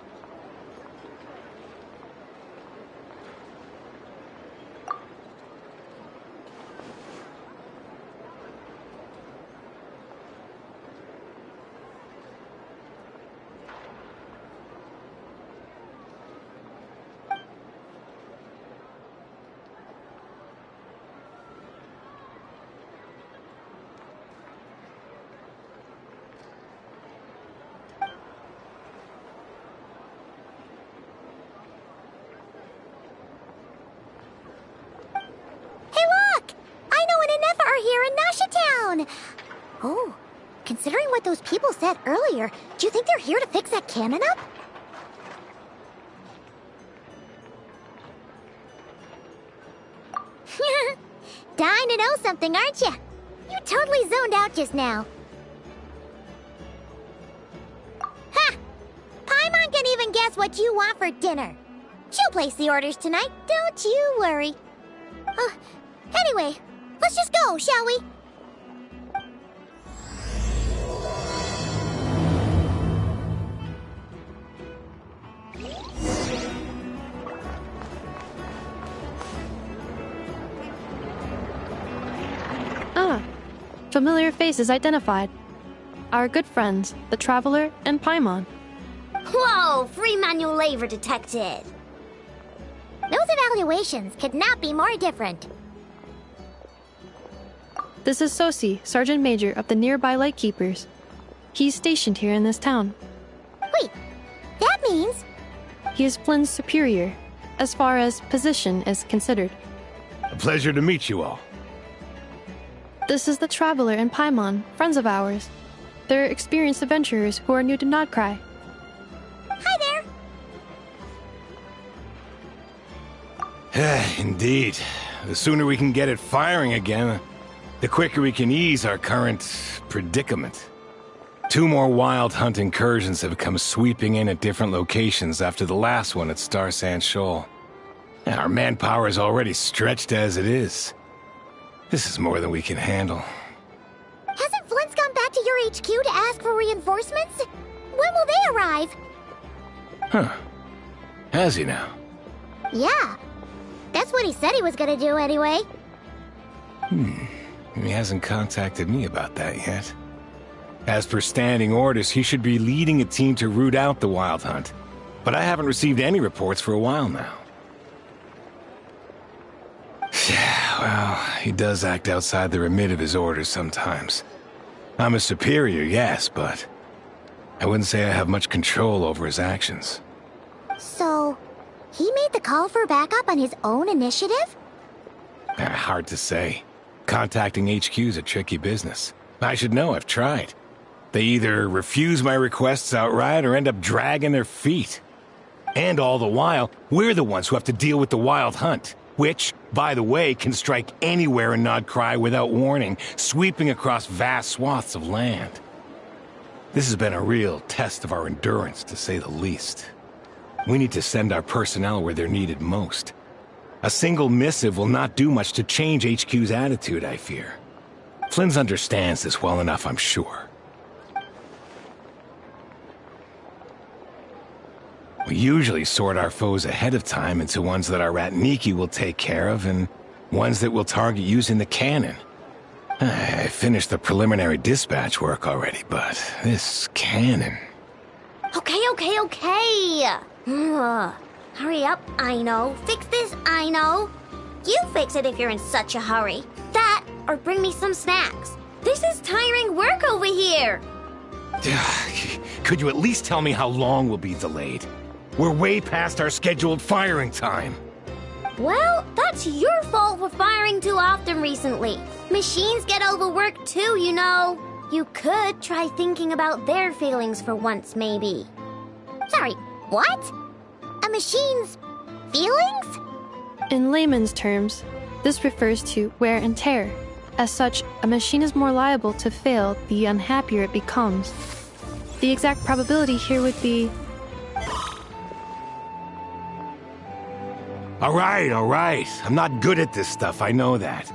Speaker 2: Oh, considering what those people said earlier, do you think they're here to fix that cannon up? Dying to know something, aren't you? You totally zoned out just now. Ha! Paimon can even guess what you want for dinner. She'll place the orders tonight, don't you worry. Anyway, let's just go, shall we?
Speaker 13: Familiar faces identified. Our good friends, the Traveler and Paimon.
Speaker 2: Whoa! Free manual labor detected! Those evaluations could not be more different.
Speaker 13: This is Sosi, Sergeant Major of the nearby Lightkeepers. He's stationed here in this town.
Speaker 2: Wait, that means...
Speaker 13: He is Flynn's superior, as far as position is considered.
Speaker 6: A pleasure to meet you all.
Speaker 13: This is the Traveler and Paimon, friends of ours. They're experienced adventurers who are new to Krai.
Speaker 2: Hi
Speaker 6: there! Indeed. The sooner we can get it firing again, the quicker we can ease our current predicament. 2 more wild hunt incursions have come sweeping in at different locations after the last one at Star Sand Shoal. Our manpower is already stretched as it is. This is more than we can handle.
Speaker 2: Hasn't Flint's gone back to your HQ to ask for reinforcements? When will they arrive?
Speaker 6: Huh. Has he now?
Speaker 2: Yeah. That's what he said he was gonna do anyway.
Speaker 6: He hasn't contacted me about that yet. As per standing orders, he should be leading a team to root out the wild hunt. But I haven't received any reports for a while now. Well, he does act outside the remit of his orders sometimes. I'm a superior, yes, but I wouldn't say I have much control over his actions.
Speaker 2: So, he made the call for backup on his own initiative?
Speaker 6: Hard to say. Contacting HQ's a tricky business. I should know, I've tried. They either refuse my requests outright or end up dragging their feet. And all the while, we're the ones who have to deal with the wild hunt. which, by the way, can strike anywhere in Krai without warning, sweeping across vast swaths of land. This has been a real test of our endurance, to say the least. We need to send our personnel where they're needed most. A single missive will not do much to change HQ's attitude, I fear. Flynn's understands this well enough, I'm sure. We usually sort our foes ahead of time into ones that our Ratniki will take care of and ones that we'll target using the cannon. I finished the preliminary dispatch work already, but this cannon...
Speaker 2: Okay. Hurry up, I know. Fix this, I know. You fix it if you're in such a hurry. That, or bring me some snacks. This is tiring work over here.
Speaker 6: Could you at least tell me how long we'll be delayed? We're way past our scheduled firing time.
Speaker 2: Well, that's your fault for firing too often recently. Machines get overworked too, you know. You could try thinking about their feelings for once, maybe. Sorry, what? A machine's feelings?
Speaker 13: In layman's terms, this refers to wear and tear. As such, a machine is more liable to fail the unhappier it becomes. The exact probability here would be...
Speaker 6: All right. I'm not good at this stuff, I know that.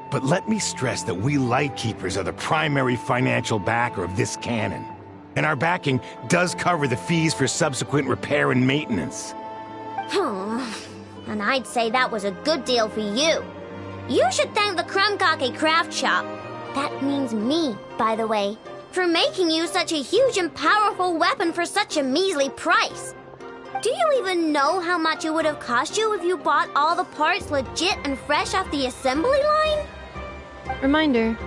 Speaker 6: But let me stress that we Lightkeepers are the primary financial backer of this cannon. And our backing does cover the fees for subsequent repair and maintenance.
Speaker 2: And I'd say that was a good deal for you. You should thank the Krumkake Craft Shop. That means me, by the way, for making you such a huge and powerful weapon for such a measly price. Do you even know how much it would have cost you if you bought all the parts legit and fresh off the assembly line?
Speaker 13: Reminder,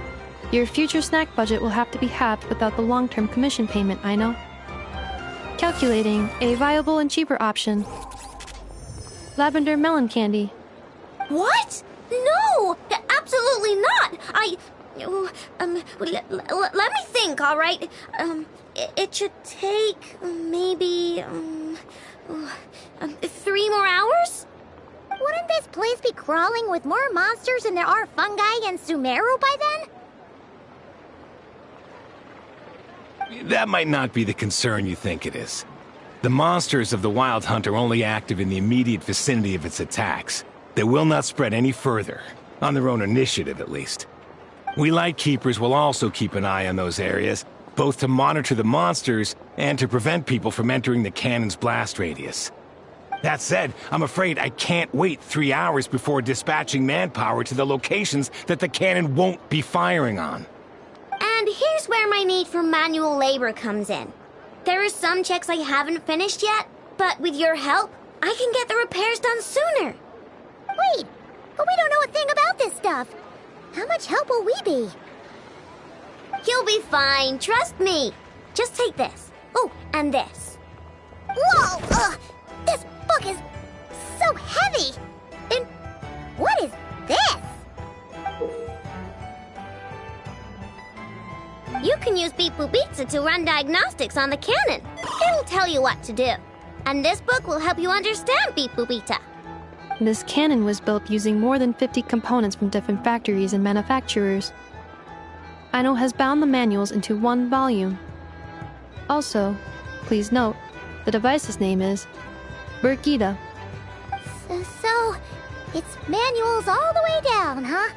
Speaker 13: your future snack budget will have to be halved without the long-term commission payment, I know. Calculating a viable and cheaper option. Lavender melon candy.
Speaker 2: What? No! Absolutely not! Let me think, all right? It should take maybe 3 more hours? Wouldn't this place be crawling with more monsters than there are fungi and Sumeru by then?
Speaker 6: That might not be the concern you think it is. The monsters of the Wild Hunt are only active in the immediate vicinity of its attacks. They will not spread any further, on their own initiative at least. We Lightkeepers will also keep an eye on those areas, both to monitor the monsters and to prevent people from entering the cannon's blast radius. That said, I'm afraid I can't wait 3 hours before dispatching manpower to the locations that the cannon won't be firing on.
Speaker 2: And here's where my need for manual labor comes in. There are some checks I haven't finished yet, but with your help, I can get the repairs done sooner. Wait, but we don't know a thing about this stuff. How much help will we be? You'll be fine, trust me. Just take this. Oh, and this. Whoa! This book is so heavy! And what is this? You can use Beep Boop Pizza to run diagnostics on the cannon. It'll tell you what to do. And this book will help you understand Beep Boop Pizza.
Speaker 13: This cannon was built using more than 50 components from different factories and manufacturers. Aino has bound the manuals into one volume. Also, please note, the device's name is Burkida.
Speaker 2: So, it's manuals all the way down, huh?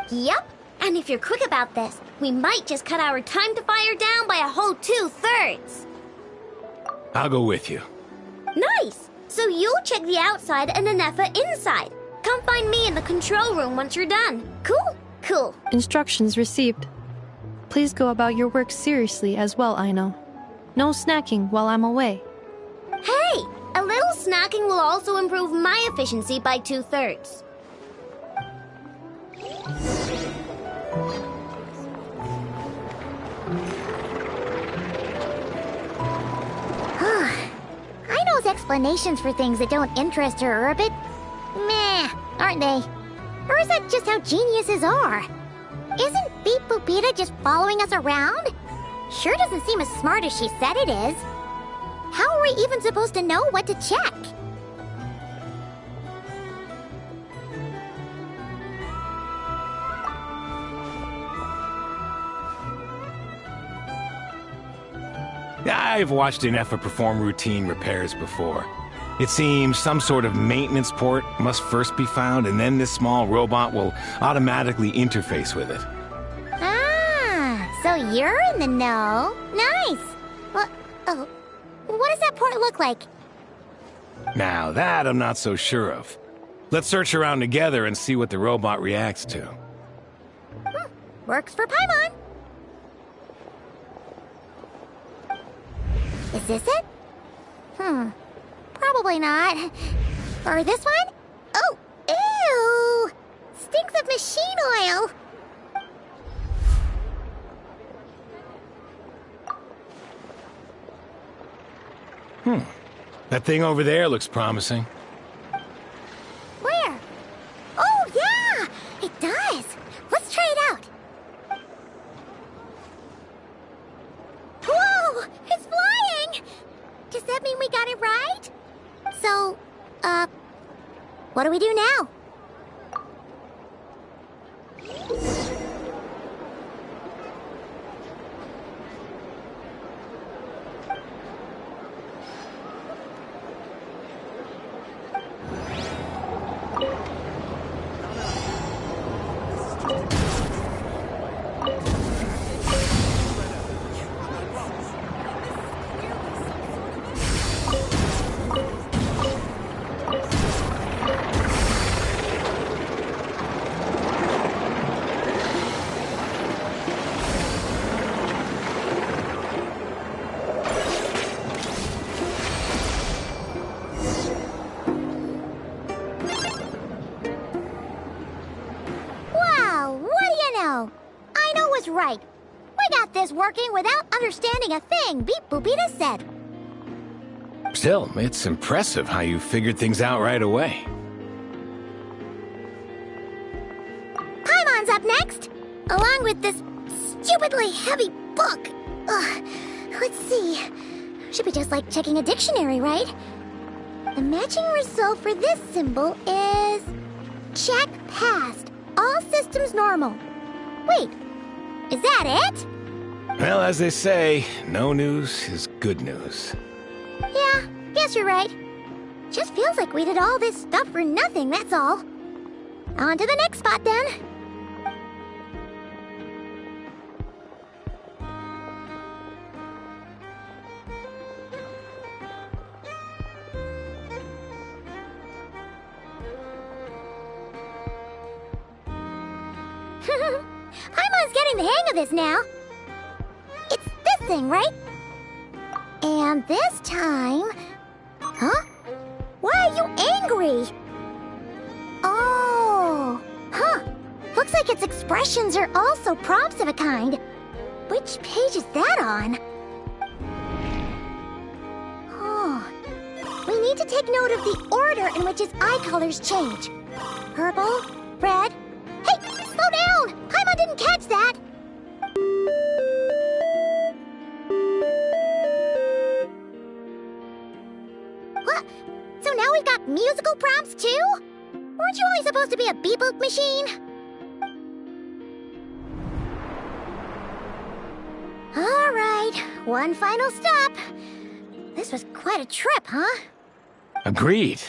Speaker 2: Yep. And if you're quick about this, we might just cut our time to fire down by a whole 2/3.
Speaker 6: I'll go with you.
Speaker 2: Nice! So you'll check the outside and Anefa inside. Come find me in the control room once you're done. Cool.
Speaker 13: Instructions received. Please go about your work seriously as well, Aino. No snacking while I'm away.
Speaker 2: Hey! A little snacking will also improve my efficiency by 2/3. Aino's explanations for things that don't interest her are a bit meh, aren't they? Or is that just how geniuses are? Isn't Beep Boopita just following us around? Sure doesn't seem as smart as she said it is. How are we even supposed to know what to check?
Speaker 6: I've watched an Effa perform routine repairs before. It seems some sort of maintenance port must first be found, and then this small robot will automatically interface with it.
Speaker 2: Ah, so you're in the know. Nice. What does that port look like?
Speaker 6: Now, that I'm not so sure of. Let's search around together and see what the robot reacts to.
Speaker 2: Works for Paimon. Is this it? Probably not. Or this one? Oh, ew! Stinks of machine oil.
Speaker 6: That thing over there looks promising.
Speaker 2: Where? Oh, yeah! It does. Let's try it out. Whoa! It's flying! Does that mean we got it right? So, what do we do now? Right. We got this working without understanding a thing Beep Boopita said.
Speaker 6: Still, it's impressive how you figured things out right away.
Speaker 2: Paimon's up next, along with this stupidly heavy book. Let's see. Should be just like checking a dictionary, right? The matching result for this symbol is... check passed. All systems normal. Wait. Is that it?
Speaker 6: Well, as they say, no news is good news.
Speaker 2: Yeah, guess you're right. Just feels like we did all this stuff for nothing, that's all. On to the next spot, then. Paimon's getting the hang of this now. It's this thing, right? And this time... Huh? Why are you angry? Oh... Huh. Looks like its expressions are also prompts of a kind. Which page is that on? Oh... We need to take note of the order in which its eye colors change. Purple, red... Hey! Slow down! Paimon didn't catch that! What? So now we've got musical prompts too? Weren't you only supposed to be a beep-boop machine? Alright, one final stop. This was quite a trip, huh?
Speaker 6: Agreed.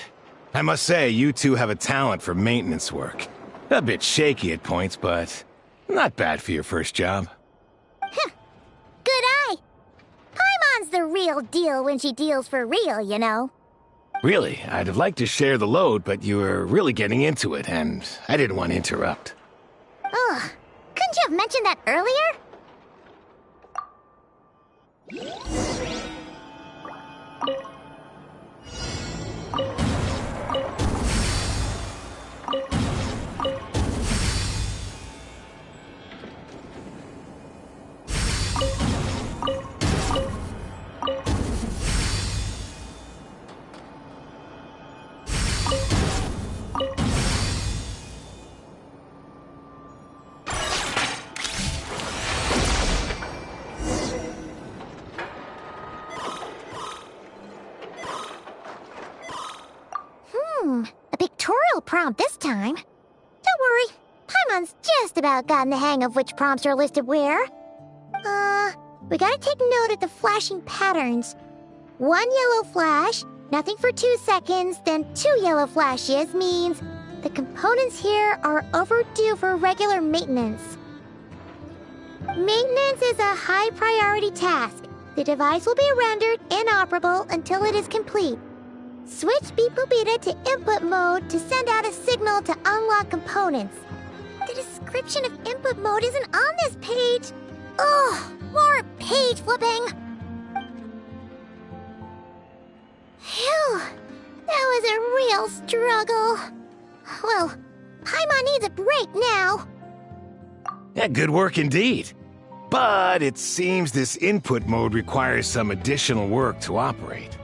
Speaker 6: I must say, you two have a talent for maintenance work. A bit shaky at points, but not bad for your first job.
Speaker 2: Huh. Good eye. Paimon's the real deal when she deals for real, you know.
Speaker 6: Really, I'd have liked to share the load, but you were really getting into it, and I didn't want to interrupt.
Speaker 2: Ugh. Couldn't you have mentioned that earlier? A pictorial prompt this time. Don't worry, Paimon's just about gotten the hang of which prompts are listed where. We gotta take note of the flashing patterns. 1 yellow flash, nothing for 2 seconds, then 2 yellow flashes means the components here are overdue for regular maintenance. Maintenance is a high priority task. The device will be rendered inoperable until it is complete. Switch Beep Boopita to input mode to send out a signal to unlock components. The description of input mode isn't on this page. Ugh, more page flipping. Phew, that was a real struggle. Well, Paimon needs a break now.
Speaker 6: Yeah, good work indeed. But it seems this input mode requires some additional work to operate.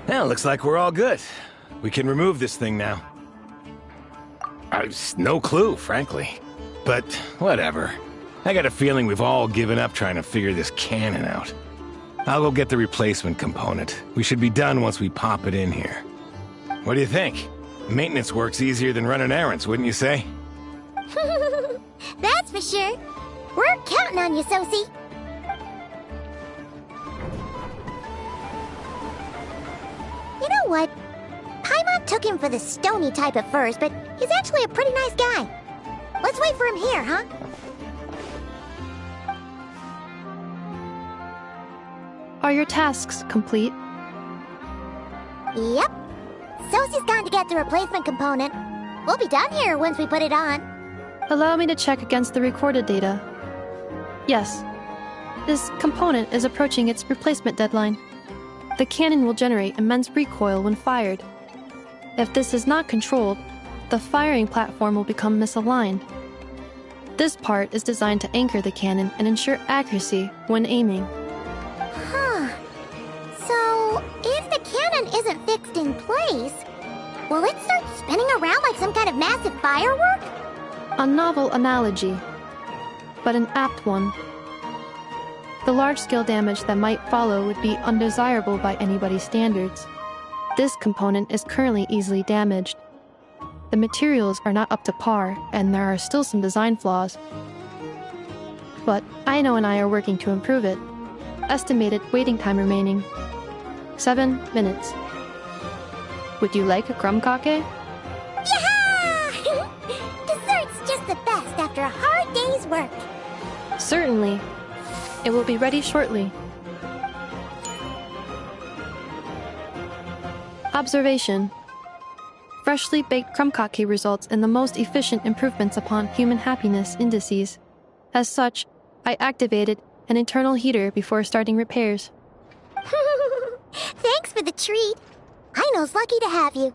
Speaker 6: Well, looks like we're all good. We can remove this thing now. I've no clue, frankly. But whatever. I got a feeling we've all given up trying to figure this cannon out. I'll go get the replacement component. We should be done once we pop it in here. What do you think? Maintenance work's easier than running errands, wouldn't you say?
Speaker 2: That's for sure. We're counting on you, Sosie. You know what? Paimon took him for the stony type at first, but he's actually a pretty nice guy. Let's wait for him here, huh?
Speaker 13: Are your tasks complete?
Speaker 2: Yep. Sosie's gone to get the replacement component. We'll be done here once we put it on.
Speaker 13: Allow me to check against the recorded data. Yes. This component is approaching its replacement deadline. The cannon will generate immense recoil when fired. If this is not controlled, the firing platform will become misaligned. This part is designed to anchor the cannon and ensure accuracy when aiming.
Speaker 2: Huh. So, if the cannon isn't fixed in place, will it start spinning around like some kind of massive firework?
Speaker 13: A novel analogy, but an apt one. The large-scale damage that might follow would be undesirable by anybody's standards. This component is currently easily damaged. The materials are not up to par, and there are still some design flaws. But Aino and I are working to improve it. Estimated waiting time remaining: 7 minutes. Would you like a crumb kake?
Speaker 2: Yeah! Dessert's just the best after a hard day's work.
Speaker 13: Certainly. It will be ready shortly. Observation. Freshly baked crumb kake results in the most efficient improvements upon human happiness indices. As such, I activated an internal heater before starting repairs.
Speaker 2: Thanks for the treat. Aino's lucky to have you.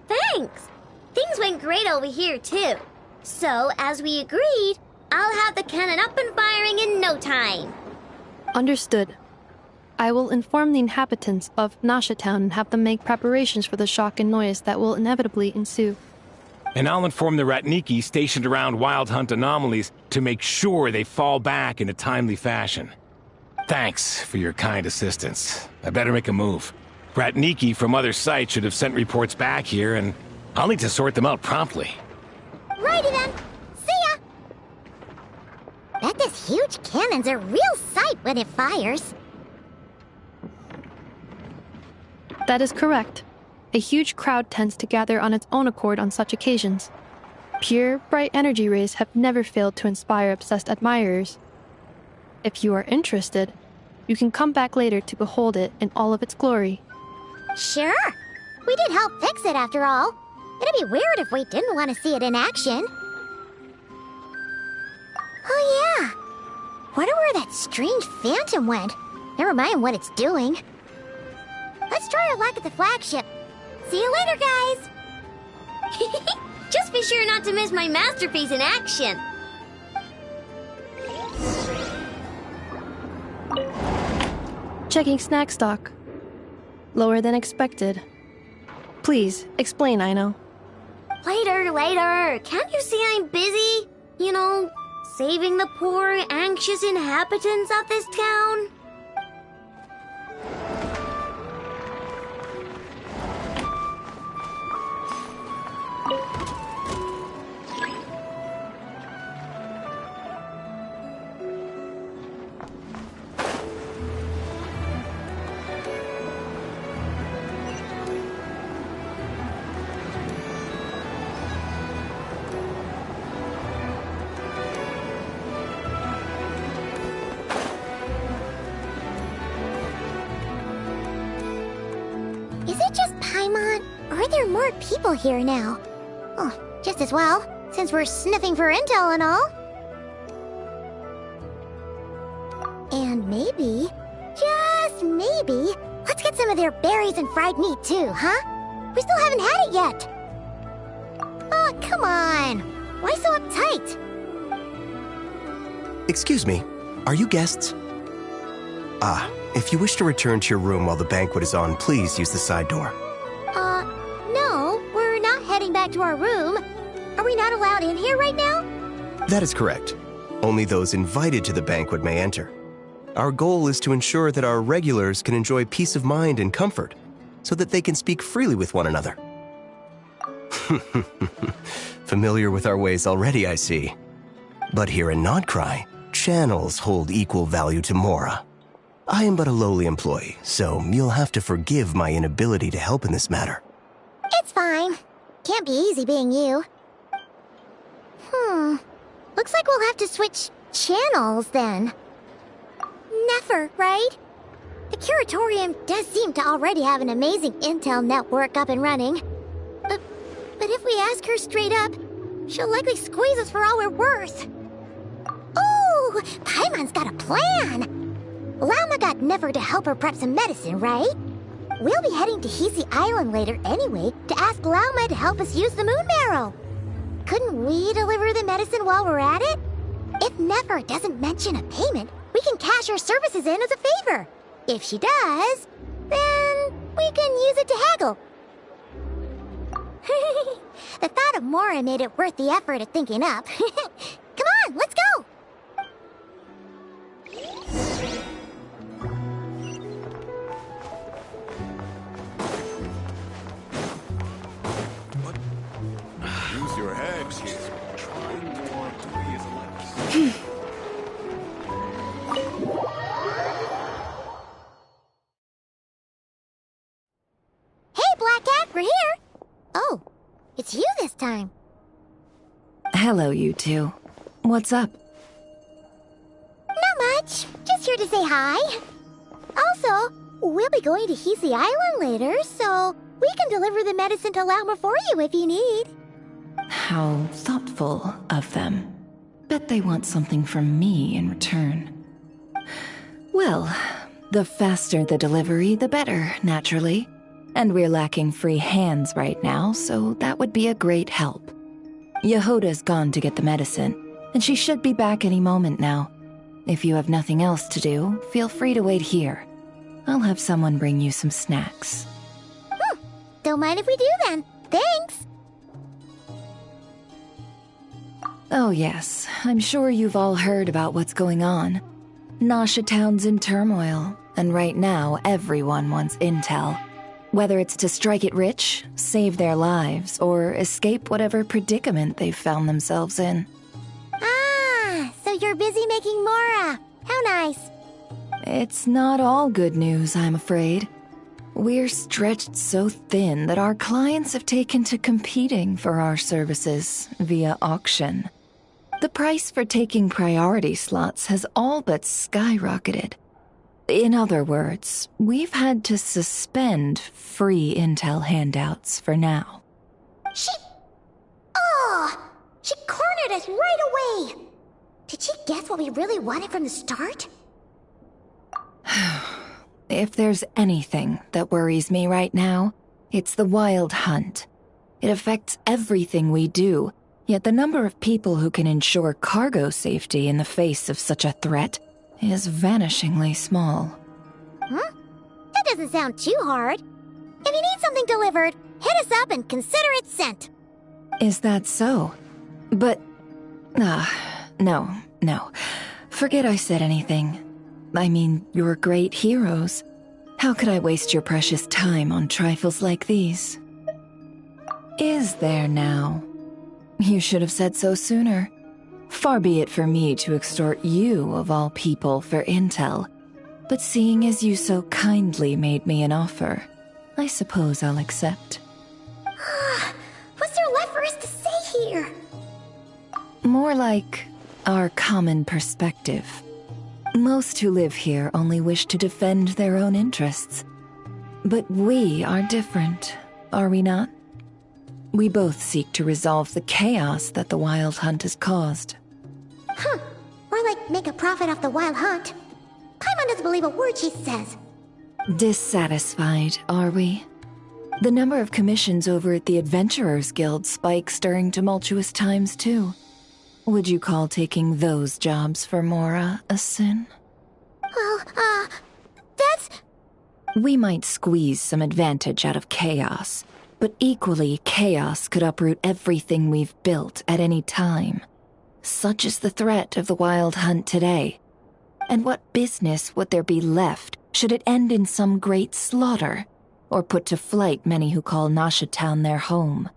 Speaker 2: Thanks. Things went great over here, too. So, as we agreed, I'll have the cannon up and firing in no time.
Speaker 13: Understood. I will inform the inhabitants of Nasha Town and have them make preparations for the shock and noise that will inevitably ensue.
Speaker 6: And I'll inform the Ratniki stationed around Wild Hunt anomalies to make sure they fall back in a timely fashion. Thanks for your kind assistance. I better make a move. Ratniki from other sites should have sent reports back here, and I'll need to sort them out promptly.
Speaker 2: Righty then. See ya! Bet this huge cannon's a real sight when it fires.
Speaker 13: That is correct. A huge crowd tends to gather on its own accord on such occasions. Pure, bright energy rays have never failed to inspire obsessed admirers. If you are interested, you can come back later to behold it in all of its glory.
Speaker 2: Sure. We did help fix it after all. It'd be weird if we didn't want to see it in action. Oh yeah. Wonder where that strange phantom went. Never mind what it's doing. Let's try our luck at the flagship. See you later, guys!
Speaker 16: Just be sure not to miss my masterpiece in action.
Speaker 13: Checking snack stock. Lower than expected. Please, explain, Aino.
Speaker 16: Later. Can't you see I'm busy? You know, saving the poor, anxious inhabitants of this town?
Speaker 2: Are there more people here now? Oh, just as well, since we're sniffing for intel and all. And maybe, just maybe, let's get some of their berries and fried meat too, huh? We still haven't had it yet. Oh, come on. Why so uptight?
Speaker 20: Excuse me, are you guests? If you wish to return to your room while the banquet is on, please use the side door.
Speaker 2: No, we're not heading back to our room. Are we not allowed in here right now?
Speaker 20: That is correct. Only those invited to the banquet may enter. Our goal is to ensure that our regulars can enjoy peace of mind and comfort, so that they can speak freely with one another. Familiar with our ways already, I see. But here in Krai, channels hold equal value to Mora. I am but a lowly employee, so you'll have to forgive my inability to help in this matter.
Speaker 2: It's fine. Can't be easy being you. Looks like we'll have to switch channels then. Never, right? The Curatorium does seem to already have an amazing intel network up and running. But if we ask her straight up, she'll likely squeeze us for all we're worth. Ooh, Paimon's got a plan! Llama got Never to help her prep some medicine, right? We'll be heading to Hisi Island later anyway to ask Llama to help us use the moon marrow. Couldn't we deliver the medicine while we're at it? If Never doesn't mention a payment, we can cash our services in as a favor. If she does, then we can use it to haggle. The thought of Mora made it worth the effort of thinking up. Come on, let's go!
Speaker 21: Use your head. She's trying to talk to me as a
Speaker 2: Hey, Black Cat, we're here! Oh, it's you this time.
Speaker 5: Hello, you two. What's up?
Speaker 2: Not much. Just here to say hi. Also, we'll be going to Hisi Island later, so we can deliver the medicine to Llama for you if you need.
Speaker 5: How thoughtful of them. Bet they want something from me in return. Well, the faster the delivery, the better, naturally. And we're lacking free hands right now, so that would be a great help. Yehoda's gone to get the medicine, and she should be back any moment now. If you have nothing else to do, feel free to wait here. I'll have someone bring you some snacks.
Speaker 2: Don't mind if we do then. Thanks!
Speaker 5: Oh yes, I'm sure you've all heard about what's going on. Nasha Town's in turmoil, and right now everyone wants intel. Whether it's to strike it rich, save their lives, or escape whatever predicament they've found themselves in.
Speaker 2: Ah, so you're busy making Mora. How nice.
Speaker 5: It's not all good news, I'm afraid. We're stretched so thin that our clients have taken to competing for our services via auction. The price for taking priority slots has all but skyrocketed. In other words, we've had to suspend free intel handouts for now.
Speaker 2: She cornered us right away! Did she guess what we really wanted from the start?
Speaker 5: If there's anything that worries me right now, it's the Wild Hunt. It affects everything we do, yet the number of people who can ensure cargo safety in the face of such a threat is vanishingly small.
Speaker 2: Huh? That doesn't sound too hard. If you need something delivered, hit us up and consider it sent.
Speaker 5: Is that so? But... no. Forget I said anything. I mean, you're great heroes. How could I waste your precious time on trifles like these? Is there now? You should have said so sooner. Far be it for me to extort you, of all people, for intel. But seeing as you so kindly made me an offer, I suppose I'll accept.
Speaker 2: What's there left for us to say here?
Speaker 5: More like our common perspective. Most who live here only wish to defend their own interests. But we are different, are we not? We both seek to resolve the chaos that the Wild Hunt has caused.
Speaker 2: Or like make a profit off the Wild Hunt. Paimon doesn't believe a word she says.
Speaker 5: Dissatisfied, are we? The number of commissions over at the Adventurers Guild spikes during tumultuous times, too. Would you call taking those jobs for Mora a sin?
Speaker 2: Well, that's...
Speaker 5: We might squeeze some advantage out of chaos, but equally, chaos could uproot everything we've built at any time. Such is the threat of the Wild Hunt today. And what business would there be left should it end in some great slaughter, or put to flight many who call Nasha Town their home?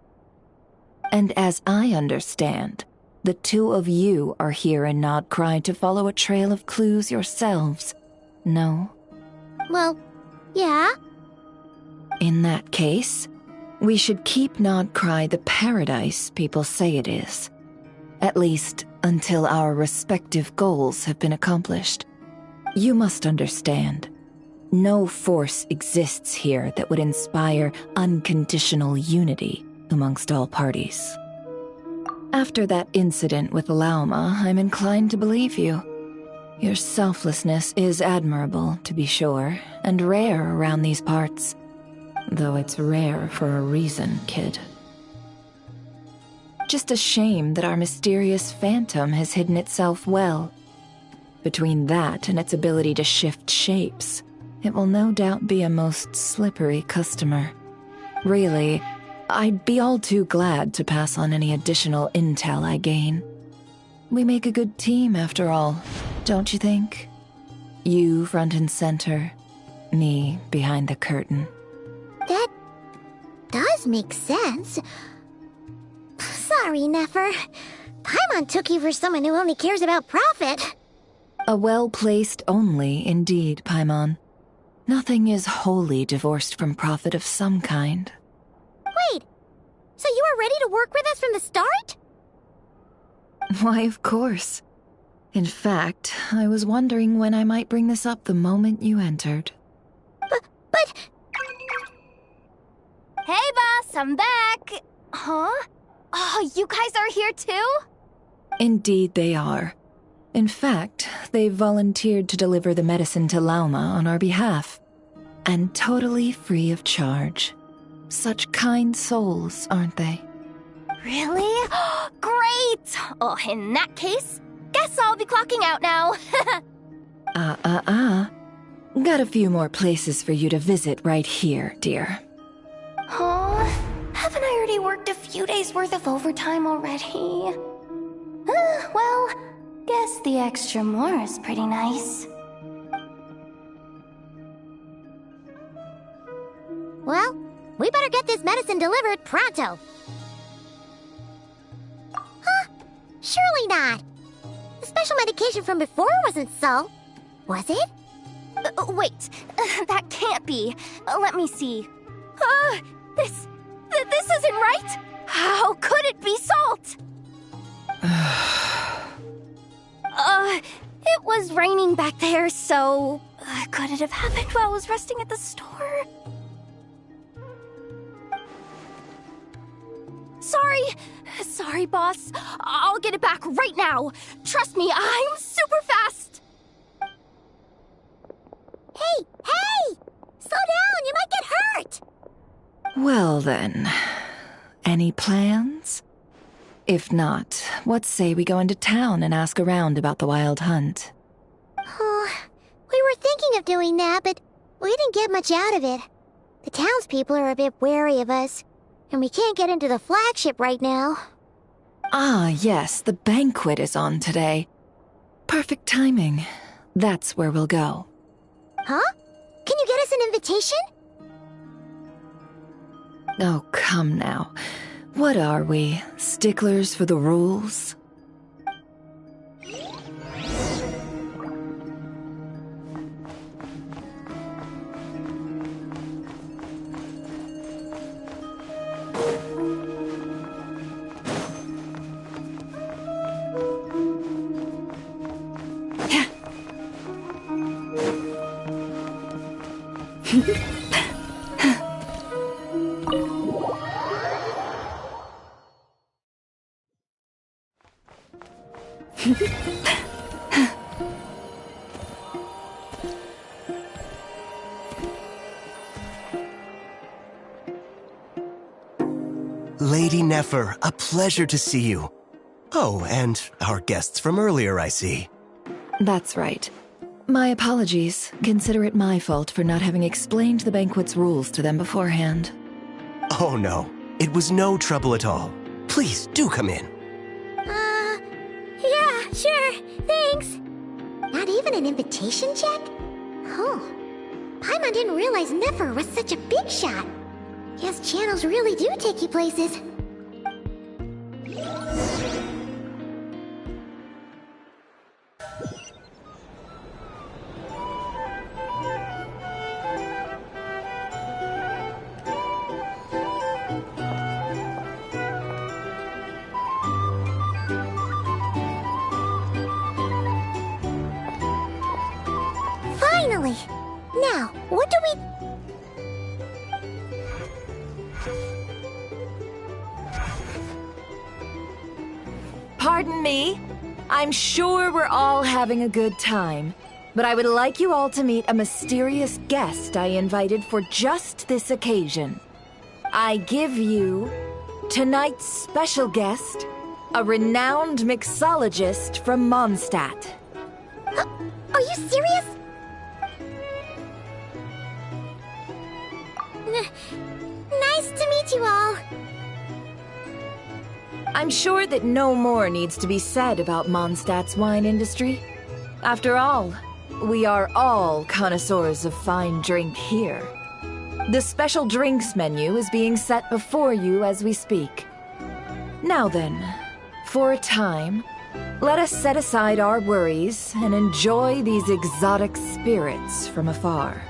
Speaker 5: And as I understand, the two of you are here in Nod Krai to follow a trail of clues yourselves, no?
Speaker 2: Well, yeah.
Speaker 5: In that case, we should keep Nod Krai the paradise people say it is. At least, until our respective goals have been accomplished. You must understand, no force exists here that would inspire unconditional unity amongst all parties. After that incident with Lauma, I'm inclined to believe you. Your selflessness is admirable, to be sure, and rare around these parts. Though it's rare for a reason, kid. Just a shame that our mysterious phantom has hidden itself well. Between that and its ability to shift shapes, it will no doubt be a most slippery customer. Really, I'd be all too glad to pass on any additional intel I gain. We make a good team, after all, don't you think? You front and center, me behind the curtain.
Speaker 2: That does make sense. Sorry, Nefer. Paimon took you for someone who only cares about profit.
Speaker 5: A well-placed only, indeed, Paimon. Nothing is wholly divorced from profit of some kind.
Speaker 2: Wait, so you were ready to work with us from the start?
Speaker 5: Why, of course. In fact, I was wondering when I might bring this up the moment you entered.
Speaker 2: But...
Speaker 12: Hey, boss, I'm back! Huh? Oh, you guys are here too?
Speaker 5: Indeed they are. In fact, they've volunteered to deliver the medicine to Lauma on our behalf. And totally free of charge. Such kind souls, aren't they?
Speaker 12: Really? Great! Oh, in that case, guess I'll be clocking out now.
Speaker 5: Got a few more places for you to visit right here, dear.
Speaker 12: Huh? Haven't I already worked a few days' worth of overtime already? Well, guess the extra more is pretty nice.
Speaker 2: Well, we better get this medicine delivered pronto. Huh? Surely not. The special medication from before wasn't so. Was it?
Speaker 12: Wait, that can't be. Let me see. This isn't right! How could it be salt? It was raining back there, so Could it have happened while I was resting at the store? Sorry, boss. I'll get it back right now. Trust me, I'm super fast.
Speaker 2: Hey! Slow down, you might get hurt!
Speaker 5: Well then, any plans? If not, what say we go into town and ask around about the wild hunt?
Speaker 2: We were thinking of doing that, but we didn't get much out of it. The townspeople are a bit wary of us, and we can't get into the flagship right now.
Speaker 5: Ah, yes, the banquet is on today. Perfect timing. That's where we'll go.
Speaker 2: Huh? Can you get us an invitation?
Speaker 5: Oh, come now. What are we, sticklers for the rules?
Speaker 20: Lady Nefer, a pleasure to see you. Oh, and our guests from earlier, I see.
Speaker 5: That's right. My apologies. Consider it my fault for not having explained the banquet's rules to them beforehand.
Speaker 20: Oh no, it was no trouble at all. Please, do come in.
Speaker 2: Yeah, sure, thanks. Not even an invitation check? Oh, Paimon didn't realize Nefer was such a big shot. Guess channels really do take you places. Finally! Now, what do we...
Speaker 5: Pardon me? I'm sure we're all having a good time, but I would like you all to meet a mysterious guest I invited for just this occasion. I give you tonight's special guest, a renowned mixologist from Mondstadt.
Speaker 2: Are you serious? Nice to meet you all.
Speaker 5: I'm sure that no more needs to be said about Mondstadt's wine industry. After all, we are all connoisseurs of fine drink here. The special drinks menu is being set before you as we speak. Now then, for a time, let us set aside our worries and enjoy these exotic spirits from afar.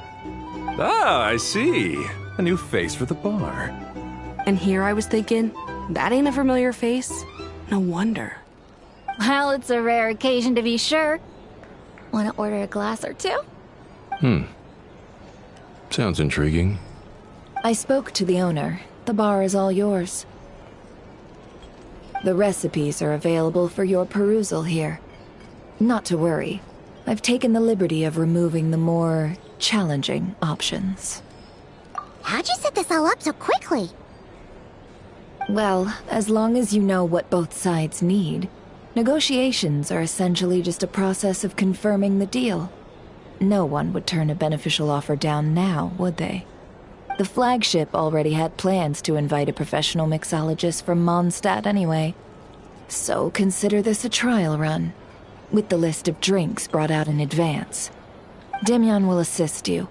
Speaker 17: Ah, I see. A new face for the bar.
Speaker 9: And here I was thinking, that ain't a familiar face. No wonder.
Speaker 3: Well, it's a rare occasion to be sure. Want to order a glass or two?
Speaker 17: Sounds intriguing.
Speaker 5: I spoke to the owner. The bar is all yours. The recipes are available for your perusal here. Not to worry. I've taken the liberty of removing the more challenging options.
Speaker 2: How'd you set this all up so quickly?
Speaker 5: Well, as long as you know what both sides need, negotiations are essentially just a process of confirming the deal. No one would turn a beneficial offer down now, would they? The flagship already had plans to invite a professional mixologist from Mondstadt anyway. So consider this a trial run, with the list of drinks brought out in advance. Demyon will assist you.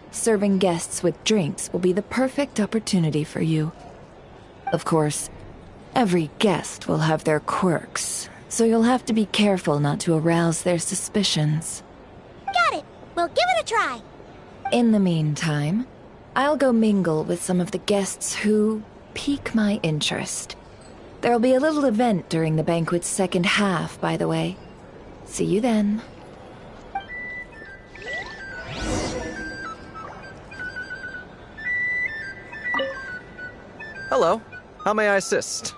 Speaker 5: Serving guests with drinks will be the perfect opportunity for you. Of course, every guest will have their quirks, so you'll have to be careful not to arouse their suspicions.
Speaker 2: Got it! We'll give it a try!
Speaker 5: In the meantime, I'll go mingle with some of the guests who pique my interest. There'll be a little event during the banquet's second half, by the way. See you then.
Speaker 1: Hello. How may I assist?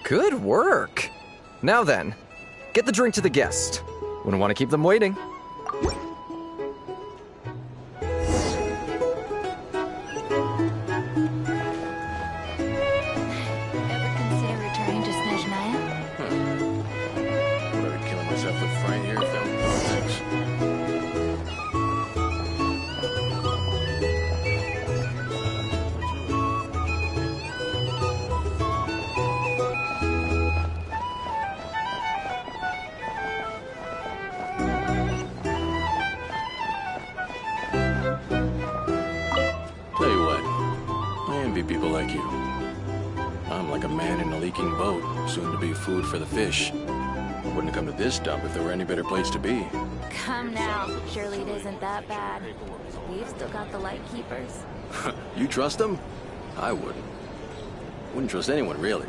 Speaker 1: Good work! Now then, get the drink to the guest. Wouldn't want to keep them waiting.
Speaker 23: Ever consider returning to Snezhnaya?
Speaker 18: Better killing myself with fright here, film politics. Tell you what, I envy people like you. I'm like a man in a leaking boat, soon to be food for the fish. I wouldn't have come to this dump if there were any better place to be.
Speaker 23: Come now. Surely it isn't that bad. We've still got the light keepers.
Speaker 18: You trust them? I wouldn't. Wouldn't trust anyone, really.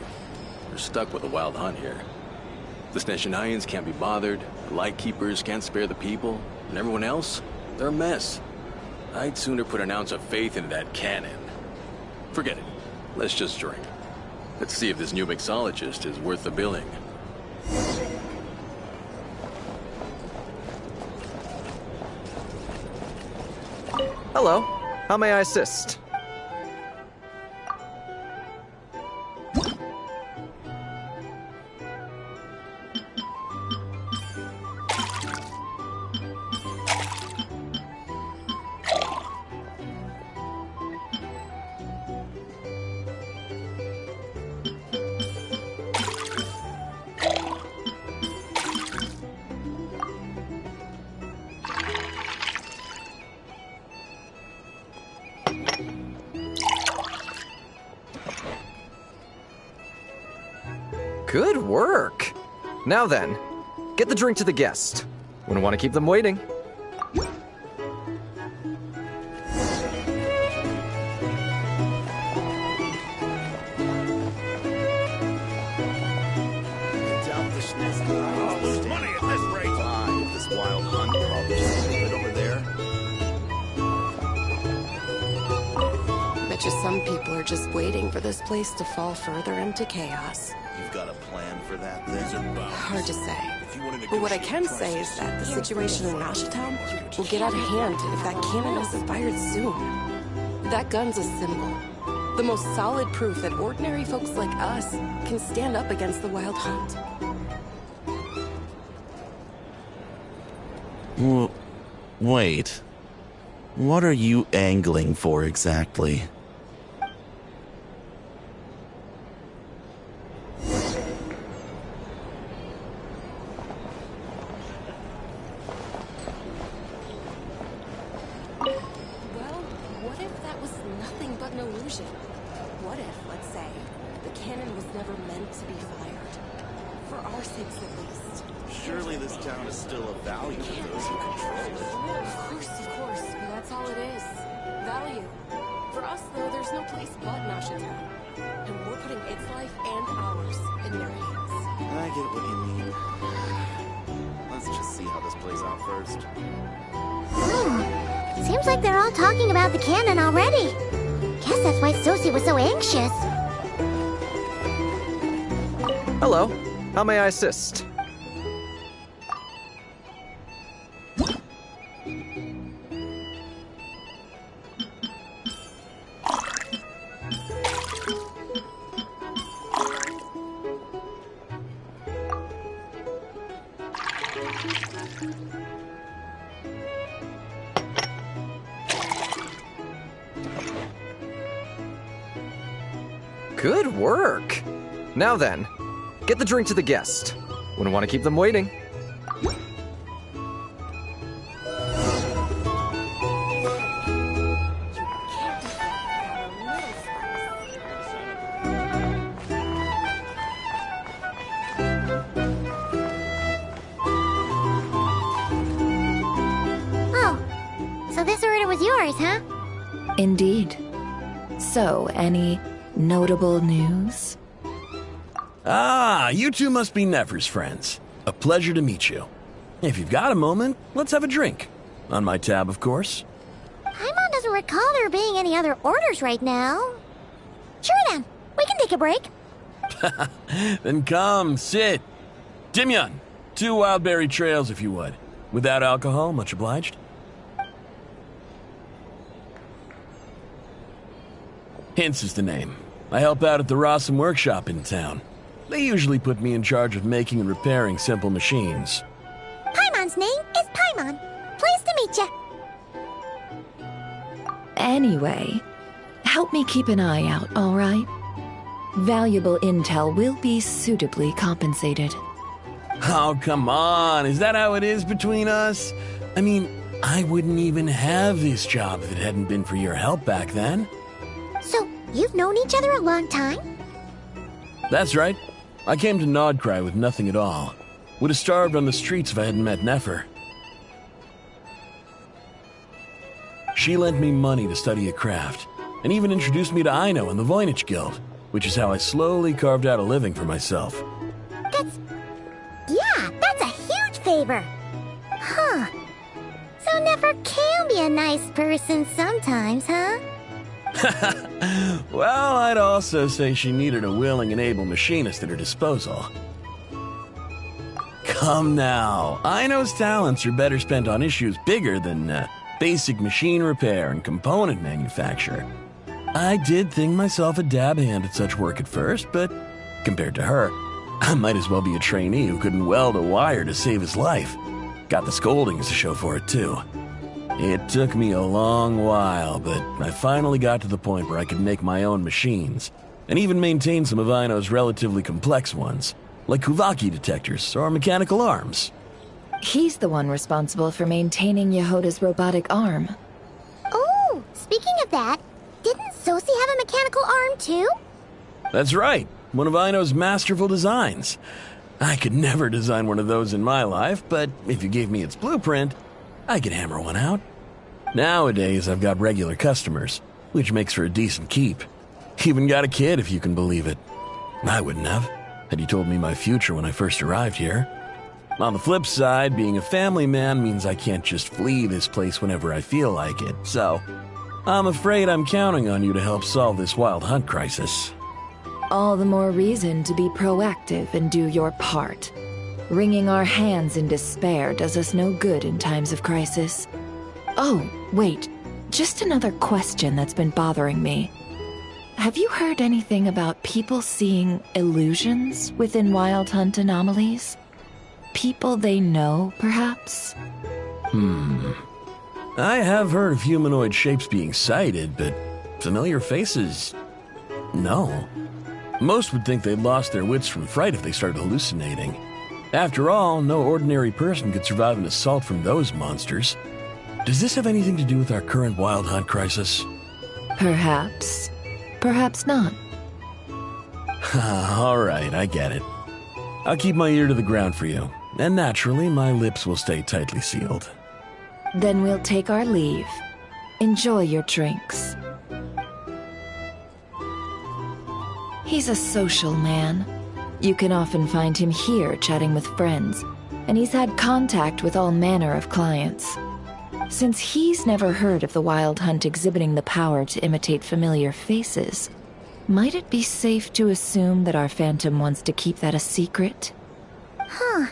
Speaker 18: We're stuck with a wild hunt here. The Snezhnayans can't be bothered, the Lightkeepers can't spare the people, and everyone else, they're a mess. I'd sooner put an ounce of faith into that cannon. Forget it. Let's just drink. Let's see if this new mixologist is worth the billing.
Speaker 1: Hello. How may I assist? Good work! Now then, get the drink to the guest. Wouldn't want to keep them waiting.
Speaker 21: I'll lose money at this rate. Fine, this wild hunt probably just leave it over there.
Speaker 9: Bet you some people are just waiting for this place to fall further into chaos.
Speaker 21: You've got a plan for that then?
Speaker 9: Hard to say. But what I can say is that the situation in Nashitown will get out of hand if that cannon isn't fired soon. That gun's a symbol. The most solid proof that ordinary folks like us can stand up against the Wild Hunt.
Speaker 11: Wait. What are you angling for exactly?
Speaker 9: What if that was nothing but an illusion? What if, let's say, the cannon was never meant to be fired? For our sakes, at least.
Speaker 21: Surely this town is still of value to those who control it.
Speaker 9: Of course, but that's all it is. Value. For us, though, there's no place but Nashitown. And we're putting its life and ours in their hands.
Speaker 21: I get what you mean. Let's just see how this plays out first.
Speaker 2: Seems like they're all talking about the cannon already. Guess that's why Sosie was so anxious.
Speaker 1: Hello. How may I assist? Good work! Now then, get the drink to the guest. Wouldn't want to keep them waiting.
Speaker 9: Can't
Speaker 2: yours, huh?
Speaker 5: Indeed. So, any notable news?
Speaker 10: Ah, you two must be Nefer's friends. A pleasure to meet you. If you've got a moment, let's have a drink. On my tab, of course.
Speaker 2: Paimon doesn't recall there being any other orders right now. Sure then, we can take a break.
Speaker 10: Then come, sit. Dimyon, 2 wildberry trails if you would. Without alcohol, much obliged. Hints is the name. I help out at the Rossum workshop in town. They usually put me in charge of making and repairing simple machines.
Speaker 2: Paimon's name is Paimon. Pleased to meet you.
Speaker 5: Anyway, help me keep an eye out, all right? Valuable intel will be suitably compensated.
Speaker 10: Oh, come on. Is that how it is between us? I mean, I wouldn't even have this job if it hadn't been for your help back then.
Speaker 2: So, you've known each other a long time?
Speaker 10: That's right. I came to Krai with nothing at all. Would have starved on the streets if I hadn't met Nefer. She lent me money to study a craft, and even introduced me to Aino and the Voynich Guild, which is how I slowly carved out a living for myself.
Speaker 2: That's a huge favor. Huh. So Nefer can be a nice person sometimes, huh?
Speaker 10: Well, I'd also say she needed a willing and able machinist at her disposal. Come now, Aino's talents are better spent on issues bigger than basic machine repair and component manufacture. I did think myself a dab hand at such work at first, but compared to her, I might as well be a trainee who couldn't weld a wire to save his life. Got the scoldings to show for it, too. It took me a long while, but I finally got to the point where I could make my own machines, and even maintain some of Aino's relatively complex ones, like Kuvaki detectors or mechanical arms.
Speaker 5: He's the one responsible for maintaining Yehoda's robotic arm.
Speaker 2: Oh, speaking of that, didn't Sosi have a mechanical arm too?
Speaker 10: That's right, one of Aino's masterful designs. I could never design one of those in my life, but if you gave me its blueprint, I could hammer one out. Nowadays, I've got regular customers, which makes for a decent keep. Even got a kid, if you can believe it. I wouldn't have, had you told me my future when I first arrived here. On the flip side, being a family man means I can't just flee this place whenever I feel like it, so I'm afraid I'm counting on you to help solve this wild hunt crisis.
Speaker 5: All the more reason to be proactive and do your part. Wringing our hands in despair does us no good in times of crisis. Oh, wait. Just another question that's been bothering me. Have you heard anything about people seeing illusions within Wild Hunt anomalies? People they know, perhaps?
Speaker 10: I have heard of humanoid shapes being sighted, but familiar faces? No. Most would think they'd lost their wits from fright if they started hallucinating. After all, no ordinary person could survive an assault from those monsters. Does this have anything to do with our current Wild Hunt crisis?
Speaker 5: Perhaps. Perhaps not.
Speaker 10: All right, I get it. I'll keep my ear to the ground for you, and naturally, my lips will stay tightly sealed.
Speaker 5: Then we'll take our leave. Enjoy your drinks. He's a social man. You can often find him here chatting with friends, and he's had contact with all manner of clients. Since he's never heard of the Wild Hunt exhibiting the power to imitate familiar faces, might it be safe to assume that our Phantom wants to keep that a secret?
Speaker 2: Huh.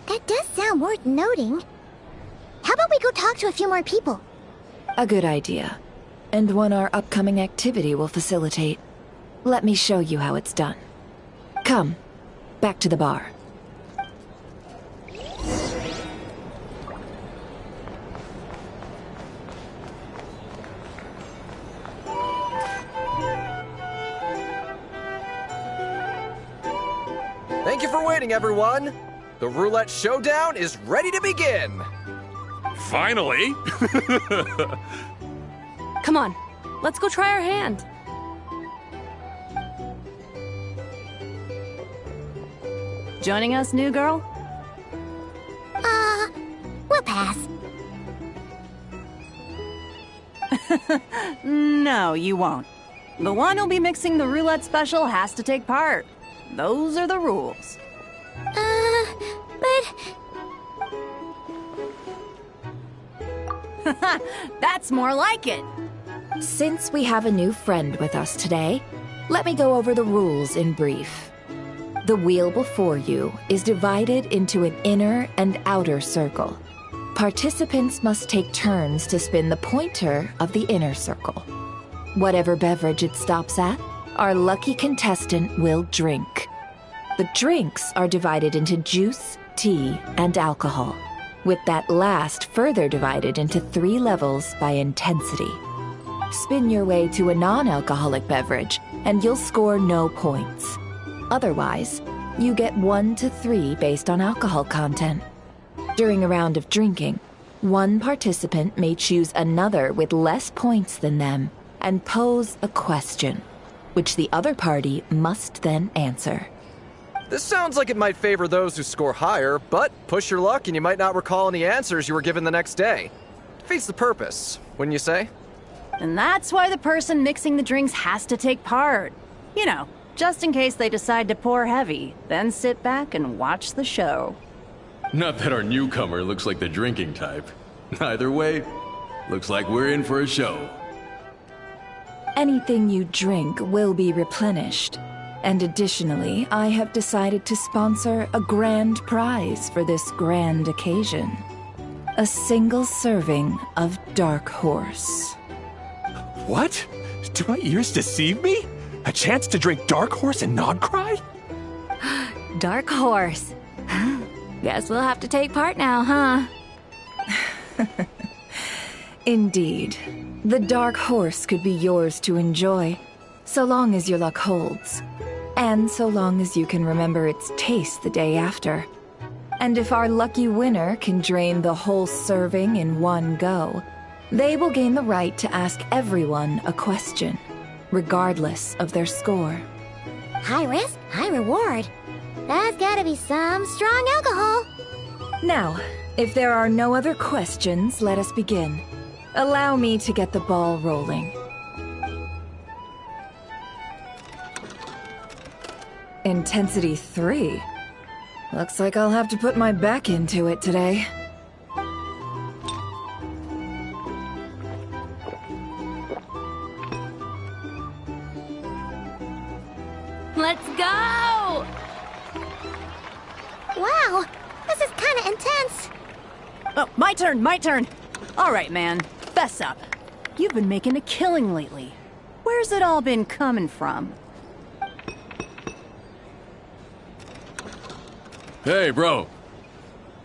Speaker 2: That does sound worth noting. How about we go talk to a few more people?
Speaker 5: A good idea. And one our upcoming activity will facilitate. Let me show you how it's done. Come, back to the bar.
Speaker 1: Thank you for waiting, everyone. The roulette showdown is ready to begin.
Speaker 17: Finally!
Speaker 13: Come on, let's go try our hand. Joining us, new girl?
Speaker 2: We'll pass.
Speaker 8: No, you won't. The one who'll be mixing the roulette special has to take part. Those are the rules.
Speaker 2: But...
Speaker 8: That's more like it.
Speaker 5: Since we have a new friend with us today, let me go over the rules in brief. The wheel before you is divided into an inner and outer circle. Participants must take turns to spin the pointer of the inner circle. Whatever beverage it stops at, our lucky contestant will drink. The drinks are divided into juice, tea, and alcohol, with that last further divided into 3 levels by intensity. Spin your way to a non-alcoholic beverage, and you'll score no points. Otherwise, you get 1 to 3 based on alcohol content. During a round of drinking, one participant may choose another with less points than them and pose a question, which the other party must then answer.
Speaker 1: This sounds like it might favor those who score higher, but push your luck and you might not recall any answers you were given the next day. Defeats the purpose, wouldn't you say?
Speaker 8: And that's why the person mixing the drinks has to take part. You know, just in case they decide to pour heavy, then sit back and watch the show.
Speaker 18: Not that our newcomer looks like the drinking type. Either way, looks like we're in for a show.
Speaker 5: Anything you drink will be replenished. And additionally, I have decided to sponsor a grand prize for this grand occasion. A single serving of Dark Horse.
Speaker 15: What? Do my ears deceive me? A chance to drink Dark Horse and not cry?
Speaker 23: Dark Horse. Guess we'll have to take part now, huh?
Speaker 5: Indeed. The Dark Horse could be yours to enjoy, so long as your luck holds. And so long as you can remember its taste the day after. And if our lucky winner can drain the whole serving in one go, they will gain the right to ask everyone a question, regardless of their score.
Speaker 2: High risk, high reward. That's gotta be some strong alcohol.
Speaker 5: Now, if there are no other questions, let us begin. Allow me to get the ball rolling. Intensity 3. Looks like I'll have to put my back into it today.
Speaker 23: Let's go!
Speaker 2: Wow, this is kinda intense.
Speaker 8: Oh, my turn. All right, man, fess up. You've been making a killing lately. Where's it all been coming from?
Speaker 6: Hey, bro.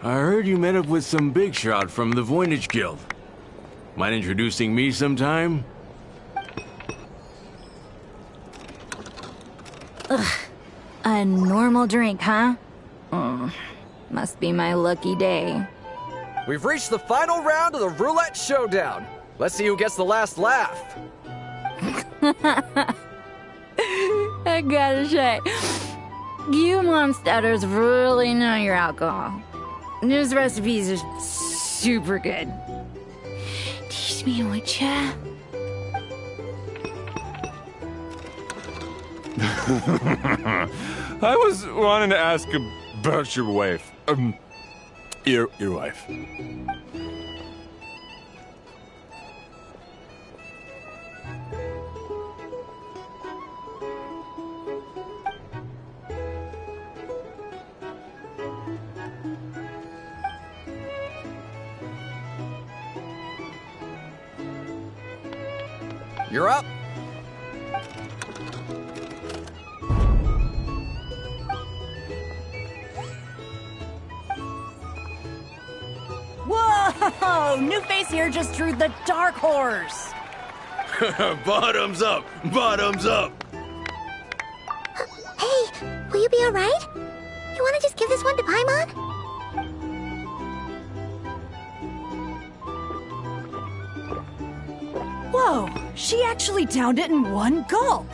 Speaker 6: I heard you met up with some big shot from the Voynich Guild. Mind introducing me sometime?
Speaker 23: Ugh. A normal drink, huh? Must be my lucky day.
Speaker 1: We've reached the final round of the Roulette Showdown. Let's see who gets the last laugh.
Speaker 23: I gotta say, you monsters really know your alcohol. This recipe is super good. Teach me, would ya?
Speaker 15: I was wanting to ask about your wife. Your wife.
Speaker 1: You're up.
Speaker 8: Whoa! New face here just drew the Dark Horse.
Speaker 6: Bottoms up! Bottoms up!
Speaker 2: Hey, will you be alright? You wanna just give this one to Paimon?
Speaker 8: Whoa, she actually downed it in one gulp.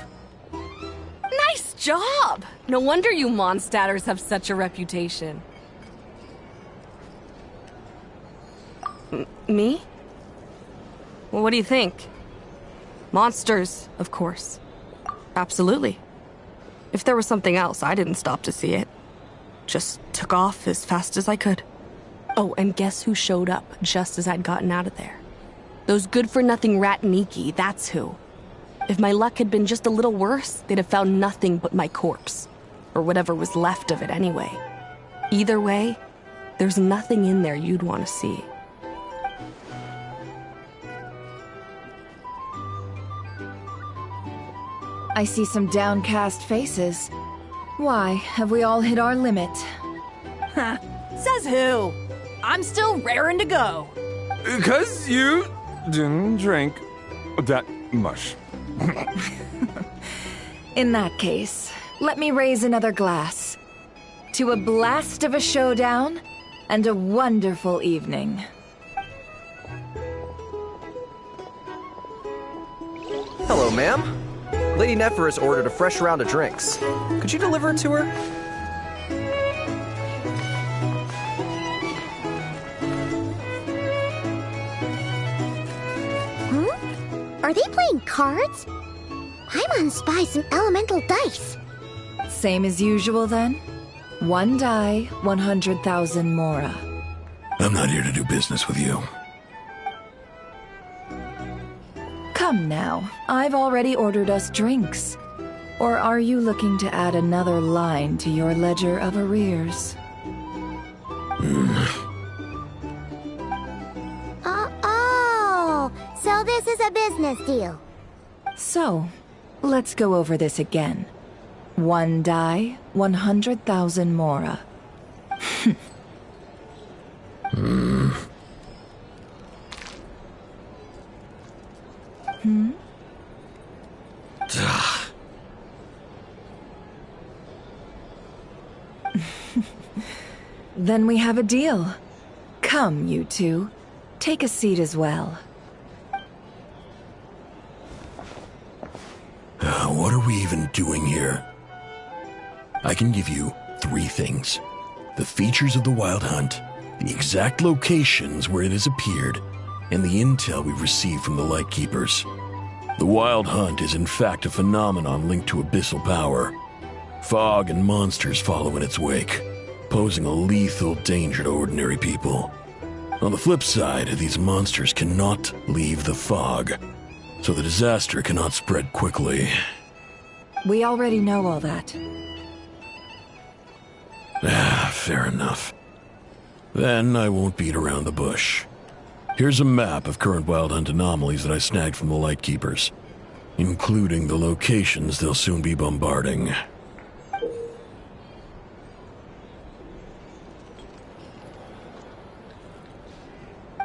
Speaker 9: Nice job! No wonder you Mondstadters have such a reputation. Me? Well, what do you think?
Speaker 4: Monsters, of course. Absolutely. If there was something else, I didn't stop to see it. Just took off as fast as I could. Oh, and guess who showed up just as I'd gotten out of there? Those good-for-nothing rat Niki, that's who. If my luck had been just a little worse, they'd have found nothing but my corpse. Or whatever was left of it anyway. Either way, there's nothing in there you'd want to see.
Speaker 5: I see some downcast faces. Why, have we all hit our limit?
Speaker 8: Ha! Says who? I'm still raring to go.
Speaker 15: 'Cause you didn't drink that much.
Speaker 5: In that case, let me raise another glass. To a blast of a showdown and a wonderful evening.
Speaker 1: Hello, ma'am. Lady Nefer has ordered a fresh round of drinks. Could you deliver it to her?
Speaker 2: Are they playing cards? I'm gonna spy some elemental dice.
Speaker 5: Same as usual then? 1 die, 100,000 mora.
Speaker 10: I'm not here to do business with you.
Speaker 5: Come now, I've already ordered us drinks. Or are you looking to add another line to your ledger of arrears?
Speaker 2: Oh, so this is a business deal.
Speaker 5: So, let's go over this again. 1 die, 100,000 mora. Then we have a deal. Come, you two. Take a seat as well.
Speaker 10: What are we even doing here? I can give you 3 things. The features of the Wild Hunt, the exact locations where it has appeared, and the intel we've received from the Lightkeepers. The Wild Hunt is in fact a phenomenon linked to abyssal power. Fog and monsters follow in its wake, posing a lethal danger to ordinary people. On the flip side, these monsters cannot leave the fog, so the disaster cannot spread quickly.
Speaker 5: We already know all that.
Speaker 10: Fair enough. Then I won't beat around the bush. Here's a map of current Wild Hunt anomalies that I snagged from the Lightkeepers, including the locations they'll soon be bombarding.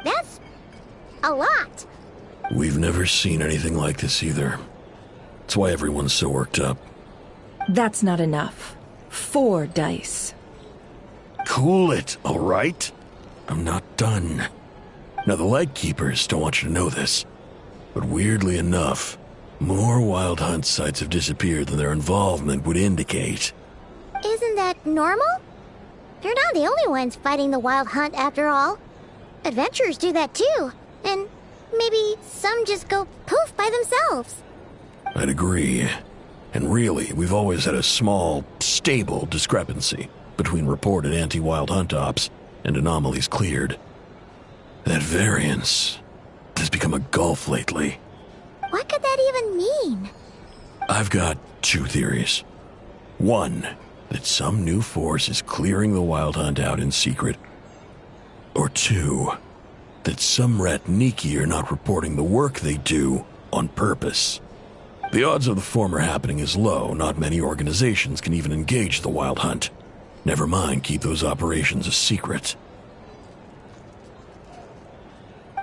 Speaker 2: That's a lot.
Speaker 10: We've never seen anything like this either. That's why everyone's so worked up.
Speaker 5: That's not enough. 4 dice.
Speaker 10: Cool it, all right? I'm not done. Now, the Lightkeepers don't want you to know this, but weirdly enough, more Wild Hunt sites have disappeared than their involvement would indicate.
Speaker 2: Isn't that normal? They're not the only ones fighting the Wild Hunt after all. Adventurers do that too, and maybe some just go poof by themselves.
Speaker 10: I'd agree. And really, we've always had a small, stable discrepancy between reported anti-Wild Hunt ops and anomalies cleared. That variance has become a gulf lately.
Speaker 2: What could that even mean?
Speaker 10: I've got 2 theories. 1, that some new force is clearing the Wild Hunt out in secret. Or 2, that some rat Niki are not reporting the work they do on purpose. The odds of the former happening is low. Not many organizations can even engage the Wild Hunt. Never mind keep those operations a secret.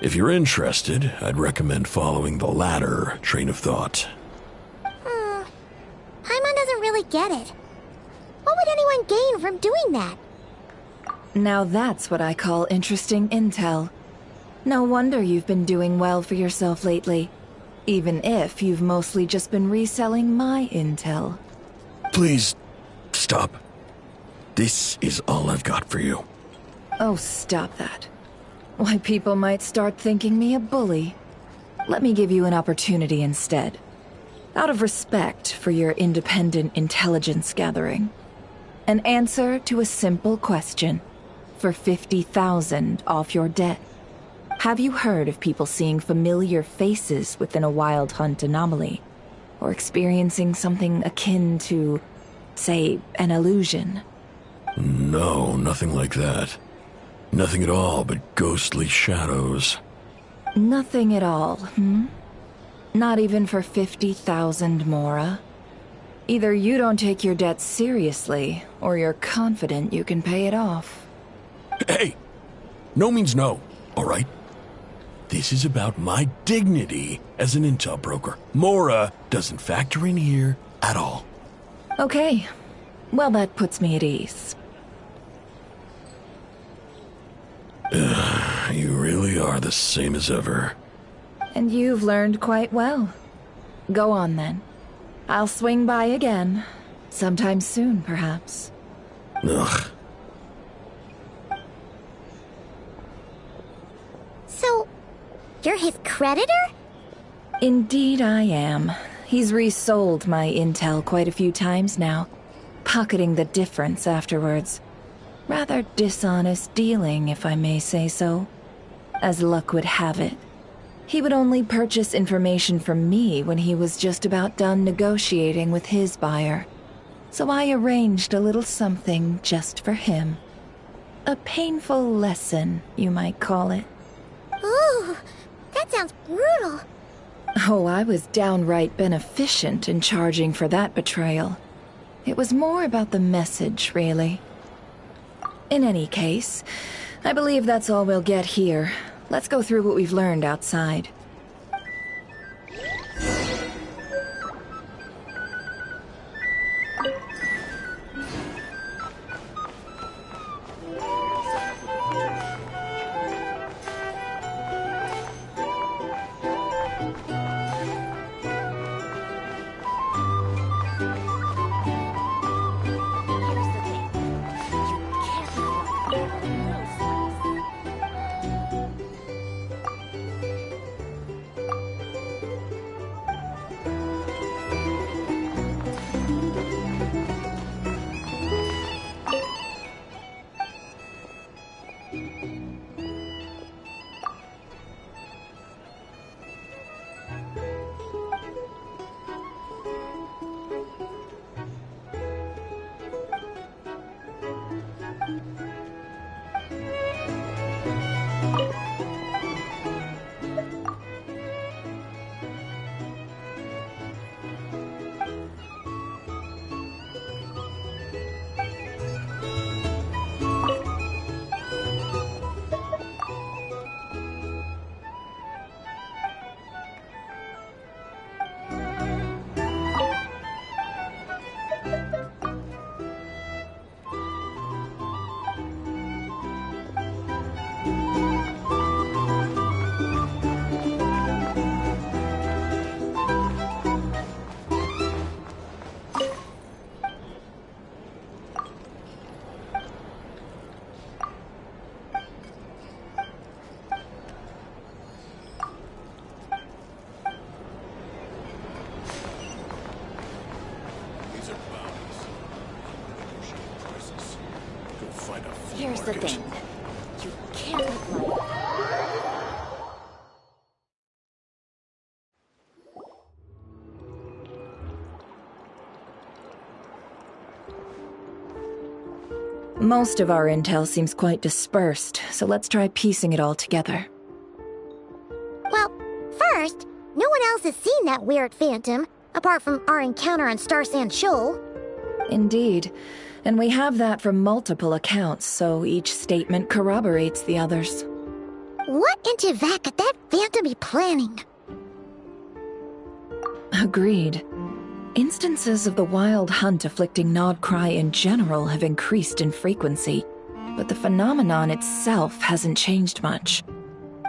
Speaker 10: If you're interested, I'd recommend following the latter train of thought.
Speaker 2: Paimon doesn't really get it. What would anyone gain from doing that?
Speaker 5: Now that's what I call interesting intel. No wonder you've been doing well for yourself lately. Even if you've mostly just been reselling my intel.
Speaker 10: Please, stop. This is all I've got for you.
Speaker 5: Oh, stop that. Why, people might start thinking me a bully. Let me give you an opportunity instead. Out of respect for your independent intelligence gathering. An answer to a simple question for 50,000 off your debt. Have you heard of people seeing familiar faces within a wild hunt anomaly? Or experiencing something akin to, say, an illusion?
Speaker 10: No, nothing like that. Nothing at all but ghostly shadows.
Speaker 5: Nothing at all, hmm? Not even for 50,000 Mora? Either you don't take your debt seriously, or you're confident you can pay it off.
Speaker 10: Hey! No means no, alright? This is about my dignity as an intel broker. Mora doesn't factor in here at all.
Speaker 5: Okay. Well, that puts me at ease.
Speaker 10: You really are the same as ever.
Speaker 5: And you've learned quite well. Go on, then. I'll swing by again. Sometime soon, perhaps.
Speaker 10: Ugh.
Speaker 2: So, you're his creditor?
Speaker 5: Indeed I am. He's resold my intel quite a few times now, pocketing the difference afterwards. Rather dishonest dealing, if I may say so. As luck would have it, he would only purchase information from me when he was just about done negotiating with his buyer. So I arranged a little something just for him. A painful lesson, you might call it.
Speaker 2: Ooh, that sounds brutal.
Speaker 5: Oh, I was downright beneficent in charging for that betrayal. It was more about the message, really. In any case, I believe that's all we'll get here. Let's go through what we've learned outside.
Speaker 3: Here's the thing. You can't look like...
Speaker 5: Most of our intel seems quite dispersed, so let's try piecing it all together.
Speaker 2: Well, first, no one else has seen that weird phantom, apart from our encounter on Star Sand Shoal.
Speaker 5: Indeed. And we have that from multiple accounts, so each statement corroborates the others.
Speaker 2: What in Teyvat could that phantom be planning?
Speaker 5: Agreed. Instances of the wild hunt afflicting Nod Krai in general have increased in frequency, but the phenomenon itself hasn't changed much.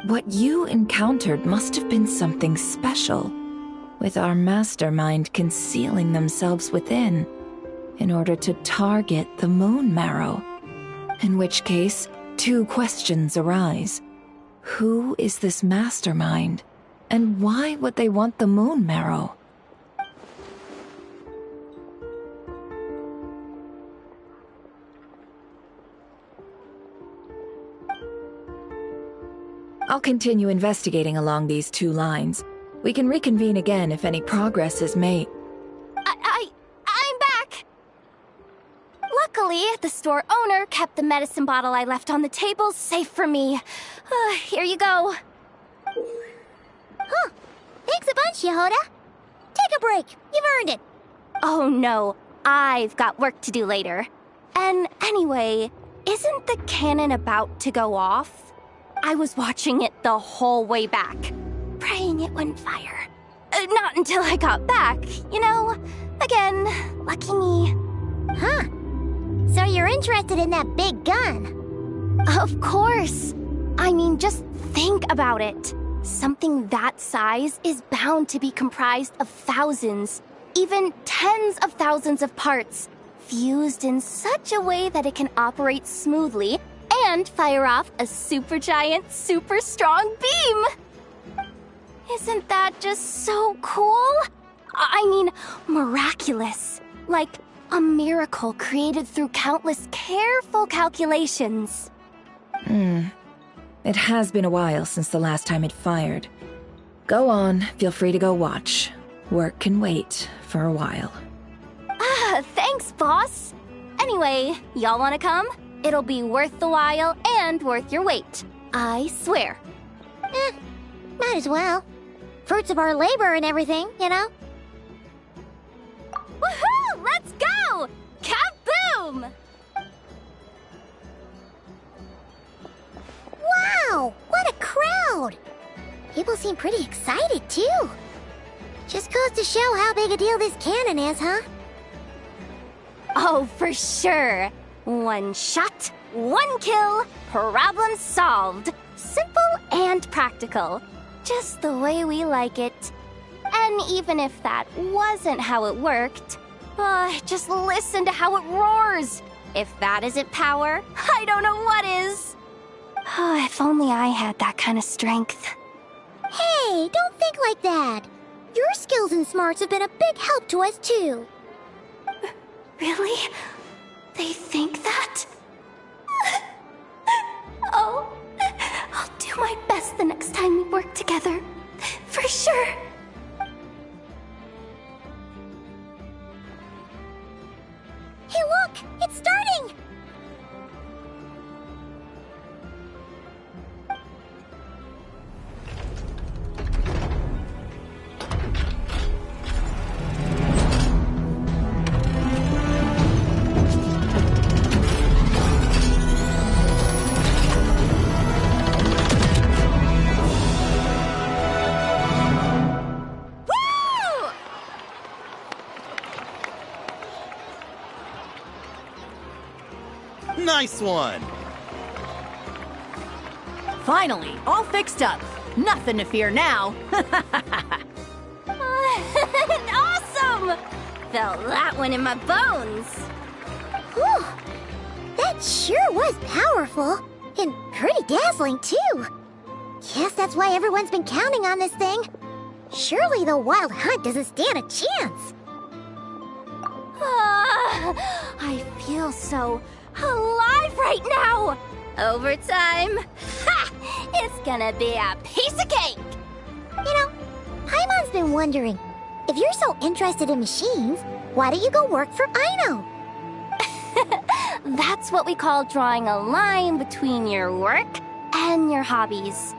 Speaker 5: What you encountered must have been something special, with our mastermind concealing themselves within, in order to target the Moon Marrow. In which case, two questions arise. Who is this mastermind? And why would they want the moon marrow? I'll continue investigating along these 2 lines. We can reconvene again if any progress is made.
Speaker 12: I'm back! Luckily, the store owner kept the medicine bottle I left on the table safe for me. Here you go.
Speaker 2: Huh. Thanks a bunch, Yehoda. Take a break. You've earned it.
Speaker 12: Oh no, I've got work to do later. And anyway, isn't the cannon about to go off? I was watching it the whole way back, praying it wouldn't fire. Not until I got back, you know? Again, lucky me.
Speaker 2: Huh. So you're interested in that big gun?
Speaker 12: Of course. I mean, just think about it. Something that size is bound to be comprised of thousands, even tens of thousands of parts, fused in such a way that it can operate smoothly and fire off a supergiant, super strong beam! Isn't that just so cool? I mean, miraculous. Like a miracle created through countless careful calculations.
Speaker 5: It has been a while since the last time it fired. Go on, feel free to go watch. Work can wait for a while.
Speaker 12: Thanks, boss. Anyway, y'all wanna come? It'll be worth the while and worth your wait. I swear.
Speaker 2: Might as well. Fruits of our labor and everything, you know?
Speaker 12: Woohoo! Let's go! Kaboom!
Speaker 2: Wow! What a crowd! People seem pretty excited, too. Just goes to show how big a deal this cannon is, huh?
Speaker 12: Oh, for sure. 1 shot, 1 kill, problem solved. Simple and practical. Just the way we like it. And even if that wasn't how it worked, just listen to how it roars. If that isn't power, I don't know what is. If only I had that kind of strength.
Speaker 2: Hey, don't think like that. Your skills and smarts have been a big help to us, too.
Speaker 12: Really? They think that? Oh, I'll do my best the next time we work together. For sure.
Speaker 2: Hey, look! It's starting!
Speaker 11: Nice one!
Speaker 8: Finally, all fixed up. Nothing to fear now.
Speaker 12: Awesome! Felt that one in my bones.
Speaker 2: Whew. That sure was powerful. And pretty dazzling, too. Guess that's why everyone's been counting on this thing. Surely the Wild Hunt doesn't stand a chance.
Speaker 12: I feel so alive right now! Overtime! Ha! It's gonna be a piece of cake!
Speaker 2: You know, Paimon's been wondering, if you're so interested in machines, why don't you go work for Aino?
Speaker 12: That's what we call drawing a line between your work and your hobbies.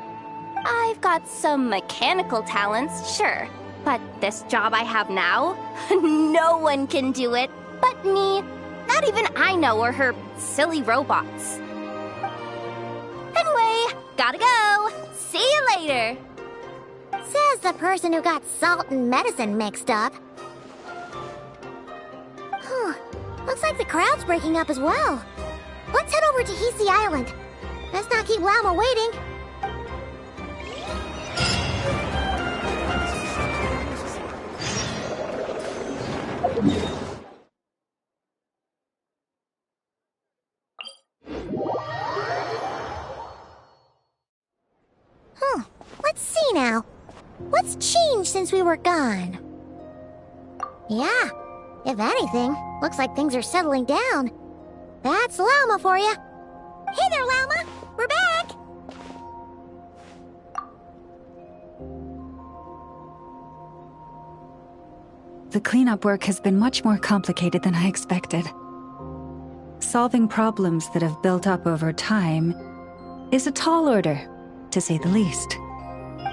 Speaker 12: I've got some mechanical talents, sure, but this job I have now, no one can do it but me. Not even Aino or her silly robots. Anyway, gotta go. See you later.
Speaker 2: Says the person who got salt and medicine mixed up. Looks like the crowd's breaking up as well. Let's head over to Hisi Island. Let's not keep Lama waiting. Let's see now. What's changed since we were gone? Yeah, if anything, looks like things are settling down. That's Llama for you. Hey there, Llama! We're back!
Speaker 14: The cleanup work has been much more complicated than I expected. Solving problems that have built up over time is a tall order, to say the least.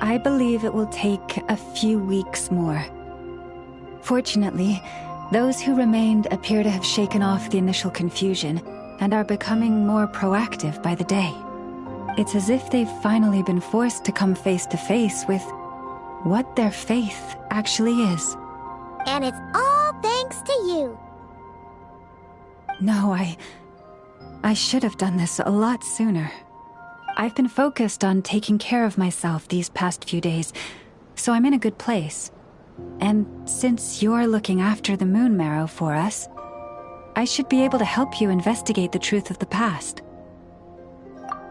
Speaker 14: I believe it will take a few weeks more. Fortunately, those who remained appear to have shaken off the initial confusion and are becoming more proactive by the day. It's as if they've finally been forced to come face to face with what their faith actually is.
Speaker 2: And it's all thanks to you.
Speaker 14: No, I should have done this a lot sooner. I've been focused on taking care of myself these past few days, so I'm in a good place. And since you're looking after the Moon Marrow for us, I should be able to help you investigate the truth of the past.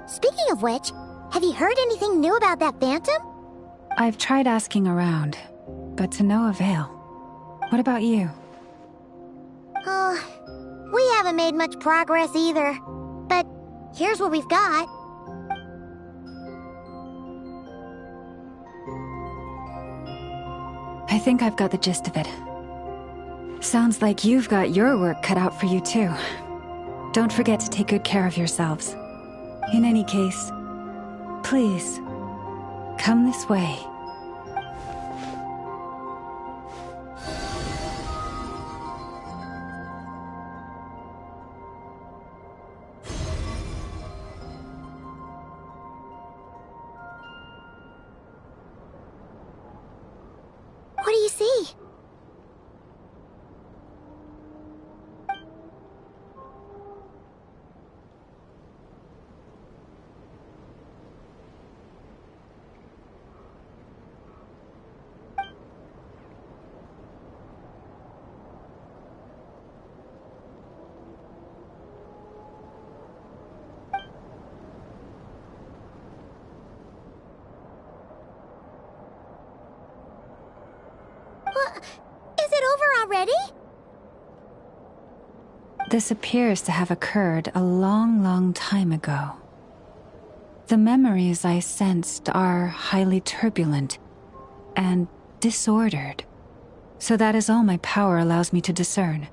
Speaker 2: Speaking of which, have you heard anything new about that phantom?
Speaker 14: I've tried asking around, but to no avail. What about you?
Speaker 2: We haven't made much progress either. But here's what we've got.
Speaker 14: I think I've got the gist of it. Sounds like you've got your work cut out for you too. Don't forget to take good care of yourselves. In any case, please, come this way.
Speaker 2: What do you see? Is it over already?
Speaker 14: This appears to have occurred a long, long time ago. The memories I sensed are highly turbulent and disordered, so that is all my power allows me to discern.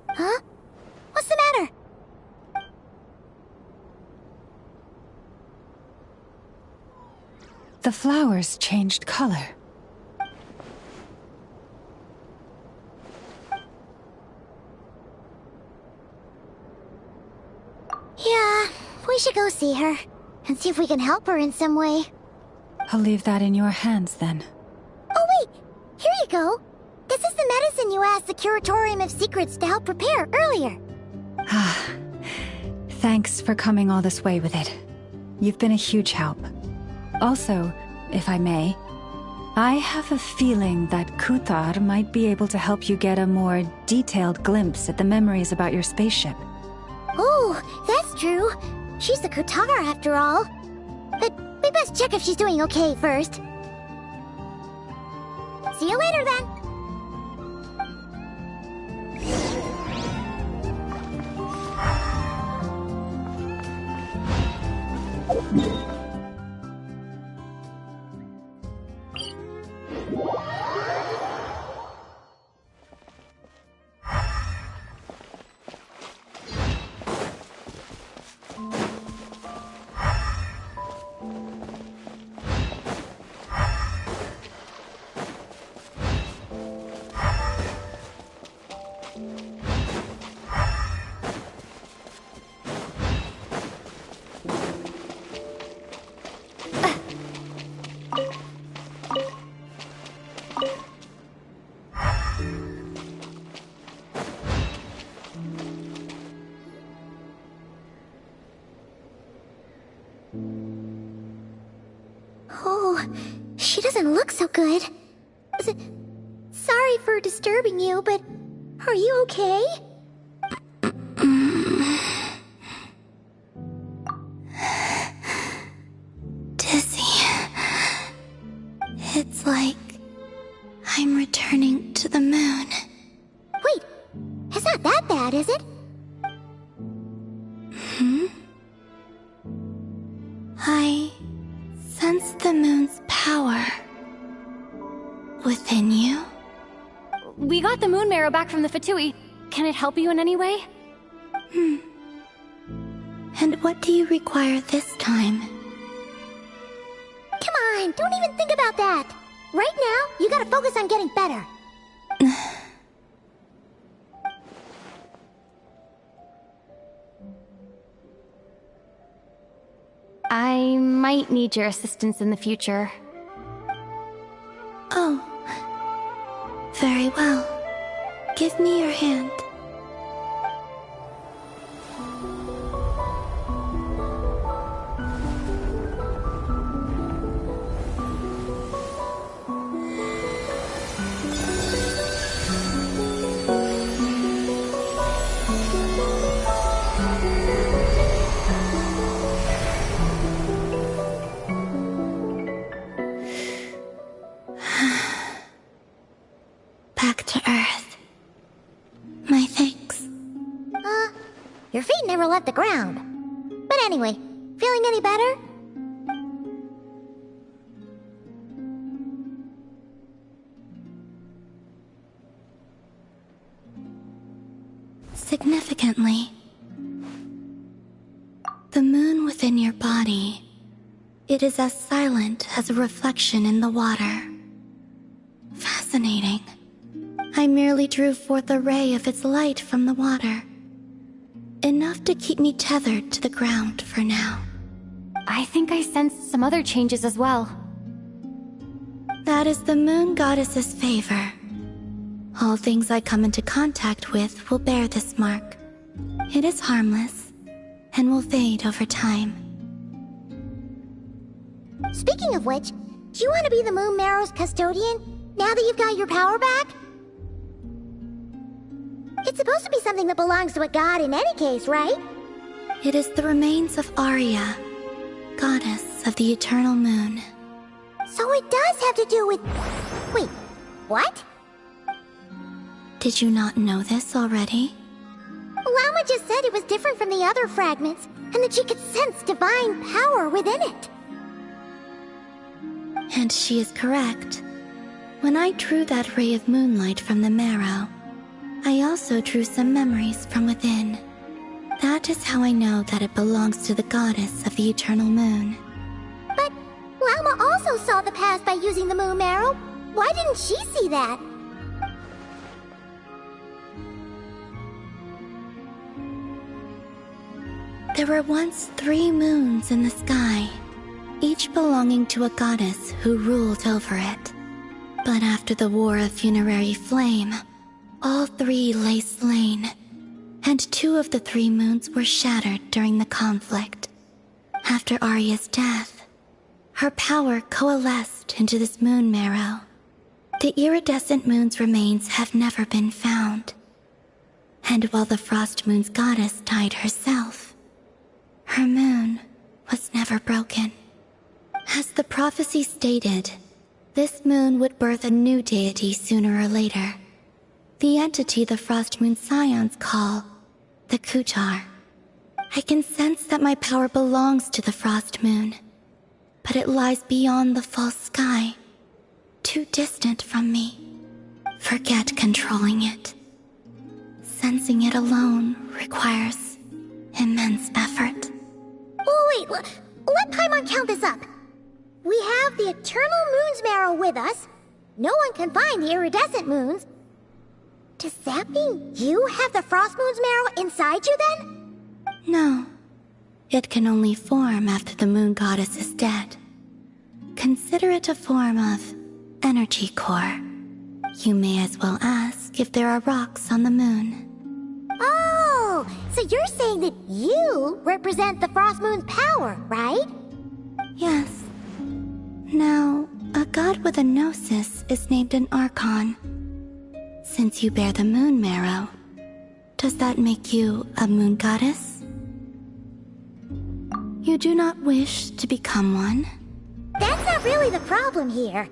Speaker 2: Huh? What's the matter?
Speaker 14: The flowers changed color.
Speaker 2: Yeah, we should go see her and see if we can help her in some way.
Speaker 14: I'll leave that in your hands then.
Speaker 2: Oh wait, here you go. This is the medicine you asked the Curatorium of Secrets to help prepare earlier.
Speaker 14: Thanks for coming all this way with it. You've been a huge help. Also, if I may, I have a feeling that Kuthar might be able to help you get a more detailed glimpse at the memories about your spaceship.
Speaker 2: Oh, that's true. She's the Kuthar after all. But we best check if she's doing okay first. See you later then. Oh, she doesn't look so good. Sorry for disturbing you, but
Speaker 16: Are you okay?
Speaker 2: Dizzy. It's like I'm returning to the moon.
Speaker 16: Wait, it's not that bad, is it?
Speaker 2: I sense the moon's power within you.
Speaker 12: We got the moon marrow back from the Fatui. Can it help you in any way?
Speaker 2: And what do you require this time?
Speaker 16: Come on, don't even think about that. Right now, you gotta focus on getting better.
Speaker 12: I might need your assistance in the future.
Speaker 2: Oh. Very well. Give me your hand. Back to Earth. My thanks.
Speaker 16: Your feet never left the ground. But anyway, feeling any better?
Speaker 2: Significantly, the moon within your body, it is as silent as a reflection in the water. Fascinating. I merely drew forth a ray of its light from the water. Enough to keep me tethered to the ground for now.
Speaker 12: I think I sensed some other changes as well.
Speaker 2: That is the moon goddess's favor. All things I come into contact with will bear this mark. It is harmless, and will fade over time.
Speaker 16: Speaking of which, do you want to be the moon marrow's custodian, now that you've got your power back? It's supposed to be something that belongs to a god in any case, right?
Speaker 2: It is the remains of Arya, goddess of the eternal moon.
Speaker 16: So it does have to do with... Wait, what?
Speaker 2: Did you not know this already?
Speaker 16: Lama just said it was different from the other fragments, and that she could sense divine power within it.
Speaker 2: And she is correct. When I drew that ray of moonlight from the marrow, I also drew some memories from within. That is how I know that it belongs to the goddess of the eternal moon.
Speaker 16: But Lama also saw the past by using the moon marrow. Why didn't she see that?
Speaker 2: There were once 3 moons in the sky, each belonging to a goddess who ruled over it. But after the War of Funerary Flame, all 3 lay slain, and 2 of the 3 moons were shattered during the conflict. After Arya's death, her power coalesced into this moon marrow. The iridescent moon's remains have never been found. And while the Frost Moon's goddess died herself, her moon was never broken. As the prophecy stated, this moon would birth a new deity sooner or later. The entity the Frost Moon Scions call the Kutar. I can sense that my power belongs to the Frost Moon, but it lies beyond the false sky, too distant from me. Forget controlling it. Sensing it alone requires immense effort.
Speaker 16: Oh, wait, let Paimon count this up. We have the Eternal Moon's marrow with us. No one can find the iridescent moons. Does that mean you have the Frost Moon's marrow inside you then?
Speaker 2: No. It can only form after the moon goddess is dead. Consider it a form of energy core. You may as well ask if there are rocks on the moon.
Speaker 16: Oh, so you're saying that you represent the Frost Moon's power, right?
Speaker 2: Yes. Now, a god with a gnosis is named an Archon.
Speaker 7: Since you bear the moon marrow, does that make you a moon goddess? You do not wish to become one?
Speaker 16: That's not really the problem here.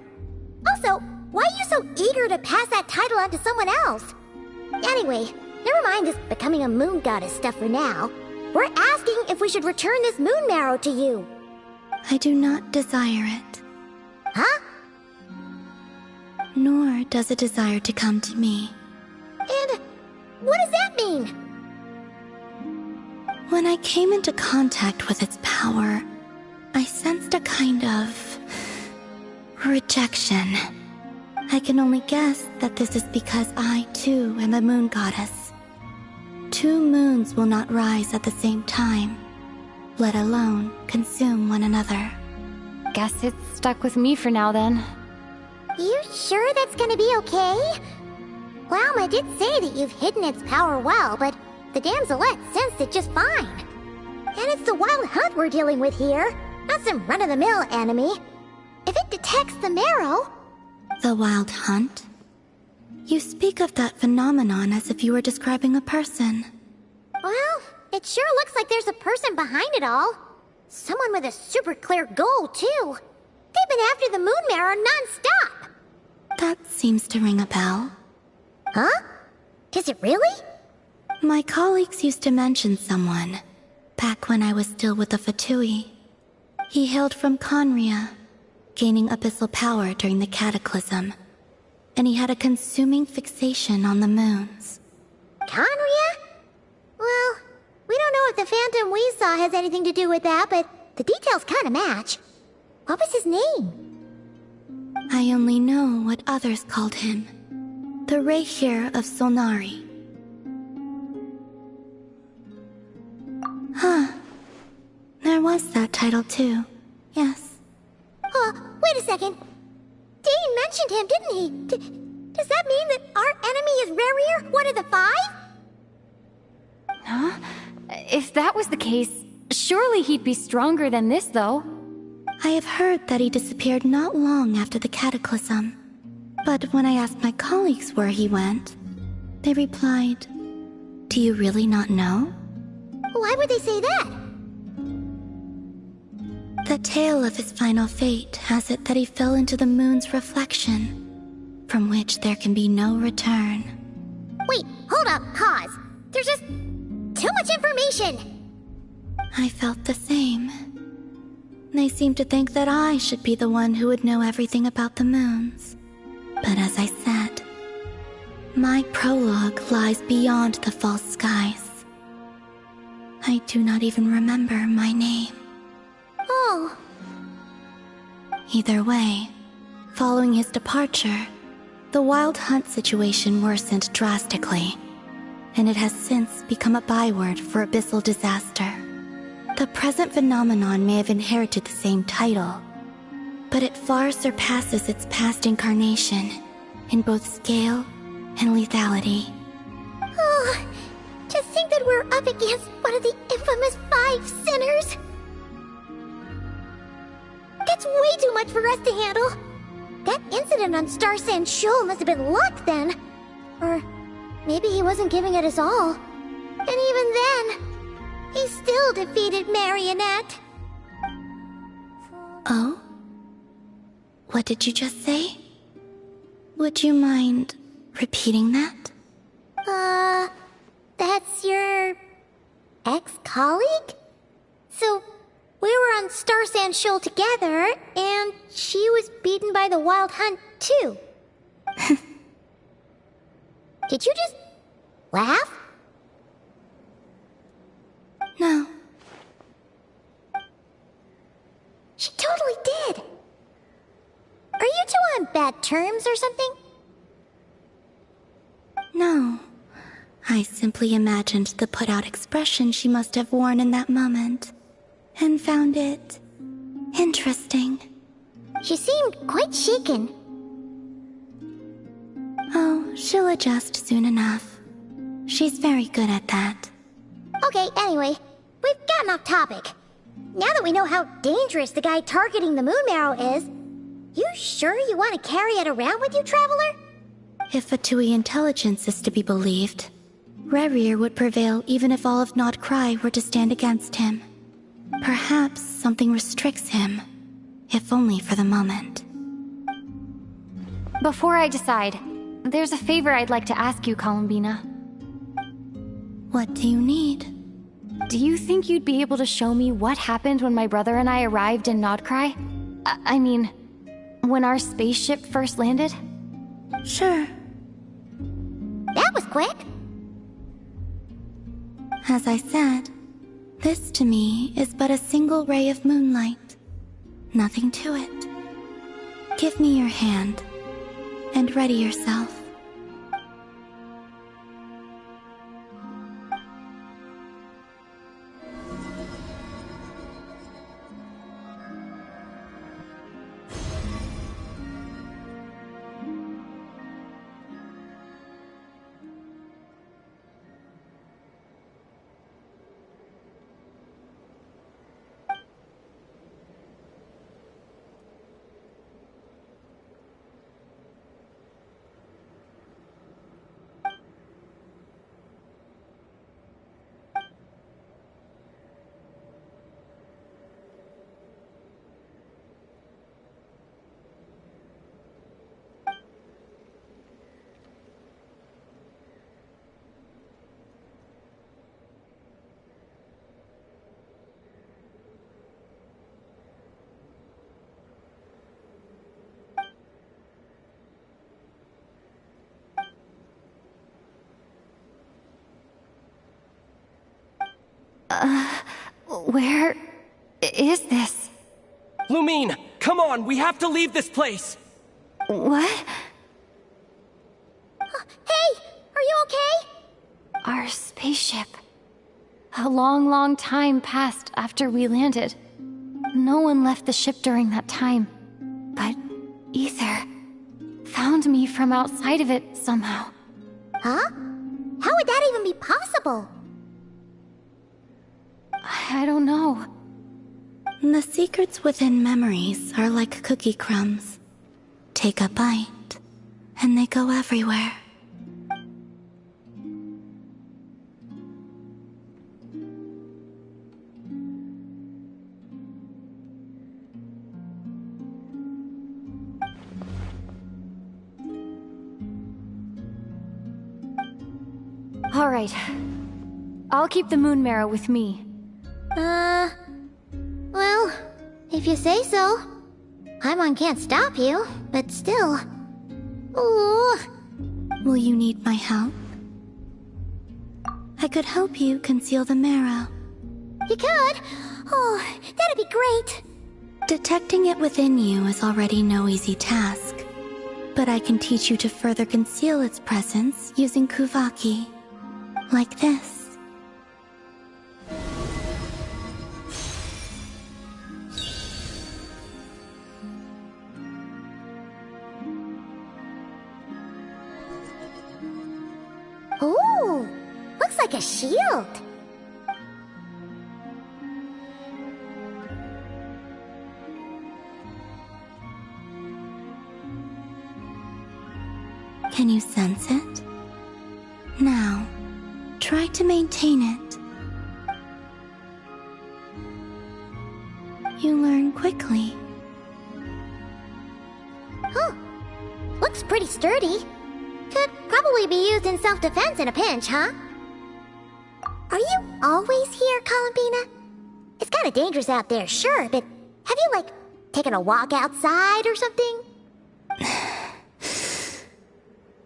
Speaker 16: Also, why are you so eager to pass that title on to someone else? Anyway, never mind this becoming a moon goddess stuff for now. We're asking if we should return this moon marrow to you.
Speaker 7: I do not desire it.
Speaker 16: Huh?
Speaker 7: Nor does it desire to come to me.
Speaker 16: And what does that mean?
Speaker 7: When I came into contact with its power, I sensed a kind of rejection. I can only guess that this is because I, too, am a moon goddess. 2 moons will not rise at the same time, let alone consume one another.
Speaker 12: Guess it's stuck with me for now then.
Speaker 16: You sure that's gonna be okay? Well, did say that you've hidden its power well, but the damselette sensed it just fine. And it's the wild hunt we're dealing with here, not some run-of-the-mill enemy. If it detects the marrow...
Speaker 7: The wild hunt? You speak of that phenomenon as if you were describing a person.
Speaker 16: Well, it sure looks like there's a person behind it all. Someone with a super clear goal, too. They've been after the moon marrow non-stop.
Speaker 7: That seems to ring a bell.
Speaker 16: Huh? Is it really?
Speaker 7: My colleagues used to mention someone, back when I was still with the Fatui. He hailed from Conria, gaining abyssal power during the Cataclysm, and he had a consuming fixation on the moons.
Speaker 16: Conria? Well, we don't know if the phantom we saw has anything to do with that, but the details kinda match. What was his name?
Speaker 7: I only know what others called him. The Rehir of Solnari. Huh. There was that title too. Yes.
Speaker 16: Wait a second. Dane mentioned him, didn't he? Does that mean that our enemy is Rerir, one of the 5?
Speaker 12: Huh? If that was the case, surely he'd be stronger than this, though.
Speaker 7: I have heard that he disappeared not long after the Cataclysm. But when I asked my colleagues where he went, they replied, "Do you really not know?"
Speaker 16: Why would they say that?
Speaker 7: The tale of his final fate has it that he fell into the moon's reflection, from which there can be no return.
Speaker 16: Wait, hold up, pause. There's just too much information.
Speaker 7: I felt the same. They seemed to think that I should be the one who would know everything about the moons. But as I said, my prologue lies beyond the false skies. I do not even remember my name.
Speaker 16: Oh.
Speaker 7: Either way, following his departure, the wild hunt situation worsened drastically, and it has since become a byword for abyssal disaster. The present phenomenon may have inherited the same title, but it far surpasses its past incarnation in both scale and lethality.
Speaker 16: Oh, to think that we're up against one of the infamous 5 sinners. That's way too much for us to handle. That incident on Star Sand Shoal must have been luck then. Or maybe he wasn't giving it his all. And even then, he still defeated Marionette.
Speaker 7: Oh? What did you just say? Would you mind repeating that?
Speaker 16: That's your ex-colleague? So, we were on Star Sand Shoal together, and she was beaten by the Wild Hunt, too. Did you just laugh?
Speaker 7: No.
Speaker 16: She totally did. Are you two on bad terms or something?
Speaker 7: No. I simply imagined the put-out expression she must have worn in that moment, and found it interesting.
Speaker 16: She seemed quite shaken.
Speaker 7: Oh, she'll adjust soon enough. She's very good at that.
Speaker 16: Okay, anyway, we've gotten off topic. Now that we know how dangerous the guy targeting the moon marrow is, you sure you want to carry it around with you, Traveler?
Speaker 7: If a Tui intelligence is to be believed, Rerir would prevail even if all of Nod Krai were to stand against him. Perhaps something restricts him, if only for the moment.
Speaker 12: Before I decide, there's a favor I'd like to ask you, Columbina.
Speaker 7: What do you need?
Speaker 12: Do you think you'd be able to show me what happened when my brother and I arrived in Nod Krai? I mean, when our spaceship first landed?
Speaker 7: Sure.
Speaker 2: That was quick.
Speaker 7: As I said, this to me is but a single ray of moonlight. Nothing to it. Give me your hand, and ready yourself.
Speaker 12: Where is this?
Speaker 19: Lumine, come on, we have to leave this place!
Speaker 12: What?
Speaker 2: Hey, are you okay?
Speaker 12: Our spaceship. A long, long time passed after we landed. No one left the ship during that time. But Ether found me from outside of it somehow.
Speaker 2: Huh? How would that even be possible?
Speaker 12: I don't know.
Speaker 7: The secrets within memories are like cookie crumbs. Take a bite, and they go everywhere.
Speaker 12: All right. I'll keep the moon marrow with me.
Speaker 2: Well, if you say so. Paimon can't stop you, but still. Ooh.
Speaker 7: Will you need my help? I could help you conceal the marrow.
Speaker 2: You could? Oh, that'd be great.
Speaker 7: Detecting it within you is already no easy task. But I can teach you to further conceal its presence using Kuvaki. Like this.
Speaker 2: Ooh, looks like a shield.
Speaker 7: Can you sense it? Now, try to maintain it. You learn quickly.
Speaker 2: Huh. Looks pretty sturdy. Could probably be used in self-defense in a pinch, huh? Are you always here, Columbina? It's kind of dangerous out there, sure, but have you, like, taken a walk outside or something?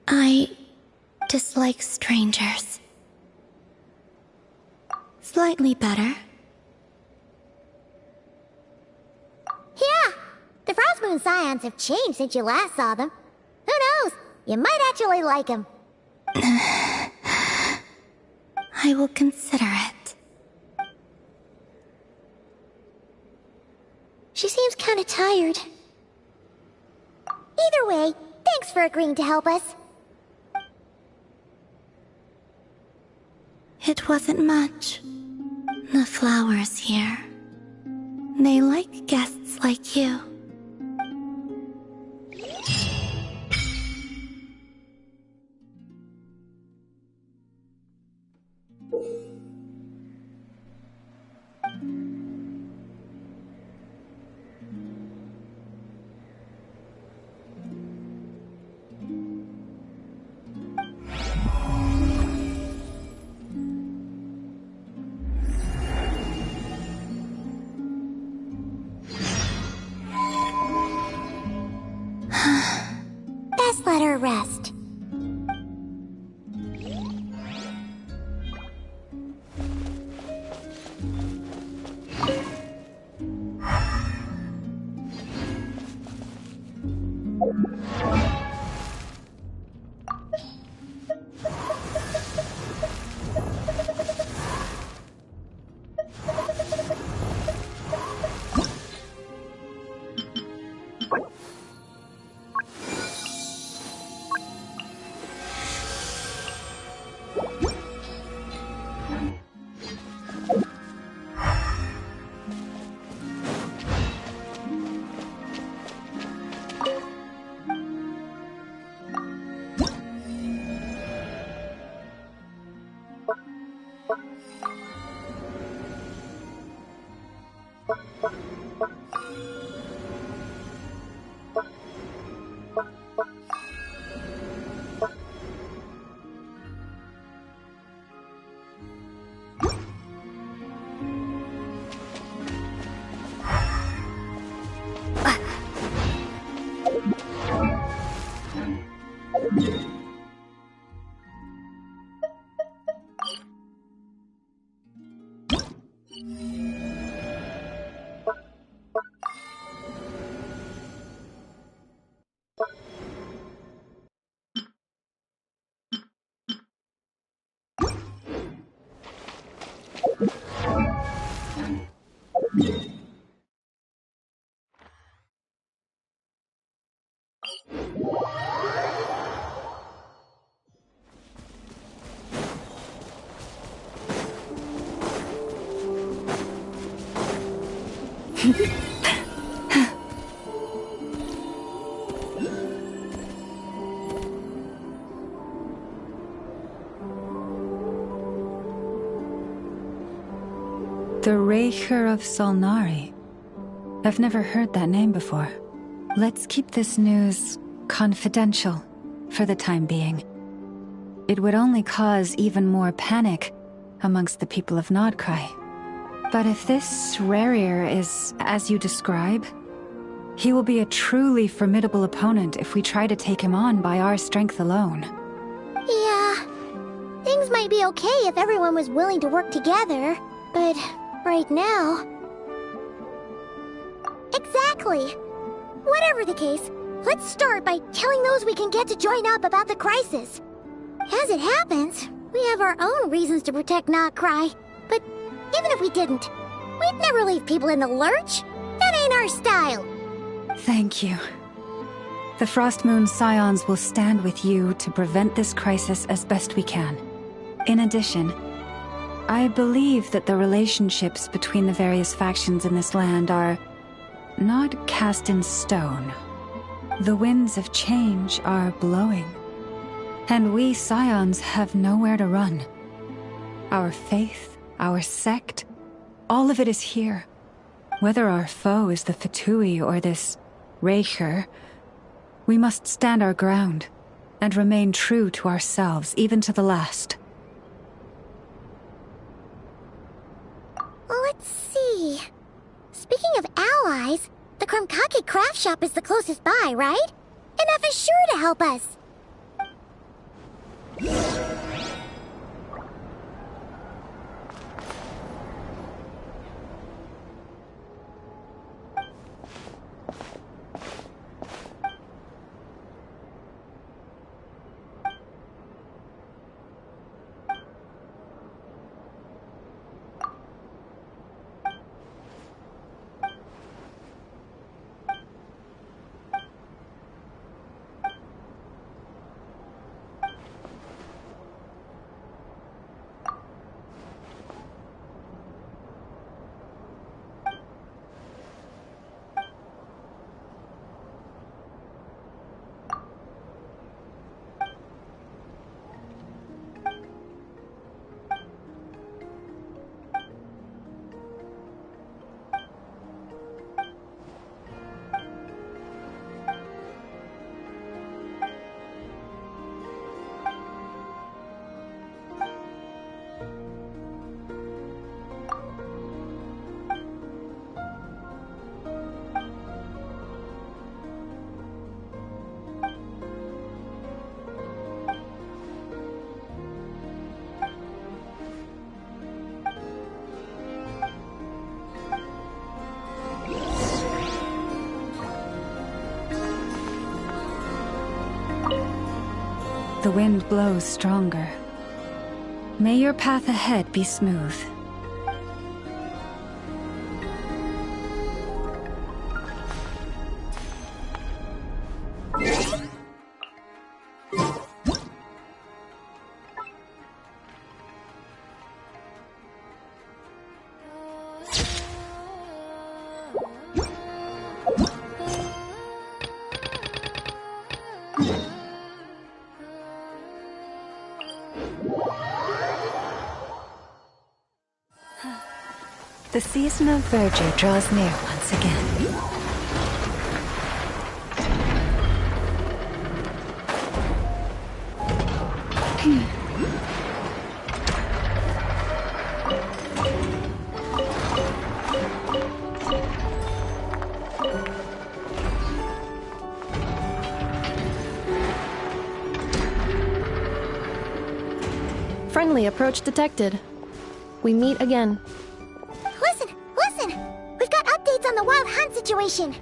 Speaker 7: I dislike strangers. Slightly better.
Speaker 2: Yeah, the Frostmoon Scions have changed since you last saw them. Who knows? You might actually like him.
Speaker 7: I will consider it.
Speaker 2: She seems kind of tired. Either way, thanks for agreeing to help us.
Speaker 7: It wasn't much. The flowers here. They like guests like you.
Speaker 14: The Raker of Solnari. I've never heard that name before. Let's keep this news confidential for the time being. It would only cause even more panic amongst the people of Nordkrai. But if this Rarir is as you describe, he will be a truly formidable opponent if we try to take him on by our strength alone.
Speaker 2: Yeah, things might be okay if everyone was willing to work together, but right now... Exactly! Whatever the case, let's start by telling those we can get to join up about the crisis. As it happens, we have our own reasons to protect Krai, but even if we didn't, we'd never leave people in the lurch. That ain't our style.
Speaker 14: Thank you. The Frostmoon Scions will stand with you to prevent this crisis as best we can. In addition, I believe that the relationships between the various factions in this land are not cast in stone. The winds of change are blowing, and we Scions have nowhere to run. Our faith, our sect, all of it is here. Whether our foe is the Fatui or this Raker, we must stand our ground and remain true to ourselves, even to the last.
Speaker 2: Let's see... Speaking of allies, the Krumkake craft shop is the closest by, right? And F is sure to help us.
Speaker 14: The wind blows stronger. May your path ahead be smooth. The season of verdure draws near once again.
Speaker 13: Friendly approach detected. We meet again.
Speaker 16: Listen! Listen! We've got updates on the wild hunt situation.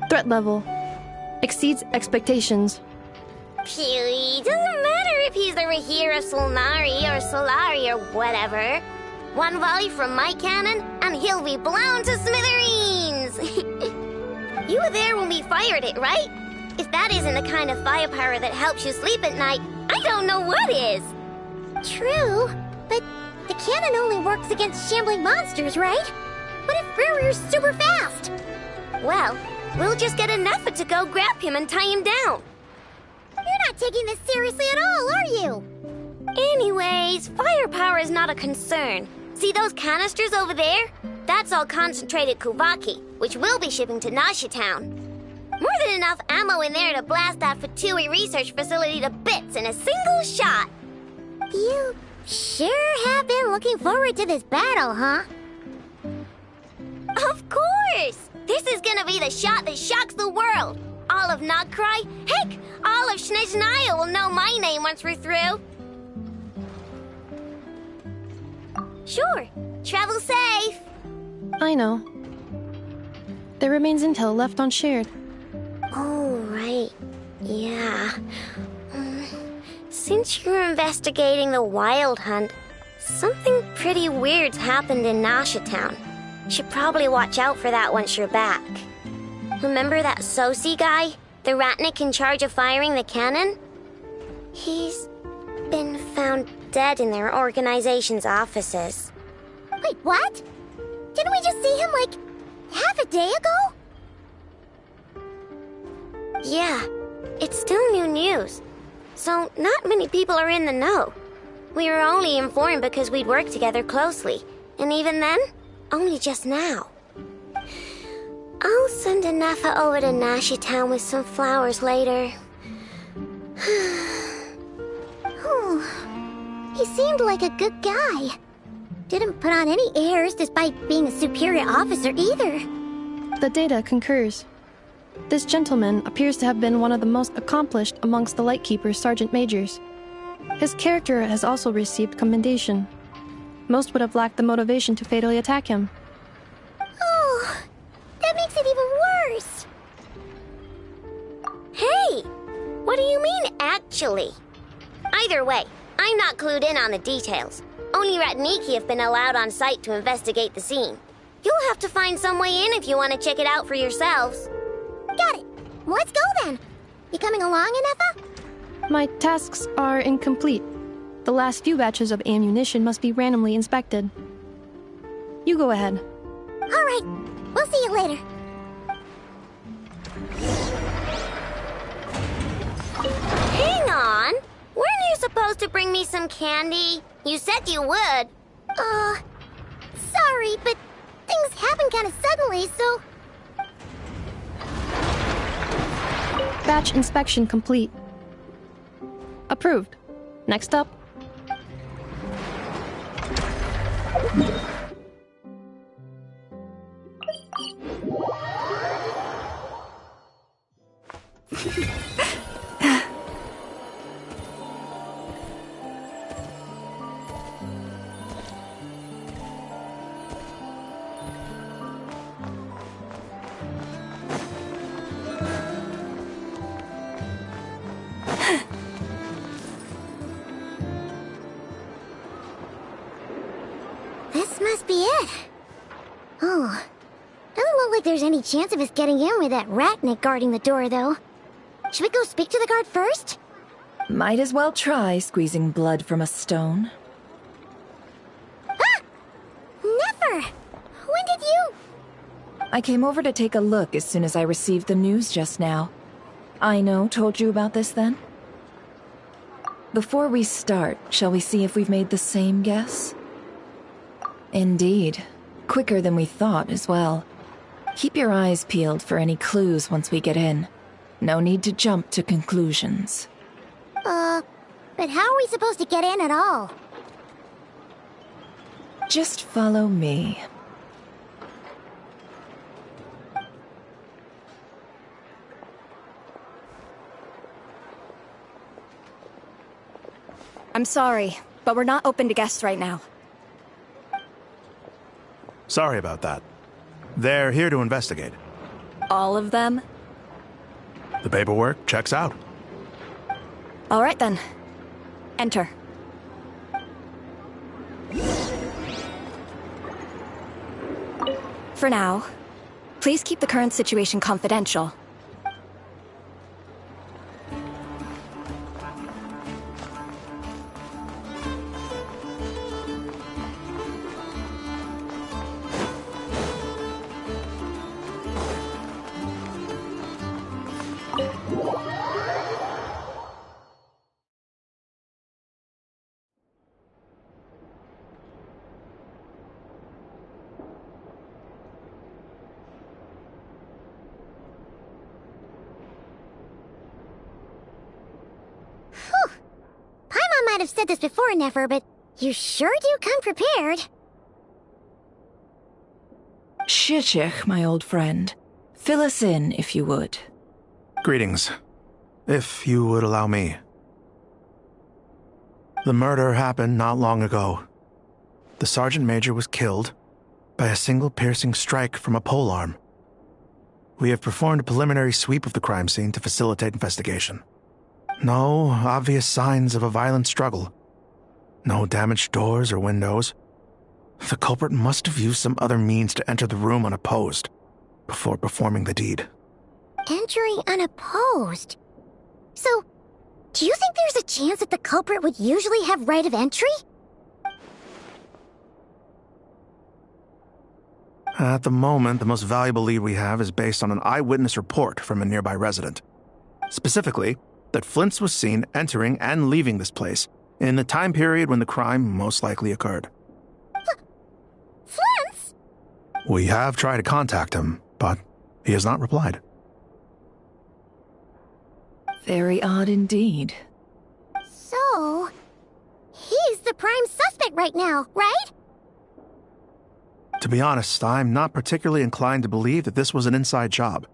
Speaker 13: Threat level exceeds expectations.
Speaker 2: Phew, doesn't matter if he's the Rahira Solnari or Solari or whatever. One volley from my cannon, and he'll be blown to smithereens! You were there when we fired it, right? If that isn't the kind of firepower that helps you sleep at night, I don't know what is!
Speaker 16: True, but the cannon only works against shambling monsters, right? What if Brewer's super fast?
Speaker 2: Well, we'll just get enough to go grab him and tie him down.
Speaker 16: You're not taking this seriously at all, are you?
Speaker 2: Anyways, firepower is not a concern. See those canisters over there? That's all concentrated Kuvaki, which we'll be shipping to Nasha Town. More than enough ammo in there to blast that Fatui research facility to bits in a single shot.
Speaker 16: You sure have been looking forward to this battle, huh?
Speaker 2: Of course! This is gonna be the shot that shocks the world. All of Krai, heck, all of Snezhnaya will know my name once we're through. Sure, travel safe.
Speaker 13: I know. There remains intel left unshared.
Speaker 2: Oh, right. Yeah. Since you're investigating the Wild Hunt, something pretty weird's happened in Nasha Town. Should probably watch out for that once you're back. Remember that Sosi guy? The Ratnik in charge of firing the cannon? He's been found dead in their organization's offices.
Speaker 16: Wait, what? Didn't we just see him, like, half a day ago?
Speaker 2: Yeah, it's still new news. So not many people are in the know. We were only informed because we'd worked together closely. And even then, only just now. I'll send Anafa over to Nashi Town with some flowers later.
Speaker 16: Oh, he seemed like a good guy. Didn't put on any airs despite being a superior officer either.
Speaker 13: The data concurs. This gentleman appears to have been one of the most accomplished amongst the Lightkeeper's sergeant majors. His character has also received commendation. Most would have lacked the motivation to fatally attack him.
Speaker 16: Oh, that makes it even worse.
Speaker 2: Hey, what do you mean, actually? Either way, I'm not clued in on the details. Only Ratniki have been allowed on site to investigate the scene. You'll have to find some way in if you want to check it out for yourselves.
Speaker 16: Got it. Let's go then. You coming along, Anafa?
Speaker 13: My tasks are incomplete. The last few batches of ammunition must be randomly inspected. You go ahead.
Speaker 16: All right. We'll see you later.
Speaker 2: Hang on. Weren't you supposed to bring me some candy? You said you would.
Speaker 16: Sorry, but things happened kind of suddenly, so...
Speaker 13: Batch inspection complete. Approved. Next up.
Speaker 16: This must be it. Oh, doesn't look like there's any chance of us getting in with that Ratnik guarding the door, though. Should we go speak to the guard first?
Speaker 5: Might as well try squeezing blood from a stone.
Speaker 16: Ah! Never! When did you...
Speaker 5: I came over to take a look as soon as I received the news just now. Aino told you about this then? Before we start, shall we see if we've made the same guess? Indeed. Quicker than we thought as well. Keep your eyes peeled for any clues once we get in. No need to jump to conclusions.
Speaker 16: But how are we supposed to get in at all?
Speaker 5: Just follow me.
Speaker 20: I'm sorry, but we're not open to guests right now.
Speaker 21: Sorry about that. They're here to investigate.
Speaker 20: All of them?
Speaker 21: The paperwork checks out.
Speaker 20: All right then. Enter. For now, please keep the current situation confidential.
Speaker 16: Might have said this before, Nefer, but you sure do come prepared.
Speaker 5: Shishich, my old friend. Fill us in, if you would.
Speaker 21: Greetings. If you would allow me. The murder happened not long ago. The Sergeant Major was killed by a single piercing strike from a polearm. We have performed a preliminary sweep of the crime scene to facilitate investigation. No obvious signs of a violent struggle. No damaged doors or windows. The culprit must have used some other means to enter the room unopposed before performing the deed.
Speaker 16: Entering unopposed? So, do you think there's a chance that the culprit would usually have right of entry?
Speaker 21: At the moment, the most valuable lead we have is based on an eyewitness report from a nearby resident. Specifically, that Flint's was seen entering and leaving this place in the time period when the crime most likely occurred.
Speaker 16: Flint's?
Speaker 21: We have tried to contact him, but he has not replied.
Speaker 5: Very odd indeed.
Speaker 16: So, he's the prime suspect right now, right?
Speaker 21: To be honest, I'm not particularly inclined to believe that this was an inside job.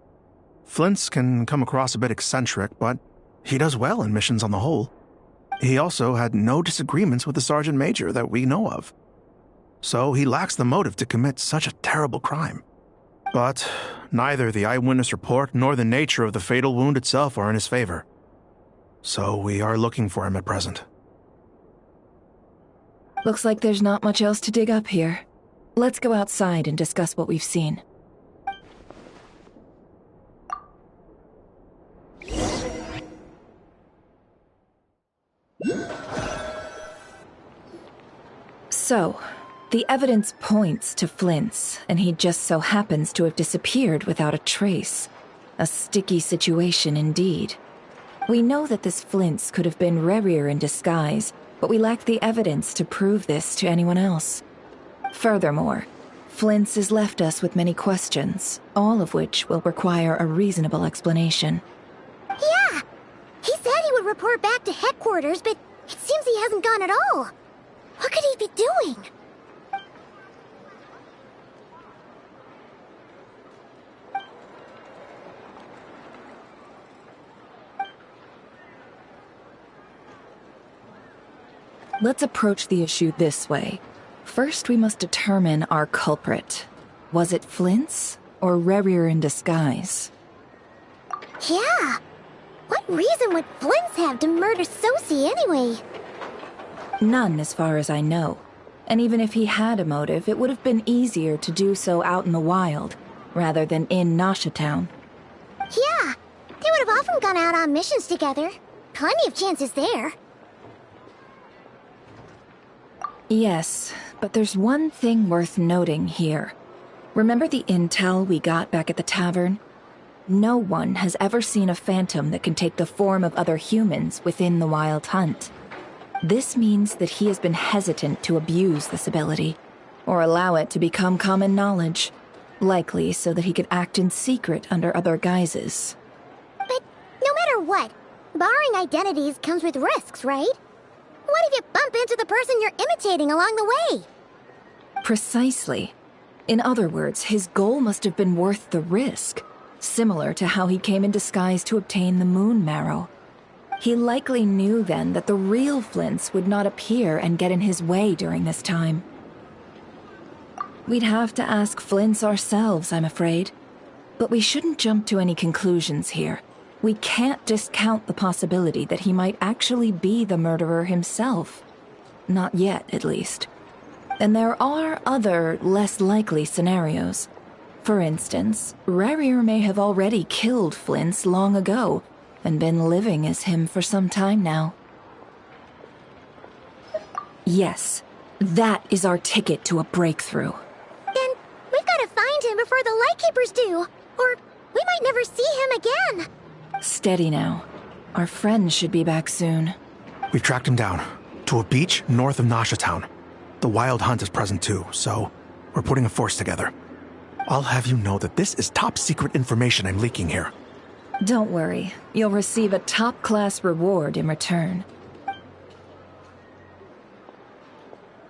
Speaker 21: Flint's can come across a bit eccentric, but he does well in missions on the whole. He also had no disagreements with the Sergeant Major that we know of. So he lacks the motive to commit such a terrible crime. But neither the eyewitness report nor the nature of the fatal wound itself are in his favor. So we are looking for him at present.
Speaker 5: Looks like there's not much else to dig up here. Let's go outside and discuss what we've seen. So, the evidence points to Flint's, and he just so happens to have disappeared without a trace. A sticky situation indeed. We know that this Flint's could have been Rerir in disguise, but we lack the evidence to prove this to anyone else. Furthermore, Flint's has left us with many questions, all of which will require a reasonable explanation.
Speaker 16: Yeah! He said he would report back to headquarters, but it seems he hasn't gone at all. What could he be doing?
Speaker 5: Let's approach the issue this way. First, we must determine our culprit. Was it Flint's or Rerir in disguise?
Speaker 16: Yeah! What reason would Flint's have to murder Sosie anyway?
Speaker 5: None, as far as I know. And even if he had a motive, it would have been easier to do so out in the wild, rather than in Nasha Town.
Speaker 16: Yeah! They would have often gone out on missions together. Plenty of chances there.
Speaker 5: Yes, but there's one thing worth noting here. Remember the intel we got back at the tavern? No one has ever seen a phantom that can take the form of other humans within the Wild Hunt. This means that he has been hesitant to abuse this ability, or allow it to become common knowledge, likely so that he could act in secret under other guises.
Speaker 16: But no matter what, borrowing identities comes with risks, right? What if you bump into the person you're imitating along the way?
Speaker 5: Precisely. In other words, his goal must have been worth the risk, similar to how he came in disguise to obtain the moon marrow. He likely knew then that the real Flints would not appear and get in his way during this time. We'd have to ask Flints ourselves, I'm afraid. But we shouldn't jump to any conclusions here. We can't discount the possibility that he might actually be the murderer himself. Not yet, at least. And there are other, less likely scenarios. For instance, Rarier may have already killed Flints long ago, and been living as him for some time now. Yes, that is our ticket to a breakthrough.
Speaker 2: Then we've got to find him before the Lightkeepers do, or we might never see him again.
Speaker 5: Steady now. Our friend should be back soon.
Speaker 21: We've tracked him down, to a beach north of Nasha Town. The Wild Hunt is present too, so we're putting a force together. I'll have you know that this is top secret information I'm leaking here.
Speaker 5: Don't worry, you'll receive a top-class reward in return.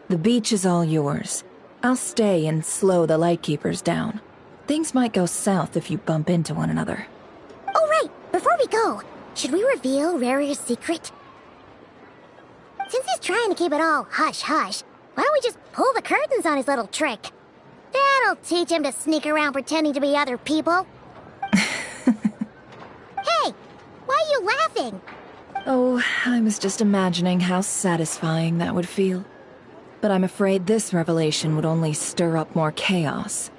Speaker 5: The beach is all yours. I'll stay and slow the Lightkeepers down. Things might go south if you bump into one another.
Speaker 2: Oh, right! Before we go, should we reveal Rarier's secret? Since he's trying to keep it all hush-hush, why don't we just pull the curtains on his little trick? That'll teach him to sneak around pretending to be other people. Hey! Why are you laughing?
Speaker 5: Oh, I was just imagining how satisfying that would feel. But I'm afraid this revelation would only stir up more chaos.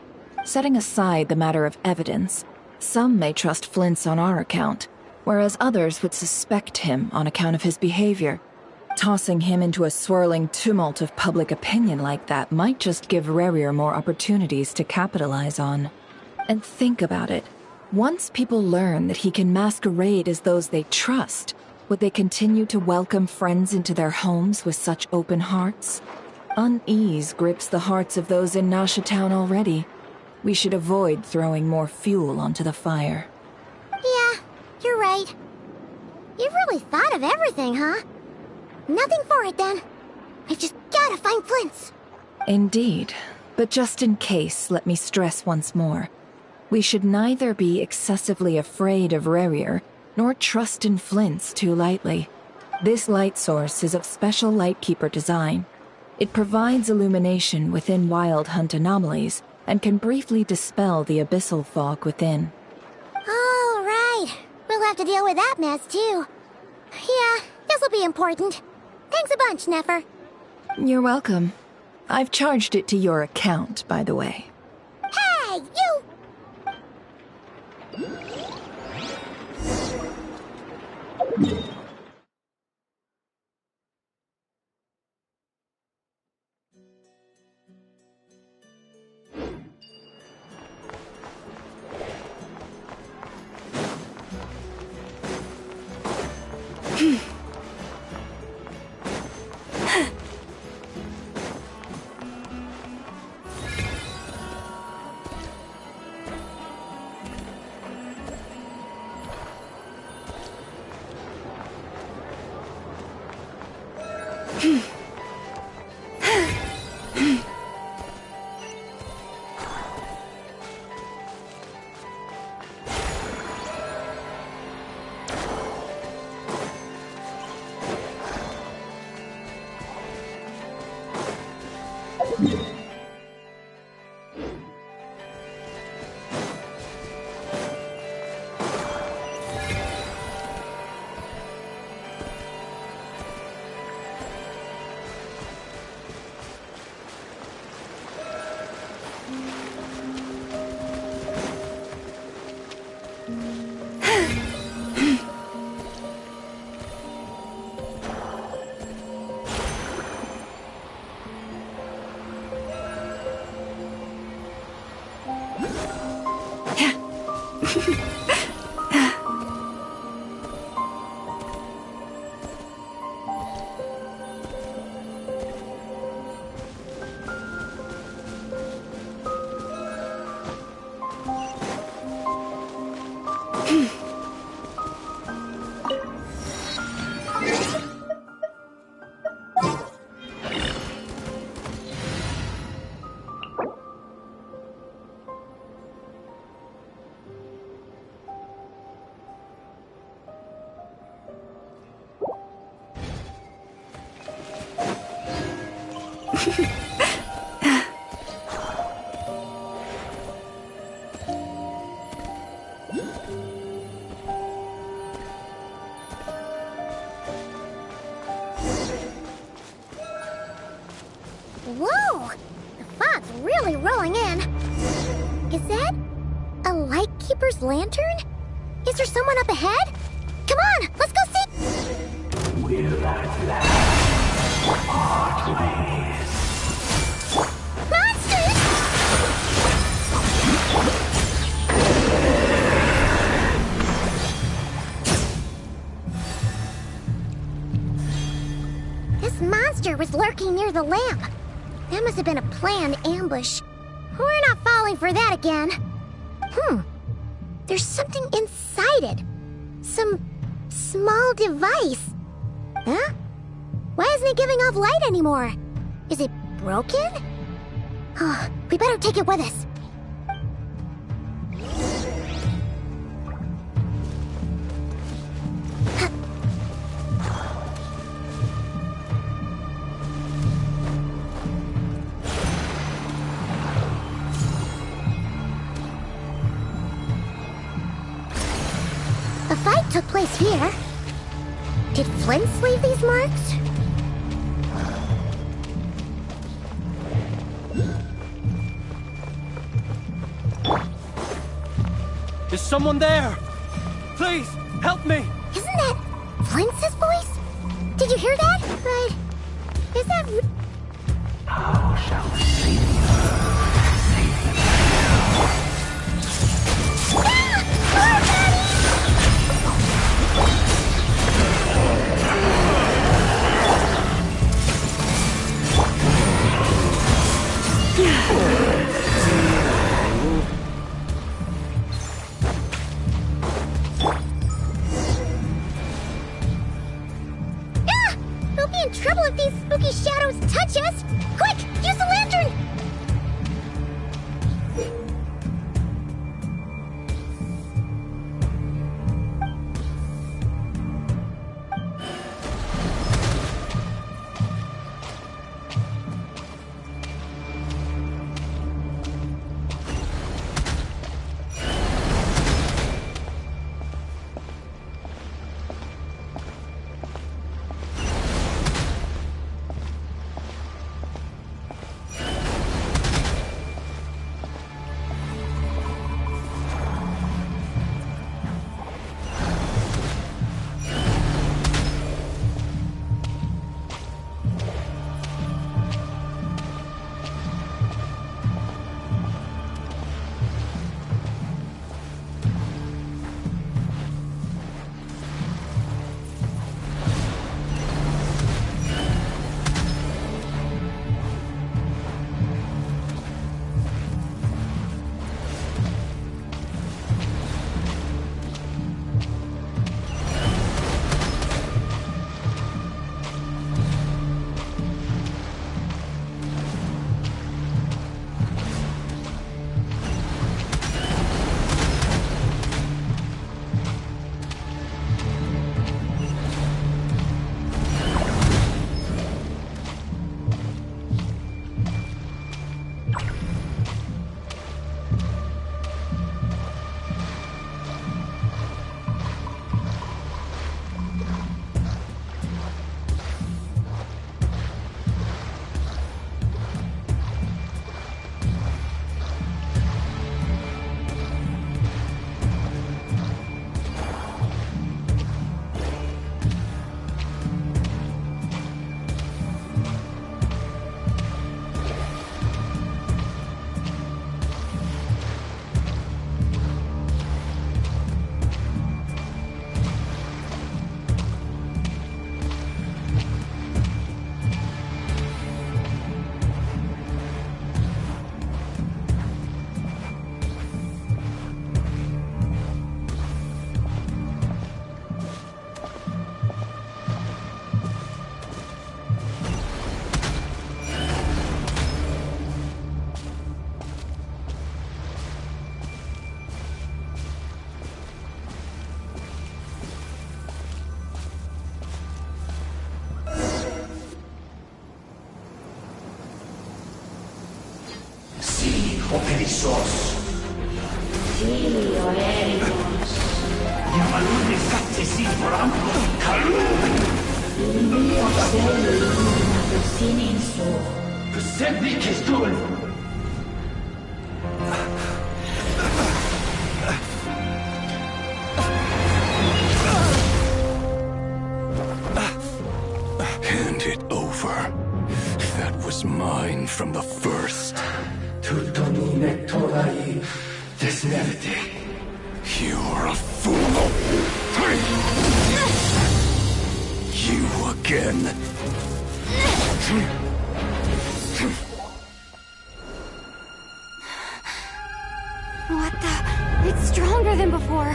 Speaker 5: Setting aside the matter of evidence, some may trust Flint's on our account, whereas others would suspect him on account of his behavior. Tossing him into a swirling tumult of public opinion like that might just give Rarier more opportunities to capitalize on. And think about it. Once people learn that he can masquerade as those they trust, would they continue to welcome friends into their homes with such open hearts? Unease grips the hearts of those in Nasha Town already. We should avoid throwing more fuel onto the fire.
Speaker 2: Yeah, you're right. You've really thought of everything, huh? Nothing for it, then. I've just gotta find Flint's.
Speaker 5: Indeed. But just in case, let me stress once more. We should neither be excessively afraid of Rarier, nor trust in Flint's too lightly. This light source is of special Lightkeeper design. It provides illumination within Wild Hunt anomalies, and can briefly dispel the abyssal fog within.
Speaker 2: Oh, right. We'll have to deal with that mess, too. Yeah, this'll be important. Thanks a bunch, Nefer.
Speaker 5: You're welcome. I've charged it to your account, by the way.
Speaker 2: Hey, you!
Speaker 16: Whoa! The fog's really rolling in. Is that a Lightkeeper's lantern? Is there someone up ahead? Come on, let's go see.
Speaker 17: Will at last part ways.
Speaker 16: Monsters! This monster was lurking near the lamp. That must have been a planned ambush. We're not falling for that again. There's something inside it. Some small device. Huh? Why isn't it giving off light anymore? Is it broken? Oh, we better take it with us. A fight took place here. Did Flint leave these marks?
Speaker 19: Is someone there? Please, help me!
Speaker 16: Isn't that Flint's voice? Did you hear that? Right. Is that...
Speaker 17: How shall we save you?
Speaker 16: We'll be in trouble if these spooky shadows touch us! Quick, use the lantern!
Speaker 17: sos. Filio Erigos. Yamalune Sattesi Forampo Kalun. Ilmio Seli Luna Sininso. Sembi Kistul.
Speaker 15: Hand it over. That was mine from the first.
Speaker 17: Tutonine Torai Desnerte.
Speaker 15: You're a fool. You again.
Speaker 7: What the? It's stronger than before.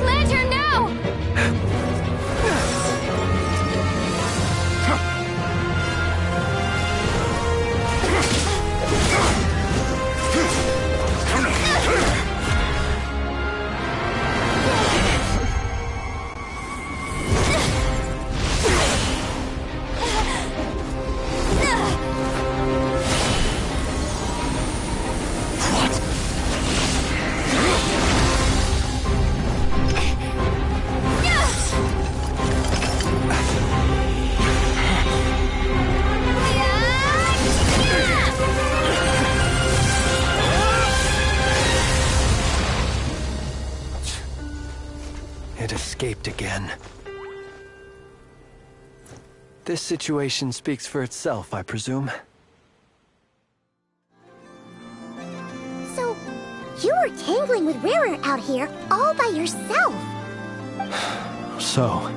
Speaker 7: Lantern, now!
Speaker 18: It escaped again. This situation speaks for itself, I presume.
Speaker 2: So, you were tangling with Rarer out here all by yourself.
Speaker 18: So,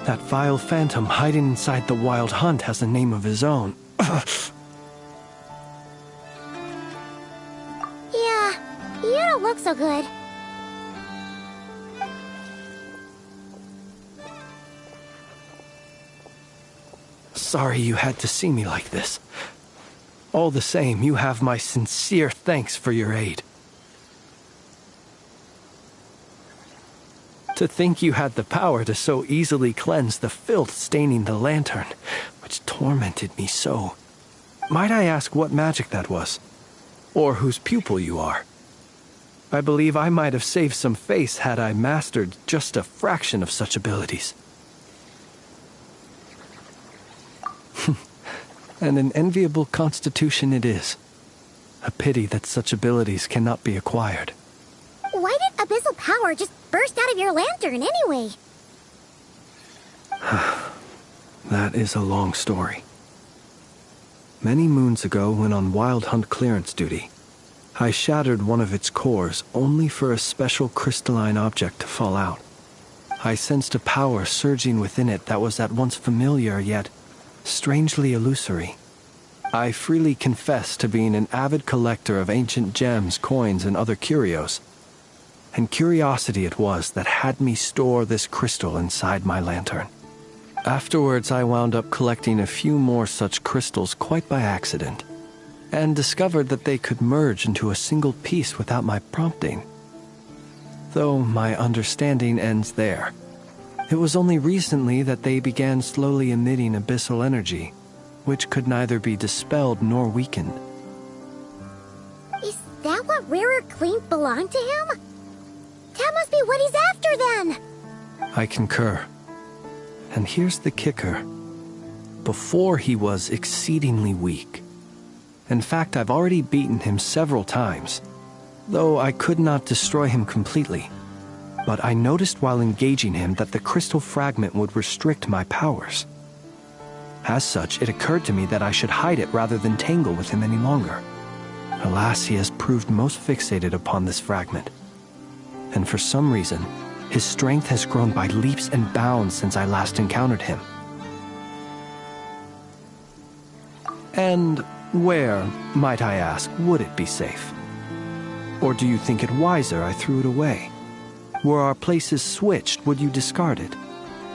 Speaker 18: that vile phantom hiding inside the Wild Hunt has a name of his own.
Speaker 2: Yeah, you don't look so good.
Speaker 18: Sorry you had to see me like this. All the same, you have my sincere thanks for your aid. To think you had the power to so easily cleanse the filth staining the lantern, which tormented me so. Might I ask what magic that was? Or whose pupil you are? I believe I might have saved some face had I mastered just a fraction of such abilities. And an enviable constitution it is. A pity that such abilities cannot be acquired.
Speaker 2: Why did abyssal power just burst out of your lantern anyway?
Speaker 18: That is a long story. Many moons ago, when on Wild Hunt clearance duty, I shattered one of its cores only for a special crystalline object to fall out. I sensed a power surging within it that was at once familiar yet strangely illusory. I freely confess to being an avid collector of ancient gems, coins, and other curios. And curiosity it was that had me store this crystal inside my lantern. Afterwards, I wound up collecting a few more such crystals quite by accident, and discovered that they could merge into a single piece without my prompting. Though my understanding ends there. It was only recently that they began slowly emitting abyssal energy, which could neither be dispelled nor weakened.
Speaker 2: Is that what Rarer claimed belonged to him? That must be what he's after then!
Speaker 18: I concur. And here's the kicker. Before he was exceedingly weak. In fact, I've already beaten him several times, though I could not destroy him completely. But I noticed while engaging him that the crystal fragment would restrict my powers. As such, it occurred to me that I should hide it rather than tangle with him any longer. Alas, he has proved most fixated upon this fragment. And for some reason, his strength has grown by leaps and bounds since I last encountered him. And where, might I ask, would it be safe? Or do you think it wiser I threw it away? Were our places switched, would you discard it,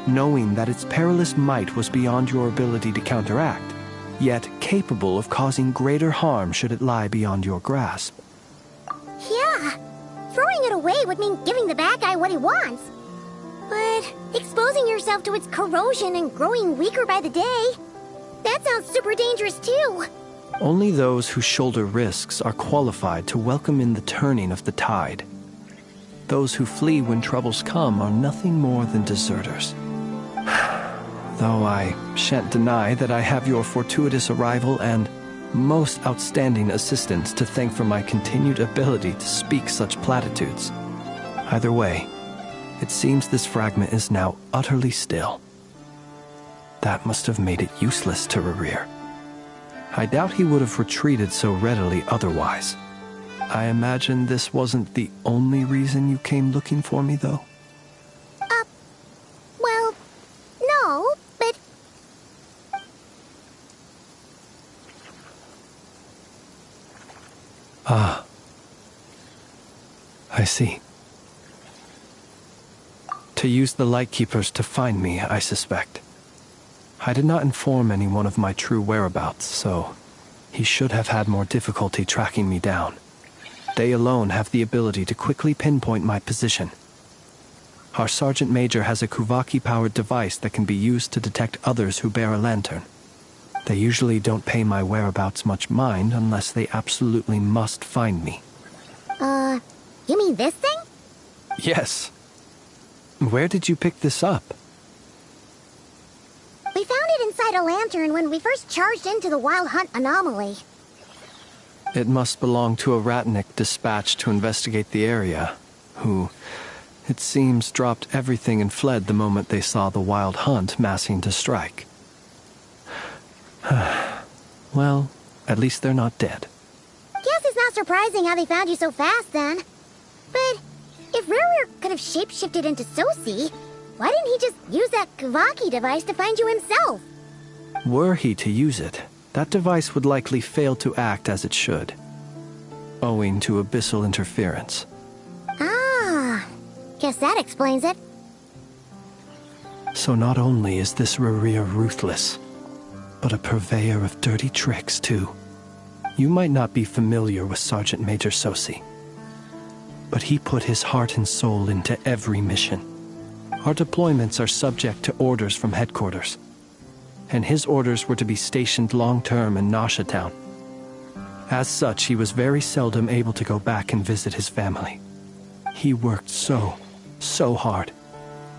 Speaker 18: knowing that its perilous might was beyond your ability to counteract, yet capable of causing greater harm should it lie beyond your grasp?
Speaker 2: Yeah, throwing it away would mean giving the bad guy what he wants. But exposing yourself to its corrosion and growing weaker by the day,
Speaker 16: That sounds super dangerous too.
Speaker 18: Only those who shoulder risks are qualified to welcome in the turning of the tide. Those who flee when troubles come are nothing more than deserters. Though I shan't deny that I have your fortuitous arrival and most outstanding assistance to thank for my continued ability to speak such platitudes. Either way, it seems this fragment is now utterly still. That must have made it useless to Rerir. I doubt he would have retreated so readily otherwise. I imagine this wasn't the only reason you came looking for me, though?
Speaker 16: Well, no, but...
Speaker 18: Ah. I see. To use the Lightkeepers to find me, I suspect. I did not inform anyone of my true whereabouts, so he should have had more difficulty tracking me down. They alone have the ability to quickly pinpoint my position. Our Sergeant Major has a Kuvaki-powered device that can be used to detect others who bear a lantern. They usually don't pay my whereabouts much mind unless they absolutely must find me.
Speaker 16: You mean this thing?
Speaker 18: Yes. Where did you pick this up?
Speaker 16: We found it inside a lantern when we first charged into the Wild Hunt anomaly.
Speaker 18: It must belong to a Ratnik dispatched to investigate the area, who, it seems, dropped everything and fled the moment they saw the Wild Hunt massing to strike. Well, at least they're not dead.
Speaker 16: Guess it's not surprising how they found you so fast, then. But if Rerir could have shapeshifted into Sosi, why didn't he just use that Kavaki device to find you himself?
Speaker 18: Were he to use it, that device would likely fail to act as it should, owing to abyssal interference.
Speaker 16: Ah, guess that explains it.
Speaker 18: So not only is this Rerir ruthless, but a purveyor of dirty tricks, too. You might not be familiar with Sergeant Major Sosi, but he put his heart and soul into every mission. Our deployments are subject to orders from headquarters, and his orders were to be stationed long-term in Nasha Town. As such, he was very seldom able to go back and visit his family. He worked so hard,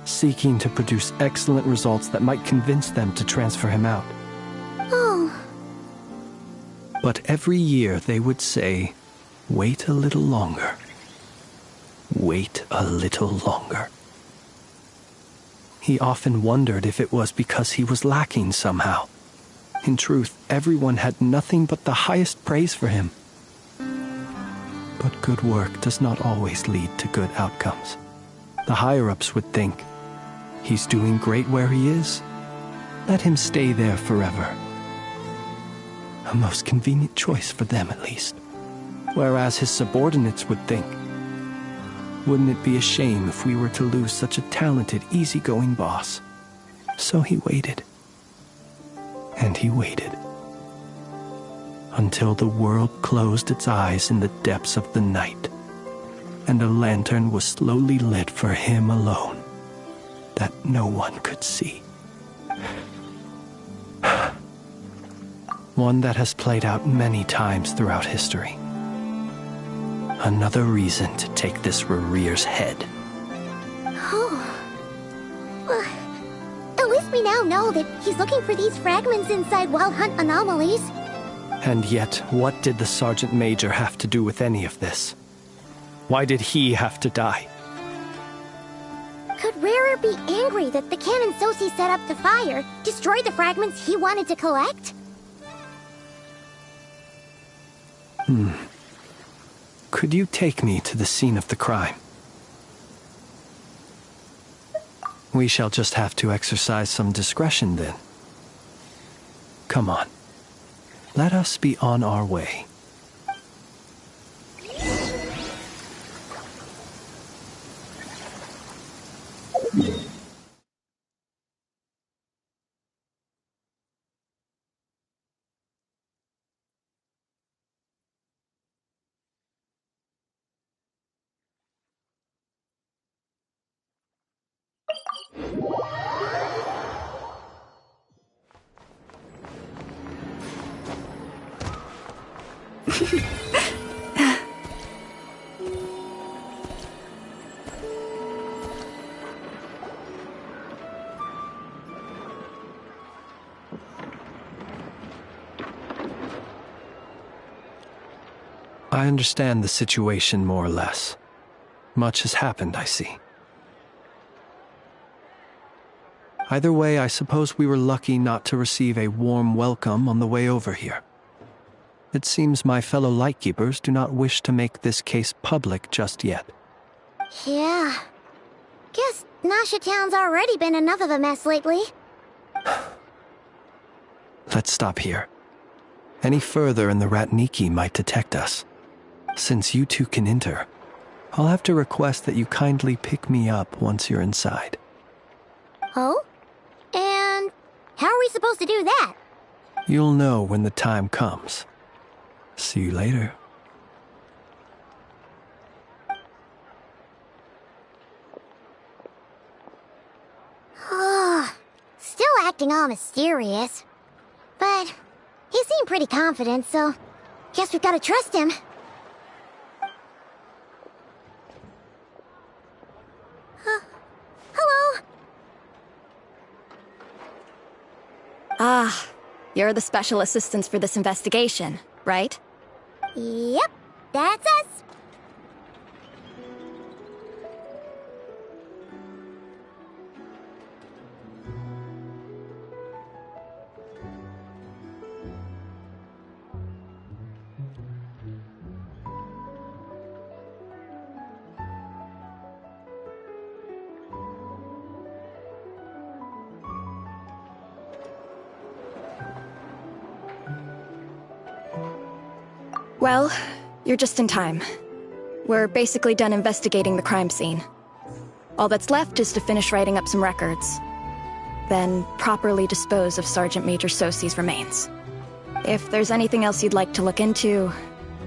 Speaker 18: seeking to produce excellent results that might convince them to transfer him out.
Speaker 16: Oh.
Speaker 18: But every year they would say, "Wait a little longer. Wait a little longer." He often wondered if it was because he was lacking somehow. In truth, everyone had nothing but the highest praise for him. But good work does not always lead to good outcomes. The higher-ups would think, he's doing great where he is. Let him stay there forever. A most convenient choice for them, at least. Whereas his subordinates would think, wouldn't it be a shame if we were to lose such a talented, easygoing boss? So he waited. And he waited. Until the world closed its eyes in the depths of the night, and a lantern was slowly lit for him alone, that no one could see. One that has played out many times throughout history. Another reason to take this Rerir's head.
Speaker 16: Oh. Well, at least we now know that he's looking for these fragments inside Wild Hunt anomalies.
Speaker 18: And yet, what did the Sergeant Major have to do with any of this? Why did he have to die?
Speaker 16: Could Rerir be angry that the cannon Sosi set up to fire destroyed the fragments he wanted to collect?
Speaker 18: Could you take me to the scene of the crime? We shall just have to exercise some discretion then. Come on. Let us be on our way. I understand the situation more or less. Much has happened, I see. Either way, I suppose we were lucky not to receive a warm welcome on the way over here. It seems my fellow Lightkeepers do not wish to make this case public just yet.
Speaker 2: Yeah. Guess Nasha Town's already been enough of a mess lately.
Speaker 18: Let's stop here. Any further and the Ratniki might detect us. Since you two can enter, I'll have to request that you kindly pick me up once you're inside.
Speaker 2: Oh? And how are we supposed to do that?
Speaker 18: You'll know when the time comes. See you later.
Speaker 2: Still acting all mysterious. But he seemed pretty confident, so guess we've got to trust him. Hello?
Speaker 20: Ah, you're the special assistants for this investigation, right?
Speaker 2: Yep, that's us.
Speaker 20: Well, you're just in time. We're basically done investigating the crime scene. All that's left is to finish writing up some records. Then properly dispose of Sergeant Major Sosi's remains. If there's anything else you'd like to look into,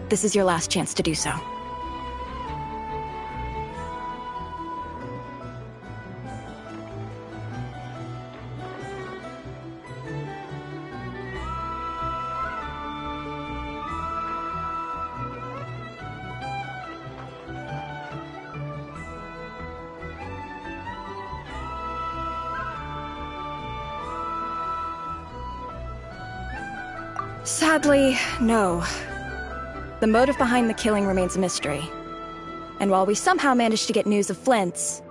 Speaker 20: this is your last chance to do so. Sadly, no. The motive behind the killing remains a mystery. And while we somehow managed to get news of Flint's,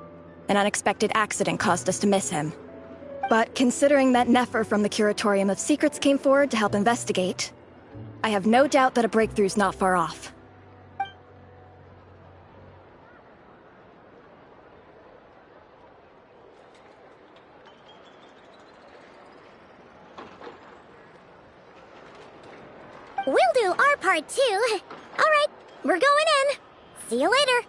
Speaker 20: an unexpected accident caused us to miss him. But considering that Nefer from the Curatorium of Secrets came forward to help investigate, I have no doubt that a breakthrough's not far off.
Speaker 2: We'll do our part too. All right, we're going in. See you later.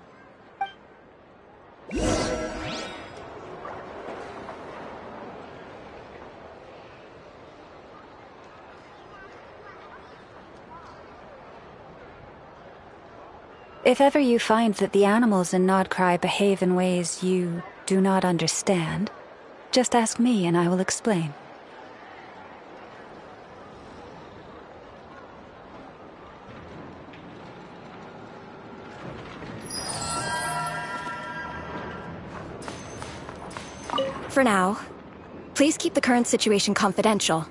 Speaker 14: If ever you find that the animals in Krai behave in ways you do not understand, just ask me and I will explain.
Speaker 20: For now, please keep the current situation confidential.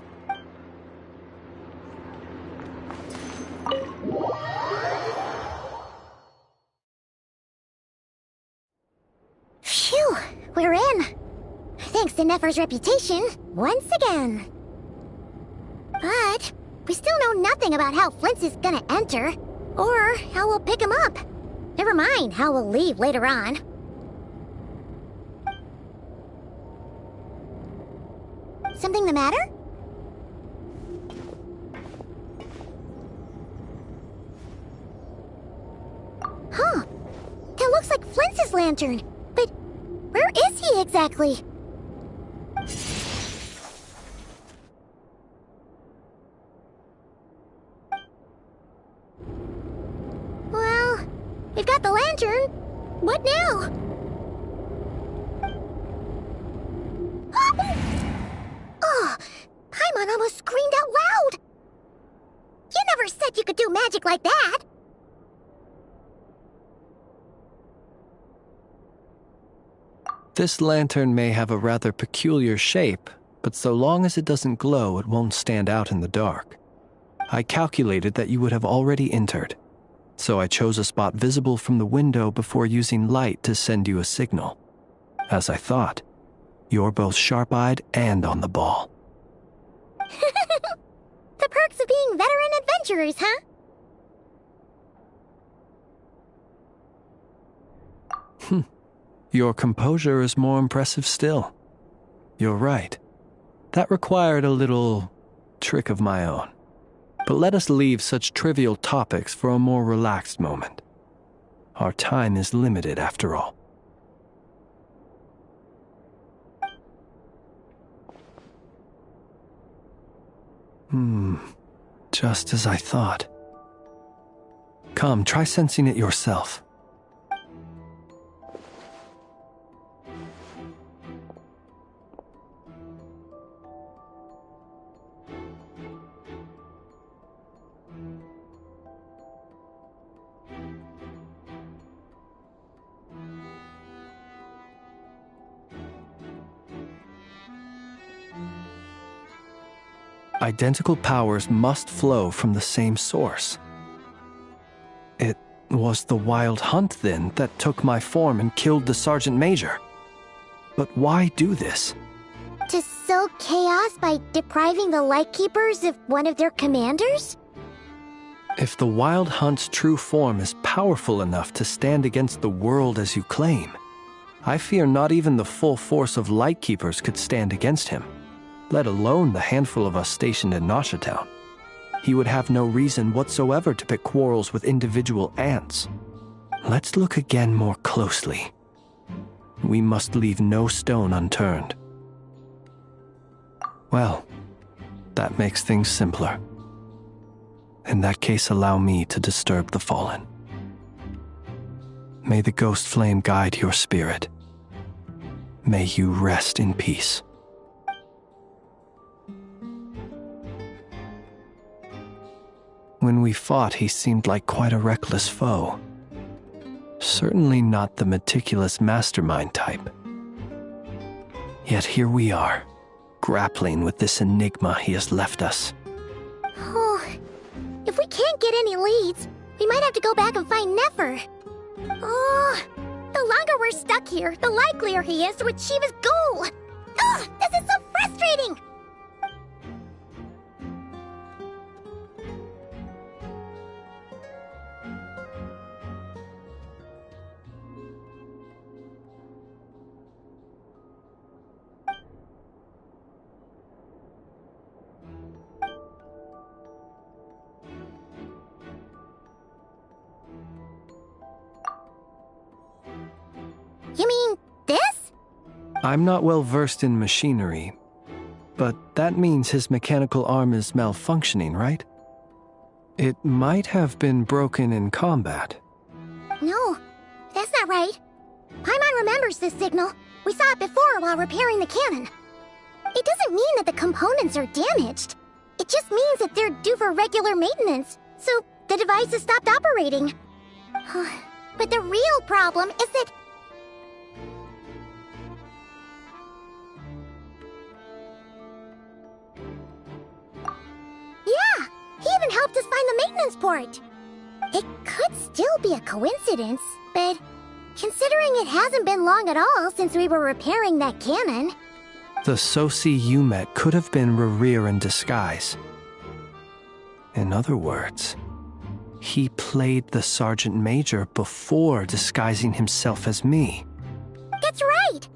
Speaker 2: Phew, we're in. Thanks to Nefer's reputation, once again. But we still know nothing about how Flint's is gonna enter, or how we'll pick him up. Never mind how we'll leave later on. Something the matter? Huh. That looks like Flint's lantern. But where is he exactly? Well, we've got the lantern. What now? Oh, Paimon almost screamed out loud! You never
Speaker 16: said you could do magic like that.
Speaker 18: This lantern may have a rather peculiar shape, but so long as it doesn't glow, it won't stand out in the dark. I calculated that you would have already entered, so I chose a spot visible from the window before using light to send you a signal. As I thought, you're both sharp-eyed and on the ball.
Speaker 16: The perks of being veteran adventurers, huh?
Speaker 18: Your composure is more impressive still. You're right. That required a little trick of my own. But let us leave such trivial topics for a more relaxed moment. Our time is limited after all. Just as I thought. Come, try sensing it yourself. Identical powers must flow from the same source. It was the Wild Hunt, then, that took my form and killed the Sergeant Major. But why do this?
Speaker 16: To sow chaos by depriving the Lightkeepers of one of their commanders?
Speaker 18: If the Wild Hunt's true form is powerful enough to stand against the world as you claim, I fear not even the full force of Lightkeepers could stand against him, let alone the handful of us stationed in Noshatown. He would have no reason whatsoever to pick quarrels with individual ants. Let's look again more closely. We must leave no stone unturned. Well, that makes things simpler. In that case, allow me to disturb the fallen. May the ghost flame guide your spirit. May you rest in peace. When we fought, he seemed like quite a reckless foe. Certainly not the meticulous mastermind type. Yet here we are, grappling with this enigma he has left us.
Speaker 16: Oh, if we can't get any leads, we might have to go back and find Nefer. Oh, the longer we're stuck here, the likelier he is to achieve his goal. Ugh, this is so frustrating! You mean this?
Speaker 18: I'm not well versed in machinery, but that means his mechanical arm is malfunctioning, right? It might have been broken in combat.
Speaker 16: No, that's not right. Paimon remembers this signal. We saw it before while repairing the cannon. It doesn't mean that the components are damaged. It just means that they're due for regular maintenance, so the device has stopped operating. But the real problem is that... Yeah! He even helped us find the maintenance port! It could still be a coincidence, but considering it hasn't been long at all since we were repairing that cannon...
Speaker 18: The Soci you met could have been Rerir in disguise. In other words, he played the Sergeant Major before disguising himself as me.
Speaker 16: That's right!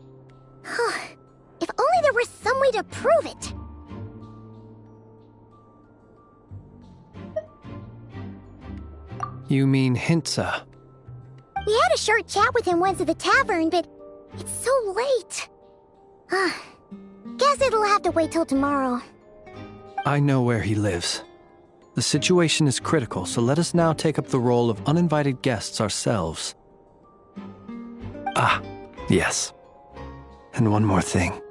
Speaker 16: If only there was some way to prove it!
Speaker 18: You mean Hintsa?
Speaker 16: We had a short chat with him once at the tavern, but it's so late. Guess it'll have to wait till tomorrow.
Speaker 18: I know where he lives. The situation is critical, so let us now take up the role of uninvited guests ourselves. Ah, yes. And one more thing.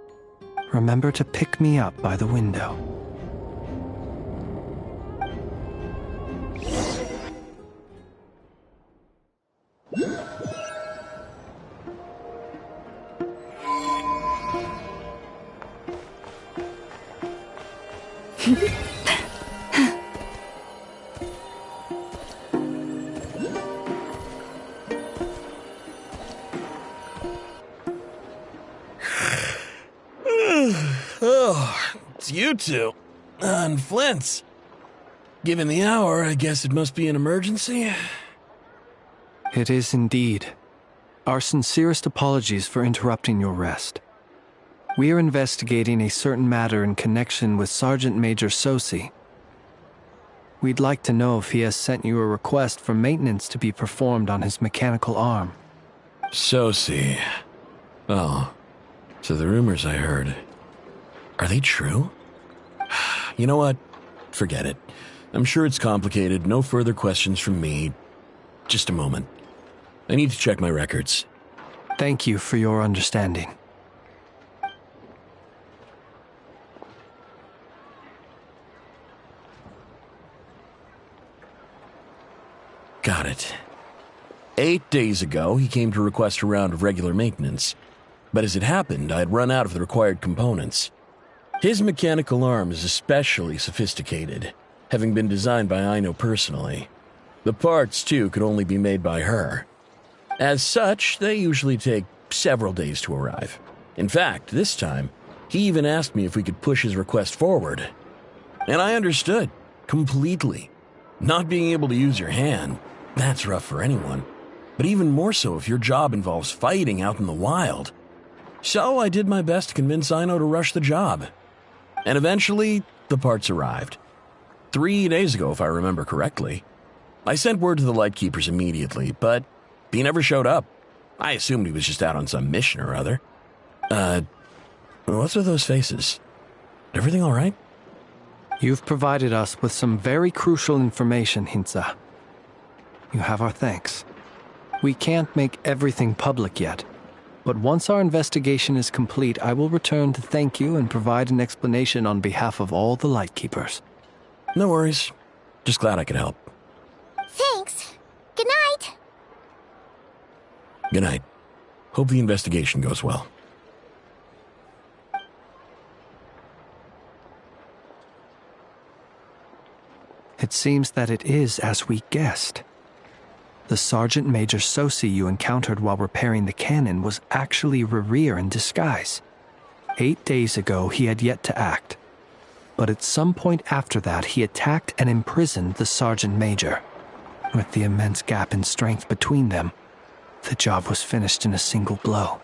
Speaker 18: Remember to pick me up by the window.
Speaker 10: Oh, it's you two. And Flint's. Given the hour, I guess it must be an emergency.
Speaker 18: It is indeed. Our sincerest apologies for interrupting your rest. We are investigating a certain matter in connection with Sergeant Major Sosi. We'd like to know if he has sent you a request for maintenance to be performed on his mechanical arm.
Speaker 10: Sosi. Oh, so the rumors I heard, are they true? You know what? Forget it. I'm sure it's complicated. No further questions from me. Just a moment. I need to check my records.
Speaker 18: Thank you for your understanding.
Speaker 10: Got it. 8 days ago, he came to request a round of regular maintenance. But as it happened, I had run out of the required components. His mechanical arm is especially sophisticated, having been designed by Aino personally. The parts, too, could only be made by her. As such, they usually take several days to arrive. In fact, this time, he even asked me if we could push his request forward. And I understood, completely. Not being able to use your hand, that's rough for anyone. But even more so if your job involves fighting out in the wild. So I did my best to convince Aino to rush the job. And eventually, the parts arrived. 3 days ago, if I remember correctly. I sent word to the Lightkeepers immediately, but he never showed up. I assumed he was just out on some mission or other. What's with those faces? Everything all right?
Speaker 18: You've provided us with some very crucial information, Hintsa. You have our thanks. We can't make everything public yet, but once our investigation is complete, I will return to thank you and provide an explanation on behalf of all the Lightkeepers.
Speaker 10: No worries. Just glad I could help.
Speaker 2: Thanks. Good night.
Speaker 10: Good night. Hope the investigation goes well.
Speaker 18: It seems that it is as we guessed. The Sergeant Major Sosi you encountered while repairing the cannon was actually Rerir in disguise. 8 days ago, he had yet to act. But at some point after that, he attacked and imprisoned the Sergeant Major. With the immense gap in strength between them, the job was finished in a single blow.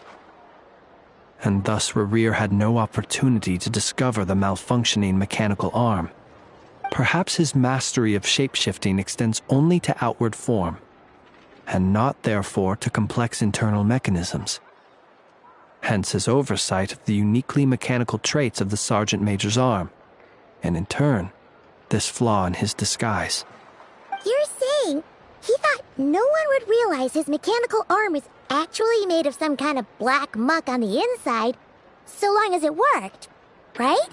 Speaker 18: And thus Rerir had no opportunity to discover the malfunctioning mechanical arm. Perhaps his mastery of shapeshifting extends only to outward form, and not therefore to complex internal mechanisms. Hence his oversight of the uniquely mechanical traits of the Sergeant Major's arm, and in turn, this flaw in his disguise.
Speaker 2: You're saying he thought no one would realize his mechanical arm is actually made of some kind of black muck on the inside, so long as it worked, right?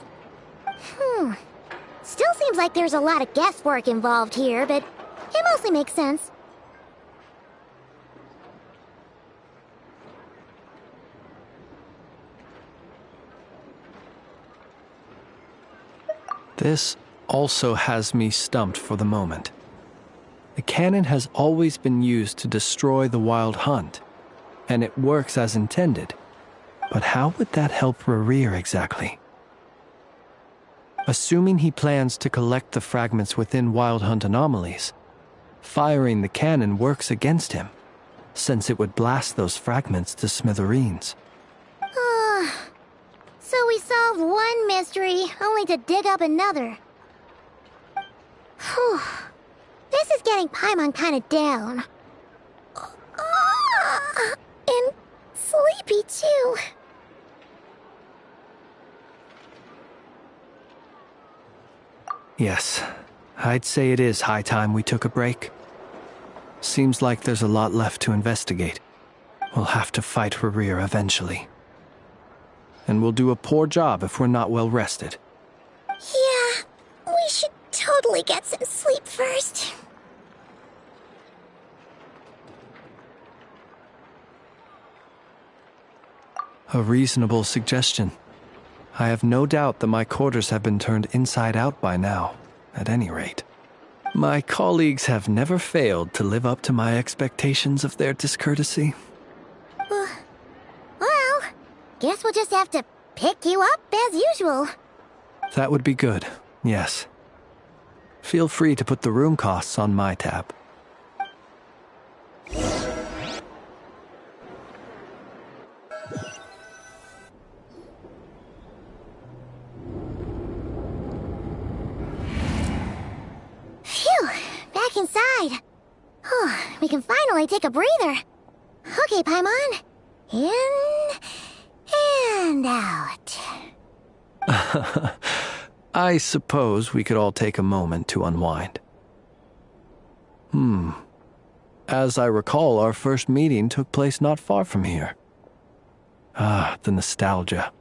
Speaker 2: Still seems like there's a lot of guesswork involved here, but it mostly makes sense.
Speaker 18: This also has me stumped for the moment. The cannon has always been used to destroy the Wild Hunt, and it works as intended. But how would that help Rerir exactly? Assuming he plans to collect the fragments within Wild Hunt anomalies, firing the cannon works against him, since it would blast those fragments to smithereens.
Speaker 2: So we solved one mystery, only to dig up another. Whew. This is getting Paimon kinda down. And sleepy too.
Speaker 18: Yes, I'd say it is high time we took a break. Seems like there's a lot left to investigate. We'll have to fight Rerir eventually. And we'll do a poor job if we're not well rested.
Speaker 2: Yeah, we should totally get some sleep first.
Speaker 18: A reasonable suggestion. I have no doubt that my quarters have been turned inside out by now, at any rate. My colleagues have never failed to live up to my expectations of their discourtesy.
Speaker 2: Well, guess we'll just have to pick you up as usual.
Speaker 18: That would be good, yes. Feel free to put the room costs on my tab.
Speaker 2: Phew, back inside. We can finally take a breather. Okay, Paimon. In and out.
Speaker 18: I suppose we could all take a moment to unwind. As I recall, our first meeting took place not far from here. Ah, the nostalgia.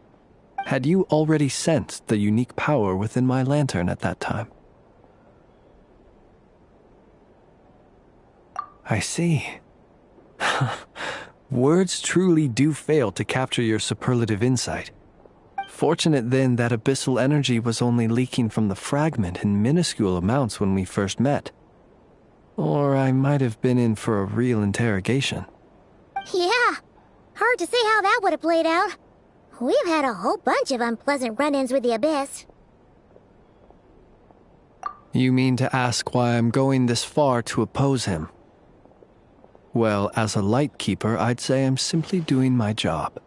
Speaker 18: Had you already sensed the unique power within my lantern at that time? I see. Words truly do fail to capture your superlative insight. Fortunate then that abyssal energy was only leaking from the fragment in minuscule amounts when we first met. Or I might have been in for a real interrogation.
Speaker 2: Yeah, hard to say how that would have played out. We've had a whole bunch of unpleasant run-ins with the Abyss.
Speaker 18: You mean to ask why I'm going this far to oppose him? Well, as a light keeper, I'd say I'm simply doing my job.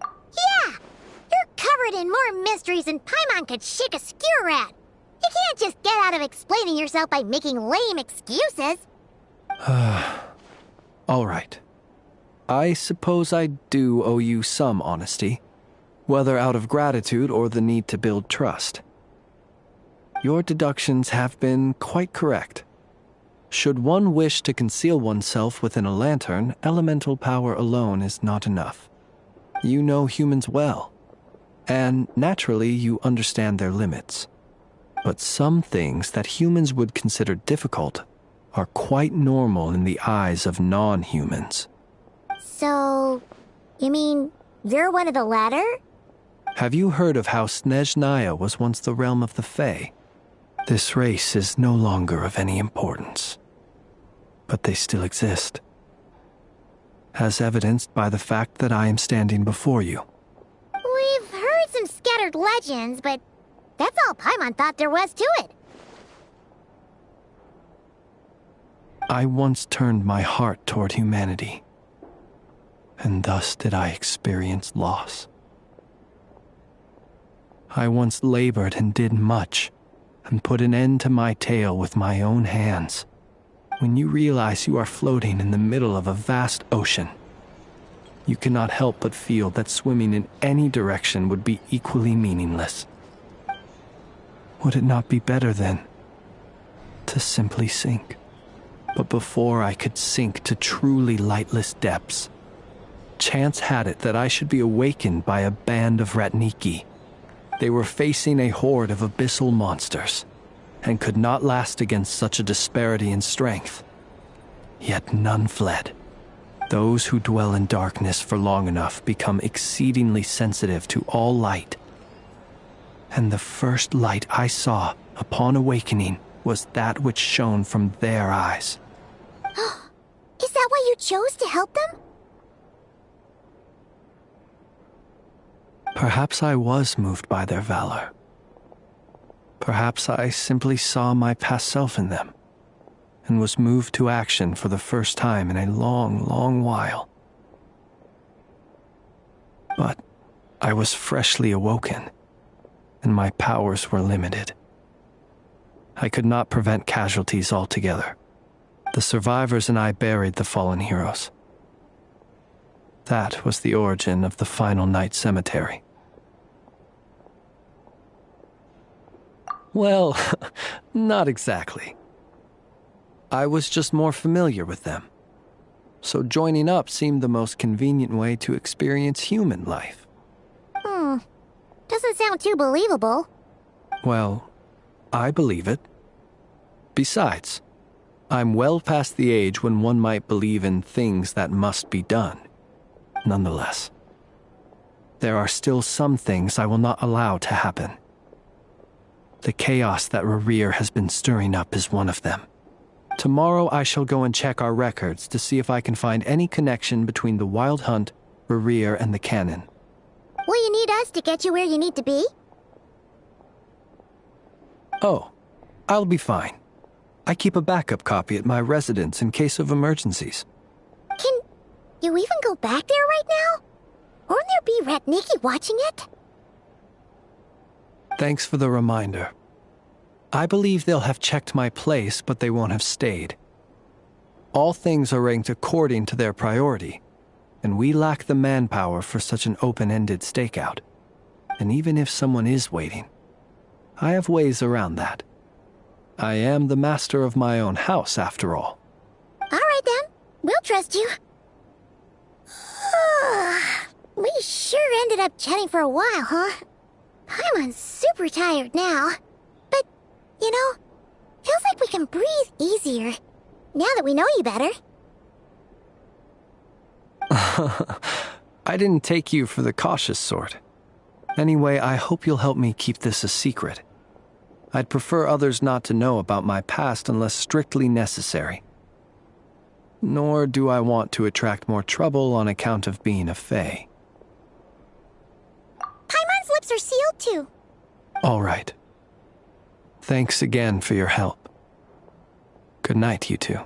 Speaker 2: Yeah! You're covered in more mysteries than Paimon could shake a skewer at. You can't just get out of explaining yourself by making lame excuses.
Speaker 18: All right. I suppose I do owe you some honesty, whether out of gratitude or the need to build trust. Your deductions have been quite correct. Should one wish to conceal oneself within a lantern, elemental power alone is not enough. You know humans well, and naturally you understand their limits. But some things that humans would consider difficult are quite normal in the eyes of non-humans.
Speaker 2: So, you mean you're one of the latter?
Speaker 18: Have you heard of how Snezhnaya was once the realm of the Fae? This race is no longer of any importance, but they still exist, as evidenced by the fact that I am standing before you.
Speaker 2: We've heard some scattered legends, but that's all Paimon thought there was to it.
Speaker 18: I once turned my heart toward humanity, and thus did I experience loss. I once labored and did much, and put an end to my tale with my own hands. When you realize you are floating in the middle of a vast ocean, you cannot help but feel that swimming in any direction would be equally meaningless. Would it not be better, then, to simply sink? But before I could sink to truly lightless depths, chance had it that I should be awakened by a band of Ratniki. They were facing a horde of abyssal monsters, and could not last against such a disparity in strength. Yet none fled. Those who dwell in darkness for long enough become exceedingly sensitive to all light. And the first light I saw upon awakening was that which shone from their eyes.
Speaker 2: Is that why you chose to help them?
Speaker 18: Perhaps I was moved by their valor. Perhaps I simply saw my past self in them, and was moved to action for the first time in a long, long while. But I was freshly awoken, and my powers were limited. I could not prevent casualties altogether. The survivors and I buried the fallen heroes. That was the origin of the Final Night Cemetery. Well, not exactly. I was just more familiar with them, so joining up seemed the most convenient way to experience human life.
Speaker 2: Doesn't sound too believable.
Speaker 18: Well, I believe it. Besides, I'm well past the age when one might believe in things that must be done. Nonetheless, there are still some things I will not allow to happen. The chaos that Rerir has been stirring up is one of them. Tomorrow I shall go and check our records to see if I can find any connection between the Wild Hunt, Rerir, and the Cannon.
Speaker 16: Will you need us to get you where you need to be?
Speaker 18: Oh, I'll be fine. I keep a backup copy at my residence in case of emergencies.
Speaker 16: Can you even go back there right now? Won't there be Red Nikki watching it?
Speaker 18: Thanks for the reminder. I believe they'll have checked my place, but they won't have stayed. All things are ranked according to their priority, and we lack the manpower for such an open-ended stakeout. And even if someone is waiting, I have ways around that. I am the master of my own house, after all.
Speaker 16: All right then, we'll trust you. We sure ended up chatting for a while, huh? Paimon's super tired now. But, you know, feels like we can breathe easier, now that we know you better.
Speaker 18: I didn't take you for the cautious sort. Anyway, I hope you'll help me keep this a secret. I'd prefer others not to know about my past unless strictly necessary. Nor do I want to attract more trouble on account of being a fae.
Speaker 16: Paimon's lips are sealed too.
Speaker 18: All right. Thanks again for your help. Good night, you two.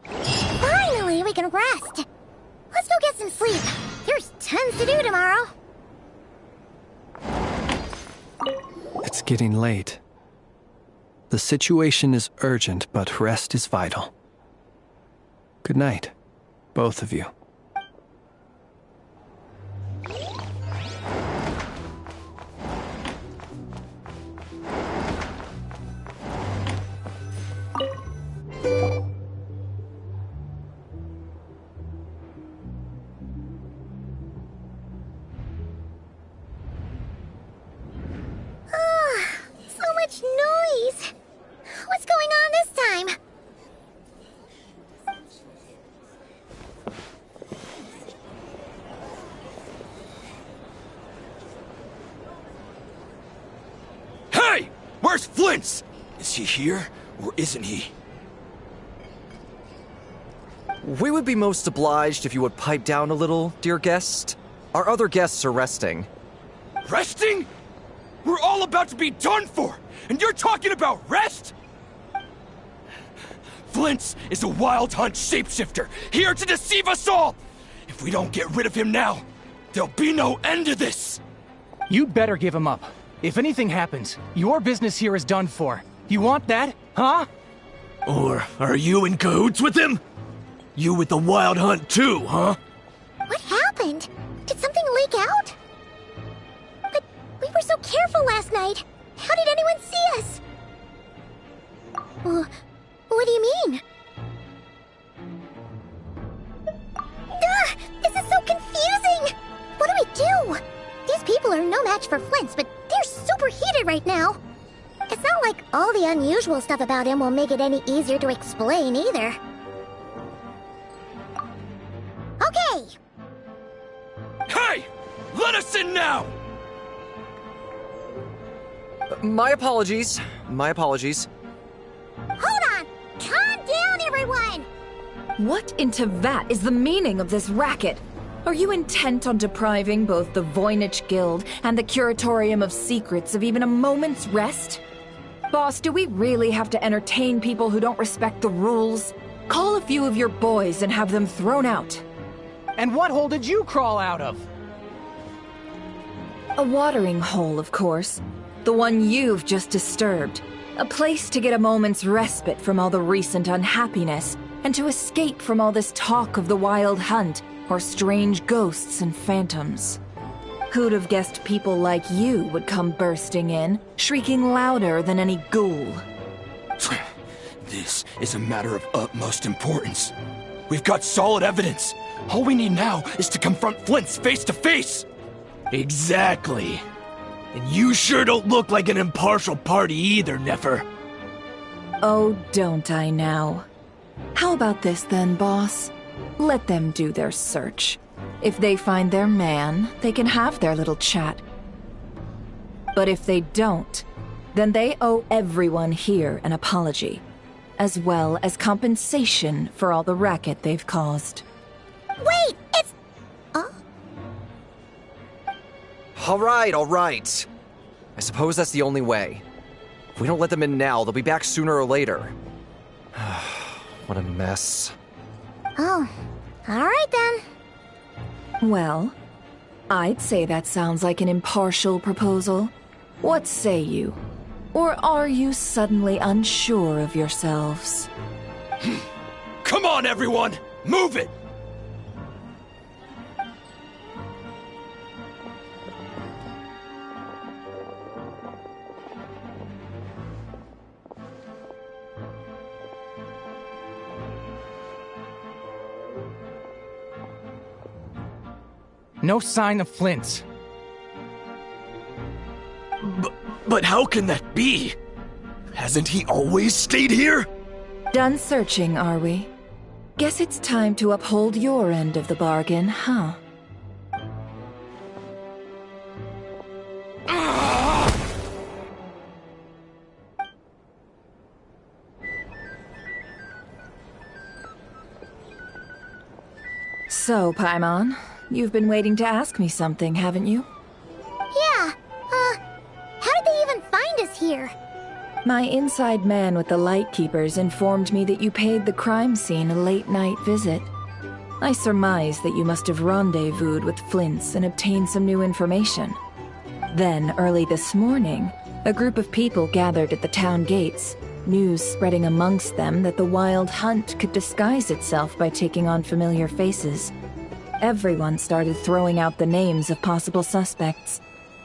Speaker 16: Finally, we can rest. Let's go get some sleep. There's tons to do tomorrow.
Speaker 18: It's getting late. The situation is urgent, but rest is vital. Good night, both of you.
Speaker 16: So much noise. What's going on this time?
Speaker 11: Hey! Where's Flint's? Is he here, or isn't he?
Speaker 1: We would be most obliged if you would pipe down a little, dear guest. Our other guests are resting.
Speaker 11: Resting? We're all about to be done for, and you're talking about rest? Flint's is a Wild Hunt shapeshifter, here to deceive us all! If we don't get rid of him now, there'll be no end to this!
Speaker 6: You'd better give him up. If anything happens, your business here is done for. You want that, huh?
Speaker 22: Or are you in cahoots with him? You with the Wild Hunt too, huh?
Speaker 16: What happened? Did something leak out? But we were so careful last night. How did anyone see us? What do you mean? This is so confusing! What do we do? These people are no match for Flint's, but they're super heated right now. It's not like all the unusual stuff about him will make it any easier to explain either. Okay!
Speaker 11: Hey! Let us in now!
Speaker 1: My apologies. My apologies.
Speaker 16: Hold on! Calm down, everyone!
Speaker 5: What in Tevat is the meaning of this racket? Are you intent on depriving both the Voynich Guild and the Curatorium of Secrets of even a moment's rest? Boss, do we really have to entertain people who don't respect the rules? Call a few of your boys and have them thrown out.
Speaker 6: And what hole did you crawl out of?
Speaker 5: A watering hole, of course. The one you've just disturbed. A place to get a moment's respite from all the recent unhappiness, and to escape from all this talk of the Wild Hunt, or strange ghosts and phantoms. Who'd have guessed people like you would come bursting in, shrieking louder than any ghoul?
Speaker 11: This is a matter of utmost importance. We've got solid evidence. All we need now is to confront Flint's face to face.
Speaker 22: Exactly. And you sure don't look like an impartial party either, Nefer.
Speaker 5: Oh, don't I now? How about this then, boss? Let them do their search. If they find their man, they can have their little chat. But if they don't, then they owe everyone here an apology, as well as compensation for all the racket they've caused.
Speaker 16: Wait, it's...
Speaker 1: All right. I suppose that's the only way. If we don't let them in now, they'll be back sooner or later. What a mess.
Speaker 16: Oh, all right then.
Speaker 5: Well, I'd say that sounds like an impartial proposal. What say you? Or are you suddenly unsure of yourselves?
Speaker 11: Come on, everyone! Move it!
Speaker 6: No sign of Flint's.
Speaker 22: But how can that be? Hasn't he always stayed here?
Speaker 5: Done searching, are we? Guess it's time to uphold your end of the bargain, huh? So, Paimon, you've been waiting to ask me something, haven't you?
Speaker 16: Yeah, how did they even find us here?
Speaker 5: My inside man with the Lightkeepers informed me that you paid the crime scene a late-night visit. I surmise that you must have rendezvoused with Flint's and obtained some new information. Then, early this morning, a group of people gathered at the town gates, news spreading amongst them that the Wild Hunt could disguise itself by taking on familiar faces. Everyone started throwing out the names of possible suspects.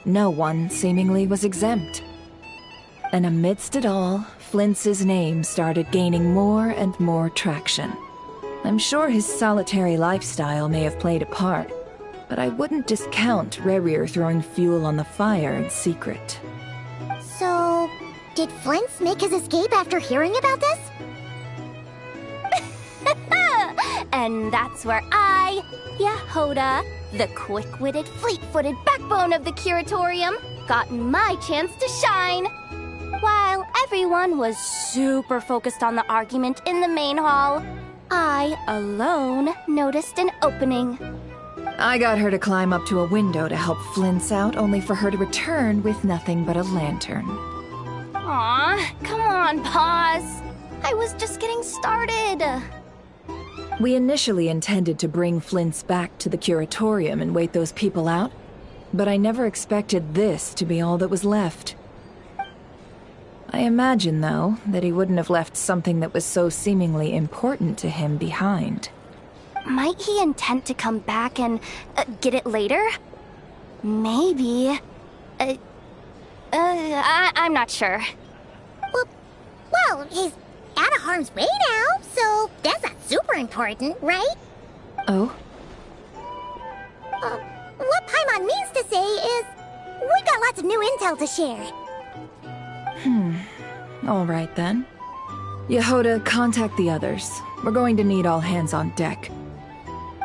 Speaker 5: No one, seemingly, was exempt. And amidst it all, Flint's name started gaining more and more traction. I'm sure his solitary lifestyle may have played a part, but I wouldn't discount Rerir throwing fuel on the fire in secret.
Speaker 16: So, did Flint's make his escape after hearing about this?
Speaker 12: And that's where I, Yehoda, the quick-witted, fleet-footed backbone of the Curatorium, got my chance to shine. While everyone was super focused on the argument in the main hall, I alone noticed an opening.
Speaker 5: I got her to climb up to a window to help Flint's out, only for her to return with nothing but a lantern.
Speaker 12: Aw, come on, pause. I was just getting started.
Speaker 5: We initially intended to bring Flint's back to the Curatorium and wait those people out, but I never expected this to be all that was left. I imagine, though, that he wouldn't have left something that was so seemingly important to him behind.
Speaker 12: Might he intend to come back and get it later? Maybe. I'm not sure.
Speaker 16: Well, he's out of harm's way now, so that's not super important, right?
Speaker 5: Oh?
Speaker 16: What Paimon means to say is, we've got lots of new intel to share.
Speaker 5: All right then. Yehoda, contact the others. We're going to need all hands on deck.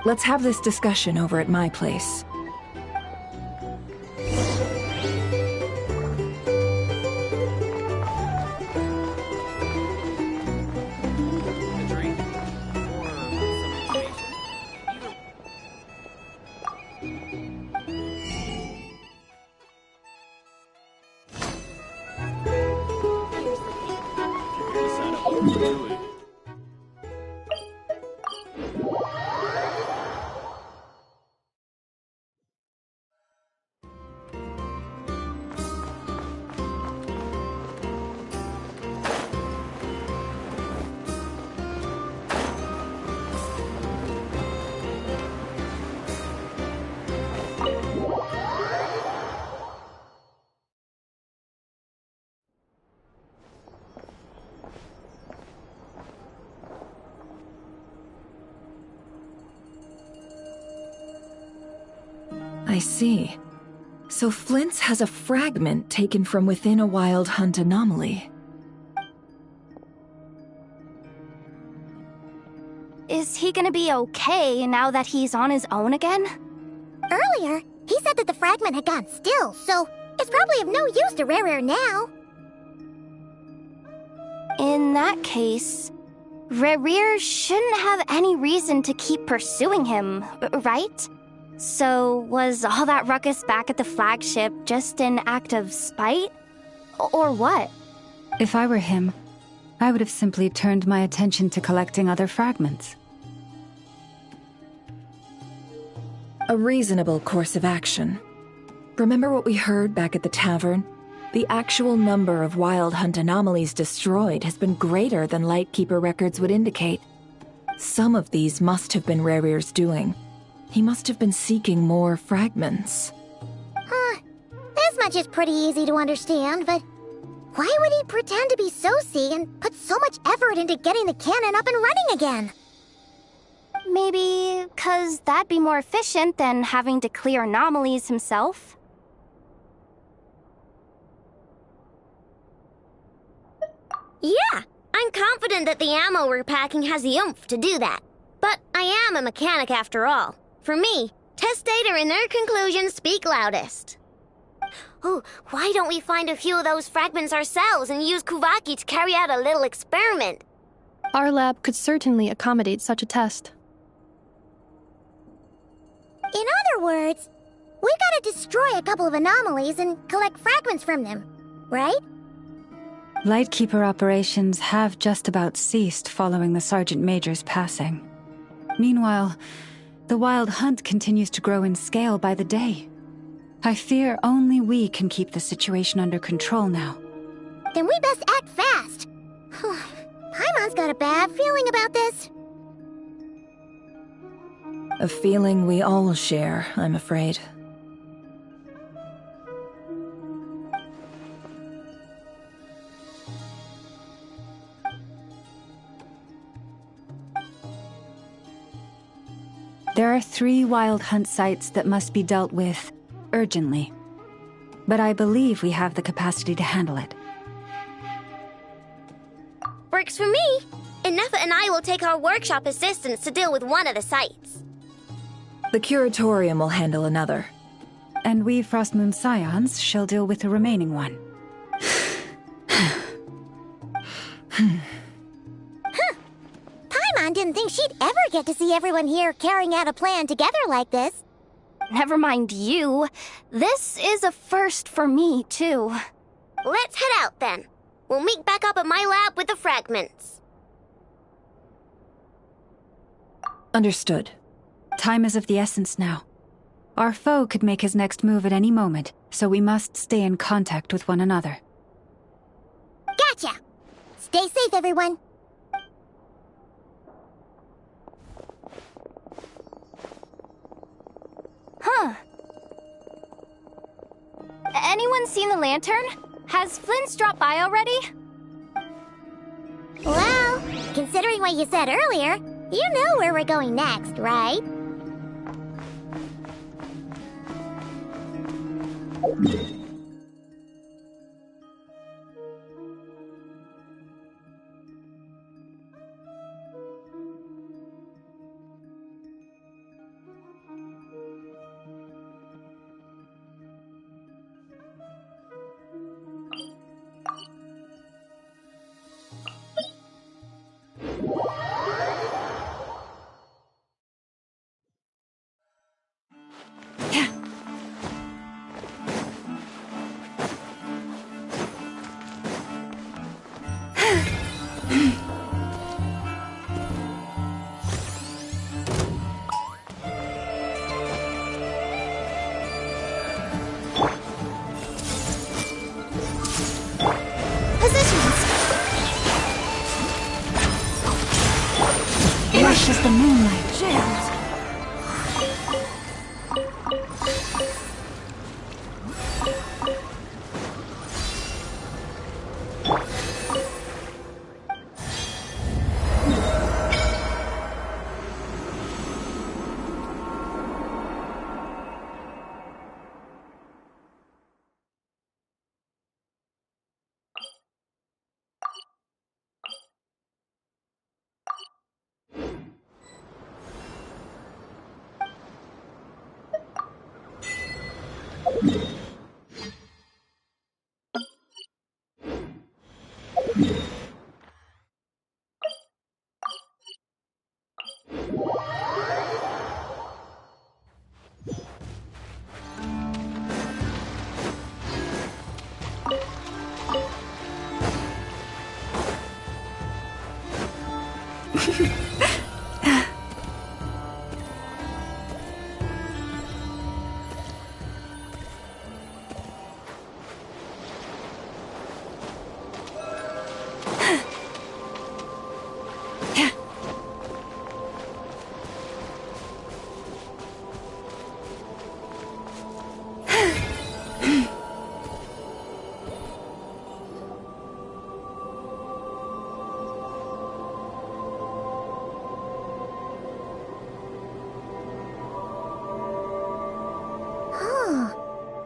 Speaker 5: Let's have this discussion over at my place. I see. So Flint's has a fragment taken from within a Wild Hunt anomaly.
Speaker 12: Is he gonna be okay now that he's on his own again?
Speaker 2: Earlier, he said that the fragment had gone still, so it's probably of no use to Rare now.
Speaker 12: In that case, Rare shouldn't have any reason to keep pursuing him, right? So was all that ruckus back at the flagship just an act of spite? Or what?
Speaker 14: If I were him, I would have simply turned my attention to collecting other fragments.
Speaker 5: A reasonable course of action. Remember what we heard back at the tavern? The actual number of Wild Hunt anomalies destroyed has been greater than Lightkeeper records would indicate. Some of these must have been Rare's doing. He must have been seeking more fragments.
Speaker 2: This much is pretty easy to understand, but why would he pretend to be Soci and put so much effort into getting the cannon up and running again?
Speaker 12: Maybe 'cause that'd be more efficient than having to clear anomalies himself?
Speaker 4: Yeah, I'm confident that the ammo we're packing has the oomph to do that. But I am a mechanic after all. For me, test data and their conclusions speak loudest. Ooh, why don't we find a few of those fragments ourselves and use Kuvaki to carry out a little experiment?
Speaker 13: Our lab could certainly accommodate such a test.
Speaker 2: In other words, we gotta destroy a couple of anomalies and collect fragments from them, right?
Speaker 14: Lightkeeper operations have just about ceased following the Sergeant Major's passing. Meanwhile, the Wild Hunt continues to grow in scale by the day. I fear only we can keep the situation under control now.
Speaker 2: Then we best act fast. Paimon's got a bad feeling about this.
Speaker 5: A feeling we all share, I'm afraid.
Speaker 14: There are 3 Wild Hunt sites that must be dealt with urgently. But I believe we have the capacity to handle it.
Speaker 4: Works for me. Ineffa and I will take our workshop assistants to deal with one of the sites.
Speaker 5: The Curatorium will handle another.
Speaker 14: And we Frostmoon Scions shall deal with the remaining one.
Speaker 2: Paimon didn't think she'd ever get to see everyone here carrying out a plan together like this.
Speaker 12: Never mind you. This is a first for me, too.
Speaker 4: Let's head out, then. We'll meet back up at my lab with the fragments.
Speaker 5: Understood.
Speaker 14: Time is of the essence now. Our foe could make his next move at any moment, so we must stay in contact with one another.
Speaker 2: Gotcha! Stay safe, everyone.
Speaker 12: Huh. Anyone seen the lantern? Has Flint's dropped by already?
Speaker 2: Well, considering what you said earlier, you know where we're going next, right?
Speaker 14: As the moonlight.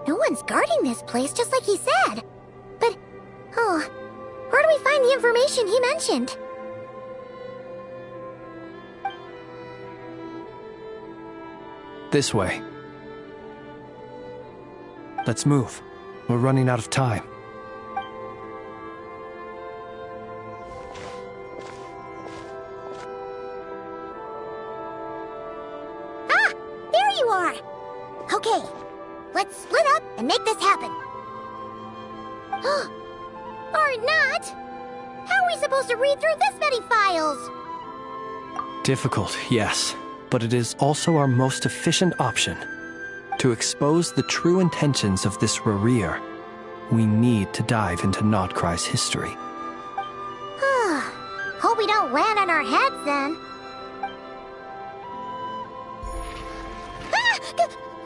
Speaker 2: No one's guarding this place, just like he said. But, where do we find the information he mentioned?
Speaker 18: This way. Let's move. We're running out of time.
Speaker 2: Ah! There you are! Okay, let's split up and make this happen. Or not! How are we supposed to read through this many files?
Speaker 18: Difficult, yes, but it is also our most efficient option. To expose the true intentions of this Rereer, we need to dive into Nodkrai's history.
Speaker 2: Hope we don't land on our heads then.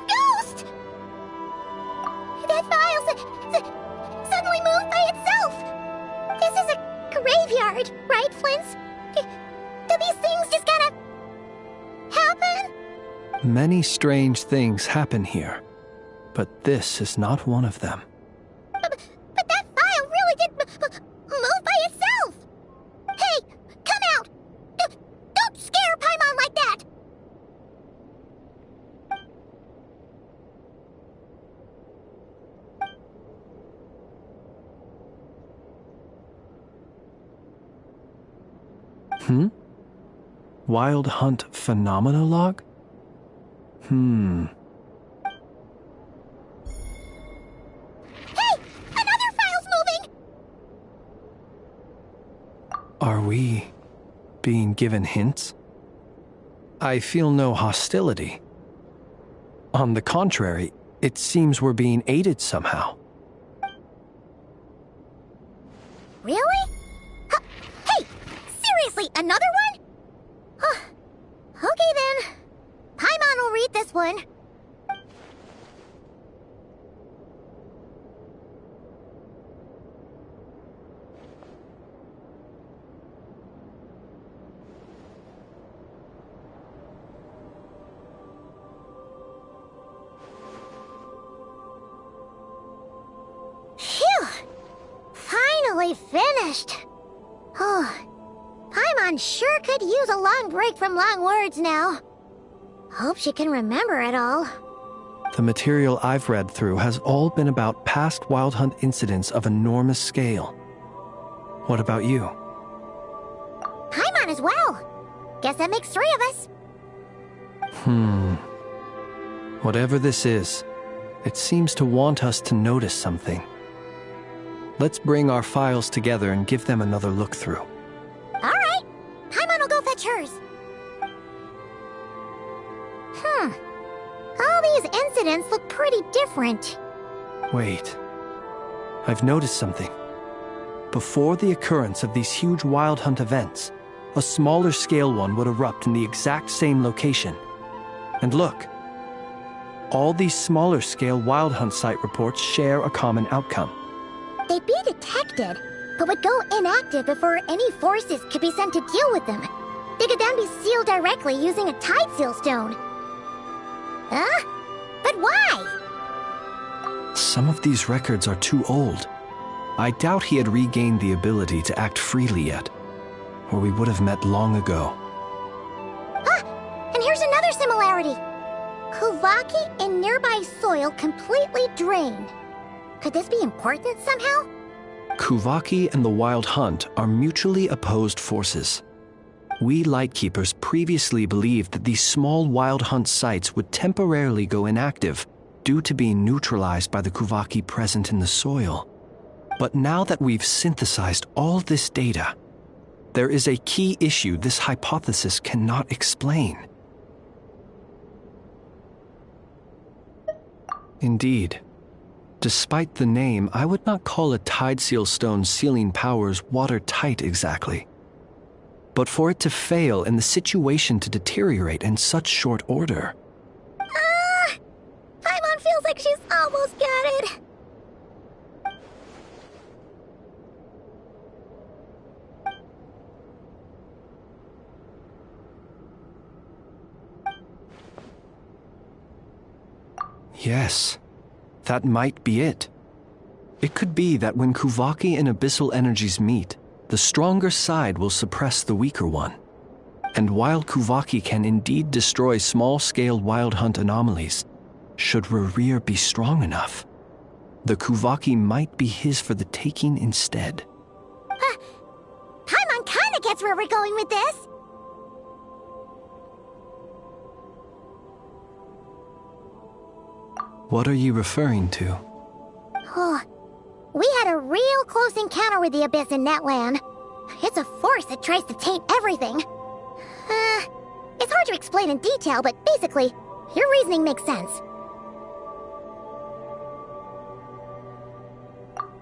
Speaker 2: Ghost! That file suddenly moved by itself! This is a graveyard, right, Flint's? Do these things just kind of happen?
Speaker 18: Many strange things happen here, but this is not one of them.
Speaker 2: But that file really did move by itself! Hey, come out! Don't scare Paimon like that!
Speaker 18: Wild Hunt Phenomenologue?
Speaker 2: Hey! Another file's moving!
Speaker 18: Are we being given hints? I feel no hostility. On the contrary, it seems we're being aided somehow.
Speaker 2: Really? Hey! Seriously, another one? Okay then. Paimon will read this one. Phew! Finally finished. Paimon sure could use a long break from long words now. Hope she can remember it all.
Speaker 18: The material I've read through has all been about past Wild Hunt incidents of enormous scale. What about you?
Speaker 2: Paimon as well. Guess that makes 3 of us.
Speaker 18: Whatever this is, it seems to want us to notice something. Let's bring our files together and give them another look through.
Speaker 2: All right. Paimon will go fetch hers. All these incidents look pretty different.
Speaker 18: Wait. I've noticed something. Before the occurrence of these huge Wild Hunt events, a smaller scale one would erupt in the exact same location. And look. All these smaller scale Wild Hunt site reports share a common outcome.
Speaker 2: They'd be detected, but would go inactive before any forces could be sent to deal with them. They could then be sealed directly using a tide seal stone. But why?
Speaker 18: Some of these records are too old. I doubt he had regained the ability to act freely yet, or we would have met long ago.
Speaker 2: And here's another similarity. Kuvaki and nearby soil completely drained. Could this be important somehow?
Speaker 18: Kuvaki and the Wild Hunt are mutually opposed forces. We Lightkeepers previously believed that these small Wild Hunt sites would temporarily go inactive due to being neutralized by the Kuvaki present in the soil. But now that we've synthesized all this data, There is a key issue this hypothesis cannot explain. Indeed. Despite the name, I would not call a Tideseal Stone's sealing powers watertight exactly. But for it to fail and the situation to deteriorate in such short order...
Speaker 2: Paimon feels like she's almost got it.
Speaker 18: Yes, that might be it. It could be that when Kuvaki and abyssal energies meet, the stronger side will suppress the weaker one. And while Kuvaki can indeed destroy small-scale wild hunt anomalies, should Rerir be strong enough, the Kuvaki might be his for the taking instead.
Speaker 2: Paimon kinda gets where we're going with this.
Speaker 18: What are you referring to?
Speaker 2: Oh, we had a real close encounter with the Abyss in Netland. It's a force that tries to taint everything. It's hard to explain in detail, but basically, your reasoning makes sense.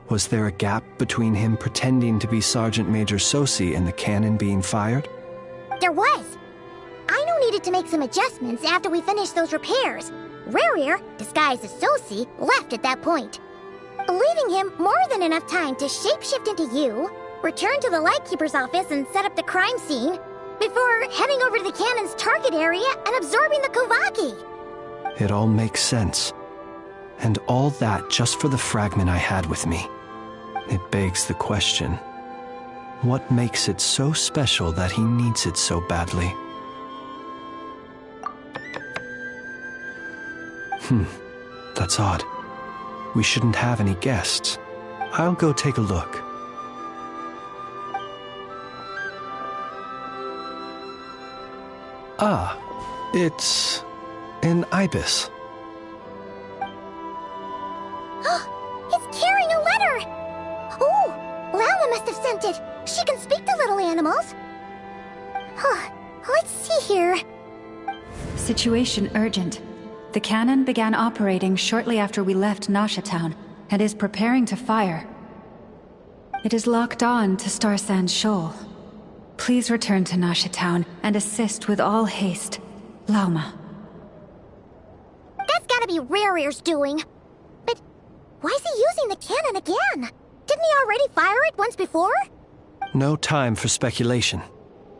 Speaker 18: Was there a gap between him pretending to be Sergeant Major Sosi and the cannon being fired?
Speaker 2: There was. Aino needed to make some adjustments after we finished those repairs. Rerir, disguised as Sosi, left at that point, leaving him more than enough time to shapeshift into you, return to the Lightkeeper's office and set up the crime scene, before heading over to the cannon's target area and absorbing the Kuvaki.
Speaker 18: It all makes sense. And all that just for the fragment I had with me. It begs the question, what makes it so special that he needs it so badly? That's odd. We shouldn't have any guests. I'll go take a look. Ah, it's an ibis.
Speaker 2: It's carrying a letter! Oh, Lala must have sent it. She can speak to little animals. Let's see here.
Speaker 14: Situation urgent. The cannon began operating shortly after we left Nasha Town and is preparing to fire. It is locked on to Star Sand Shoal. Please return to Nasha Town and assist with all haste. Lauma.
Speaker 2: That's gotta be Rerir's doing. But why is he using the cannon again? Didn't he already fire it once before?
Speaker 18: No time for speculation.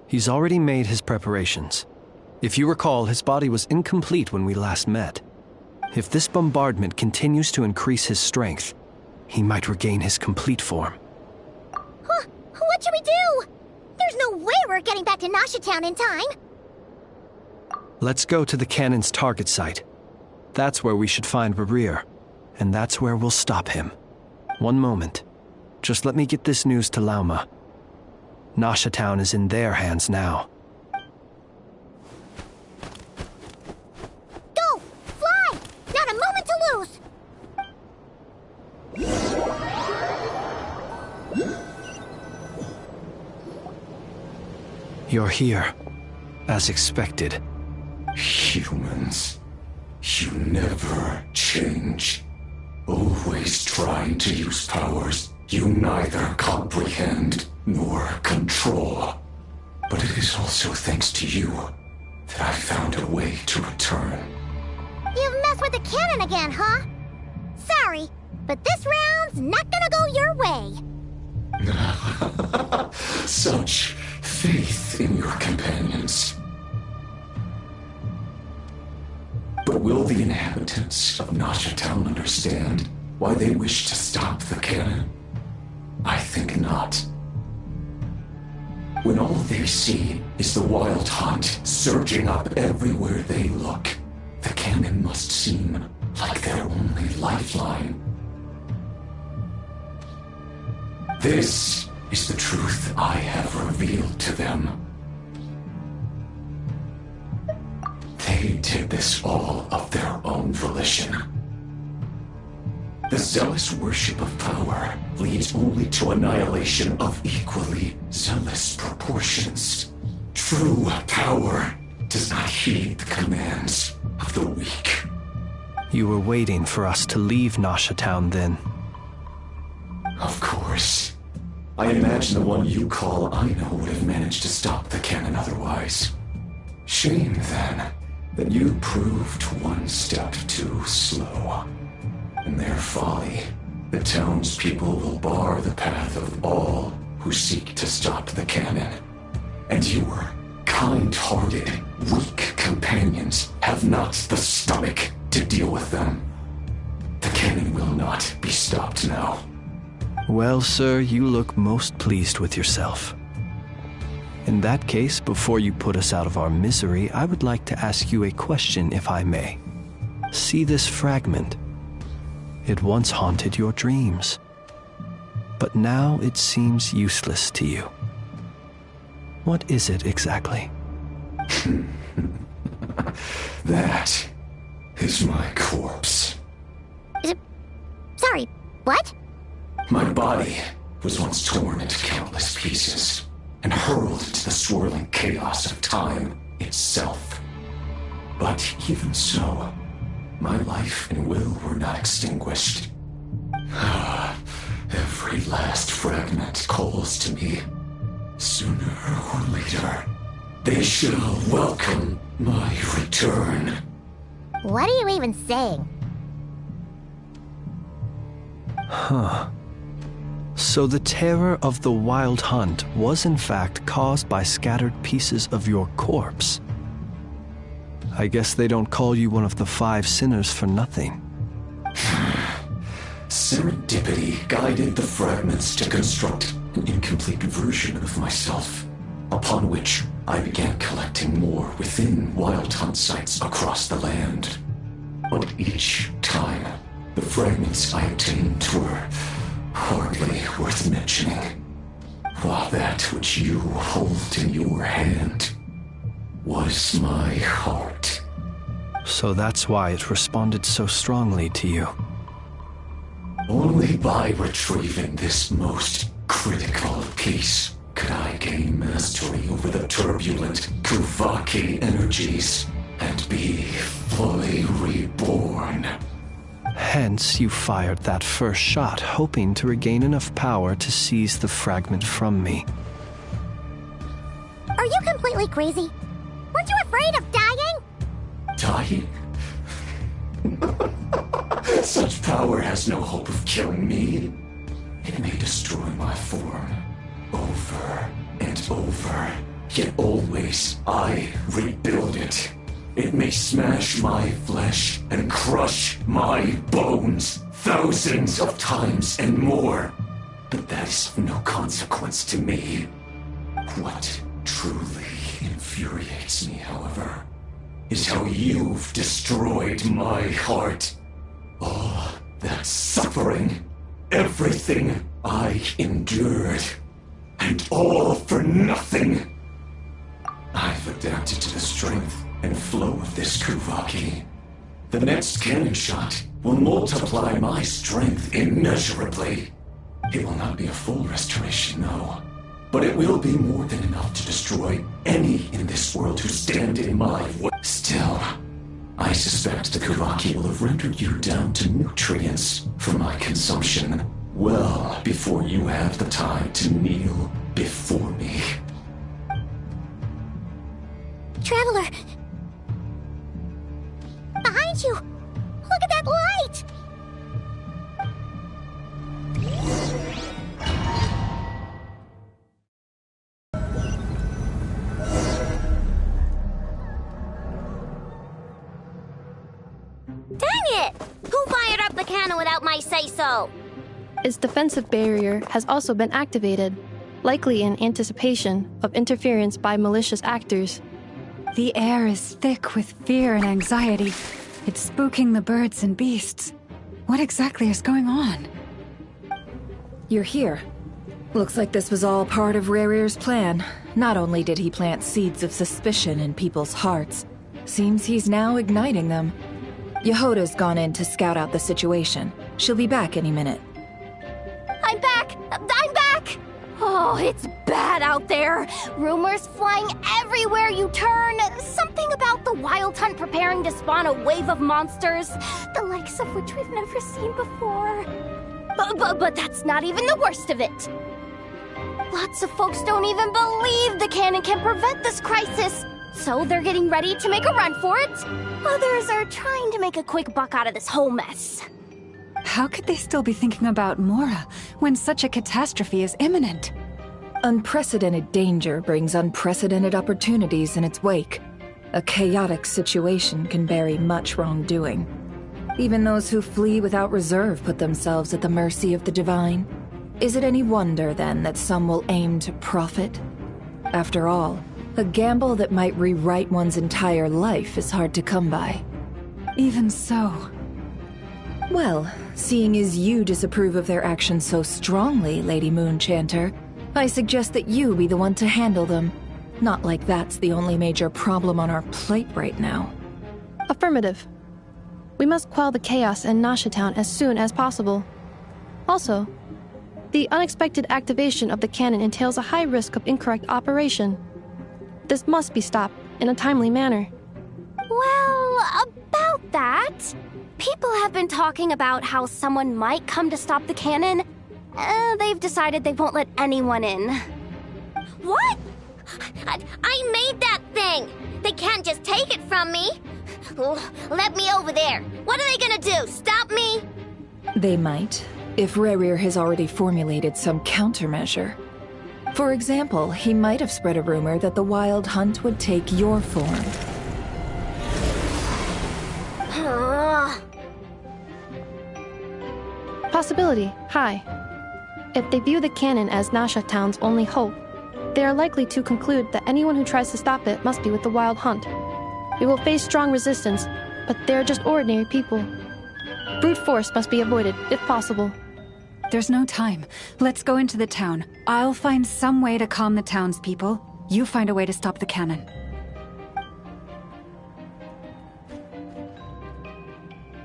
Speaker 18: He's already made his preparations. If you recall, his body was incomplete when we last met. If this bombardment continues to increase his strength, he might regain his complete form.
Speaker 2: What should we do? There's no way we're getting back to Nasha Town in time.
Speaker 18: Let's go to the cannon's target site. That's where we should find Rerir, and that's where we'll stop him. One moment. Just let me get this news to Lauma. Nasha Town is in their hands now.
Speaker 2: Go! Fly! Not a moment to lose!
Speaker 18: You're here, as expected.
Speaker 17: Humans, you never change. Always trying to use powers you neither comprehend nor control. But it is also thanks to you that I found a way to return.
Speaker 2: You've messed with the cannon again, huh? Sorry, but this round's not gonna go your way.
Speaker 17: Such faith in your companions. But will the inhabitants of Nasha Town understand why they wish to stop the cannon? I think not. When all they see is the wild hunt surging up everywhere they look, the cannon must seem like their only lifeline. This is the truth I have revealed to them. They did this all of their own volition. The zealous worship of power leads only to annihilation of equally zealous proportions. True power does not heed the commands of the weak.
Speaker 18: You were waiting for us to leave Nasha Town then.
Speaker 17: Of course. I imagine the one you call Aino would have managed to stop the cannon otherwise. Shame, then, that you proved one step too slow. In their folly, the townspeople will bar the path of all who seek to stop the cannon. And your kind-hearted, weak companions have not the stomach to deal with them. The cannon will not be stopped now.
Speaker 18: Well, sir, you look most pleased with yourself. In that case, before you put us out of our misery, I would like to ask you a question, if I may. See this fragment? It once haunted your dreams, but now it seems useless to you. What is it exactly?
Speaker 17: That is my corpse.
Speaker 2: Sorry, what?
Speaker 17: My body was once torn into countless pieces and hurled into the swirling chaos of time itself. But even so, my life and will were not extinguished. Every last fragment calls to me. Sooner or later, they shall welcome my return.
Speaker 2: What are you even saying?
Speaker 18: Huh. So the terror of the Wild Hunt was in fact caused by scattered pieces of your corpse. I guess they don't call you one of the 5 sinners for nothing.
Speaker 17: Serendipity guided the fragments to construct an incomplete version of myself, upon which I began collecting more within Wild Hunt sites across the land. But each time, the fragments I obtained were hardly worth mentioning, while that which you hold in your hand was my heart.
Speaker 18: So that's why it responded so strongly to you.
Speaker 17: Only by retrieving this most critical piece could I gain mastery over the turbulent Kuvaki energies and be fully reborn.
Speaker 18: Hence, you fired that first shot, hoping to regain enough power to seize the fragment from me.
Speaker 2: Are you completely crazy? Weren't you afraid of dying?
Speaker 17: Dying? Such power has no hope of killing me. It may destroy my form over and over, yet always I rebuild it. It may smash my flesh and crush my bones thousands of times and more, but that is of no consequence to me. What truly infuriates me, however, is how you've destroyed my heart. All that suffering, everything I endured, and all for nothing. I've adapted to the strength and flow of this Kuvaki. The next cannon shot will multiply my strength immeasurably. It will not be a full restoration, no, but it will be more than enough to destroy any in this world who stand in my way. Still, I suspect the Kuvaki will have rendered you down to nutrients for my consumption well before you have the time to kneel before me.
Speaker 2: Traveler! Behind you! Look at that light!
Speaker 4: Dang it! Who fired up the cannon without my say-so?
Speaker 13: Its defensive barrier has also been activated, likely in anticipation of interference by malicious actors.
Speaker 14: The air is thick with fear and anxiety. It's spooking the birds and beasts. What exactly is going on?
Speaker 3: You're here. Looks like this was all part of Rerir's plan. Not only did he plant seeds of suspicion in people's hearts, seems he's now igniting them. Yehoda's gone in to scout out the situation. She'll be back any minute.
Speaker 12: I'm back! I'm back! Oh, it's bad out there. Rumors flying everywhere you turn. Something about the Wild Hunt preparing to spawn a wave of monsters, the likes of which we've never seen before. But that's not even the worst of it. Lots of folks don't even believe the cannon can prevent this crisis, so they're getting ready to make a run for it. Others are trying to make a quick buck out of this whole mess.
Speaker 14: How could they still be thinking about Mora when such a catastrophe is imminent?
Speaker 3: Unprecedented danger brings unprecedented opportunities in its wake. A chaotic situation can bury much wrongdoing. Even those who flee without reserve put themselves at the mercy of the divine. Is it any wonder, then, that some will aim to profit? After all, a gamble that might rewrite one's entire life is hard to come by.
Speaker 14: Even so.
Speaker 3: Well, seeing as you disapprove of their actions so strongly, Lady Moonchanter, I suggest that you be the one to handle them. Not like that's the only major problem on our plate right now.
Speaker 13: Affirmative. We must quell the chaos in Nasha Town as soon as possible. Also, the unexpected activation of the cannon entails a high risk of incorrect operation. This must be stopped in a timely manner.
Speaker 12: Well, about that, people have been talking about how someone might come to stop the cannon. They've decided they won't let anyone in.
Speaker 4: What? I made that thing! They can't just take it from me! Let me over there! What are they gonna do, stop me?
Speaker 3: They might, if Rerir has already formulated some countermeasure. For example, he might have spread a rumor that the Wild Hunt would take your form.
Speaker 13: Possibility high. If they view the cannon as Nasha Town's only hope, they are likely to conclude that anyone who tries to stop it must be with the Wild Hunt. We will face strong resistance, but they're just ordinary people. Brute force must be avoided, if possible.
Speaker 14: There's no time. Let's go into the town. I'll find some way to calm the townspeople. You find a way to stop the cannon.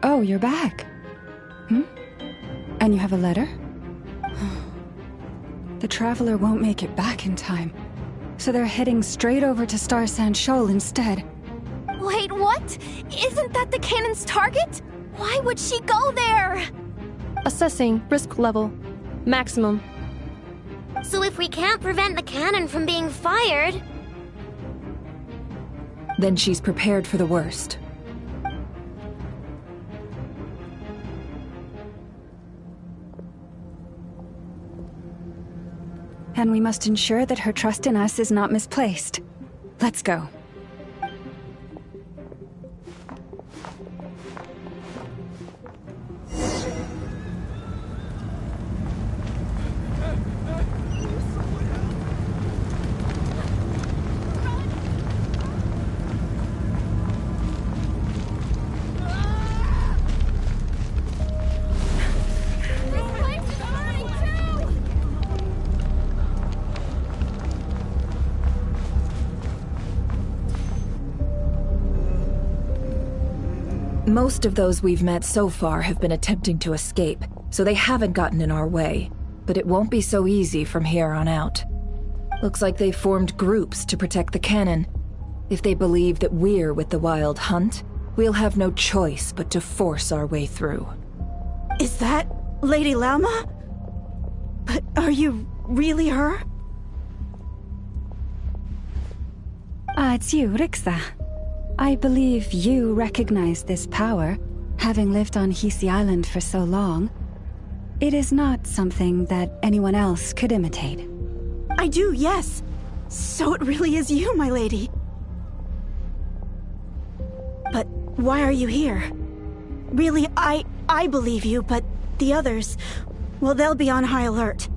Speaker 14: Oh, you're back. And you have a letter? The Traveler won't make it back in time. So they're heading straight over to Star Sand Shoal instead.
Speaker 12: Wait, what? Isn't that the cannon's target? Why would she go there?
Speaker 13: Assessing risk level. Maximum.
Speaker 4: So if we can't prevent the cannon from being fired...
Speaker 3: Then she's prepared for the worst.
Speaker 14: And we must ensure that her trust in us is not misplaced. Let's go.
Speaker 3: Most of those we've met so far have been attempting to escape, so they haven't gotten in our way. But it won't be so easy from here on out. Looks like they've formed groups to protect the cannon. If they believe that we're with the Wild Hunt, we'll have no choice but to force our way through.
Speaker 8: Is that Lady Lauma? But are you really her?
Speaker 14: It's you, Rixa. I believe you recognize this power, having lived on Hisi Island for so long. It is not something that anyone else could imitate.
Speaker 8: I do, yes. So it really is you, my lady. But why are you here? Really, I believe you, but the others, well, they'll be on high alert.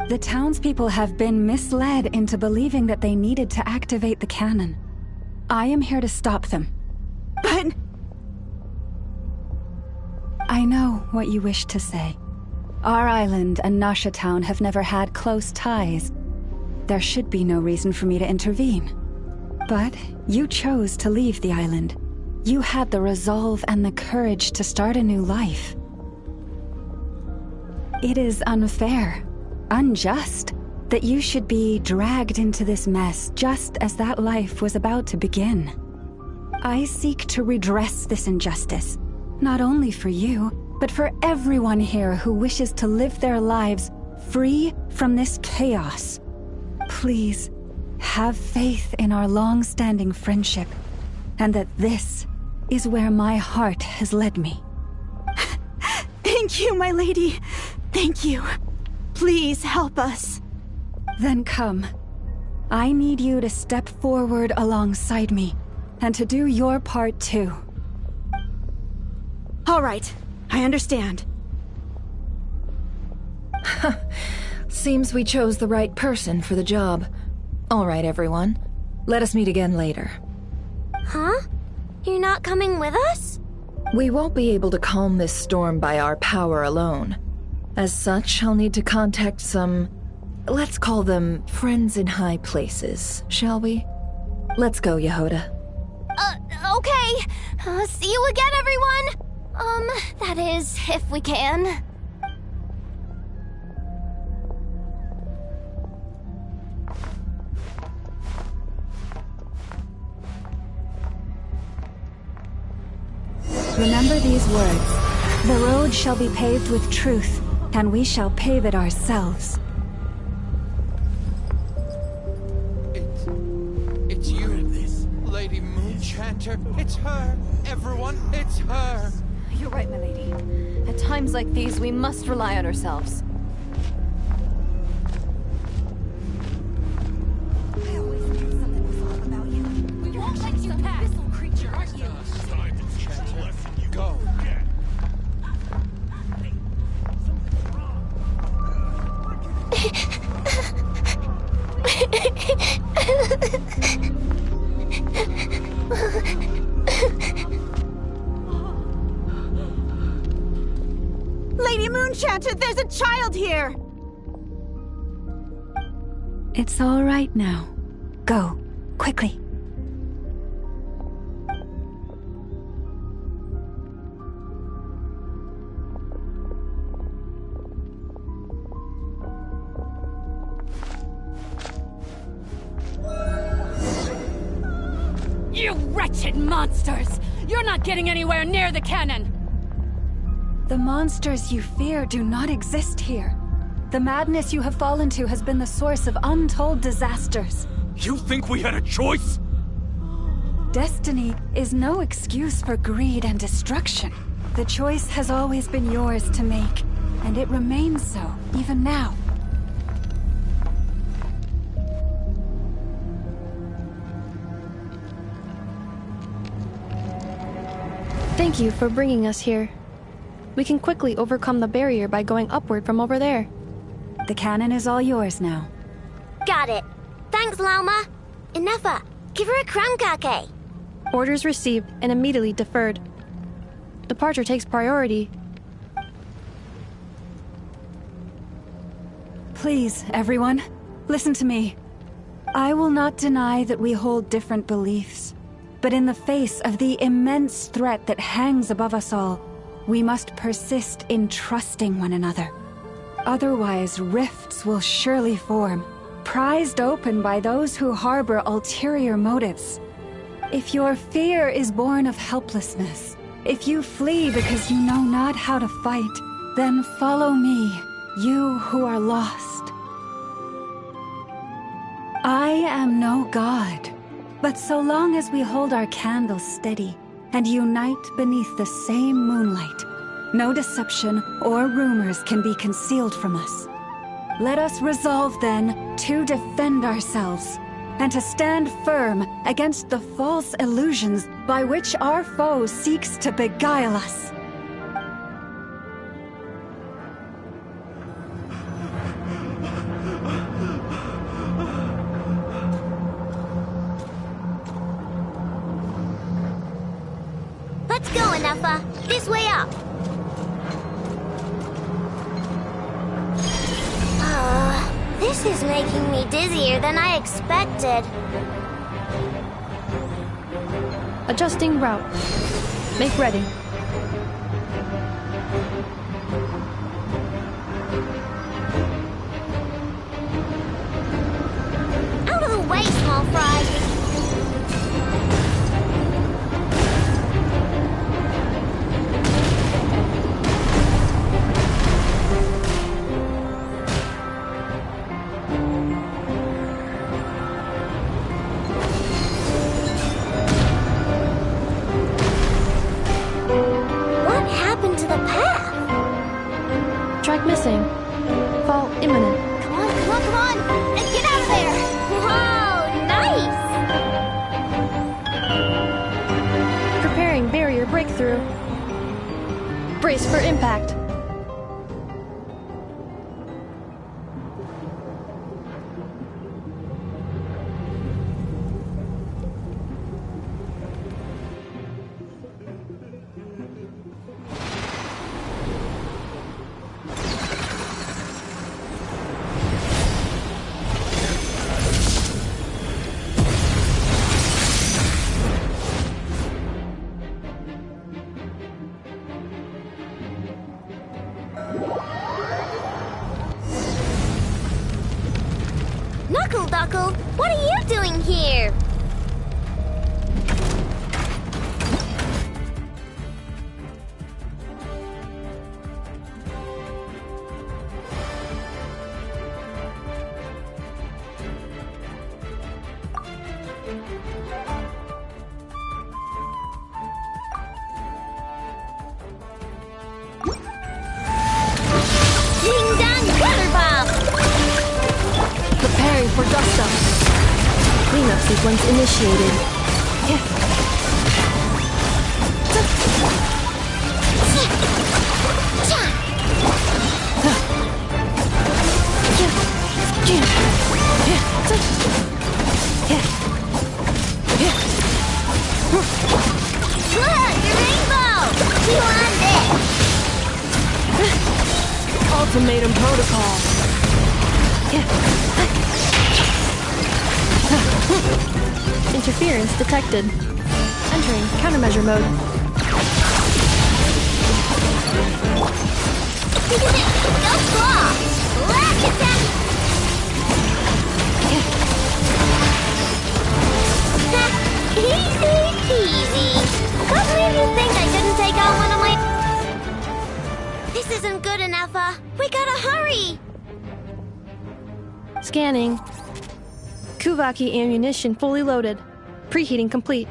Speaker 14: The townspeople have been misled into believing that they needed to activate the cannon. I am here to stop them.
Speaker 8: But...
Speaker 14: I know what you wish to say. Our island and Nasha Town have never had close ties. There should be no reason for me to intervene. But you chose to leave the island. You had the resolve and the courage to start a new life. It is unfair, unjust, that you should be dragged into this mess just as that life was about to begin. I seek to redress this injustice, not only for you, but for everyone here who wishes to live their lives free from this chaos. Please, have faith in our long-standing friendship, and that this is where my heart has led me.
Speaker 8: Thank you, my lady. Thank you. Please help us.
Speaker 14: Then come. I need you to step forward alongside me, and to do your part too.
Speaker 8: All right, I understand.
Speaker 3: Seems we chose the right person for the job. All right, everyone. Let us meet again later.
Speaker 4: Huh? You're not coming with us?
Speaker 3: We won't be able to calm this storm by our power alone. As such, I'll need to contact some... let's call them friends in high places, shall we? Let's go, Yehoda.
Speaker 12: Okay. See you again, everyone! That is, if we can.
Speaker 14: Remember these words. The road shall be paved with truth, and we shall pave it ourselves.
Speaker 9: It's you, Lady Moonchanter. It's her. Everyone, it's her.
Speaker 21: You're right, my lady. At times like these, we must rely on ourselves.
Speaker 23: I always knew something was off about you. We won't let you pass. Abyssal creature, aren't you?
Speaker 9: Go.
Speaker 8: Lady Moonchanter, there's a child here!
Speaker 14: It's all right now. Go, quickly.
Speaker 21: You wretched monsters! You're not getting anywhere near the cannon!
Speaker 14: The monsters you fear do not exist here. The madness you have fallen to has been the source of untold disasters.
Speaker 15: You think we had a choice?
Speaker 14: Destiny is no excuse for greed and destruction. The choice has always been yours to make, and it remains so, even now.
Speaker 13: Thank you for bringing us here. We can quickly overcome the barrier by going upward from over there.
Speaker 14: The cannon is all yours now.
Speaker 4: Got it. Thanks, Lauma. Inefa, give her a crown kake.
Speaker 13: Orders received and immediately deferred. Departure takes priority.
Speaker 14: Please, everyone, listen to me. I will not deny that we hold different beliefs, but in the face of the immense threat that hangs above us all, we must persist in trusting one another. Otherwise, rifts will surely form, prized open by those who harbor ulterior motives. If your fear is born of helplessness, if you flee because you know not how to fight, then follow me, you who are lost. I am no god, but so long as we hold our candles steady and unite beneath the same moonlight, no deception or rumors can be concealed from us. Let us resolve then to defend ourselves and to stand firm against the false illusions by which our foe seeks to beguile us.
Speaker 4: Let's go, Inefa. This way up. This is making me dizzier than I expected.
Speaker 13: Adjusting route. Make ready. strike missing. Fall imminent.
Speaker 16: Come on, come on, come on! And get out of there!
Speaker 4: Whoa, nice!
Speaker 13: Preparing barrier breakthrough. Brace for impact.
Speaker 4: Knuckle, what are you doing here? Ding dong, water bomb!
Speaker 13: Preparing for dust up. Cleanup sequence initiated.
Speaker 4: Look, your rainbow! We want this!
Speaker 13: Ultimatum protocol. Interference detected. Entering countermeasure mode.
Speaker 4: Go claw! Lash attack! Easy peasy. What made you think I couldn't take out one of my... This isn't good enough, we gotta hurry!
Speaker 13: Scanning. Kuvaki ammunition fully loaded. Preheating complete.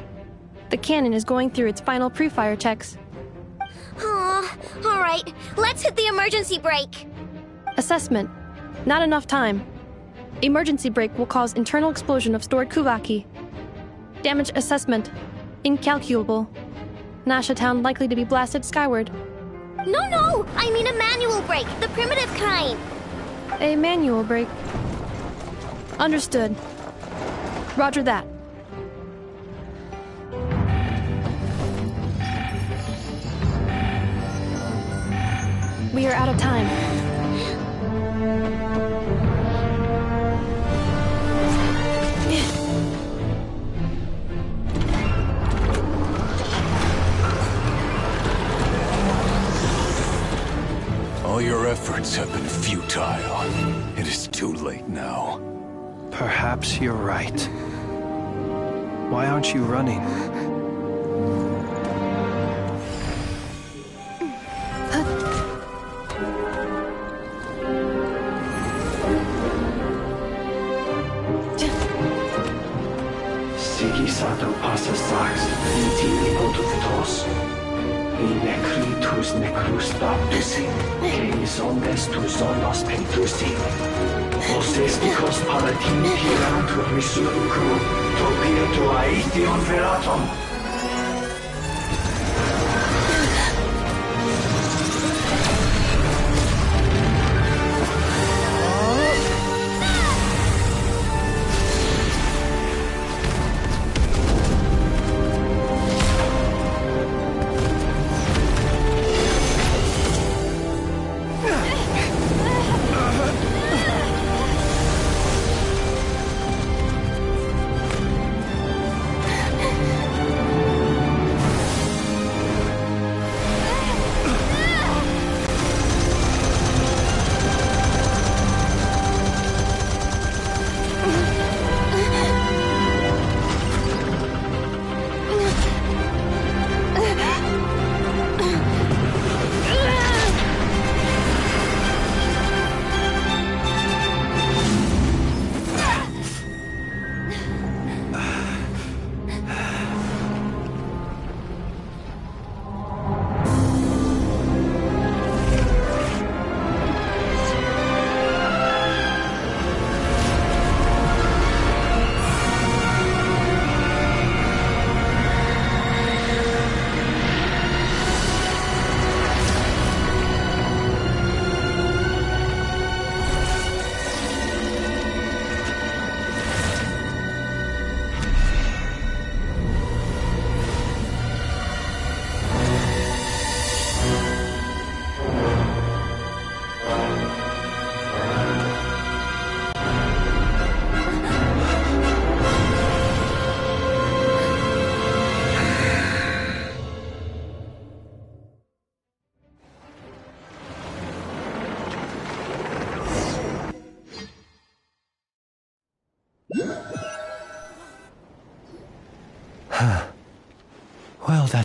Speaker 13: The cannon is going through its final pre-fire checks.
Speaker 4: Aw, alright, let's hit the emergency brake.
Speaker 13: Assessment. Not enough time. Emergency brake will cause internal explosion of stored Kuvaki. Damage assessment. Incalculable. Nasha Town likely to be blasted skyward.
Speaker 4: No, I mean a manual brake, the primitive kind.
Speaker 13: A manual brake. Understood. Roger that. We are out of time.
Speaker 17: All your efforts have been futile. It is too late now.
Speaker 18: Perhaps you're right. Why aren't you running?
Speaker 7: Sigisato passa sax, intimi potutos. In necritus necrus baptisi, cenis omnes tu zonos pentusi. Osesticos palatin pirantur resurrecum, topieto aethion veratum.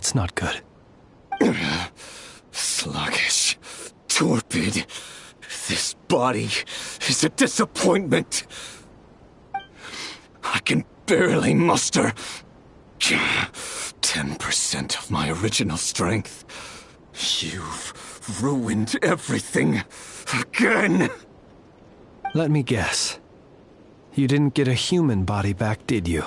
Speaker 18: That's not good.
Speaker 17: Sluggish. Torpid. This body is a disappointment. I can barely muster 10% of my original strength. You've ruined everything again.
Speaker 18: Let me guess. You didn't get a human body back, did you?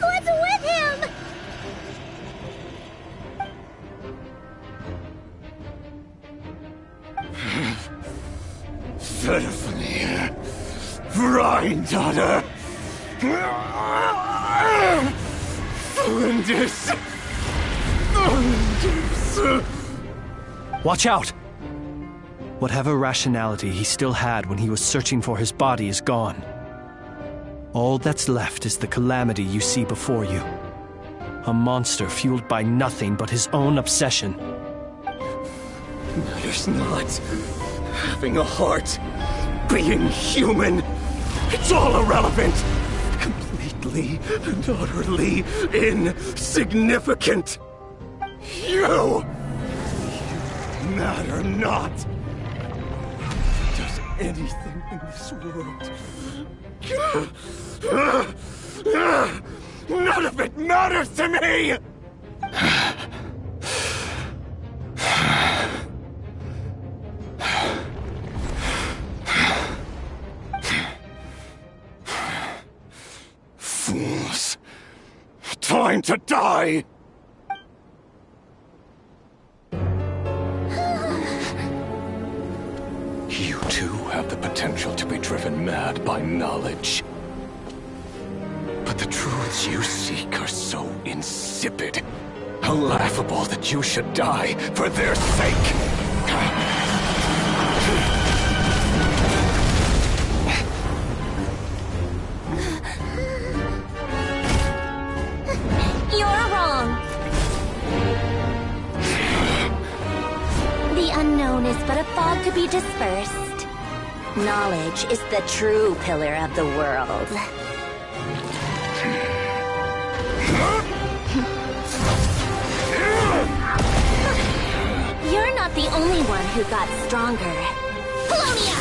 Speaker 2: What's with him?
Speaker 17: Verfnir. Rheindaughter. Flinders.
Speaker 18: Watch out! Whatever rationality he still had when he was searching for his body is gone. All that's left is the calamity you see before you. A monster fueled by nothing but his own obsession.
Speaker 17: Matters not. Having a heart. Being human. It's all irrelevant. Completely and utterly insignificant. You matter not. Does anything in this world. None of it matters to me! Fools. Time to die! You too have the potential to be driven mad by knowledge. But the truths you seek are so insipid, laughable that you should die for their sake.
Speaker 4: You're wrong. The unknown is but a fog to be dispersed. Knowledge is the true pillar of the world. You're not the only one who got stronger. Polonia!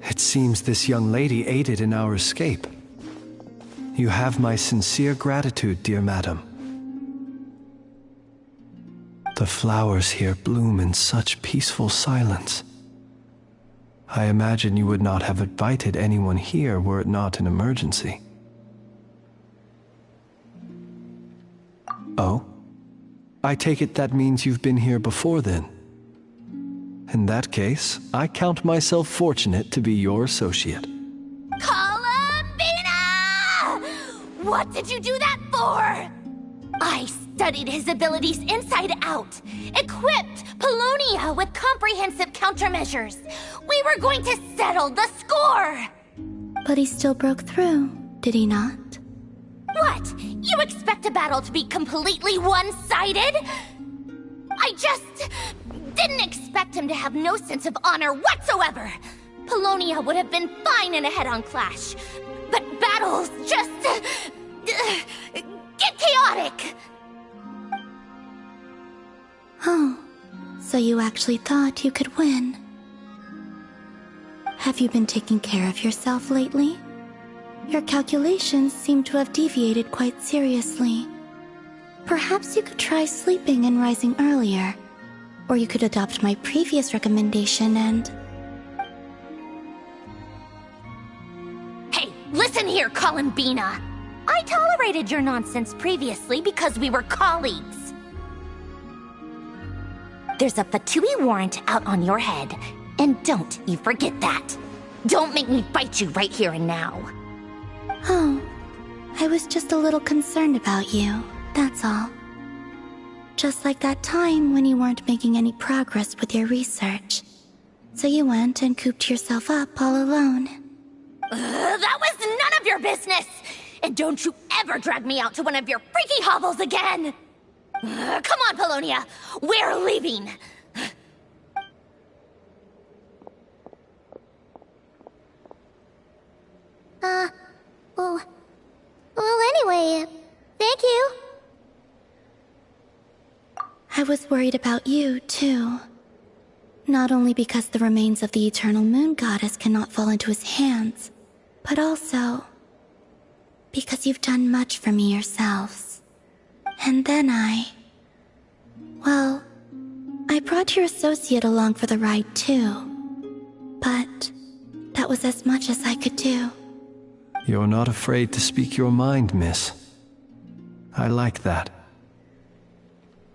Speaker 18: It seems this young lady aided in our escape. You have my sincere gratitude, dear madam. The flowers here bloom in such peaceful silence. I imagine you would not have invited anyone here were it not an emergency. Oh? I take it that means you've been here before then. In that case, I count myself fortunate to be your associate.
Speaker 10: Columbina! What did you do that for? I studied his abilities inside out, equipped Polonia with comprehensive countermeasures. We were going to settle the score!
Speaker 12: But he still broke through, did he not?
Speaker 10: What? You expect a battle to be completely one-sided? I just didn't expect him to have no sense of honor whatsoever. Polonia would have been fine in a head-on clash, but battles just get chaotic.
Speaker 12: Oh, so you actually thought you could win. Have you been taking care of yourself lately? Your calculations seem to have deviated quite seriously. Perhaps you could try sleeping and rising earlier. Or you could adopt my previous recommendation and...
Speaker 10: Hey, listen here, Columbina! I tolerated your nonsense previously because we were colleagues. There's a Fatui warrant out on your head, and don't you forget that. Don't make me fight you right here and now.
Speaker 12: Oh, I was just a little concerned about you, that's all. Just like that time when you weren't making any progress with your research. So you went and cooped yourself up all alone.
Speaker 10: That was none of your business! And don't you ever drag me out to one of your freaky hovels again! Come on, Polonia! We're leaving!
Speaker 2: Well, anyway, thank you.
Speaker 12: I was worried about you, too. Not only because the remains of the Eternal Moon Goddess cannot fall into his hands, but also because you've done much for me yourselves. And then well, I brought your associate along for the ride, too. But that was as much as I could do.
Speaker 18: You're not afraid to speak your mind, miss. I like that.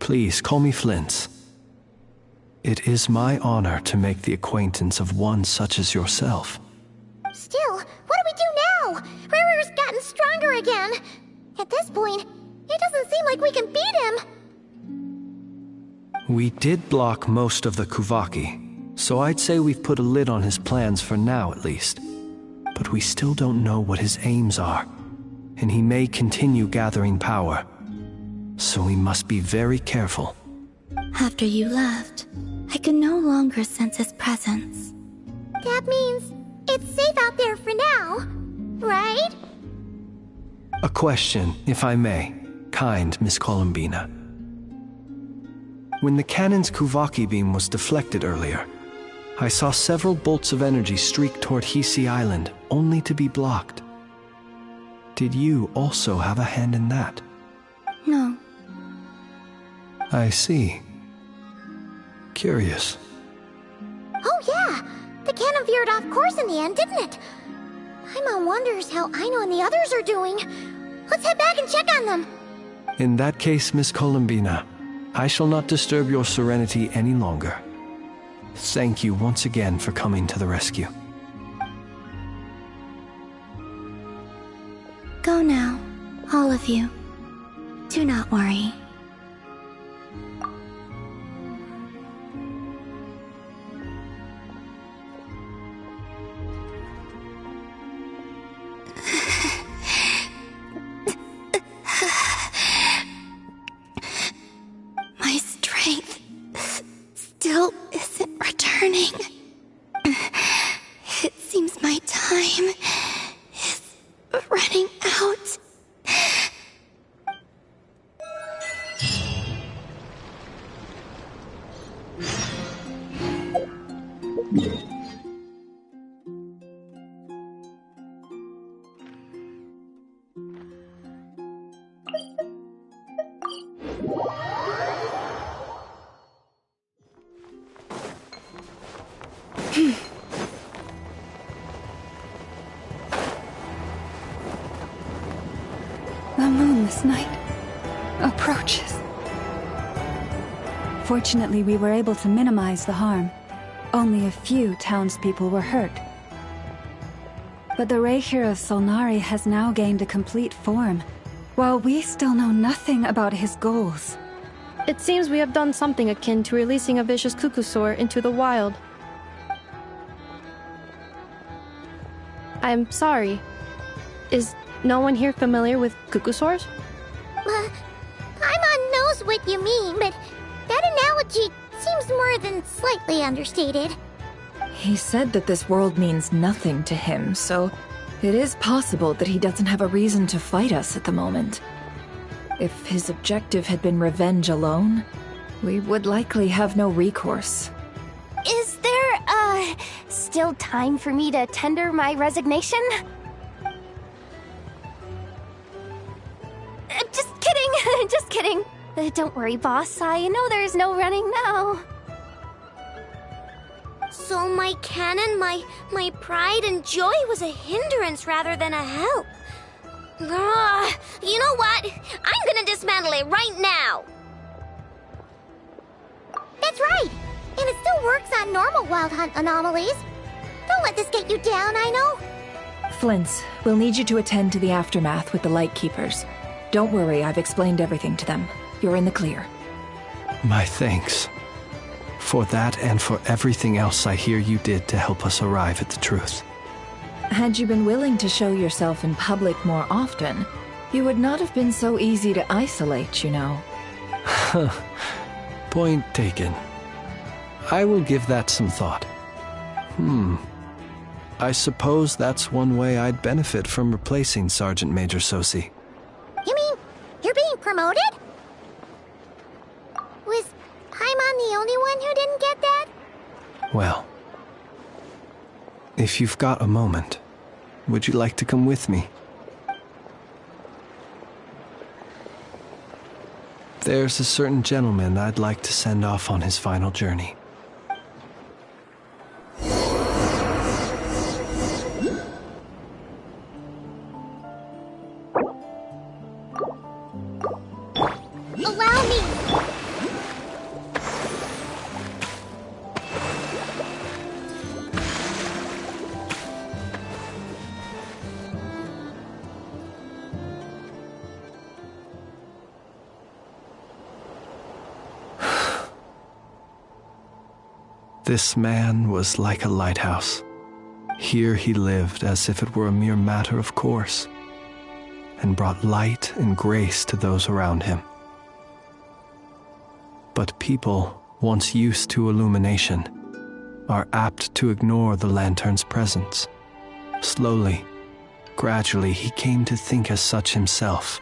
Speaker 18: Please, call me Flint's. It is my honor to make the acquaintance of one such as yourself.
Speaker 2: Still, what do we do now? Riri's gotten stronger again. At this point, it doesn't seem like we can beat him.
Speaker 18: We did block most of the Kuvaki, so I'd say we've put a lid on his plans for now at least. But we still don't know what his aims are, and he may continue gathering power. So we must be very careful.
Speaker 12: After you left, I could no longer sense his presence.
Speaker 2: That means it's safe out there for now, right?
Speaker 18: A question, if I may, kind Miss Columbina. When the cannon's Kuvaki beam was deflected earlier, I saw several bolts of energy streak toward Hisi Island, only to be blocked. Did you also have a hand in that?
Speaker 12: No.
Speaker 18: I see. Curious.
Speaker 2: Oh yeah! The cannon veered off course in the end, didn't it? Paimon wonders how Aino and the others are doing. Let's head back and check on them.
Speaker 18: In that case, Miss Columbina, I shall not disturb your serenity any longer. Thank you once again for coming to the rescue.
Speaker 12: Go now, all of you. Do not worry. My strength still isn't returning. It seems my time is running out.
Speaker 14: the moon this night approaches. Fortunately, we were able to minimize the harm. Only a few townspeople were hurt. But the Rey hero Solnari has now gained a complete form, while we still know nothing about his goals.
Speaker 13: It seems we have done something akin to releasing a vicious Kukusaur into the wild. I'm sorry. Is no one here familiar with Kukusaurs?
Speaker 2: Paimon knows what you mean, but that analogy seems more than slightly understated.
Speaker 3: He said that this world means nothing to him, so it is possible that he doesn't have a reason to fight us at the moment. If his objective had been revenge alone, we would likely have no recourse.
Speaker 12: Is there, still time for me to tender my resignation? Just kidding, just kidding. Don't worry, boss. I know there's no running now.
Speaker 4: So my cannon, my pride and joy was a hindrance rather than a help. Ugh, you know what? I'm gonna dismantle it right now.
Speaker 2: That's right! And it still works on normal Wild Hunt anomalies. Don't let this get you down, I know.
Speaker 3: Flints, we'll need you to attend to the aftermath with the Lightkeepers. Don't worry, I've explained everything to them. You're in the clear.
Speaker 18: My thanks. For that and for everything else I hear you did to help us arrive at the truth.
Speaker 3: Had you been willing to show yourself in public more often, you would not have been so easy to isolate, you know.
Speaker 18: Point taken. I will give that some thought. I suppose that's one way I'd benefit from replacing Sergeant Major Sosi.
Speaker 2: You mean you're being promoted? Was Paimon the only one who didn't get that?
Speaker 18: Well, if you've got a moment, would you like to come with me? There's a certain gentleman I'd like to send off on his final journey.
Speaker 2: Allow me!
Speaker 18: This man was like a lighthouse. Here he lived as if it were a mere matter of course, and brought light and grace to those around him. But people, once used to illumination, are apt to ignore the lantern's presence. Slowly, gradually, he came to think as such himself.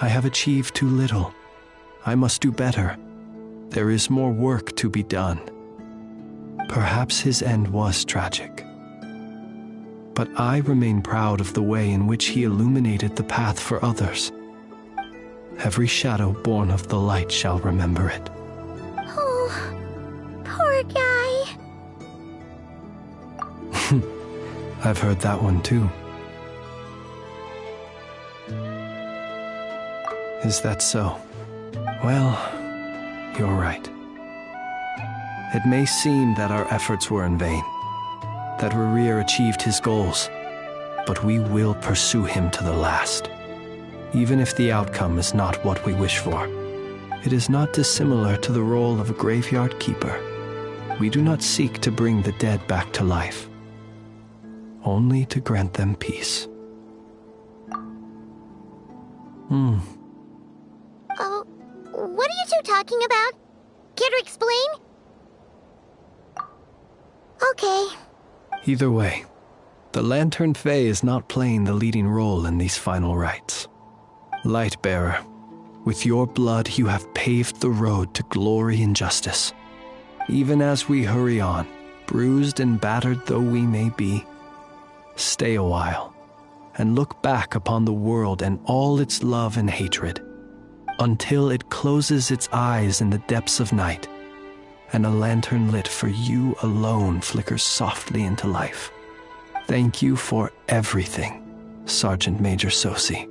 Speaker 18: I have achieved too little. I must do better. There is more work to be done. Perhaps his end was tragic. But I remain proud of the way in which he illuminated the path for others. Every shadow born of the light shall remember it.
Speaker 2: Oh, poor guy.
Speaker 18: I've heard that one too. Is that so? Well, you're right. It may seem that our efforts were in vain, that Rerir achieved his goals, but we will pursue him to the last. Even if the outcome is not what we wish for, it is not dissimilar to the role of a graveyard keeper. We do not seek to bring the dead back to life, only to grant them peace.
Speaker 2: Oh, what are you two talking about? Care to explain? Okay.
Speaker 18: Either way, the Lantern Fae is not playing the leading role in these final rites. Lightbearer, with your blood you have paved the road to glory and justice. Even as we hurry on, bruised and battered though we may be, stay a while and look back upon the world and all its love and hatred, until it closes its eyes in the depths of night, and a lantern lit for you alone flickers softly into life. Thank you for everything, Sergeant Major Sosi.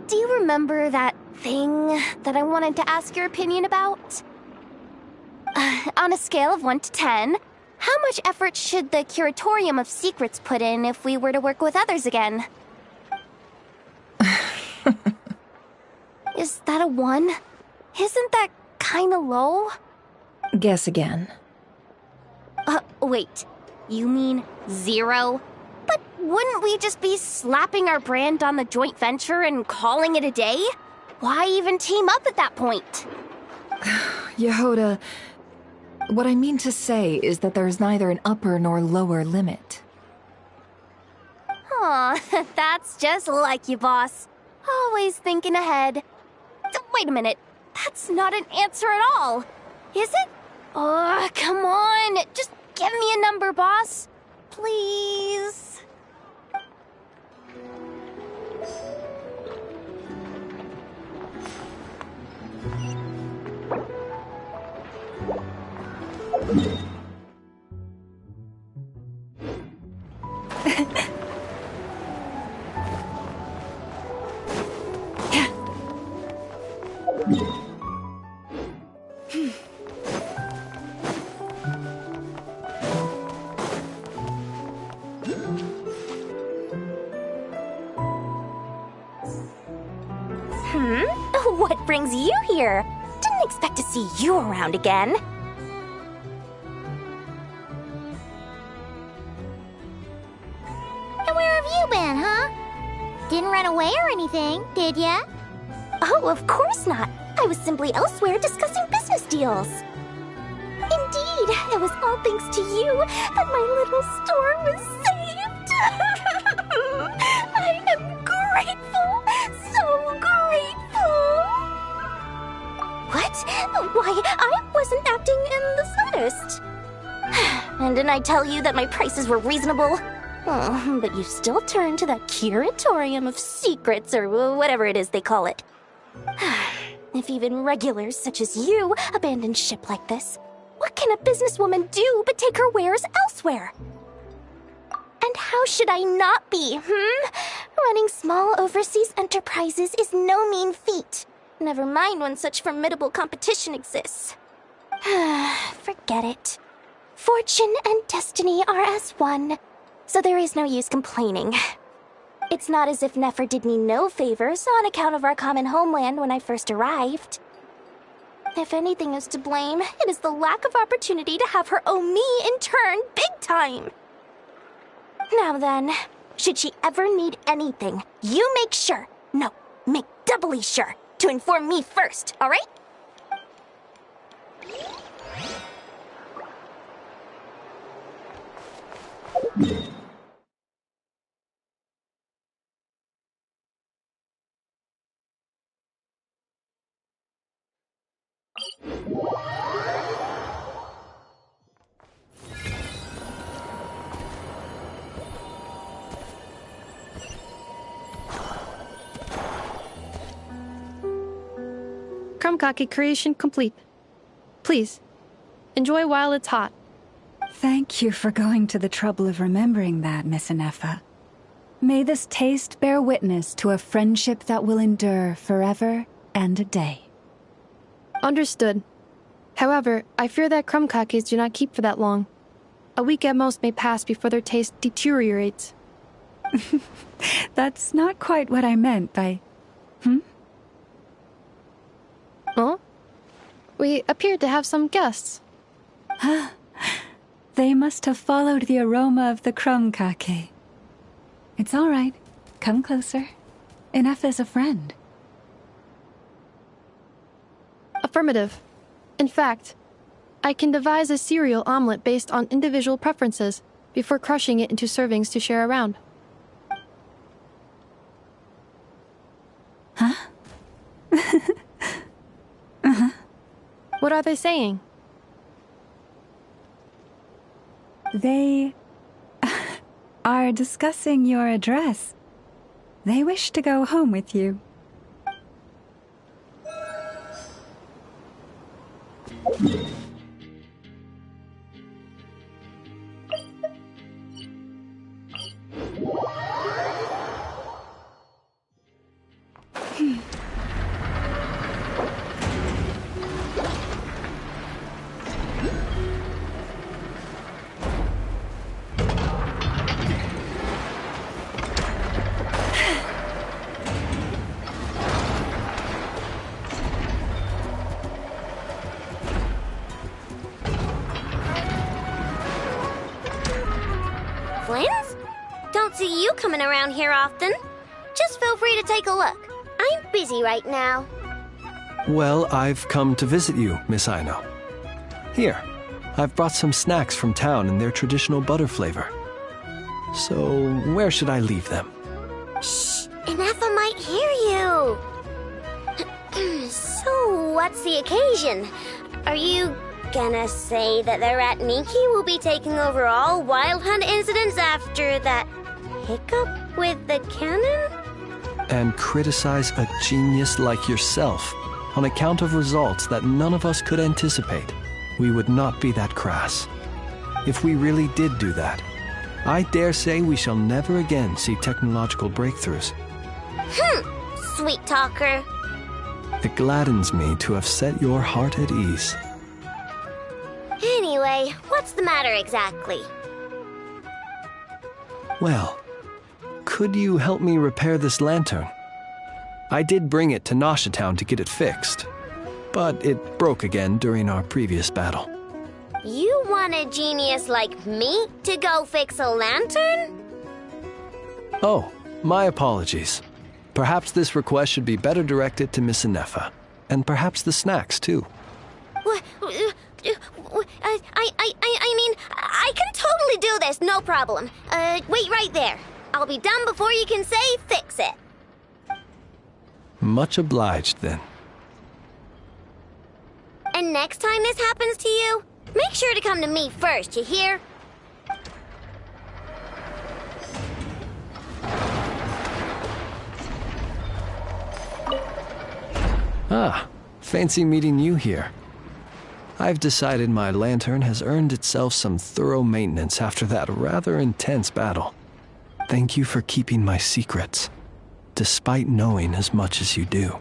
Speaker 12: Do you remember that thing that I wanted to ask your opinion about? On a scale of 1 to 10, how much effort should the Curatorium of Secrets put in if we were to work with others again? Is that a 1? Isn't that kinda low?
Speaker 3: Guess again.
Speaker 12: Wait. You mean 0? But wouldn't we just be slapping our brand on the joint venture and calling it a day? Why even team up at that point?
Speaker 3: Yehoda, what I mean to say is that there's neither an upper nor lower limit.
Speaker 12: Aw, that's just like you, boss. Always thinking ahead. Wait a minute. That's not an answer at all. Is it? Oh, come on. Just give me a number, boss. Please. What brings you here? Didn't expect to see you around again.
Speaker 2: And where have you been, huh? Didn't run away or anything, did ya?
Speaker 12: Oh, of course not. I was simply elsewhere discussing business deals. Indeed, it was all thanks to you that my little store was saved. I am grateful, so grateful. What? Why, I wasn't acting in the slightest. And didn't I tell you that my prices were reasonable? Oh, but you still turn to that Curatorium of Secrets, or whatever it is they call it. If even regulars such as you abandon ship like this, what can a businesswoman do but take her wares elsewhere? And how should I not be, Running small overseas enterprises is no mean feat. Never mind when such formidable competition exists. Forget it. Fortune and destiny are as one, so there is no use complaining. It's not as if Nefer did me no favors on account of our common homeland when I first arrived. If anything is to blame, it is the lack of opportunity to have her owe me in turn big time. Now then, should she ever need anything, you make sure, no, make doubly sure, to inform me first, all right?
Speaker 13: Krumkake creation complete. Please, enjoy while it's hot.
Speaker 14: Thank you for going to the trouble of remembering that, Miss Anefa. May this taste bear witness to a friendship that will endure forever and a day.
Speaker 13: Understood. However, I fear that krumkakes do not keep for that long. A week at most may pass before their taste deteriorates.
Speaker 14: That's not quite what I meant by...
Speaker 13: Oh? We appear to have some guests.
Speaker 14: They must have followed the aroma of the crumb cake. It's all right. Come closer. Enough is a friend.
Speaker 13: Affirmative. In fact, I can devise a cereal omelet based on individual preferences before crushing it into servings to share around.
Speaker 14: Huh?
Speaker 13: What are they saying?
Speaker 14: They are discussing your address. They wish to go home with you.
Speaker 4: Flins? Don't see you coming around here often. Just feel free to take a look. I'm busy right now.
Speaker 18: Well, I've come to visit you, Miss Aino. Here, I've brought some snacks from town in their traditional butter flavor. So, where should I leave them?
Speaker 4: Shh! Ineffa might hear you! So, what's the occasion? Are you gonna say that the Rat Niki will be taking over all Wild Hunt incidents after that hiccup with the cannon?
Speaker 18: And criticize a genius like yourself on account of results that none of us could anticipate. We would not be that crass. If we really did do that, I dare say we shall never again see technological breakthroughs.
Speaker 4: Sweet talker.
Speaker 18: It gladdens me to have set your heart at ease.
Speaker 4: Anyway, what's the matter exactly?
Speaker 18: Well, could you help me repair this lantern? I did bring it to Nasha Town to get it fixed, but it broke again during our previous battle.
Speaker 4: You want a genius like me to go fix a lantern?
Speaker 18: Oh, my apologies. Perhaps this request should be better directed to Miss Ineffa, and perhaps the snacks, too.
Speaker 4: I mean, I can totally do this, no problem. Wait right there. I'll be done before you can say fix it.
Speaker 18: Much obliged, then.
Speaker 4: And next time this happens to you, make sure to come to me first, you hear?
Speaker 18: Ah, fancy meeting you here. I've decided my lantern has earned itself some thorough maintenance after that rather intense battle. Thank you for keeping my secrets, despite knowing as much as you do.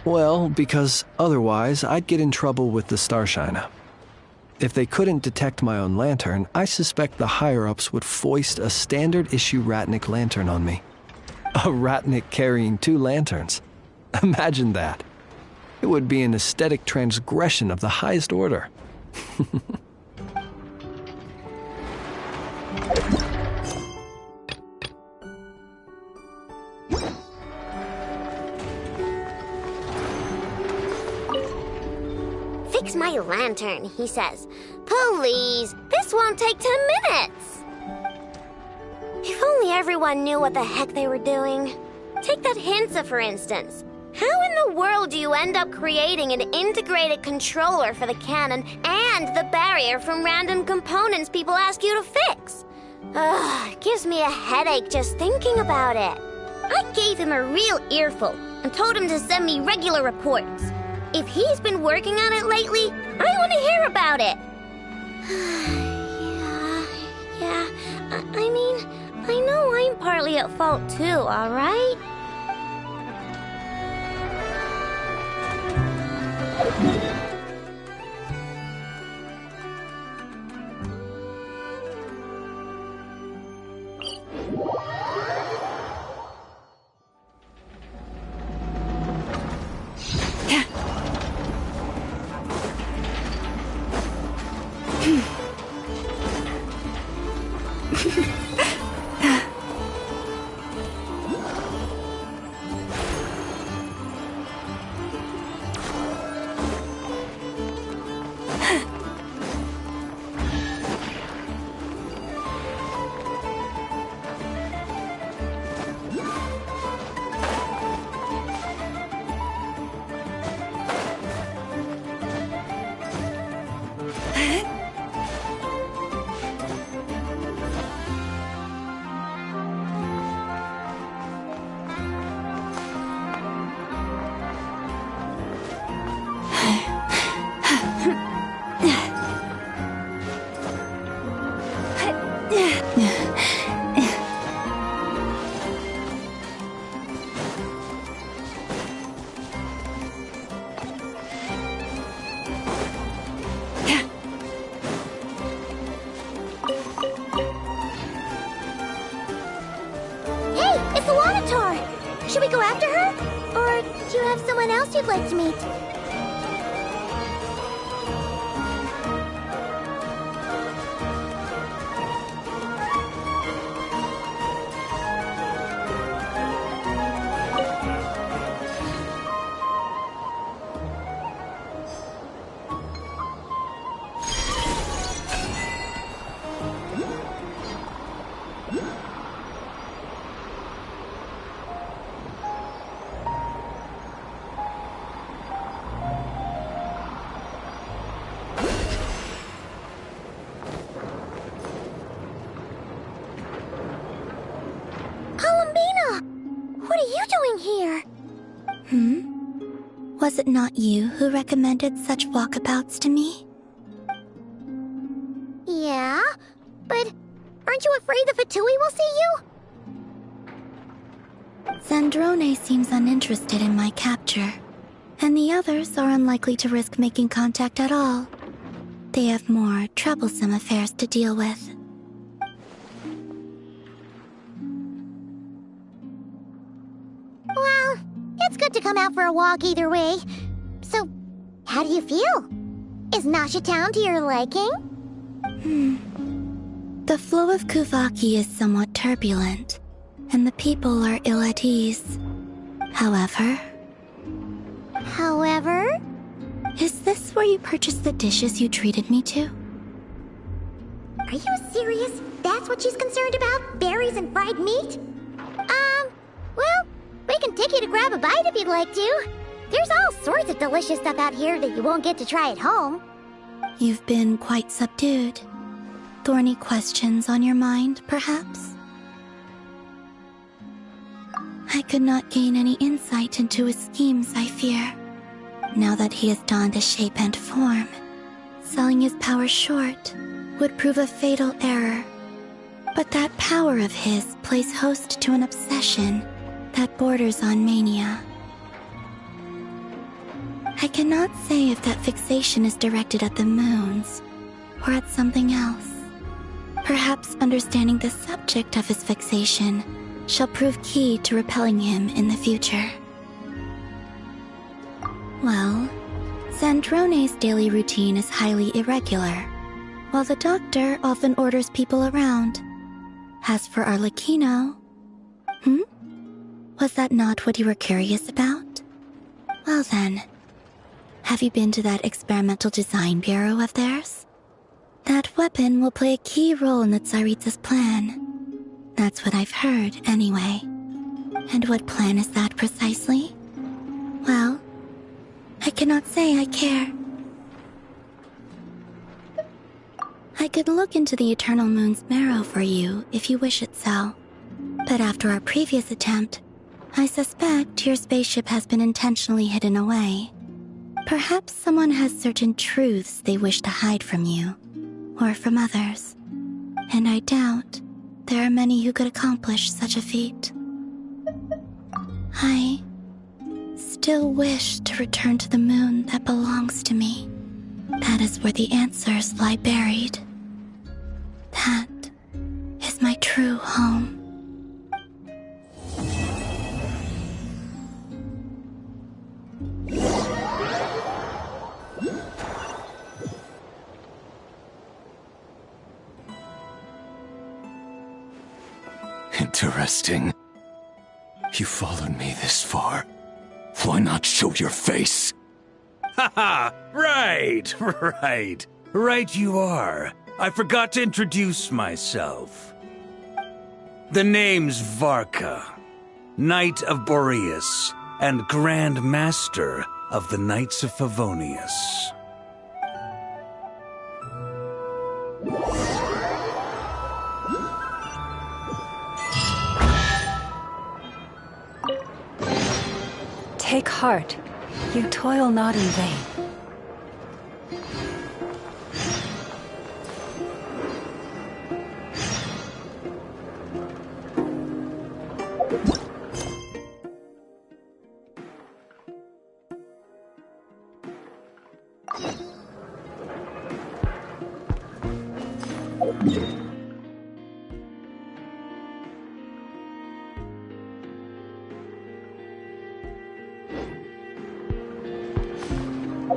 Speaker 18: Well, because otherwise I'd get in trouble with the Starshiner. If they couldn't detect my own lantern, I suspect the higher-ups would foist a standard-issue Ratnik lantern on me. A Ratnik carrying 2 lanterns. Imagine that. It would be an aesthetic transgression of the highest order.
Speaker 4: Fix my lantern, he says. Please, this won't take 10 minutes. If only everyone knew what the heck they were doing. Take that Hinsa, for instance. How in the world do you end up creating an integrated controller for the cannon and the barrier from random components people ask you to fix? Ugh, gives me a headache just thinking about it. I gave him a real earful and told him to send me regular reports. If he's been working on it lately, I want to hear about it. Yeah, I mean, I know I'm partly at fault too, all right?
Speaker 2: Should we go after her? Or do you have someone else you'd like to meet?
Speaker 16: Was it not you who recommended such walkabouts to me?
Speaker 2: Yeah, but aren't you afraid the Fatui will see you?
Speaker 16: Zandrone seems uninterested in my capture, and the others are unlikely to risk making contact at all. They have more troublesome affairs to deal with.
Speaker 2: Well, it's good to come out for a walk either way. So, how do you feel? Is Nasha Town to your liking?
Speaker 16: The flow of Kuvaki is somewhat turbulent, and the people are ill at ease. However... Is this where you purchased the dishes you treated me to?
Speaker 2: Are you serious? That's what she's concerned about? Berries and fried meat? Well, we can take you to grab a bite if you'd like to. There's all sorts of delicious stuff out here that you won't get to try at home.
Speaker 16: You've been quite subdued. Thorny questions on your mind, perhaps? I could not gain any insight into his schemes, I fear. Now that he has donned a shape and form, selling his power short would prove a fatal error. But that power of his plays host to an obsession that borders on mania. I cannot say if that fixation is directed at the moons or at something else. Perhaps understanding the subject of his fixation shall prove key to repelling him in the future. Well, Zandrone's daily routine is highly irregular, while the doctor often orders people around. As for Arlecchino... Was that not what you were curious about? Well then, have you been to that experimental design bureau of theirs? That weapon will play a key role in the Tsaritsa's plan. That's what I've heard, anyway. And what plan is that precisely? Well, I cannot say I care. I could look into the Eternal Moon's marrow for you if you wish it so. But after our previous attempt, I suspect your spaceship has been intentionally hidden away. Perhaps someone has certain truths they wish to hide from you, or from others. And I doubt there are many who could accomplish such a feat. I still wish to return to the moon that belongs to me. That is where the answers lie buried. That is my true home.
Speaker 17: Interesting. You followed me this far. Why not show your face?
Speaker 1: Haha! Right! Right you are. I forgot to introduce myself. The name's Varka, Knight of Boreas, and Grand Master of the Knights of Favonius.
Speaker 14: Take heart. You toil not in vain.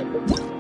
Speaker 17: What?